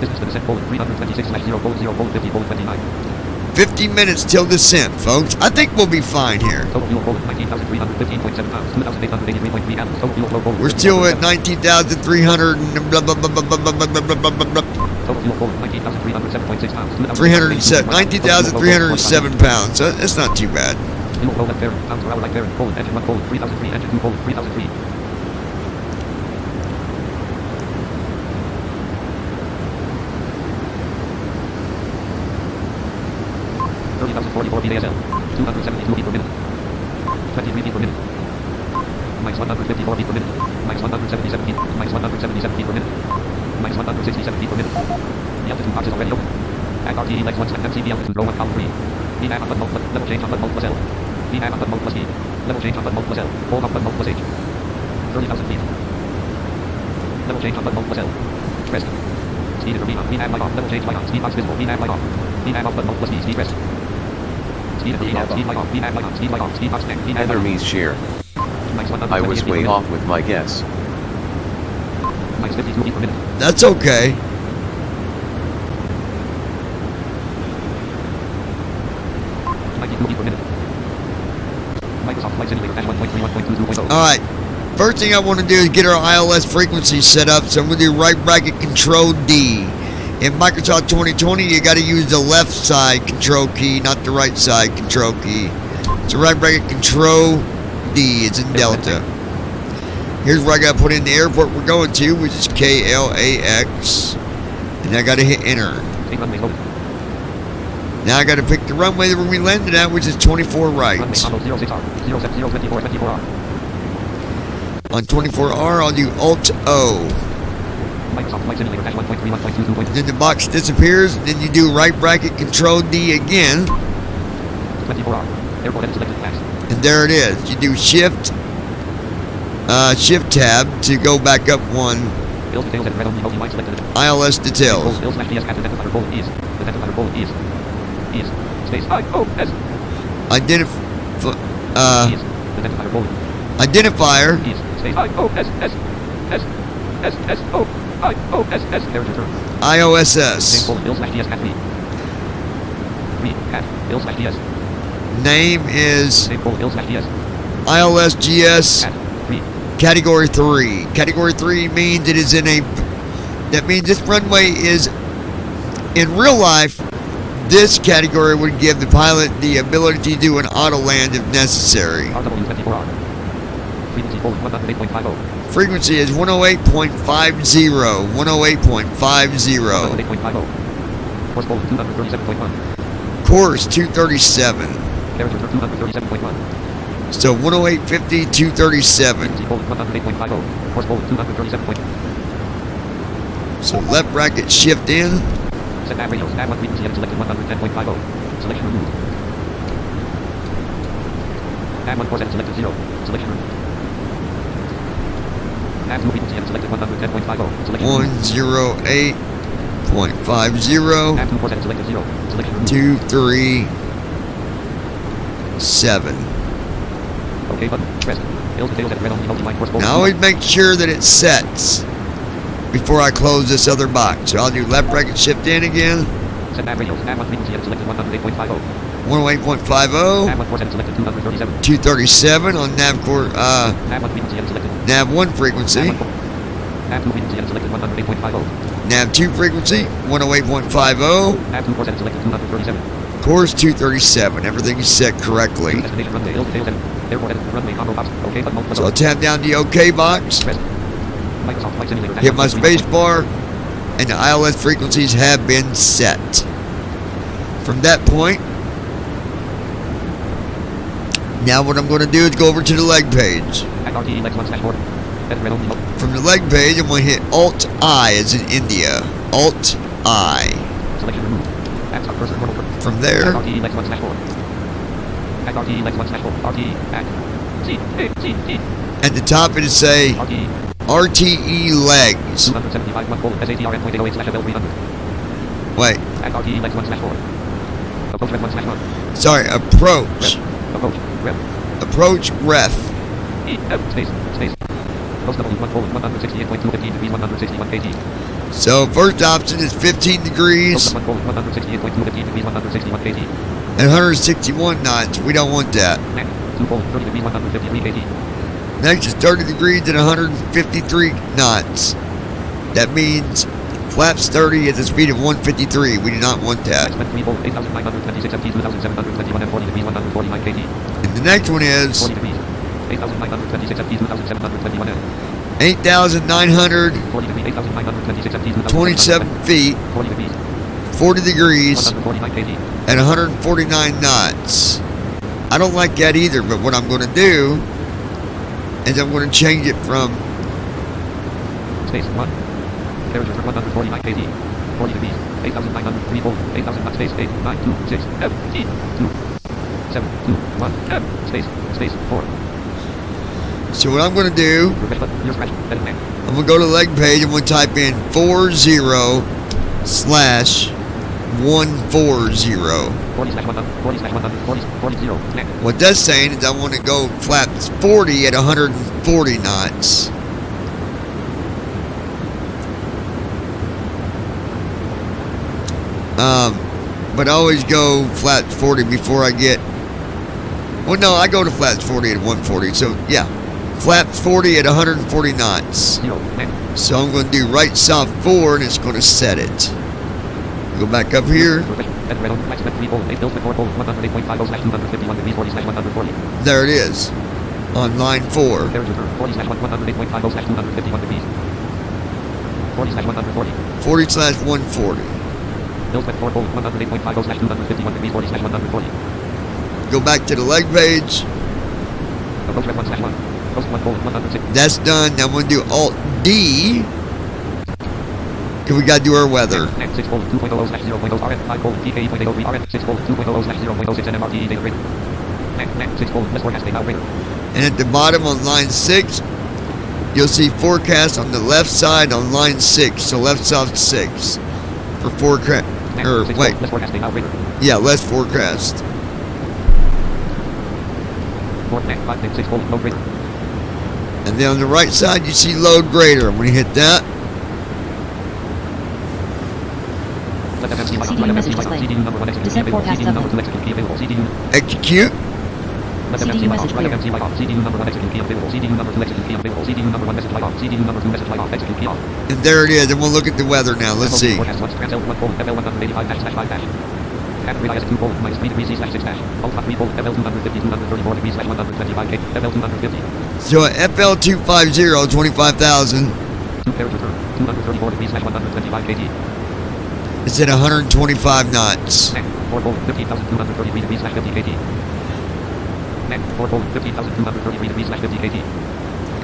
Distance to descent colon 326 slash 0 colon 0 colon 50 colon 29. 50 minutes till descent, folks. I think we'll be fine here. Total fuel colon 19,315.7 pounds. 2,883.3 gallons. Total fuel flow colon. We're still at 19,300 and blah blah blah blah blah blah blah blah blah blah. Total fuel colon 19,307.6 pounds. 307 pounds. So that's not too bad. Fuel flow left bearing. Pounds per hour right bearing. Colon engine 1 colon 3003. Engine 2 colon 3003. 30,044 feet ASL. 272 feet per minute. 23 feet per minute. Minus 154 feet per minute. Minus 177 feet. Minus 177 feet per minute. Minus 167 feet per minute. The altitude box is already open. At RTE legs 1 select MCB altitude row 1 column 3. VNAV on button mode level change on button mode plus L. VNAV on button mode plus E. Level change on button mode plus L. Hold on button mode plus H. 30,000 feet. Level change on button mode plus L. Rest. Speed is VNAV. VNAV light off. Level change light on. Speed box visible. VNAV light off. VNAV off button mode plus E. Speed rest. Speed is VNAV. Speed light off. VNAV light on. Speed light off. Speed box next. Heather Mies share. I was way off with my guess. Minus 52 feet per minute. That's okay. Microsoft Flight Simulator 1.31.22.0. Alright. First thing I want to do is get our ILS frequency set up. So I'm going to do right bracket control D. In Microsoft 2020, you got to use the left side control key, not the right side control key. So right bracket control D. It's in Delta. Here's where I got to put in the airport we're going to, which is KLAX. And I got to hit enter. Now I got to pick the runway that we're going to be landing at, which is 24 right. On 24R, I'll do Alt O. Then the box disappears, and then you do right bracket control D again. 24R. Airport and selected max. And there it is. You do shift tab to go back up one. ILS details. Identifier. IOSS. Name is ILSGS Category 3. Category 3 means it is in a... That means this runway is... In real life, this category would give the pilot the ability to do an auto land if necessary. Frequency is 108.50. 108.50. Course 237. So 108.50, 237. So left bracket shift in. Set nav radios. Nav 1 frequency and selected 110.50. Selection removed. Nav 1 course and selected 0. Selection removed. Nav 2 frequency and selected 110.50. Selection 108.50. Nav 2 course and selected 0. Selection removed. 237. OK button. Pressed. Hills details at red only multi-line course. Now always make sure that it sets before I close this other box. So I'll do left bracket shift in again. Set nav radios. Nav 1 frequency and selected 108.50. 108.50. Nav 1 course and selected 237. 237 on nav core. Nav 1 frequency and selected. Nav 1 frequency. Nav 2 frequency and selected 108.50. Nav 2 frequency 108.50. Nav 2 course and selected 237. Course 237. Everything is set correctly. Destination runway. Hills details and airport and runway combo box. OK button. So I'll tap down the OK box. Microsoft Flight Simulator. Hit my space bar, and the ILS frequencies have been set. From that point, now what I'm going to do is go over to the leg page. From the leg page, I'm going to hit Alt-I as in India. Alt-I. From there, at the top it'll say RTE legs. Wait. Sorry, approach. Approach ref. So first option is 15 degrees and 161 knots. We don't want that. Next is 30 degrees and 153 knots. That means flaps 30 at the speed of 153. We do not want that. And the next one is 8,927 feet, 40 degrees, and 149 knots. I don't like that either, but what I'm going to do is I'm going to change it from space 1. Temperature for 149 kg. 40 degrees. 8,903 volt. 8,000 knots. Space 8, 9, 2, 6, F, T, 2, 7, 2, 1, F, space 4. So what I'm going to do, I'm going to go to the leg page. I'm going to type in 40/140. 40/140. What that's saying is I want to go flaps 40 at 140 knots. But I always go flaps 40 before I get... Well, no, I go to flaps 40 at 140. So, yeah. Flaps 40 at 140 knots. So I'm going to do right soft 4 and it's going to set it. Go back up here. There it is. On line 4. 40/140. Go back to the leg page. That's done. Now I'm going to do Alt-D. Because we got to do our weather. And at the bottom on line 6, you'll see forecast on the left side on line 6. So left side 6 for forecast. Or wait, yeah, less forecast. And then on the right side, you see load greater. When you hit that, CDU message display. Descent forecast update. execute. CDU message clear. And there it is. And we'll look at the weather now. Let's see. So at FL250, 25,000. It's at 125 knots.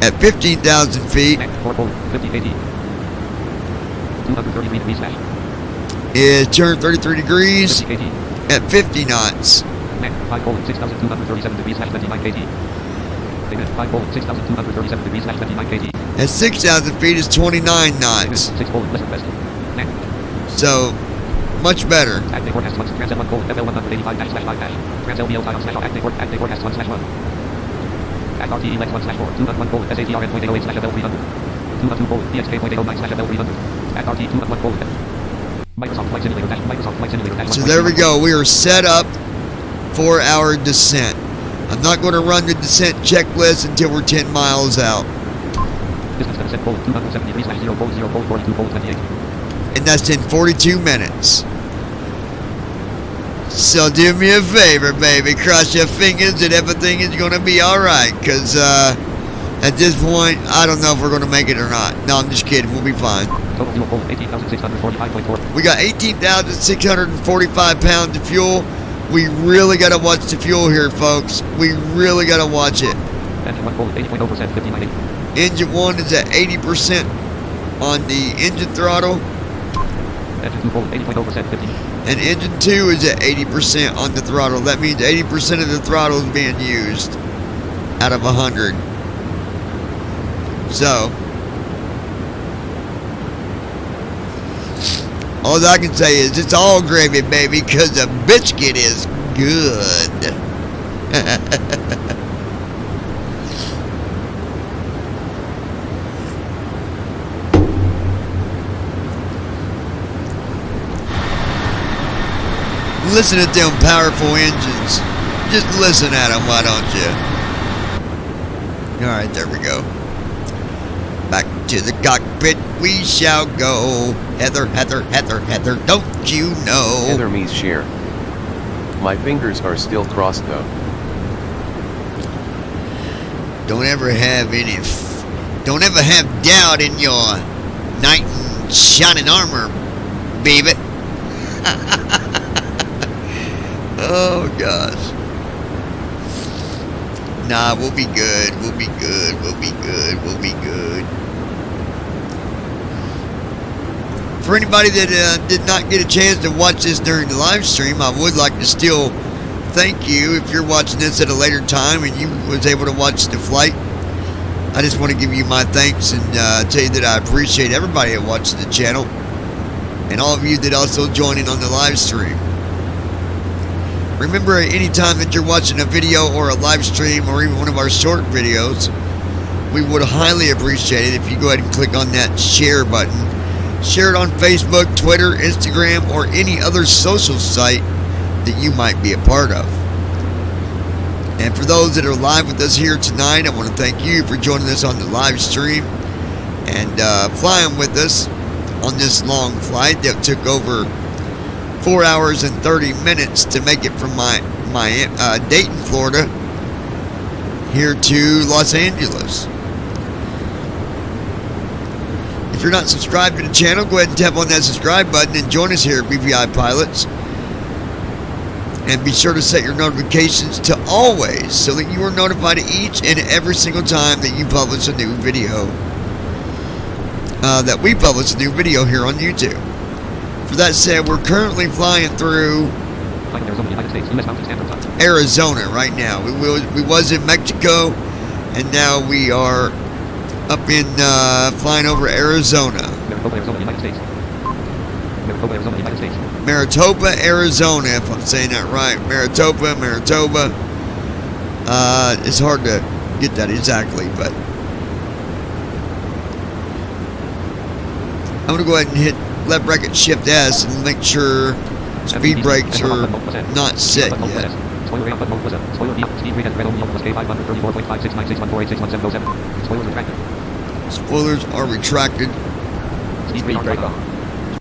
At 15,000 feet, is turned 33 degrees at 50 knots. At 6,000 feet is 29 knots. So, much better. So there we go. We are set up for our descent. I'm not going to run the descent checklist until we're 10 miles out. And that's in 42 minutes. So do me a favor, baby. Cross your fingers that everything is going to be alright. Because at this point, I don't know if we're going to make it or not. No, I'm just kidding. We'll be fine. We got 18,645 pounds of fuel. We really got to watch the fuel here, folks. We really got to watch it. Engine 1 is at 80% on the engine throttle. And engine 2 is at 80% on the throttle. That means 80% of the throttle is being used out of 100. So, all I can say is it's all gravy, baby, because the biscuit is good. Listen to them powerful engines. Just listen at them, why don't you? Alright, there we go. Back to the cockpit we shall go. Heather, Heather, Heather, Heather, don't you know? Heather me's share. My fingers are still crossed though. Don't ever have don't ever have doubt in your knight in shining armor, baby. Oh gosh. Nah, we'll be good. We'll be good. We'll be good. We'll be good. For anybody that did not get a chance to watch this during the live stream, I would like to still thank you if you're watching this at a later time and you was able to watch the flight. I just want to give you my thanks and tell you that I appreciate everybody that watches the channel and all of you that also join in on the live stream. Remember, at any time that you're watching a video or a live stream or even one of our short videos, we would highly appreciate it if you go ahead and click on that share button. Share it on Facebook, Twitter, Instagram, or any other social site that you might be a part of. And for those that are live with us here tonight, I want to thank you for joining us on the live stream and flying with us on this long flight that took over 4 hours and 30 minutes to make it from my Dayton, Florida, here to Los Angeles. If you're not subscribed to the channel, go ahead and tap on that subscribe button and join us here at BVI Pilots. And be sure to set your notifications to always so that you are notified each and every single time that you publish a new video. That we publish a new video here on YouTube. For that said, we're currently flying through Flight of Arizona, United States. U.S. Mountain Standard Time. Arizona right now. We was in Mexico, and now we are up in flying over Arizona. Maricopa, Arizona, United States. Maricopa, Arizona, United States. Maricopa, Arizona, if I'm saying that right. Manitoba. It's hard to get that exactly, but I'm going to go ahead and hit left bracket shift S and make sure speed brakes are not set yet. Spoiler output mode was up. Spoiler B. Speed rate at red only plus K534.569614861707. Spoilers retracted. Spoilers are retracted. Speed brake on.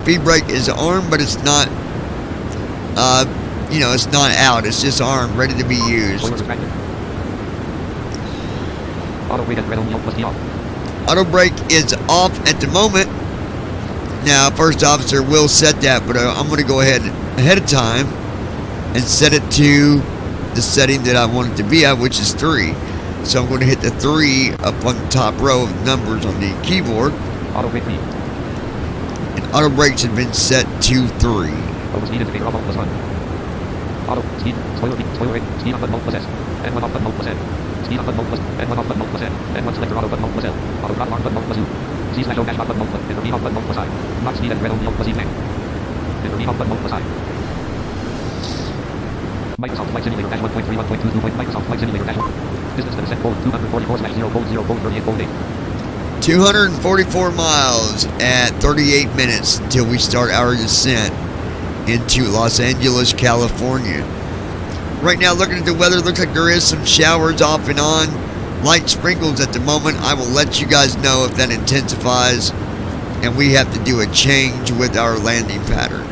Speed brake is armed, but it's not, it's not out. It's just armed, ready to be used. Spoilers retracted. Auto brake at red only plus D off. Auto brake is off at the moment. Now, first officer will set that, but I'm going to go ahead of time and set it to the setting that I want it to be at, which is 3. So I'm going to hit the 3 up on the top row of numbers on the keyboard. Auto brake 3. And auto brakes have been set to 3. Auto speed indicator off plus 1. Auto speed, spoiler B, spoiler rate, speed on button mode plus S. N1 off button mode plus N. Speed on button mode plus N1 off button mode plus N. N1 selector auto button mode plus L. Auto drop alarm button mode plus U. C slash O dash off button mode plus enter B off button mode plus I. Lock speed at red only plus E command. Enter B off button mode plus I. Microsoft Flight Simulator dash 1.31.22. Microsoft Flight Simulator dash 1. Distance to descent code 244 slash 0 code 0 code 38 code 8. 244 miles at 38 minutes until we start our descent into Los Angeles, California. Right now, looking at the weather, looks like there is some showers off and on, light sprinkles at the moment. I will let you guys know if that intensifies and we have to do a change with our landing pattern.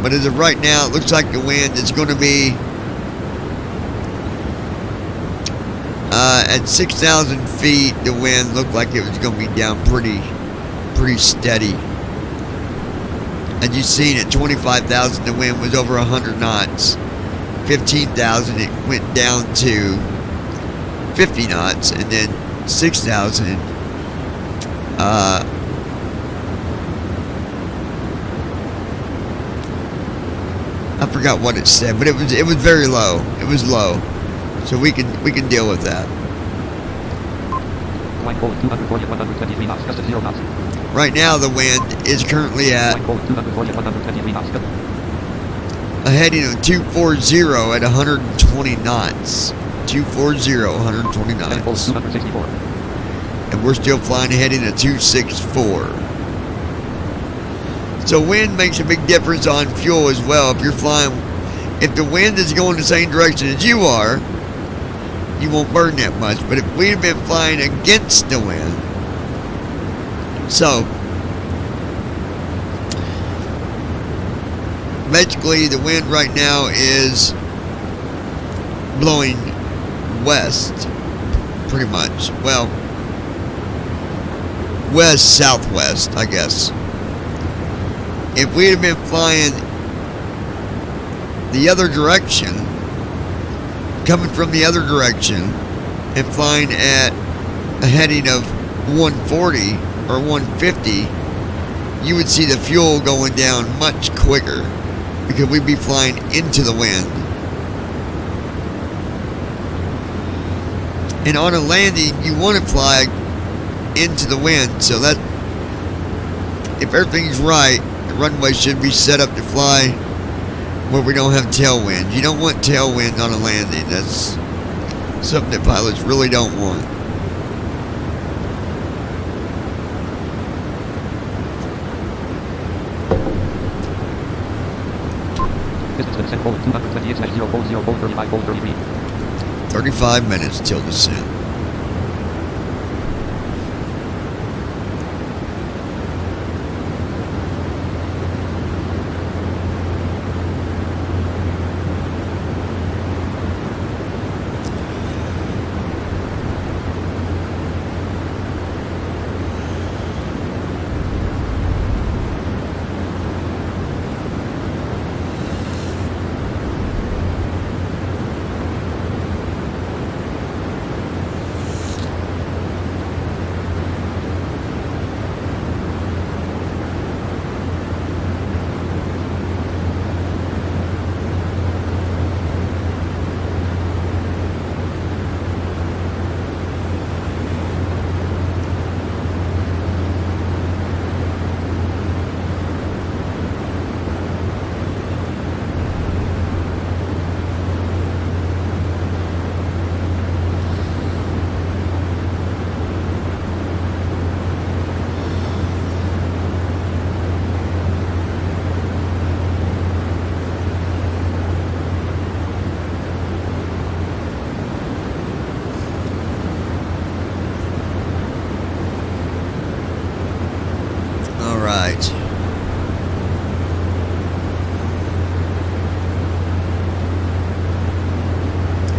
But as of right now, it looks like the wind is going to be at 6,000 feet. The wind looked like it was going to be down pretty steady. As you've seen, at 25,000, the wind was over 100 knots. 15,000, it went down to 50 knots, and then 6,000. I forgot what it said, but it was very low. It was low, so we can deal with that. Right now, the wind is currently at a heading of 240 at 120 knots. 240, 120 knots. And we're still flying a heading of 264. So wind makes a big difference on fuel as well. If you're flying, if the wind is going the same direction as you are, you won't burn that much. But if we've been flying against the wind, so basically the wind right now is blowing west, pretty much. Well, west southwest, I guess. If we had been flying the other direction, coming from the other direction, and flying at a heading of 140 or 150, you would see the fuel going down much quicker because we'd be flying into the wind. And on a landing, you want to fly into the wind, so that if everything's right, the runway should be set up to fly where we don't have tailwind. You don't want tailwind on a landing. That's something that pilots really don't want. Distance to descent code 228/0 35 minutes till descent.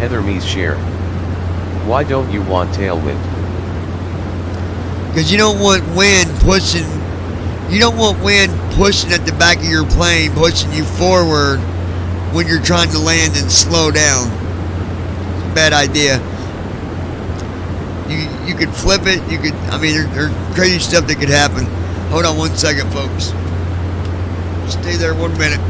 Heather Mees share. Why don't you want tailwind? Because you don't want wind pushing. You don't want wind pushing at the back of your plane, pushing you forward when you're trying to land and slow down. It's a bad idea. You could flip it. You could. I mean, there's crazy stuff that could happen. Hold on 1 second, folks. Stay there 1 minute.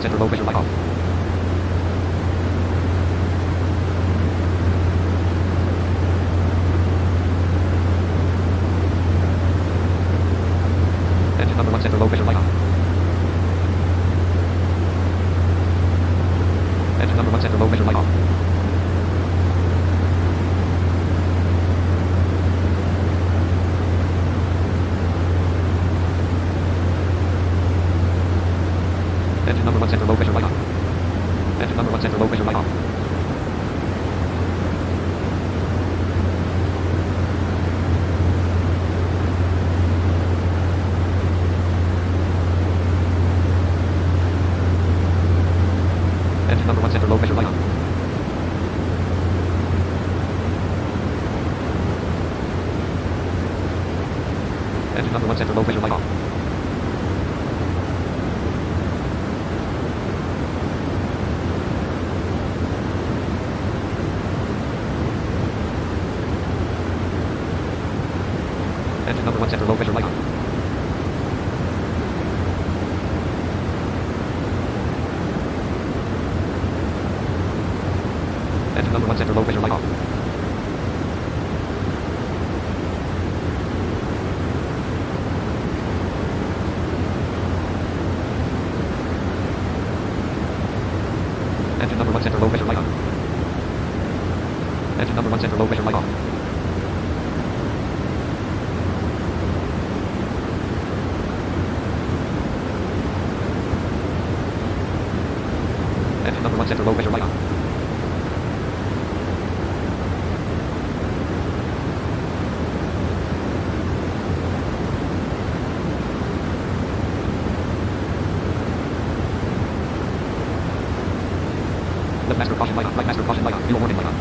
1 center low pressure light off. Engine number 1 center low pressure light off. Engine number 1 center low pressure light off. Engine number 1 center low pressure light off. Engine number 1 center low pressure light off. Engine number 1 center low pressure light on. Engine number 1 center low pressure light off. Engine number 1 center low pressure light on. Engine number 1 center low pressure light off. Engine number 1 center low pressure light on. Engine number 1 center low pressure light off. Engine number 1 center low pressure light on. Left master caution light on. Right master caution light on. Fuel warning light on.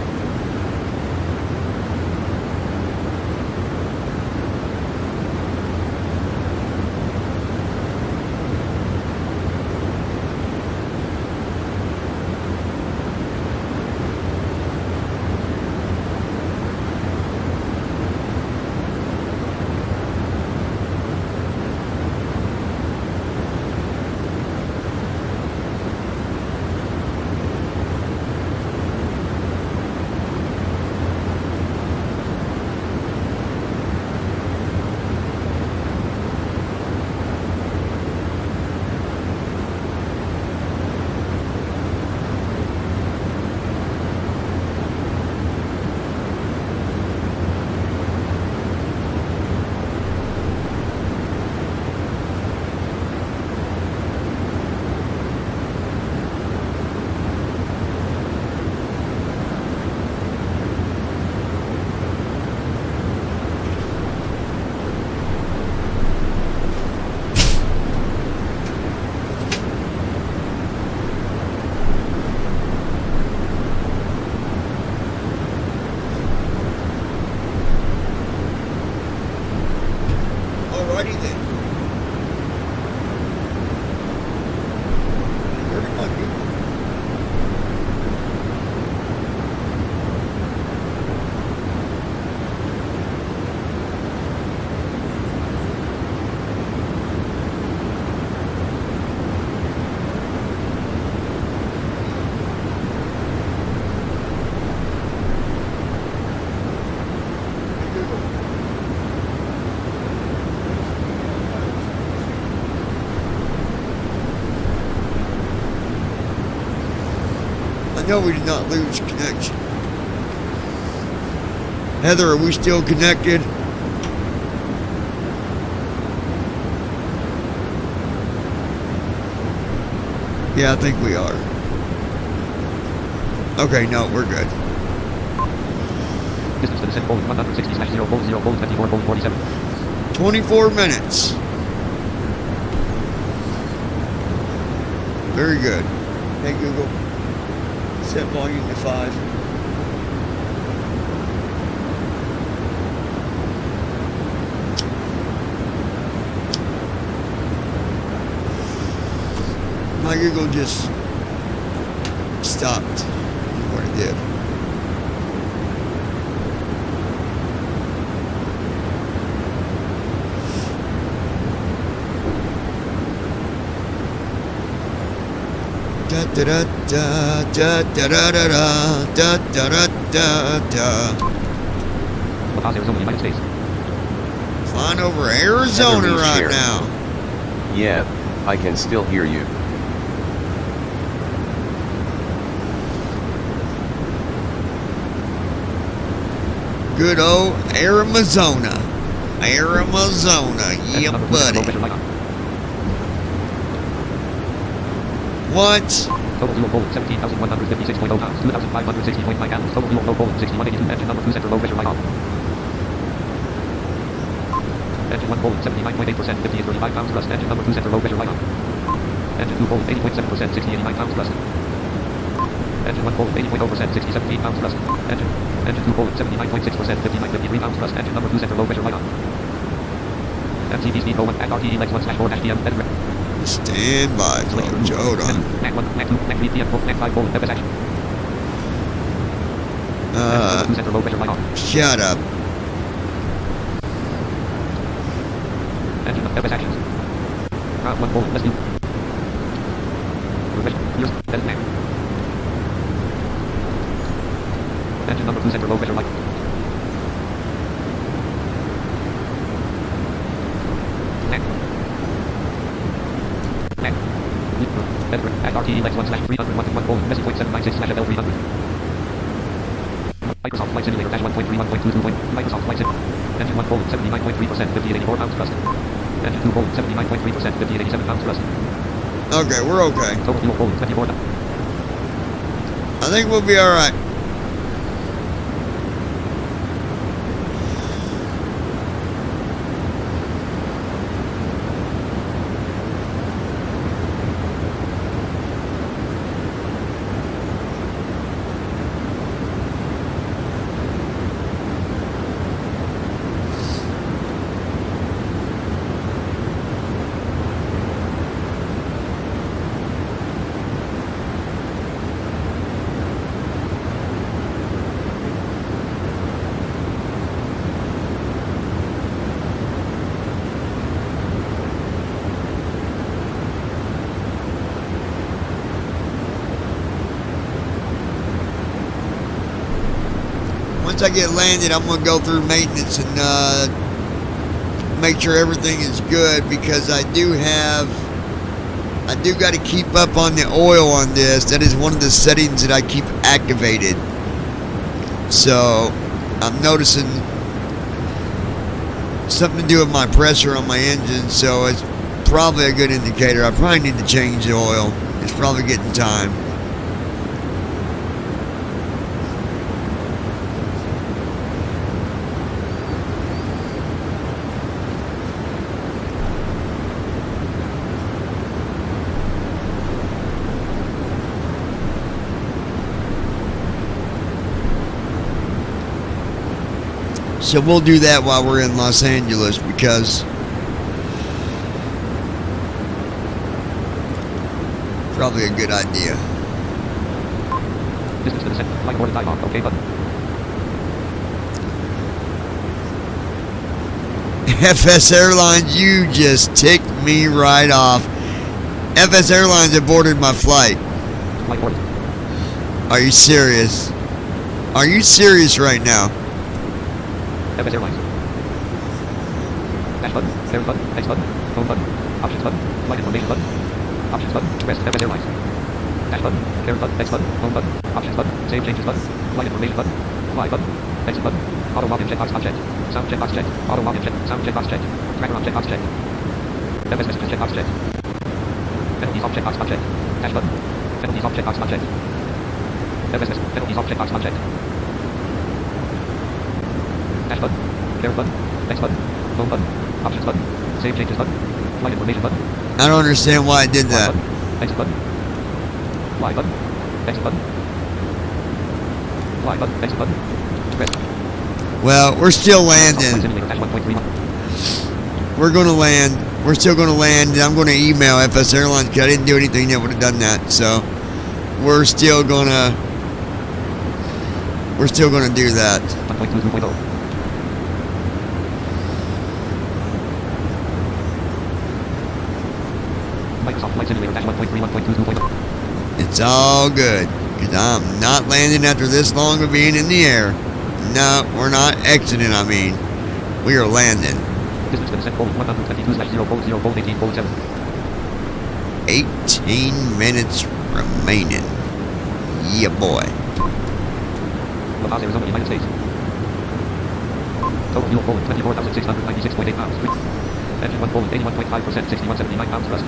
Alrighty then. Very lucky. No, we did not lose connection. Heather, are we still connected? Yeah, I think we are. Okay, no, we're good. Distance to the center 160/0/0/24/47. 24 minutes. Very good. Hey Google, set volume to 5. My Google just stopped, is what it did. da da da da da da da da da. La Paz, Arizona, United States. Flying over Arizona Heather right share. now. Yeah, I can still hear you. Good old Arizona. Arizona. Yeah, buddy. What? Total fuel Poland 17,156.0 pounds, 2,560.9 gallons. Total fuel Poland 6182. Engine number 2 center low pressure light off. Engine 1 Poland 79.8%, 58.35 pounds thrust. Engine number 2 center low pressure light off. Engine 2 Poland 80.7%, 60.89 pounds thrust. Engine 1 Poland 80.0%, 60.78 pounds thrust. Engine 2 Poland 79.6%, 59.53 pounds thrust. Engine number 2 center low pressure light off. MTB speed go 1 at RTE legs 1/4 HDM edit. Stand by, folks. Hold on. Mac 1, Mac 2, Mac 3, PM, Mac 5 Poland FS action. Shut up. Engine FS actions. Route 1 Poland, let's do. Revision, here's, edit Mac. Engine number 2 center low pressure light. Mac. Mac. Edit, at RTE legs 1/300, 1 Poland, Messi 0.796/FL300. Microsoft Flight Simulator -1.3, 1.22. Microsoft Flight Sim. Engine 1 Poland 79.3%, 58.84 pounds thrust. Engine 2 Poland 79.3%, 58.87 pounds thrust. Okay, we're okay. Total fuel Poland 24. I think we'll be alright. Once I get landed, I'm going to go through maintenance and make sure everything is good, because I do got to keep up on the oil on this. That is one of the settings that I keep activated. So I'm noticing something to do with my pressure on my engine, so it's probably a good indicator. I probably need to change the oil. It's probably getting time. So we'll do that while we're in Los Angeles, because probably a good idea. Distance to the center. Flight abort, dive on. OK button. FS Airlines, you just ticked me right off. FS Airlines aborted my flight. Flight abort. Are you serious? Are you serious right now? FS Airlines. Dash button. Parent button. X button. Home button. Options button. Flight information button. Options button. Rest FS Airlines. Dash button. Parent button. X button. Home button. Options button. Save changes button. Flight information button. Fly button. Exit button. Auto login checkbox unchecked. Sound checkbox checked. Auto login checked. Sound checkbox checked. Tracker on checkbox checked. FS messages checkbox checked. Penalties off checkbox unchecked. Dash button. Penalties off checkbox unchecked. FS penalties off checkbox unchecked. Dash button. Parent button. X button. Home button. Options button. Save changes button. Flight information button. I don't understand why it did that. Exit button. Fly button. Exit button. Fly button. Exit button. Rest. Well, we're still landing. We're going to land. We're still going to land, and I'm going to email FS Airlines because I didn't do anything that would have done that. So we're still going to do that. 1.2.0. Microsoft Flight Simulator -1.3, 1.22.0. It's all good, because I'm not landing after this long of being in the air. No, we're not exiting, I mean. We are landing. Distance to descent, 122/0:0:18:7. 18 minutes remaining. Yeah, boy. La Paz, Arizona, United States. Total fuel Poland, 24,696.8 pounds. Engine 1 Poland, 81.5%, 6179 pounds thrust.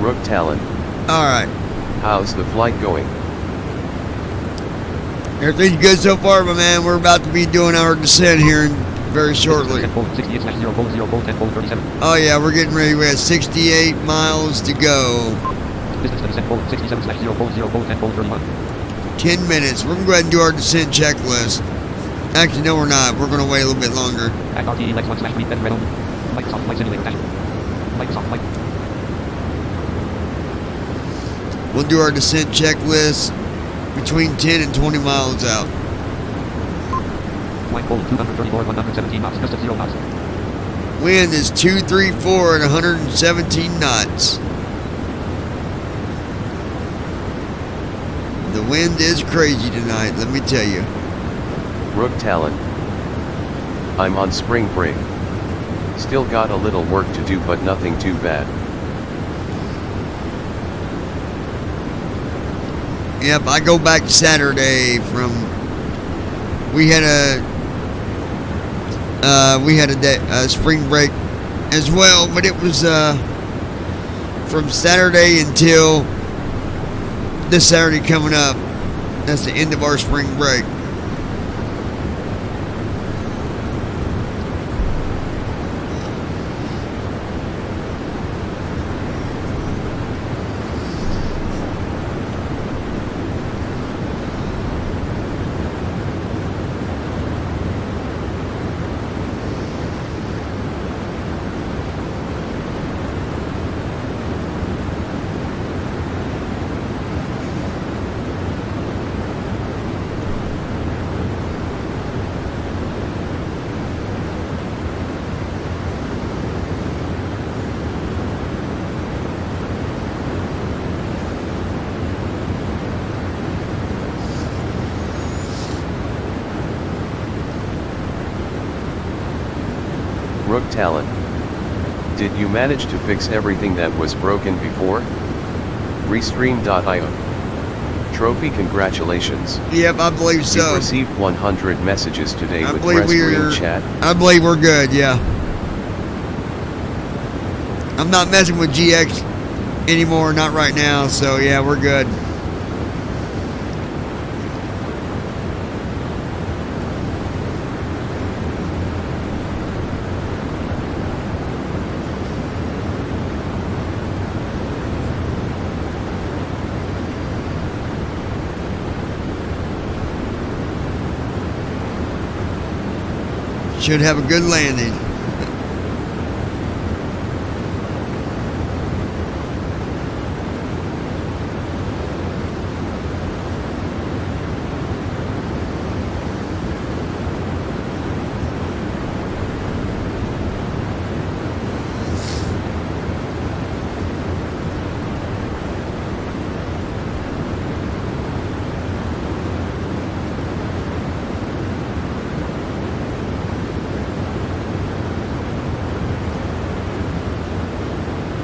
Rook Talon. Alright. How's the flight going? Everything's good so far, my man. We're about to be doing our descent here very shortly. Oh yeah, we're getting ready. We have 68 miles to go. 10 minutes. We're going to go ahead and do our descent checklist. Actually, no, we're not. We're going to wait a little bit longer. We'll do our descent checklist between 10 and 20 miles out. Wind is 234 at 117 knots. The wind is crazy tonight, let me tell you. Rook Talon. I'm on spring break. Still got a little work to do, but nothing too bad. Yep, I go back Saturday from. We had a spring break as well, but it was from Saturday until this Saturday coming up. That's the end of our spring break. Rook Talon. Did you manage to fix everything that was broken before? Restream.io. Trophy, congratulations. Yep, I believe so. You received 100 messages today with believe press green chat. I believe we're good, yeah. I'm not messing with GX anymore, not right now, so yeah, we're good. Should have a good landing.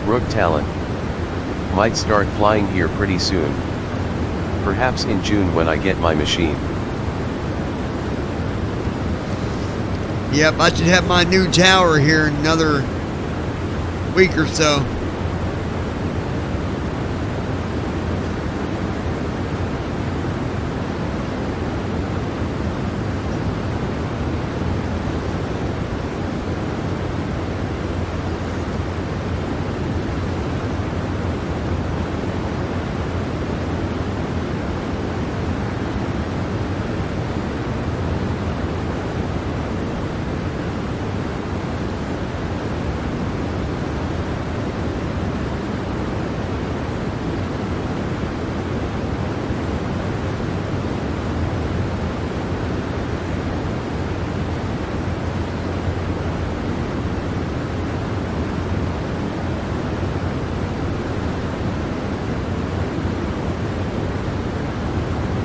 Rook Talon. Might start flying here pretty soon. Perhaps in June when I get my machine. Yep, I should have my new tower here in another week or so.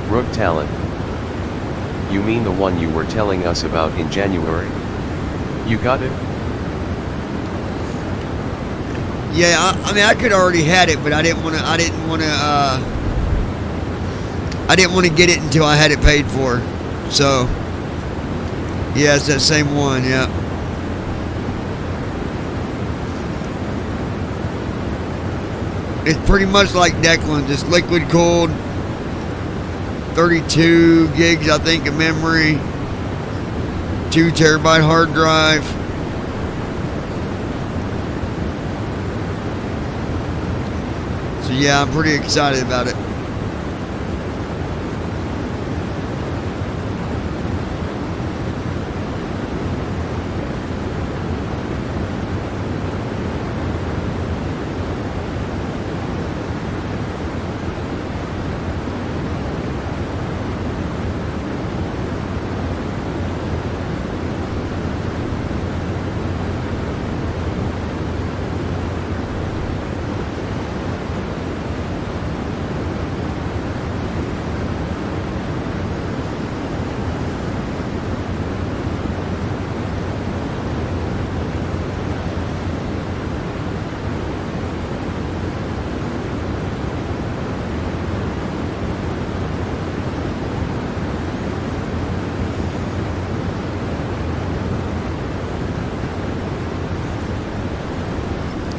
Rook Talon. You mean the one you were telling us about in January? You got it? Yeah, I mean, I could already had it, but I didn't want to get it until I had it paid for. So, yeah, it's that same one, yeah. It's pretty much like Declan, just liquid cooled. 32 gigs, I think, of memory. 2 terabyte hard drive. So yeah, I'm pretty excited about it.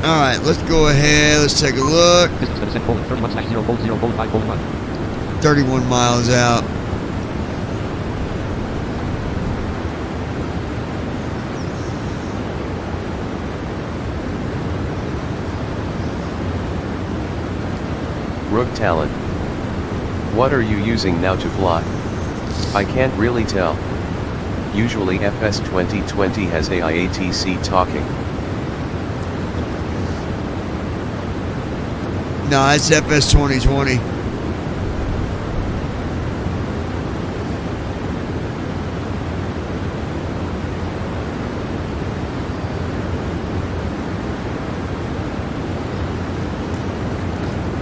Alright, let's go ahead. Let's take a look. 31 miles out. Rook Talon. What are you using now to fly? I can't really tell. Usually FS2020 has AIATC talking. No, it's FS2020.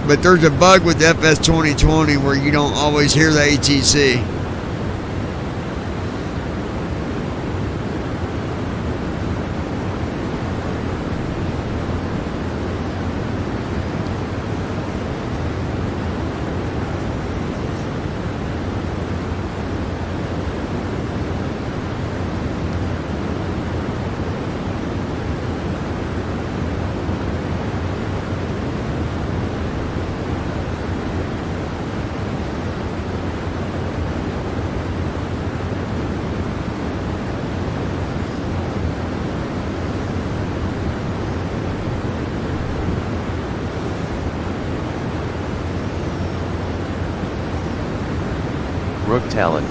But there's a bug with FS2020 where you don't always hear the ATC. Rook Talon.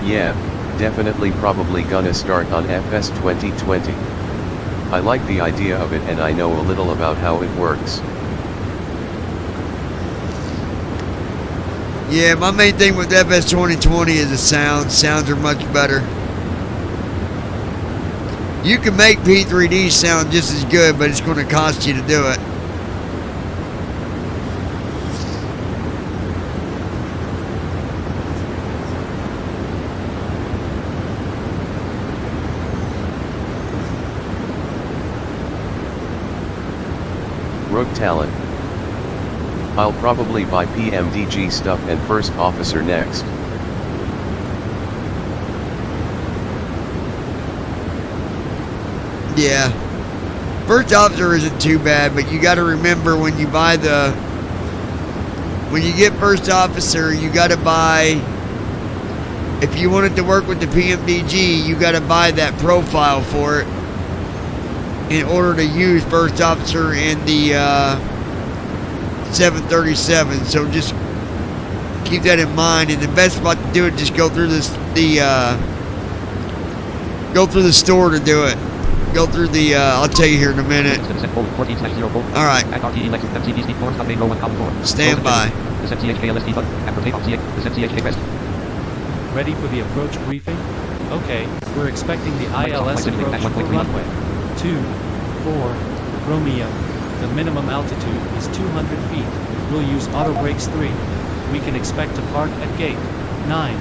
Yeah, definitely probably gonna start on FS2020. I like the idea of it and I know a little about how it works. Yeah, my main thing with FS2020 is the sound. Sounds are much better. You can make P3D sound just as good, but it's going to cost you to do it. Rook Talon. I'll probably buy PMDG stuff and first officer next. Yeah. First officer isn't too bad, but you got to remember when you buy when you get first officer, you got to buy, if you want it to work with the PMDG, you got to buy that profile for it in order to use first officer in the 737. So just keep that in mind. And the best spot to do it, just go through go through the store to do it. Go through the I'll tell you here in a minute. All right. Stand by. Ready for the approach briefing? Okay, we're expecting the ILS approach for runway 24 Romeo. The minimum altitude is 200 feet. We'll use auto brakes 3. We can expect to park at gate 9.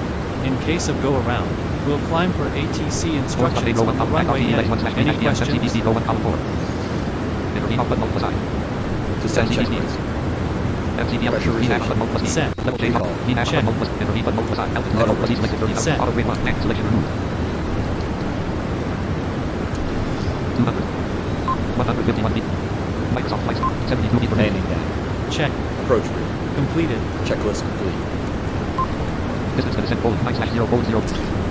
In case of go around, we'll climb for ATC instructions on the runway edge. Any questions? Descent checklist. Pressure restriction. Set. Recall. Check. Set. 151 feet. Microsoft Flight 72 feet per minute. Landing down. Check. Approach briefing. Completed. Checklist complete. Distance to descent, 9/0,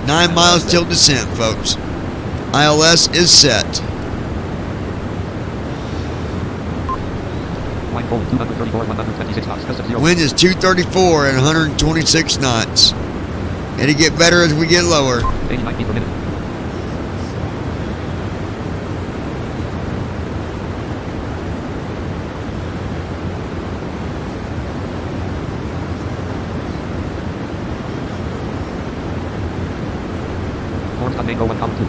9 miles till descent, folks. ILS is set. Line 234, 126 knots. Custom 0. Wind is 234 and 126 knots. It'll get better as we get lower. 89 feet per minute. Horns on main go 1, 2.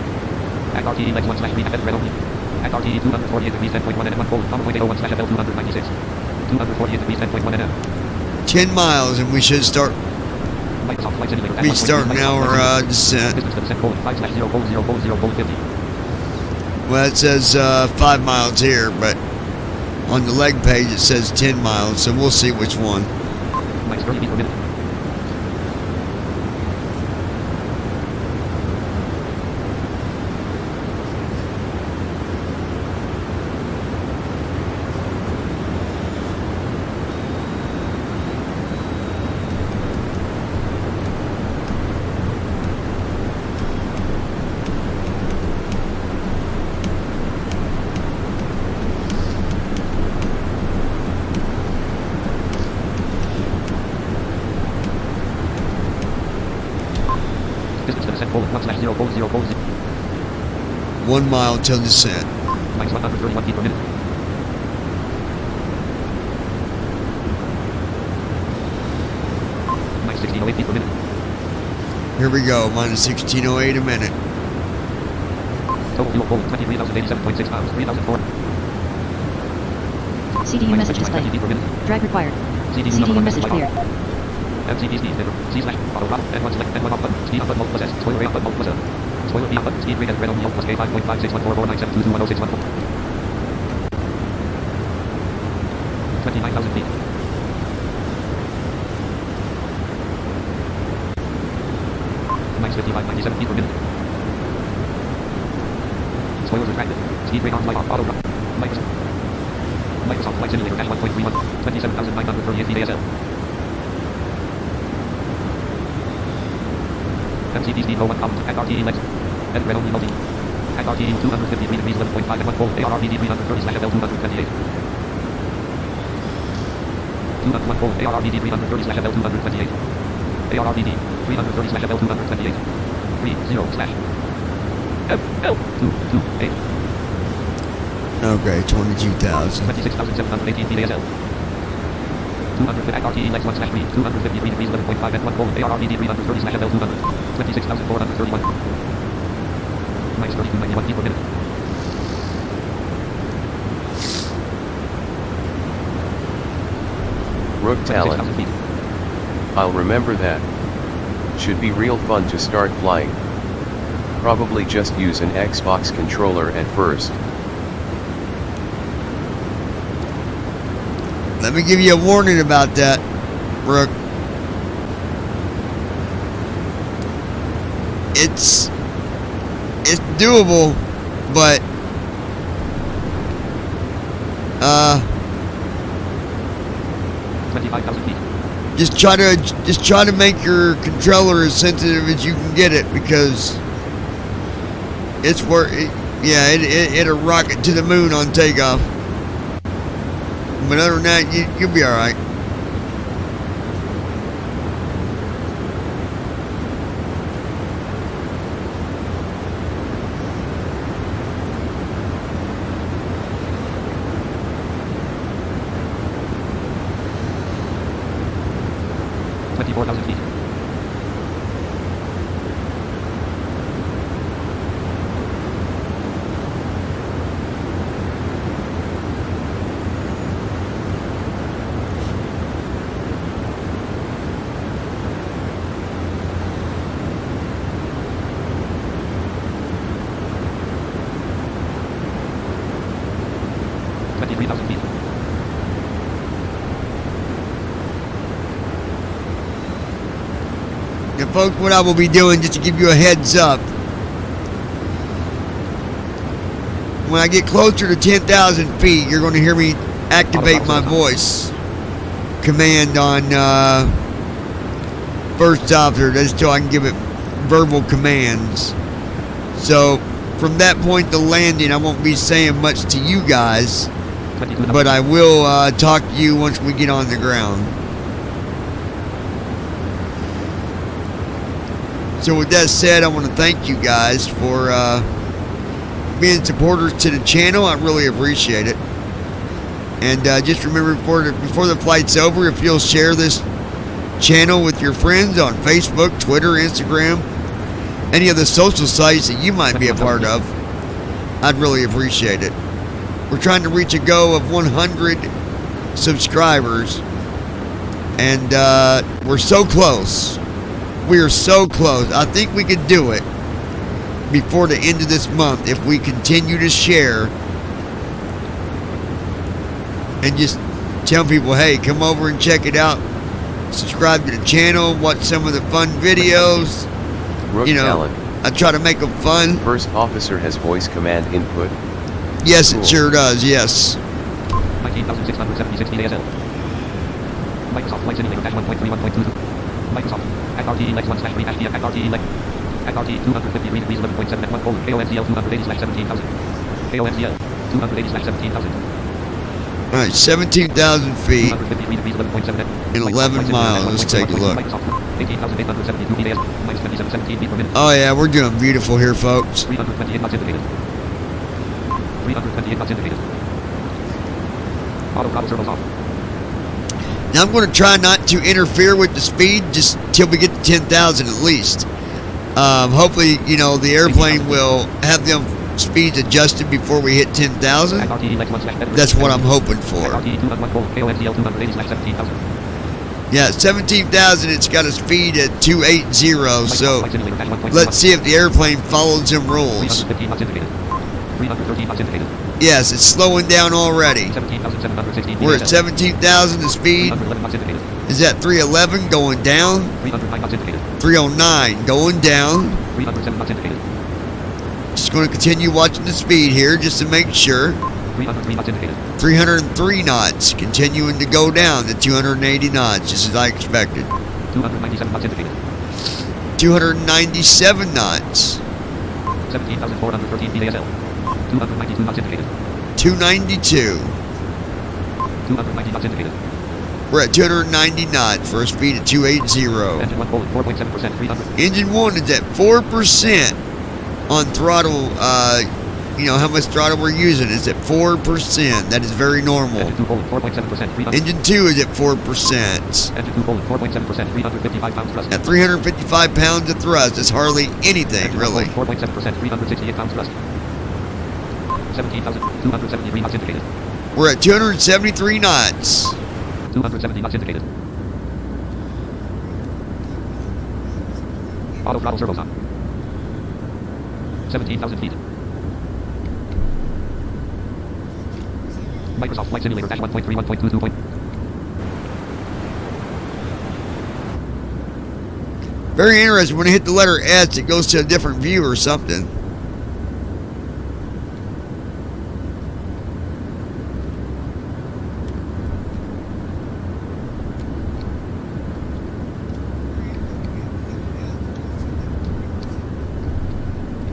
Act RTE legs 1/3 FF red only. Act RTE 248 degrees 10.1 and 1 colon. Comma point 1 FL 296. 248 degrees 10.1 and 10 miles and we should start. Microsoft Flight Simulator. Be starting our descent. Distance to descent, 5/0, 0, Well, it says 5 miles here, but on the leg page it says 10 miles, so we'll see which one. Minus 30 feet per minute. Distance to descent, 1/0, 1 mile till descent. minus 131 feet per minute. Minus 1608 feet per minute. Here we go, minus 1608 a minute. Total fuel, 23,087.6 pounds, 3,004. CDU message display. Drag required. CDU message cleared. MCP speed differ. C/auto throttle. N1 select. N1 off button. Speed off button multiple S. Spoiler A off button multiple S. Spoiler B off button. Speed rate as red only. Plus K 5.56144972210614. 29,000 feet. Minus 5597 feet per minute. Spoilers retracted. Speed rate arms light off. Auto run. Microsoft Flight Simulator dash 1.31. 27,938 feet ASL. MCP speed low 1 column. Act RTE legs. Edit red only multi. Act RTE 253 degrees 11.5 and 1 colon. ARRBD 330/FL 228. 201 colon. ARRBD 330/FL 228. ARRBD 330/FL 228. 30/FL228. Okay, 22,000. 26,718 feet ASL. 200 Act RTE legs 1/3. 253 degrees 11.5 and 1 colon. ARRBD 330/FL 200. 26,431. Minus 3291 feet per minute. Rook talent. I'll remember that. Should be real fun to start flying. Probably just use an Xbox controller at first. Let me give you a warning about that, Rook. It's doable, but just try to make your controller as sensitive as you can get it, because it's it'll rocket to the moon on takeoff. But other than that, you'll be all right. And folks, what I will be doing, just to give you a heads up, when I get closer to 10,000 feet, you're going to hear me activate my voice command on first officer. That's till I can give it verbal commands. So from that point to landing, I won't be saying much to you guys, but I will talk to you once we get on the ground. So with that said, I want to thank you guys for being supporters to the channel. I really appreciate it. And just remember, before the flight's over, if you'll share this channel with your friends on Facebook, Twitter, Instagram, any of the social sites that you might be a part of, I'd really appreciate it. We're trying to reach a goal of 100 subscribers, and we're so close. We are so close. I think we could do it before the end of this month if we continue to share and just tell people, hey, come over and check it out. Subscribe to the channel, watch some of the fun videos. Rook Talent. I try to make them fun. First officer has voice command input. Yes, cool. It sure does, yes. 19,676 ASL. Microsoft Flight Simulator -1.31.22. Microsoft. ActRTE Lex 1/3 ActRTE Lex. ActRTE 253 degrees 11.7 at 1 colon. KOMCL 280/17,000. KOMCL 280/17,000. Alright, 17,000 feet and 11 miles. Let's take a look. Oh yeah, we're doing beautiful here, folks. 328 knots indicated. 328 knots indicated. Auto throttle servos off. Now I'm going to try not to interfere with the speed just till we get to 10,000 at least. Hopefully, you know, the airplane will have them speeds adjusted before we hit 10,000. That's what I'm hoping for. Yeah, 17,000, it's got a speed at 280, so let's see if the airplane follows them rules. Yes, it's slowing down already. We're at 17,000, the speed is at 311, going down. 309, going down. Just going to continue watching the speed here just to make sure. 303 knots, continuing to go down to 280 knots, just as I expected. 297 knots. 17,413 feet ASL. 292 knots indicated. 292. 290 knots indicated. We're at 290 knots for a speed of 280. Engine 1 forward, 4.7%, 300. Engine 1 is at 4% on throttle. You know how much throttle we're using. It's at 4%. That is very normal. Engine 2 forward, 4.7%, 300. Engine 2 is at 4%. Engine 2 forward, 4.7%, 355 pounds thrust. At 355 pounds of thrust, it's hardly anything, Engine really. 4.7%, 368 pounds thrust. 17,273 knots indicated. We're at 273 knots. 270 knots indicated. Auto throttle servos on. 17,000 feet. Microsoft Flight Simulator -1.31.22. Very interesting. When I hit the letter S, it goes to a different view or something.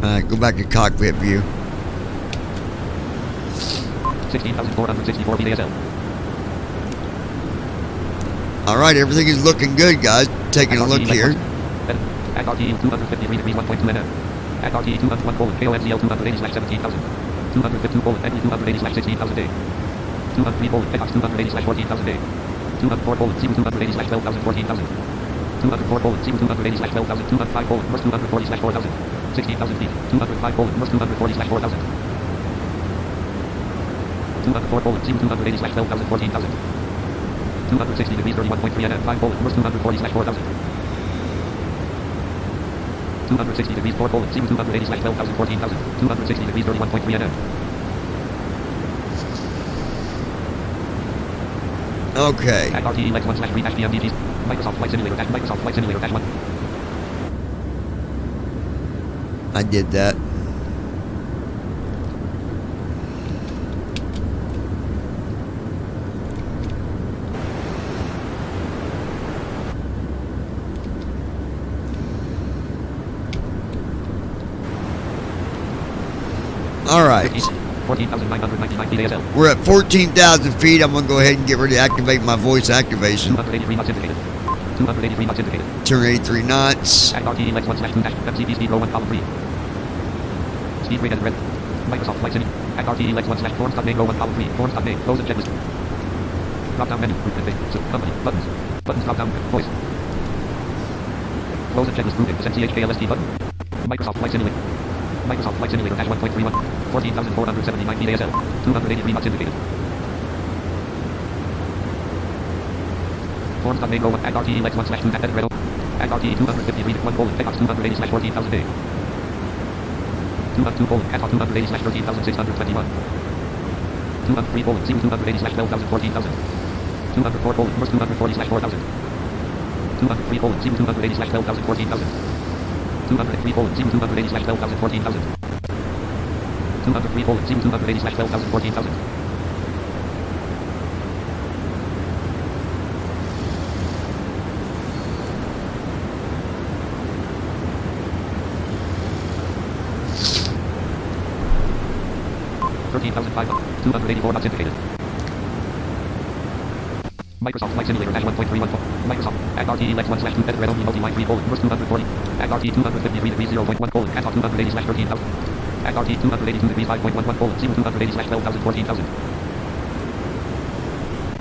Alright, go back to cockpit view. 16,464 feet ASL. Alright, everything is looking good, guys. Taking a look here. ActRTE 253 degrees 1.2 NM. ActRTE 201 colon KOMCL 280/17,000. 252 colon NE 280/16,000 day. 203 colon FX 280/14,000 day. 204 colon CU 280/12,000 14,000. 204 colon CU 280/12,000. 205 colon MERS 240/4000. 16,000 feet. 205 colon MERS 240/4000. 204 colon CU 280/12,000 14,000. 260 degrees 31.3 NM 5 colon MERS 240/4000. 260 degrees 4 colon CU 280/12,000 14,000. 260 degrees 31.3 NM. Okay. ActRTE Lex 1/3-BMDGs. Microsoft Flight Simulator Microsoft Flight Simulator -1. I did that. right. 14,999 feet ASL. We're at 14,000 feet. I'm going to go ahead and get ready to activate my voice activation. 283 knots indicated. 283 knots indicated. 283 knots. Act RTE legs 1/2 MCP speed row 1 column 3. Speed rate and red. Microsoft Flight Sim. Act RTE legs 1/. Forms.name row 1 column 3. Forms.name. Close and checklist. Drop down menu. Group config. So company. Buttons. Buttons drop down. Voice. Close and checklist grouping. SNCHKLST button. Microsoft Flight Simulator. Microsoft Flight Simulator dash 1.31. 14,479 feet ASL. 283 knots indicated. Forms.name row 1. Act RTE legs 1/2 edit red. Act RTE 253 1 colon. Techox 280/14,000 day. 202 colon. Cat 280/13,621. 203 colon. 280/12,000 14,000. 204 colon. Verse 240/4,000. 203 colon. 280/12,000 14,000. 203 colon. 280/12,000 14,000. 203 colon. 280/12,000 14,000. 13,500. 284 knots indicated. Microsoft Flight Simulator dash 1.31. Microsoft. Act RTE legs 1/2 edit red only multi-line 3 colon. Verse 240. Act RTE 253 degrees 0.1 colon. Cat 280/13,000. Act RTE 282 degrees 5.11 colon. 280/12,000 14,000.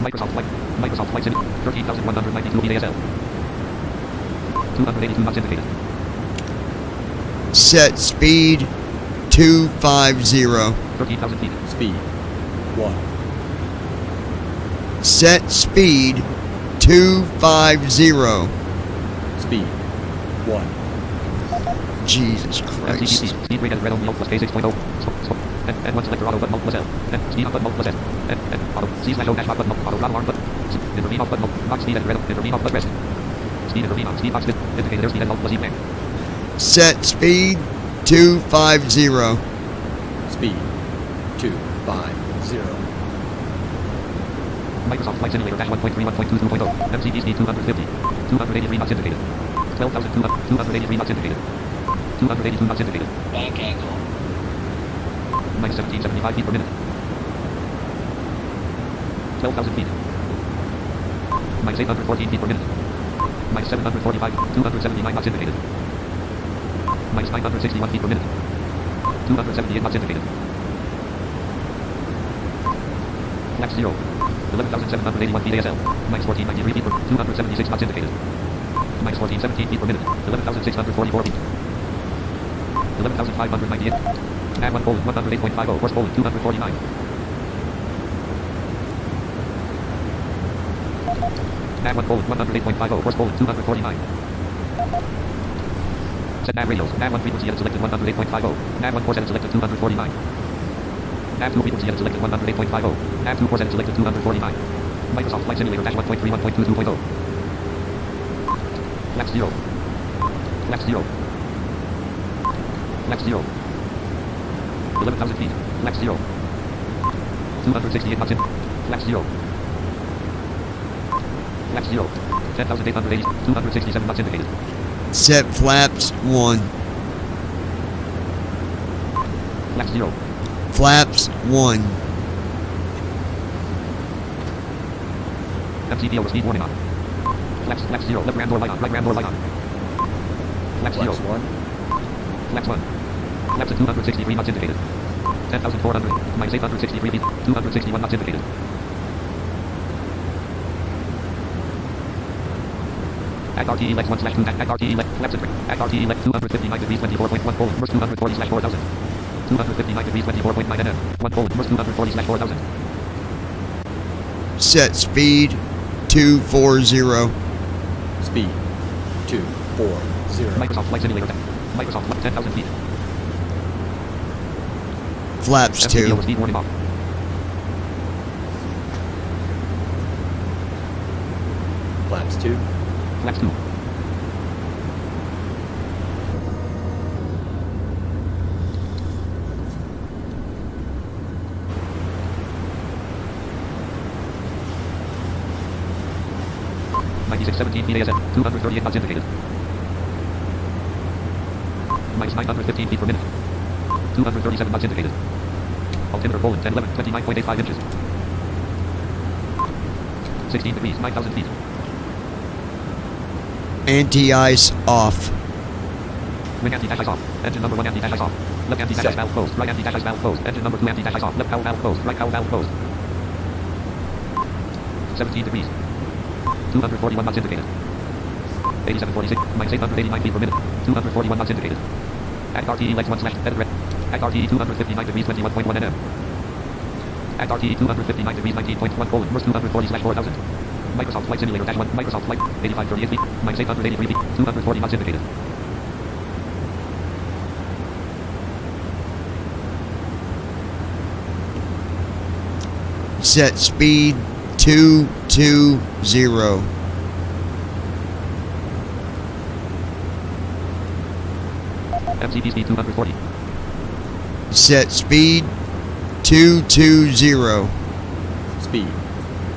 Microsoft Flight Simulator 13,192 feet ASL. 282 knots indicated. Set speed 250. 13,000 feet. Speed 1. Set speed 250. Speed 1. Jesus Christ. MCP speed rate and red only alt plus K6.0. And one selector auto button alt plus L. And speed up button alt plus S. And auto C/O dash button auto throttle arm button. Intervene off button box speed and red. Intervene off plus rest. Speed intervene on speed box fit. Indicator speed and alt plus E plan. Set speed 250. Speed 250. Microsoft Flight Simulator dash 1.31.22.0. MCP speed 250. 283 knots indicated. 12,283 knots indicated. 282 knots indicated. Bank angle. Minus 1775 feet per minute. 12,000 feet. Minus 814 feet per minute. Minus 745. 279 knots indicated. Minus 961 feet per minute. 278 knots indicated. Flaps 0. 11,781 feet ASL. Minus 1493 feet per 276 knots indicated. Minus 1417 feet per minute. 11,644 feet. 11,598. Add 1 colon 108.50. Horse colon 249. Add 1 colon 108.50. Horse colon 249. Set nav radios. Nav 1 frequency edit selected 108.50. Nav 1 course edit selected 249. Nav 2 frequency edit selected 108.50. Nav 2 course edit selected 249. Microsoft Flight Simulator dash 1.31.22.0. Flaps 0. Flaps 0. Flaps 0. 11,000 feet. Flaps 0. 268 knots in. Flaps 0. Flaps 0. 10,880. 267 knots indicated. Set flaps 1. Flaps 0. Flaps 1. MCP over speed warning on. Flaps 0. Left ram door light on. Right ram door light on. Flaps 0. Flaps 1. Flaps 1. Flaps at 263 knots indicated. 10,400. Minus 863 feet. 261 knots indicated. Act RTE legs 1/2. Act RTE leg. Flaps at Act RTE leg 259 degrees 24.1 colon. Verse 240/4000. 259 degrees 24.9 NM. 1 colon. Verse 240/4000. Set speed 240. Speed 240. Microsoft Flight Simulator. Microsoft Flight 10,000 feet. Flaps 2. Speed warning off. Flaps 2. Flaps 2. -17 feet ASM. 238 knots indicated. Minus 915 feet per minute. 237 knots indicated. Altimeter colon 10 11 29.85 inches. 16 degrees 9,000 feet. Anti-ice off. Wing anti-dash ice off. Engine number 1 anti-dash ice off. Left anti-dash ice valve closed. Right anti-dash ice valve closed. Engine number 2 anti-dash ice off. Left power valve closed. Right power valve closed. 17 degrees. 241 knots indicated. 8746 minus 889 feet per minute. 241 knots indicated. Act RTE legs 1 slash edit red. Act RTE 259 degrees 21.1 nm. Act RTE 259 degrees 19.1 colon verse 240 slash 4000. Microsoft Flight Simulator dash 1. Microsoft Flight 8538 feet minus 883 feet. 240 knots indicated. Set speed 220. MCP speed 240. Set speed 220. Speed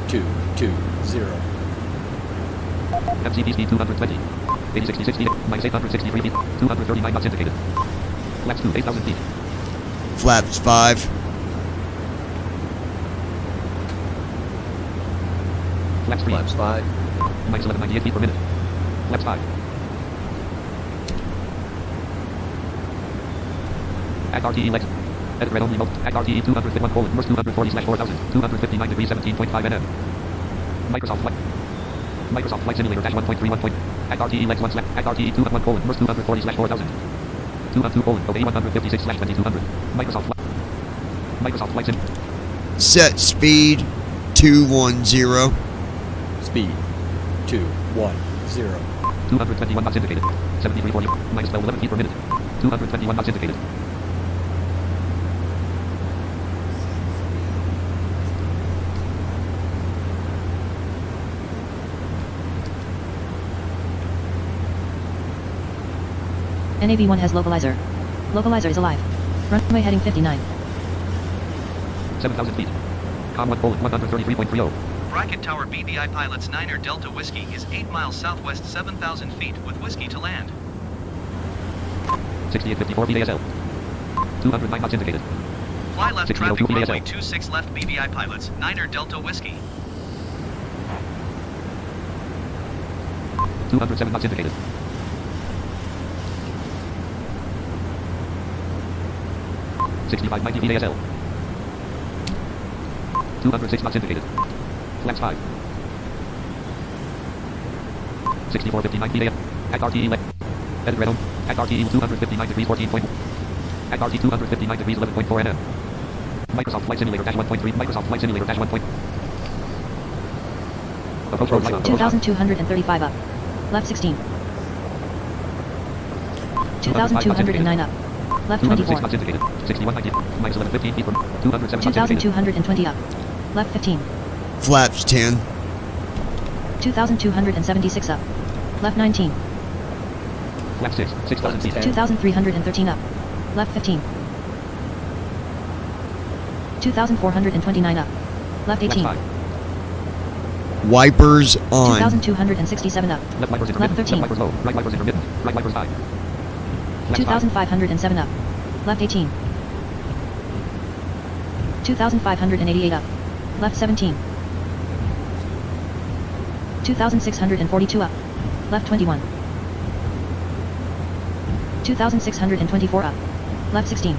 220. MCP speed 220. 8066 feet minus 863 feet. 239 knots indicated. Flaps 2 8,000 feet. Flaps 5. Flaps 3. Flaps 5. Minus 1198 feet per minute. Flaps 5. Act RTE legs. Edit red only mode. Act RTE 251 colon verse 240 slash 4000. 259 degrees 17.5 nm. Microsoft Flight. Microsoft Flight Simulator dash 1.31 point. Act RTE legs 1 slash. Act RTE 201 colon verse 240 slash 4000. 212 colon OA 156 slash 2200. Microsoft Flight. Microsoft Flight Sim. Set speed 210. Speed 210. 221 knots indicated. 7340 minus 11 feet per minute. 221 knots indicated. NAV1 has localizer. Localizer is alive. Runway heading 59. 7,000 feet. Com 1 colon 133.30. Bracket Tower BBI pilots Niner Delta Whiskey is 8 miles southwest 7,000 feet with Whiskey to land. 6854 VASL. 209 knots indicated. Fly left 1602 traffic runway VASL. 26 left BBI pilots Niner Delta Whiskey. 207 knots indicated. 6590 VASL. 206 knots indicated. Flaps 5. 6459 VASL. Act RTE left. Edit red on. Act RTE 259 degrees 14. Act RTE 259 degrees 11.4 nm. Microsoft Flight Simulator dash 1.3. Microsoft Flight Simulator dash 1. Approach road light. 2,235 up. Left 16. 2,209 up. Left 206 24. knots indicated. 6190. Minus 1115 feet from 207 knots indicated. 2,220 up. Left 15. Flaps 10. 2,276 up. Left 19. Flap 6. 6,000 feet. 2,313 up. Left 15. 2,429 up. Left 18. Flaps 5. Wipers on. 2,267 up. Left wipers Left intermittent. 13. Left wipers low. Right wipers intermittent. Right wipers high. Flaps 5. 2,507 up. Left 18. 2,588 up. Left 17. 2,642 up. Left 21. 2,624 up. Left 16.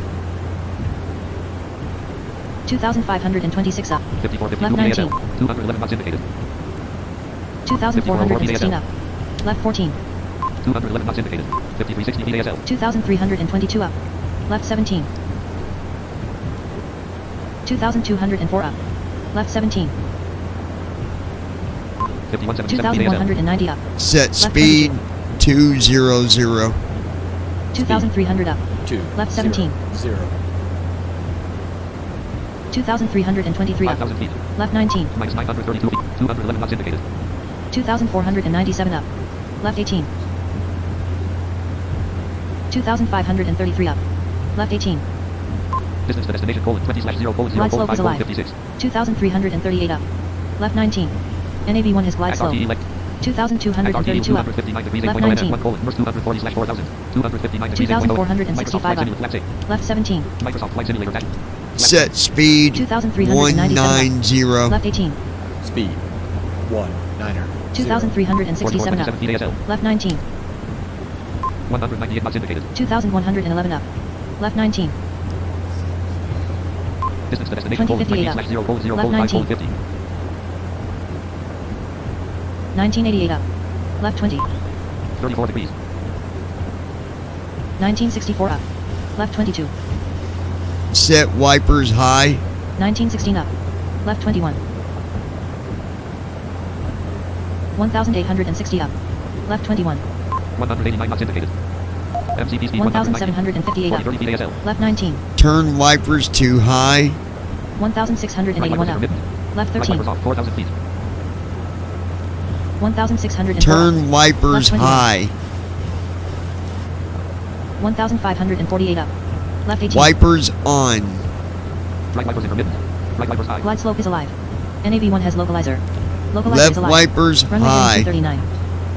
2,526 up. 5452 Left 19. VASL. 211 knots indicated. 2,416 up. Left 14. 211 knots indicated. 5360 VASL. 2,322 up. Left 17. 2,204 up. Left 17. 5177 VASL. 2,190 up. Set Left speed 200. 2,300 up. 2 Left 17. 0. 2,323 up. 5,000 feet. Left 19. Minus 932 feet. 211 knots indicated. 2,497 up. Left 18. 2,533 up. Left 18. Distance to destination colon 20 slash 0 colon 0 Glide colon slope 5 is colon alive. 56. 2,338 up. Left 19. NAV1 has glide Act slope. RTE left. 2,232 up. 259 degrees Left 8.0 19. 1 colon verse 240 slash 4000. 259 degrees 8.0. 2,465 Microsoft Flight up. Simulator Flaps 8. Left 17. Microsoft Flight Simulator dash Set speed 2,390. 190. Left 18. Speed 190. 2,367 up. 47 feet ASL. Left 19. 198 knots indicated. 2,111 up. Left 19. Distance to destination 2058 up. 20/0:0 Left 19. 50. 1988 up. Left 20. 34 degrees. 1964 up. Left 22. Set wipers high. 1916 up. Left 21. 1,860 up. Left 21. 189 knots indicated. MCP speed 1,758 up. 30 feet ASL. Left 19. Turn wipers too high. 1,681 up. Left 13. 4,000 feet. 1,604 Turn up. wipers Left 21. high. 1,548 up. Left 18. Wipers on. Right wipers intermittent. Right wipers high. Glide slope is alive. NAV1 has localizer. Localizer Left is alive. wipers Runway high. 39.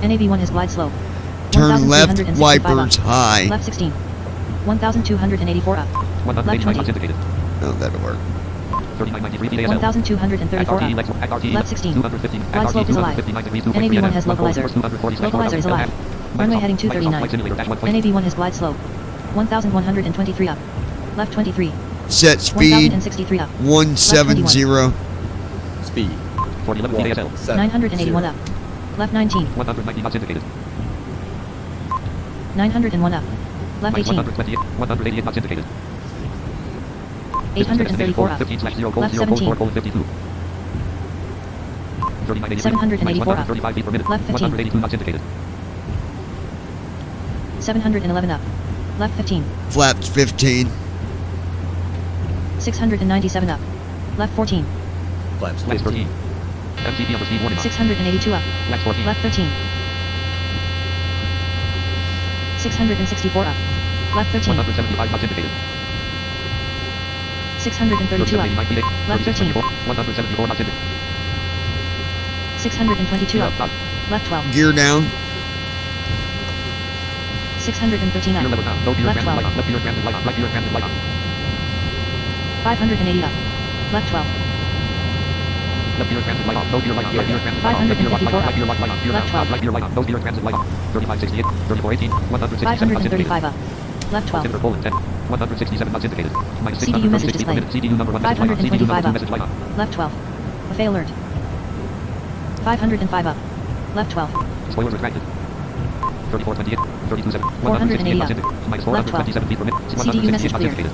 NAV1 has glide slope. Turn left 1,365 wipers up. high. Left 16. 1,284 up. Left 189 20. knots indicated. Oh, that'll work. 39.93 feet ASL. 1,234 up. Left 16. Glide slope is alive. NAV1 has localizer. Localizer is alive. Runway heading 239. NAV1 has glide slope. 1,123 up. Left 23. Set speed 1,063 up. 170. Speed 411 feet ASL. 981 up. Left 19. 190 knots indicated. 901 up. Left 18. 188 knots indicated. 834 up. 15/0:0 Left 17. 52. 784 up. 35 feet per minute. Left 15. 182 knots indicated. 711 up. Left 15. Flaps 15. 697 up. Left 14. Flaps Flaps 15. 13. MCP under speed warning. 682 up. Flaps 14. Left 13. 664 up. Left 13. 175 knots indicated. 632 up. 89 feet. Left 13. 174 knots indicated. 622 up. Stop. Left 12. Gear down. 613 Gear up. lever down. No gear Left transit light 12. on. Left gear transit light on. Right gear transit light on. 580 up. Left 12. Left gear transit light on. No gear light on. Right gear transit light on. Left gear light on. Right gear light on. Gear Left down. 12. Right gear light on. No gear transit light on. 3568. 3418. 167 knots indicated. 535 up. Left 12. Altimeter colon 10. 167 knots indicated. Minus CDU message 660 per minute. displayed. CDU number 1 message light on. CDU 525 number 2 up. message light on. Left 12. Buffet alert. 505 up. Left 12. Spoilers retracted. 3428. 327. 480 168 up. knots indicated. Minus Left 427 feet per minute. CDU 168 message knots cleared. indicated.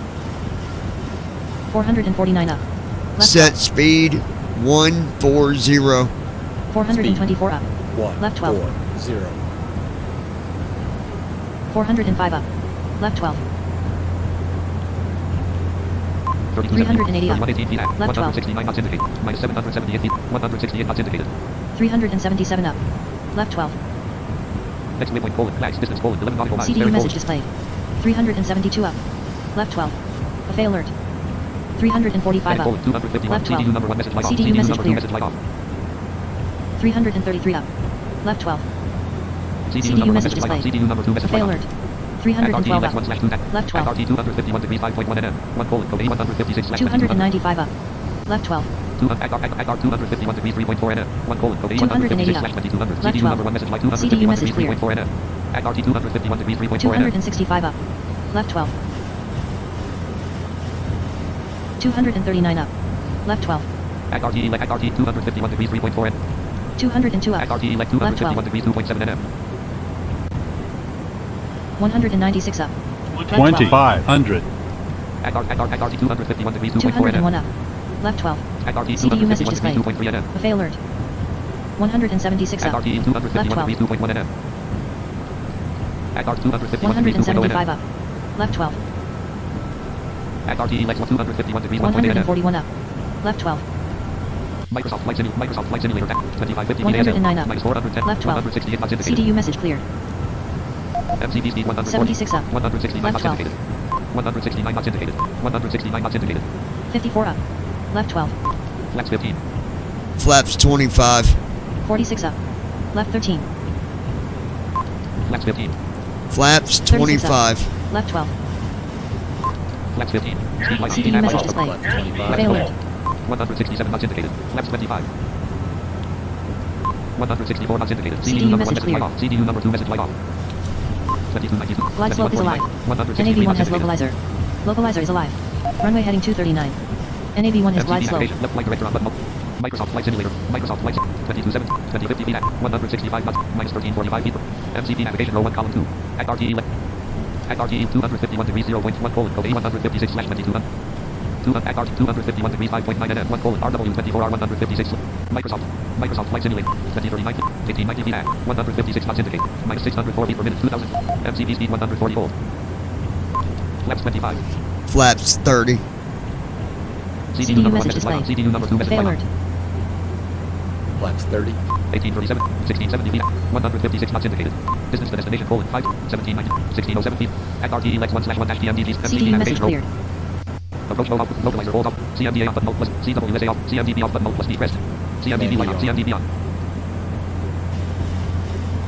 449 up. Left Set 12. speed 140. 424 up. 1 Left 12. 4 0. 405 up. Left 12. 380 up. 118 feet. Left 12. 169 knots indicated. Minus 778 feet. 168 knots indicated. 377 up. Left 12. Next waypoint colon. Flags distance colon. 11 nautical miles. CDU Bearing message colon. displayed. 372 up. Left 12. Buffet alert. 345 up. Colon 251. Left 12. CDU number 1 message light on. CDU CDU message number 2 cleared. message light off. 333 up. Left 12. CDU number 1 message message light on. displayed. CDU number 2 message Buffet light on. alert. 312 up. Left 12. RT 251 degrees 5.1 nm. 1 colon code 156 /200. 295 up. Left 12. 251 degrees 3.4 nm. 1 colon code 280 156 up. /2200. Left CDU 12. number 1 message light CDU 251 message degrees cleared. 3.4 nm. RT 251 degrees 3.4 nm. 265 up. Left 12. 239 up. Left 12. RT 251 degrees 3.4 nm. 202 up. RT Left 251 12. degrees 2.7 nm. 196 up. 2,500. RT 251 degrees 2.4 201 nm. up. Left 12. RT CDU message 251 displayed. degrees 2.3 nm. Buffet alert. 176 up. RT Left 251 12. degrees 2.1 nm. RT 251 degrees 2.0 175 nm. up. Left 12. RT 251 degrees 1.8 nm. 141 up. Left 12. Microsoft Flight Simulator 2550 109 up. minus 410. Left 12. 168 knots indicated. CDU message cleared. MCP speed 140. 76 up. 169 Left knots 12. indicated. 169 knots indicated. 169 knots indicated. 54 up. Left 12. Flaps 15. Flaps 25. 46 up. Left 13. Flaps 15. Flaps 36 up. 25. Left 12. Flaps 15. Speed light. CDU message display. Flaps 25. Red alert. 167 knots indicated. Flaps 25. 164 knots indicated. CDU number 1 message message light clear. off. CDU number 2 message light off. 2292. Glide slope is alive. 163 NAV1 has knots localizer. indicated. Localizer is alive. Runway heading 239. NAV1 has glide MCP slope. navigation. Left flight director on button. Microsoft Flight Simulator. Microsoft Flight 227. 2050 feet at 165 knots. Minus 1345 feet. MCP navigation row 1 column 2. At RTE left. At RTE 251 degrees 0.1 colon. Code A156 slash 2200. At RT 251 degrees 5.9 NM 1 colon RW 24R 156. Microsoft Flight Simulator. 2039. 1890 feet at 156 knots indicate. Minus 604 feet per minute. 2000. MCP speed 140 volt. Flaps 25. Flaps 30. CDU number 1 message message light display. on. CDU number 2 message Red light on. alert. Flaps 30. 1837, 1670 feet, 156 knots indicated. Distance to destination, colon, 5, 1790, 1607 feet. At RTE Lex 1/1 TMDGs, CDU message cleared. Approach low output, localizer hold off, CMDA off button plus, CWSA off, CMDB off button plus D pressed. CMDB light on, CMDB on.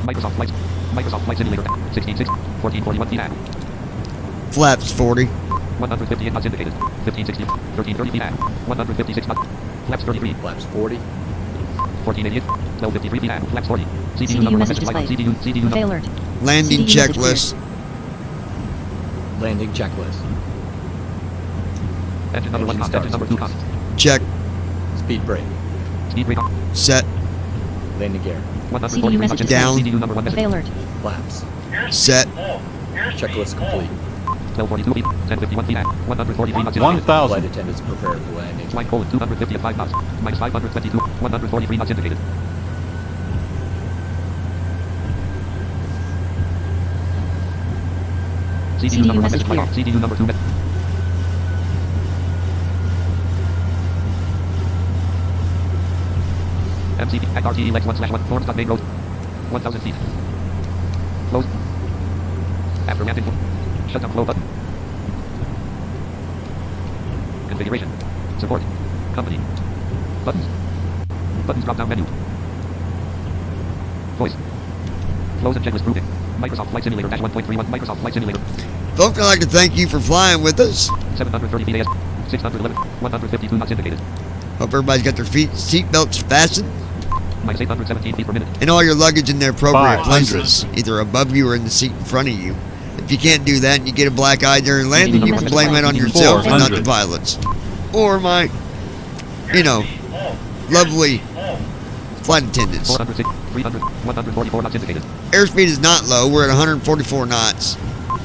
Microsoft Flight Simulator, 1660, 1441 feet at. Flaps 40. 158 knots indicated. 1560, 1330 feet at. 156 knots. Flaps 33. Flaps 40. 1488, 1253 feet at. Flaps 40. CDU number 1 message message light on. display. CDU Red number. alert. Landing CDU message checklist. Landing checklist. Engine number 1 Engine comes. Engine number 2 start comes. Check. Speed brake. Speed brake on. Set. Landing gear. 143 CDU knots message indicated. down. CDU number 1 Red message. alert. Flaps. Set. Checklist complete. 1242 feet, 1051 feet at 143 knots. Flight 1,000. attendants prepare for landing. Flight colon 250 at 5 knots. Minus 522, 143 knots indicated. CDU number 1 message message light off. CDU number 2 message. MCP at RTE Lex 1/1 Forms.main road 1000 feet. Close. After landing. Shut down flow button. Configuration. Support. Company. Buttons. Buttons drop down menu. Voice. Close and checklist grouping. Microsoft Flight Simulator -1.31. Microsoft Flight Simulator. Folks, I'd like to thank you for flying with us. 730 feet AS. 611. 152 knots indicated. Hope everybody's got their seat belts fastened Minus 817 feet per minute. and all your luggage in their appropriate 500. places, either above you or in the seat in front of you. If you can't do that and you get a black eye during landing, you can blame it on yourself and not the 400. pilots. Or my, lovely flight attendants. 406, 300, 144 knots indicated. Airspeed is not low. We're at 144 knots.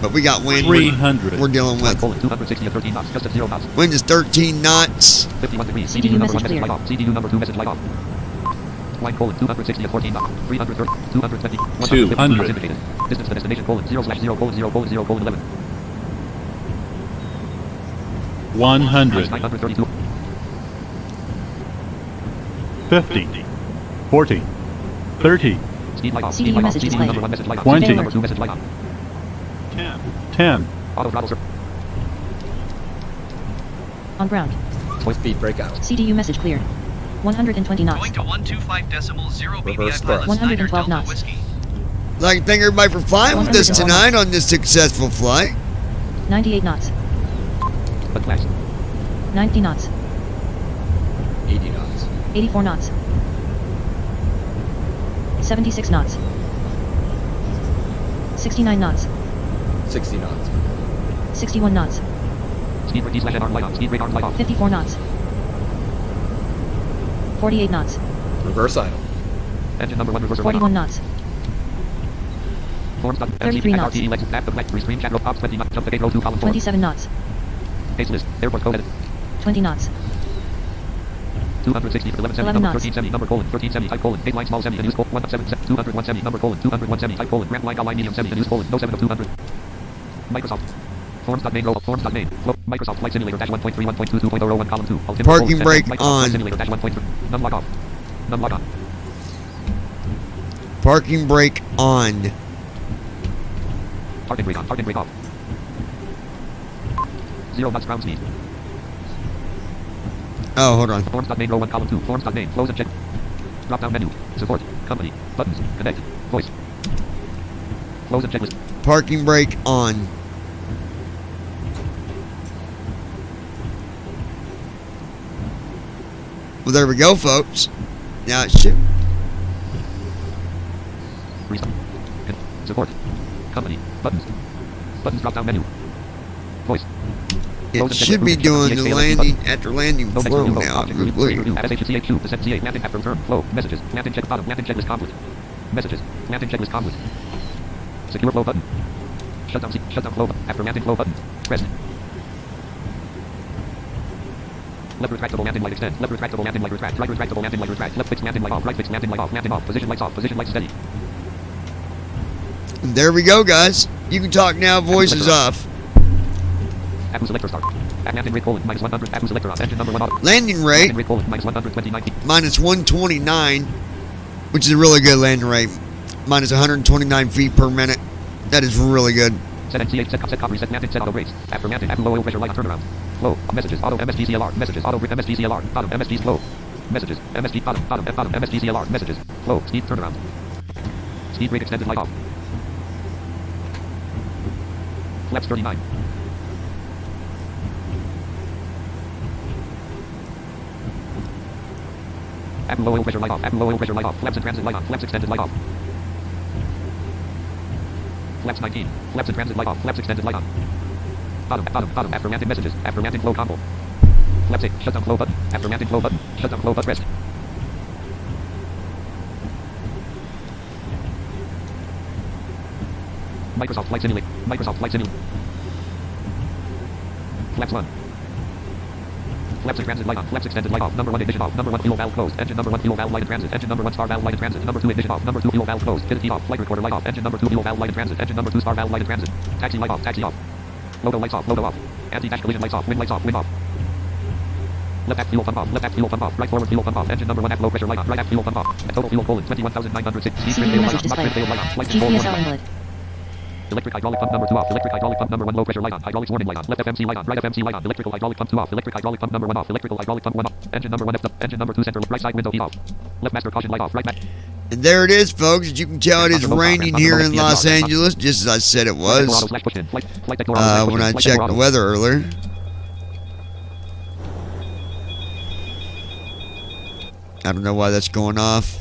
But we got wind 300. we're dealing Flight with. colon 260 at 13 knots. Just at 0 knots. Wind is 13 knots. 51 degrees. CDU CDU number 1 message message clear. light off. CDU number 2 message light off. Flight colon 260 at 14 knots. 330, 220, 150 knots 200. indicated. Distance to destination colon 0/0 colon 0 colon 0 colon 11. 100. 932. 50. 40. 30. Speed light off. CDU Speed light off. message CDU display. number 1 message light off. 20. CDU number 2 message light off. 10. Auto throttle sir. On ground. Speed breakout. CDU message cleared. 120 knots. Going to 125.0 Reverse BBI thrust. pilots 112 Delta knots. Whiskey. I'd like to thank everybody for flying with us tonight on this successful flight. 98 knots. But flash. 90 knots. 80 knots. 84 knots. 76 knots. 69 knots. 60 knots. 61 knots. Speed brake slash arm light on. Speed brake arm light off. 54 knots. 48 knots. Reverse idle. Engine number 1 reverser. 41 knots. Forms. 33 MCP knots. RTE Lex. Tap the black restream chat row ops 20 knots. Jump the gate row 2 column 4. 27 knots. Case list. Airport code edit. 20 knots. 260 for 11 semi 11 number knots. 13 semi number colon 13 semi type colon gate line small semi the news colon 177 201 semi number colon 201 semi type colon ramp line line medium semi the news colon no 7 of 200. Microsoft. Forms.main row forms.main flow Microsoft Flight Simulator -1.31.22.01 column 2 Ultimate Parking colon, brake Microsoft on. Flight Simulator -1.3 none lock off none lock on Parking brake on. parking brake on parking brake off 0 knots ground speed Oh, hold on. Forms.main row 1 column 2 Forms.main close and check drop down menu support company buttons connect voice close and checklist Parking brake on. Well, there we go, folks. Now it should. Restart. Support. Company. Buttons. Buttons drop down menu. Voice. It should be doing the landing after landing flow now. Good lord. Landing after return. Flow. Messages. Landing check bottom. Landing checklist complete. Messages. Landing checklist complete. Secure flow button. Shut down flow button. After landing flow button. Press. Left retractable landing light extend. Left retractable landing light retract. Right retractable landing light retract. Left fixed landing light off. Right fixed landing light off. Landing off. Position lights off. Position lights steady. And there we go, guys. You can talk now. Voice is off. Accu selector start. Landing rate colon -100. Accu selector off. Engine number 1 auto. Landing rate. Landing rate colon -129. Minus 129, which is a really good landing rate. Minus 129 feet per minute. That is really good. Set NC8 set copy reset landing set auto rates. After landing accu low oil pressure light on turnaround. Flow messages auto MSDCLR messages auto MSDCLR bottom MSD flow messages MSD bottom MSDCLR messages flow speed turnaround. Speed rate extended light off. Flaps 39. Accu low oil pressure light off. Accu low oil pressure light off. Flaps in transit light on. Flaps extended light off. Flaps 19. Flaps in transit light off. Flaps extended light on. Bottom. After landing messages. After landing flow combo. Flaps 8. Shut down flow button. After landing flow button. Shut down flow button. Rest. Microsoft Flight Simulator. Microsoft Flight Simulator. Flaps 1. Flaps in transit light on. Flaps extended light off. Number 1 ignition off. Number 1 fuel valve closed. Engine number 1 fuel valve light in transit. Engine number 1 star valve light in transit. Number 2 ignition off. Number 2 fuel valve closed. Fitted heat off. Flight recorder light off. Engine number 2 fuel valve light in transit. Engine number 2 star valve light in transit. Taxi light off. Taxi off. Logo lights off. Logo off. Anti-dash collision lights off. Wind lights off. Wind off. Left aft fuel pump off. Left aft fuel pump off. Right forward fuel pump off. Engine number 1 aft low pressure light on. Right aft fuel pump off. At total fuel colon 21,906. CPU message display. GPSL invalid. Electric hydraulic pump number 2 off. Electric hydraulic pump number 1 low pressure light on. Hydraulics warning light on. Left FMC light on. Right FMC light on. Electrical hydraulic pump 2 off. Electric hydraulic pump number 1 off. Electrical hydraulic pump 1 off. Engine number 1 F up. Engine number 2 center. Right side window heat off. Left master caution light off. Right master. And there it is, folks. As you can tell, it is raining here in Los Angeles, just as I said it was when I checked the weather earlier. I don't know why that's going off.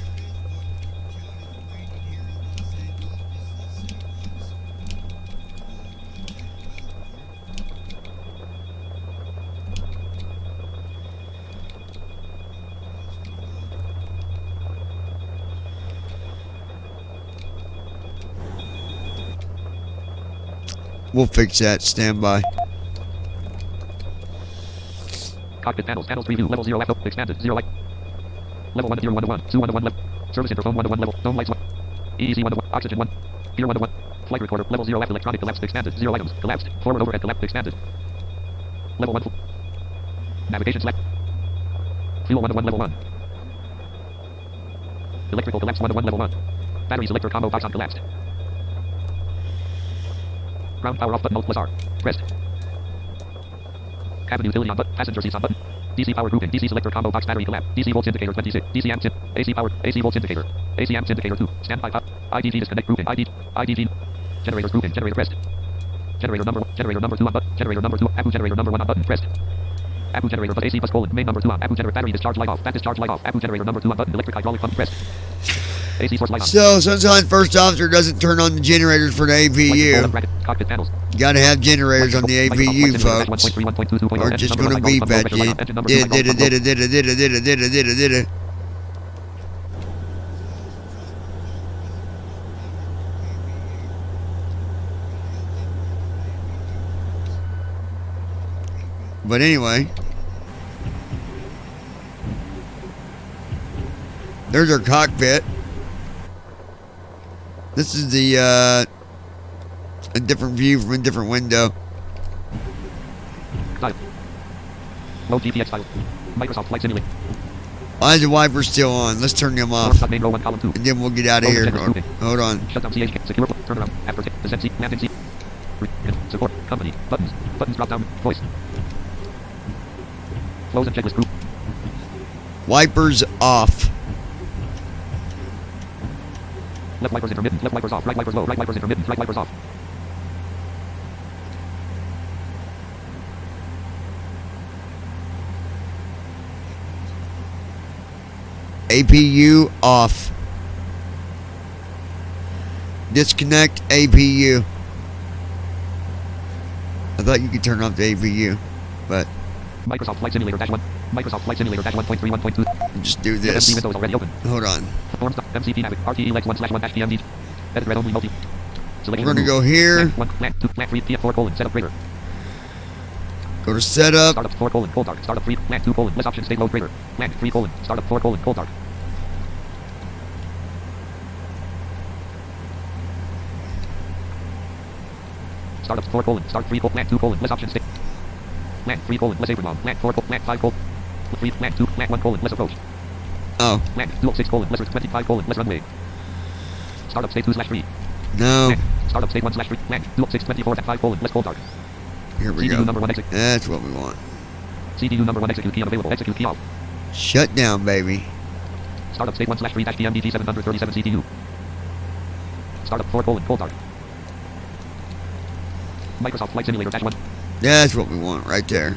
We'll fix that. Stand by. Cockpit panels. Panels preview. Level 0 left. Expanded. 0 light. Level 1 to 0 1 to 1. 2 1 to 1 level. Service interphone 1 to 1 level. Dome lights 1. EEC 1 to 1. Oxygen 1. Gear 1 to 1. Flight recorder. Level 0 left. Electronic collapsed. Expanded. 0 items. Collapsed. Forward overhead collapsed. Expanded. Level 1. Navigation select. Fuel 1 to 1 level 1. Electrical collapse 1 to 1 level 1. Battery selector combo box on collapsed. Ground power off button Alt plus R. Pressed. Cabin utility on button. Passenger seats on button. DC power grouping. DC selector combo box battery collapse. DC volts indicator 26. DC amps in. AC power. AC volts indicator. AC amps indicator 2. Standby pop. IDG disconnect grouping. IDG. Generators grouping. Generator pressed. Generator number 1. Generator number 2 on button. Generator number 2. Accu generator number 1 on button. Pressed. Accu generator bus AC bus colon. Main number 2 on. Accu generator battery discharge light off. Back discharge light off. Accu generator number 2 on button. Electric hydraulic pump pressed. AC source light on. So sometimes first officer doesn't turn on the generators for the APU. Cockpit panels. Got to have generators on the APU, folks. Or just going to beep at you. Did. But anyway, there's our cockpit. This is the a different view from a different window. Low GPX file. Microsoft Flight Simulator. Why is the wipers still on? Let's turn them off. And then we'll get out of here. Hold on. Shut down CH. Secure. Turn around. After descent seat. Landing seat. Support. Company. Buttons. Buttons drop down. Voice. Close and checklist group. Wipers off. Left wipers intermittent. Left wipers off. Right wipers low. Right wipers intermittent. Right wipers off. APU off. Disconnect APU. I thought you could turn off the APU, but Microsoft Flight Simulator -1. Microsoft Flight Simulator -1.3.1.2. just do this. MC Windows already open. Hold on. Forms MCP Navic RTE Lex 1/1 HPMD. Edit red only multi. We're gonna go here. Plant 2 plant 3 PF4 colon setup grader. Go to setup. Startup 4 colon cold start. Startup 3 plant 2 colon list option state load grader. Plant 3 colon startup 4 colon cold start. Startup 4 colon start 3 colon plant 2 colon list option state. Plant 3 colon list apron bomb. Plant 4 colon plant 5 colon 3 plant 2 plant 1 colon list approach. Oh. Plant dual 6 colon list 25 colon list runway. Startup state 2/3. No. Plant, startup state 1/3. Plant dual 6 24 5 colon list cold start. Here we CDU go. number 1 execute. That's what we want. CDU number 1 execute key unavailable. Execute key off. Shut down, baby. Startup state 1/3-PMDT 737 CTU. Startup 4 colon cold start. Microsoft Flight Simulator -1. That's what we want right there.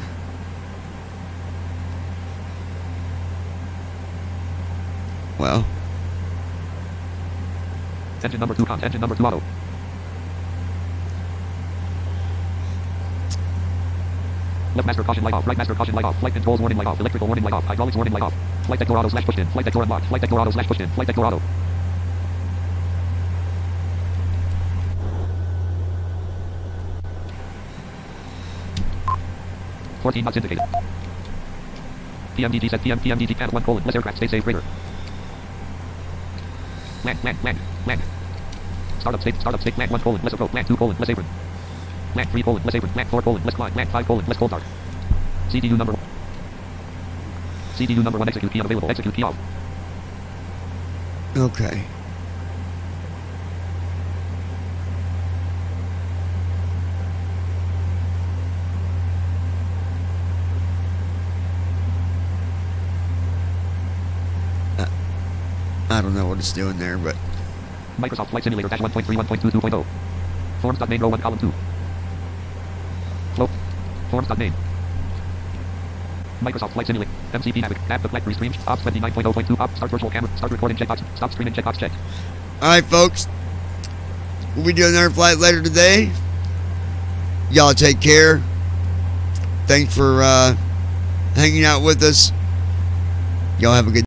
Well. Engine number 2 con. Engine number 2 auto. Left master caution light off. Right master caution light off. Flight controls warning light off. Electrical warning light off. Hydraulics warning light off. Flight deck door auto /pushed in. Flight deck door unlocked. Flight deck door auto /pushed in. Flight deck door auto. $14 knots indicated. PMDT set PMDT pad 1 colon. Less aircraft stay safe greater. Land. Startup state plant 1 colon. Less approach. Plant 2 colon. Less apron. Plant 3 colon. Less apron. Plant 4 colon. Less climb. Plant 5 colon. Less cold start. CDU number 1. CDU number 1 execute key unavailable. Execute key off. Okay. I don't know what it's doing there, but Microsoft Flight Simulator -1.3.1.22.0. Forms.main row 1 column 2. Flow. Forms.main. Microsoft Flight Simulator. MCP Navic. App the flight restream. Ops 29.0.2. Ops start virtual camera. Start recording checkbox. Stop streaming checkbox checked. alright, folks. We'll be doing our flight later today. Y'all take care. Thanks for hanging out with us. Y'all have a good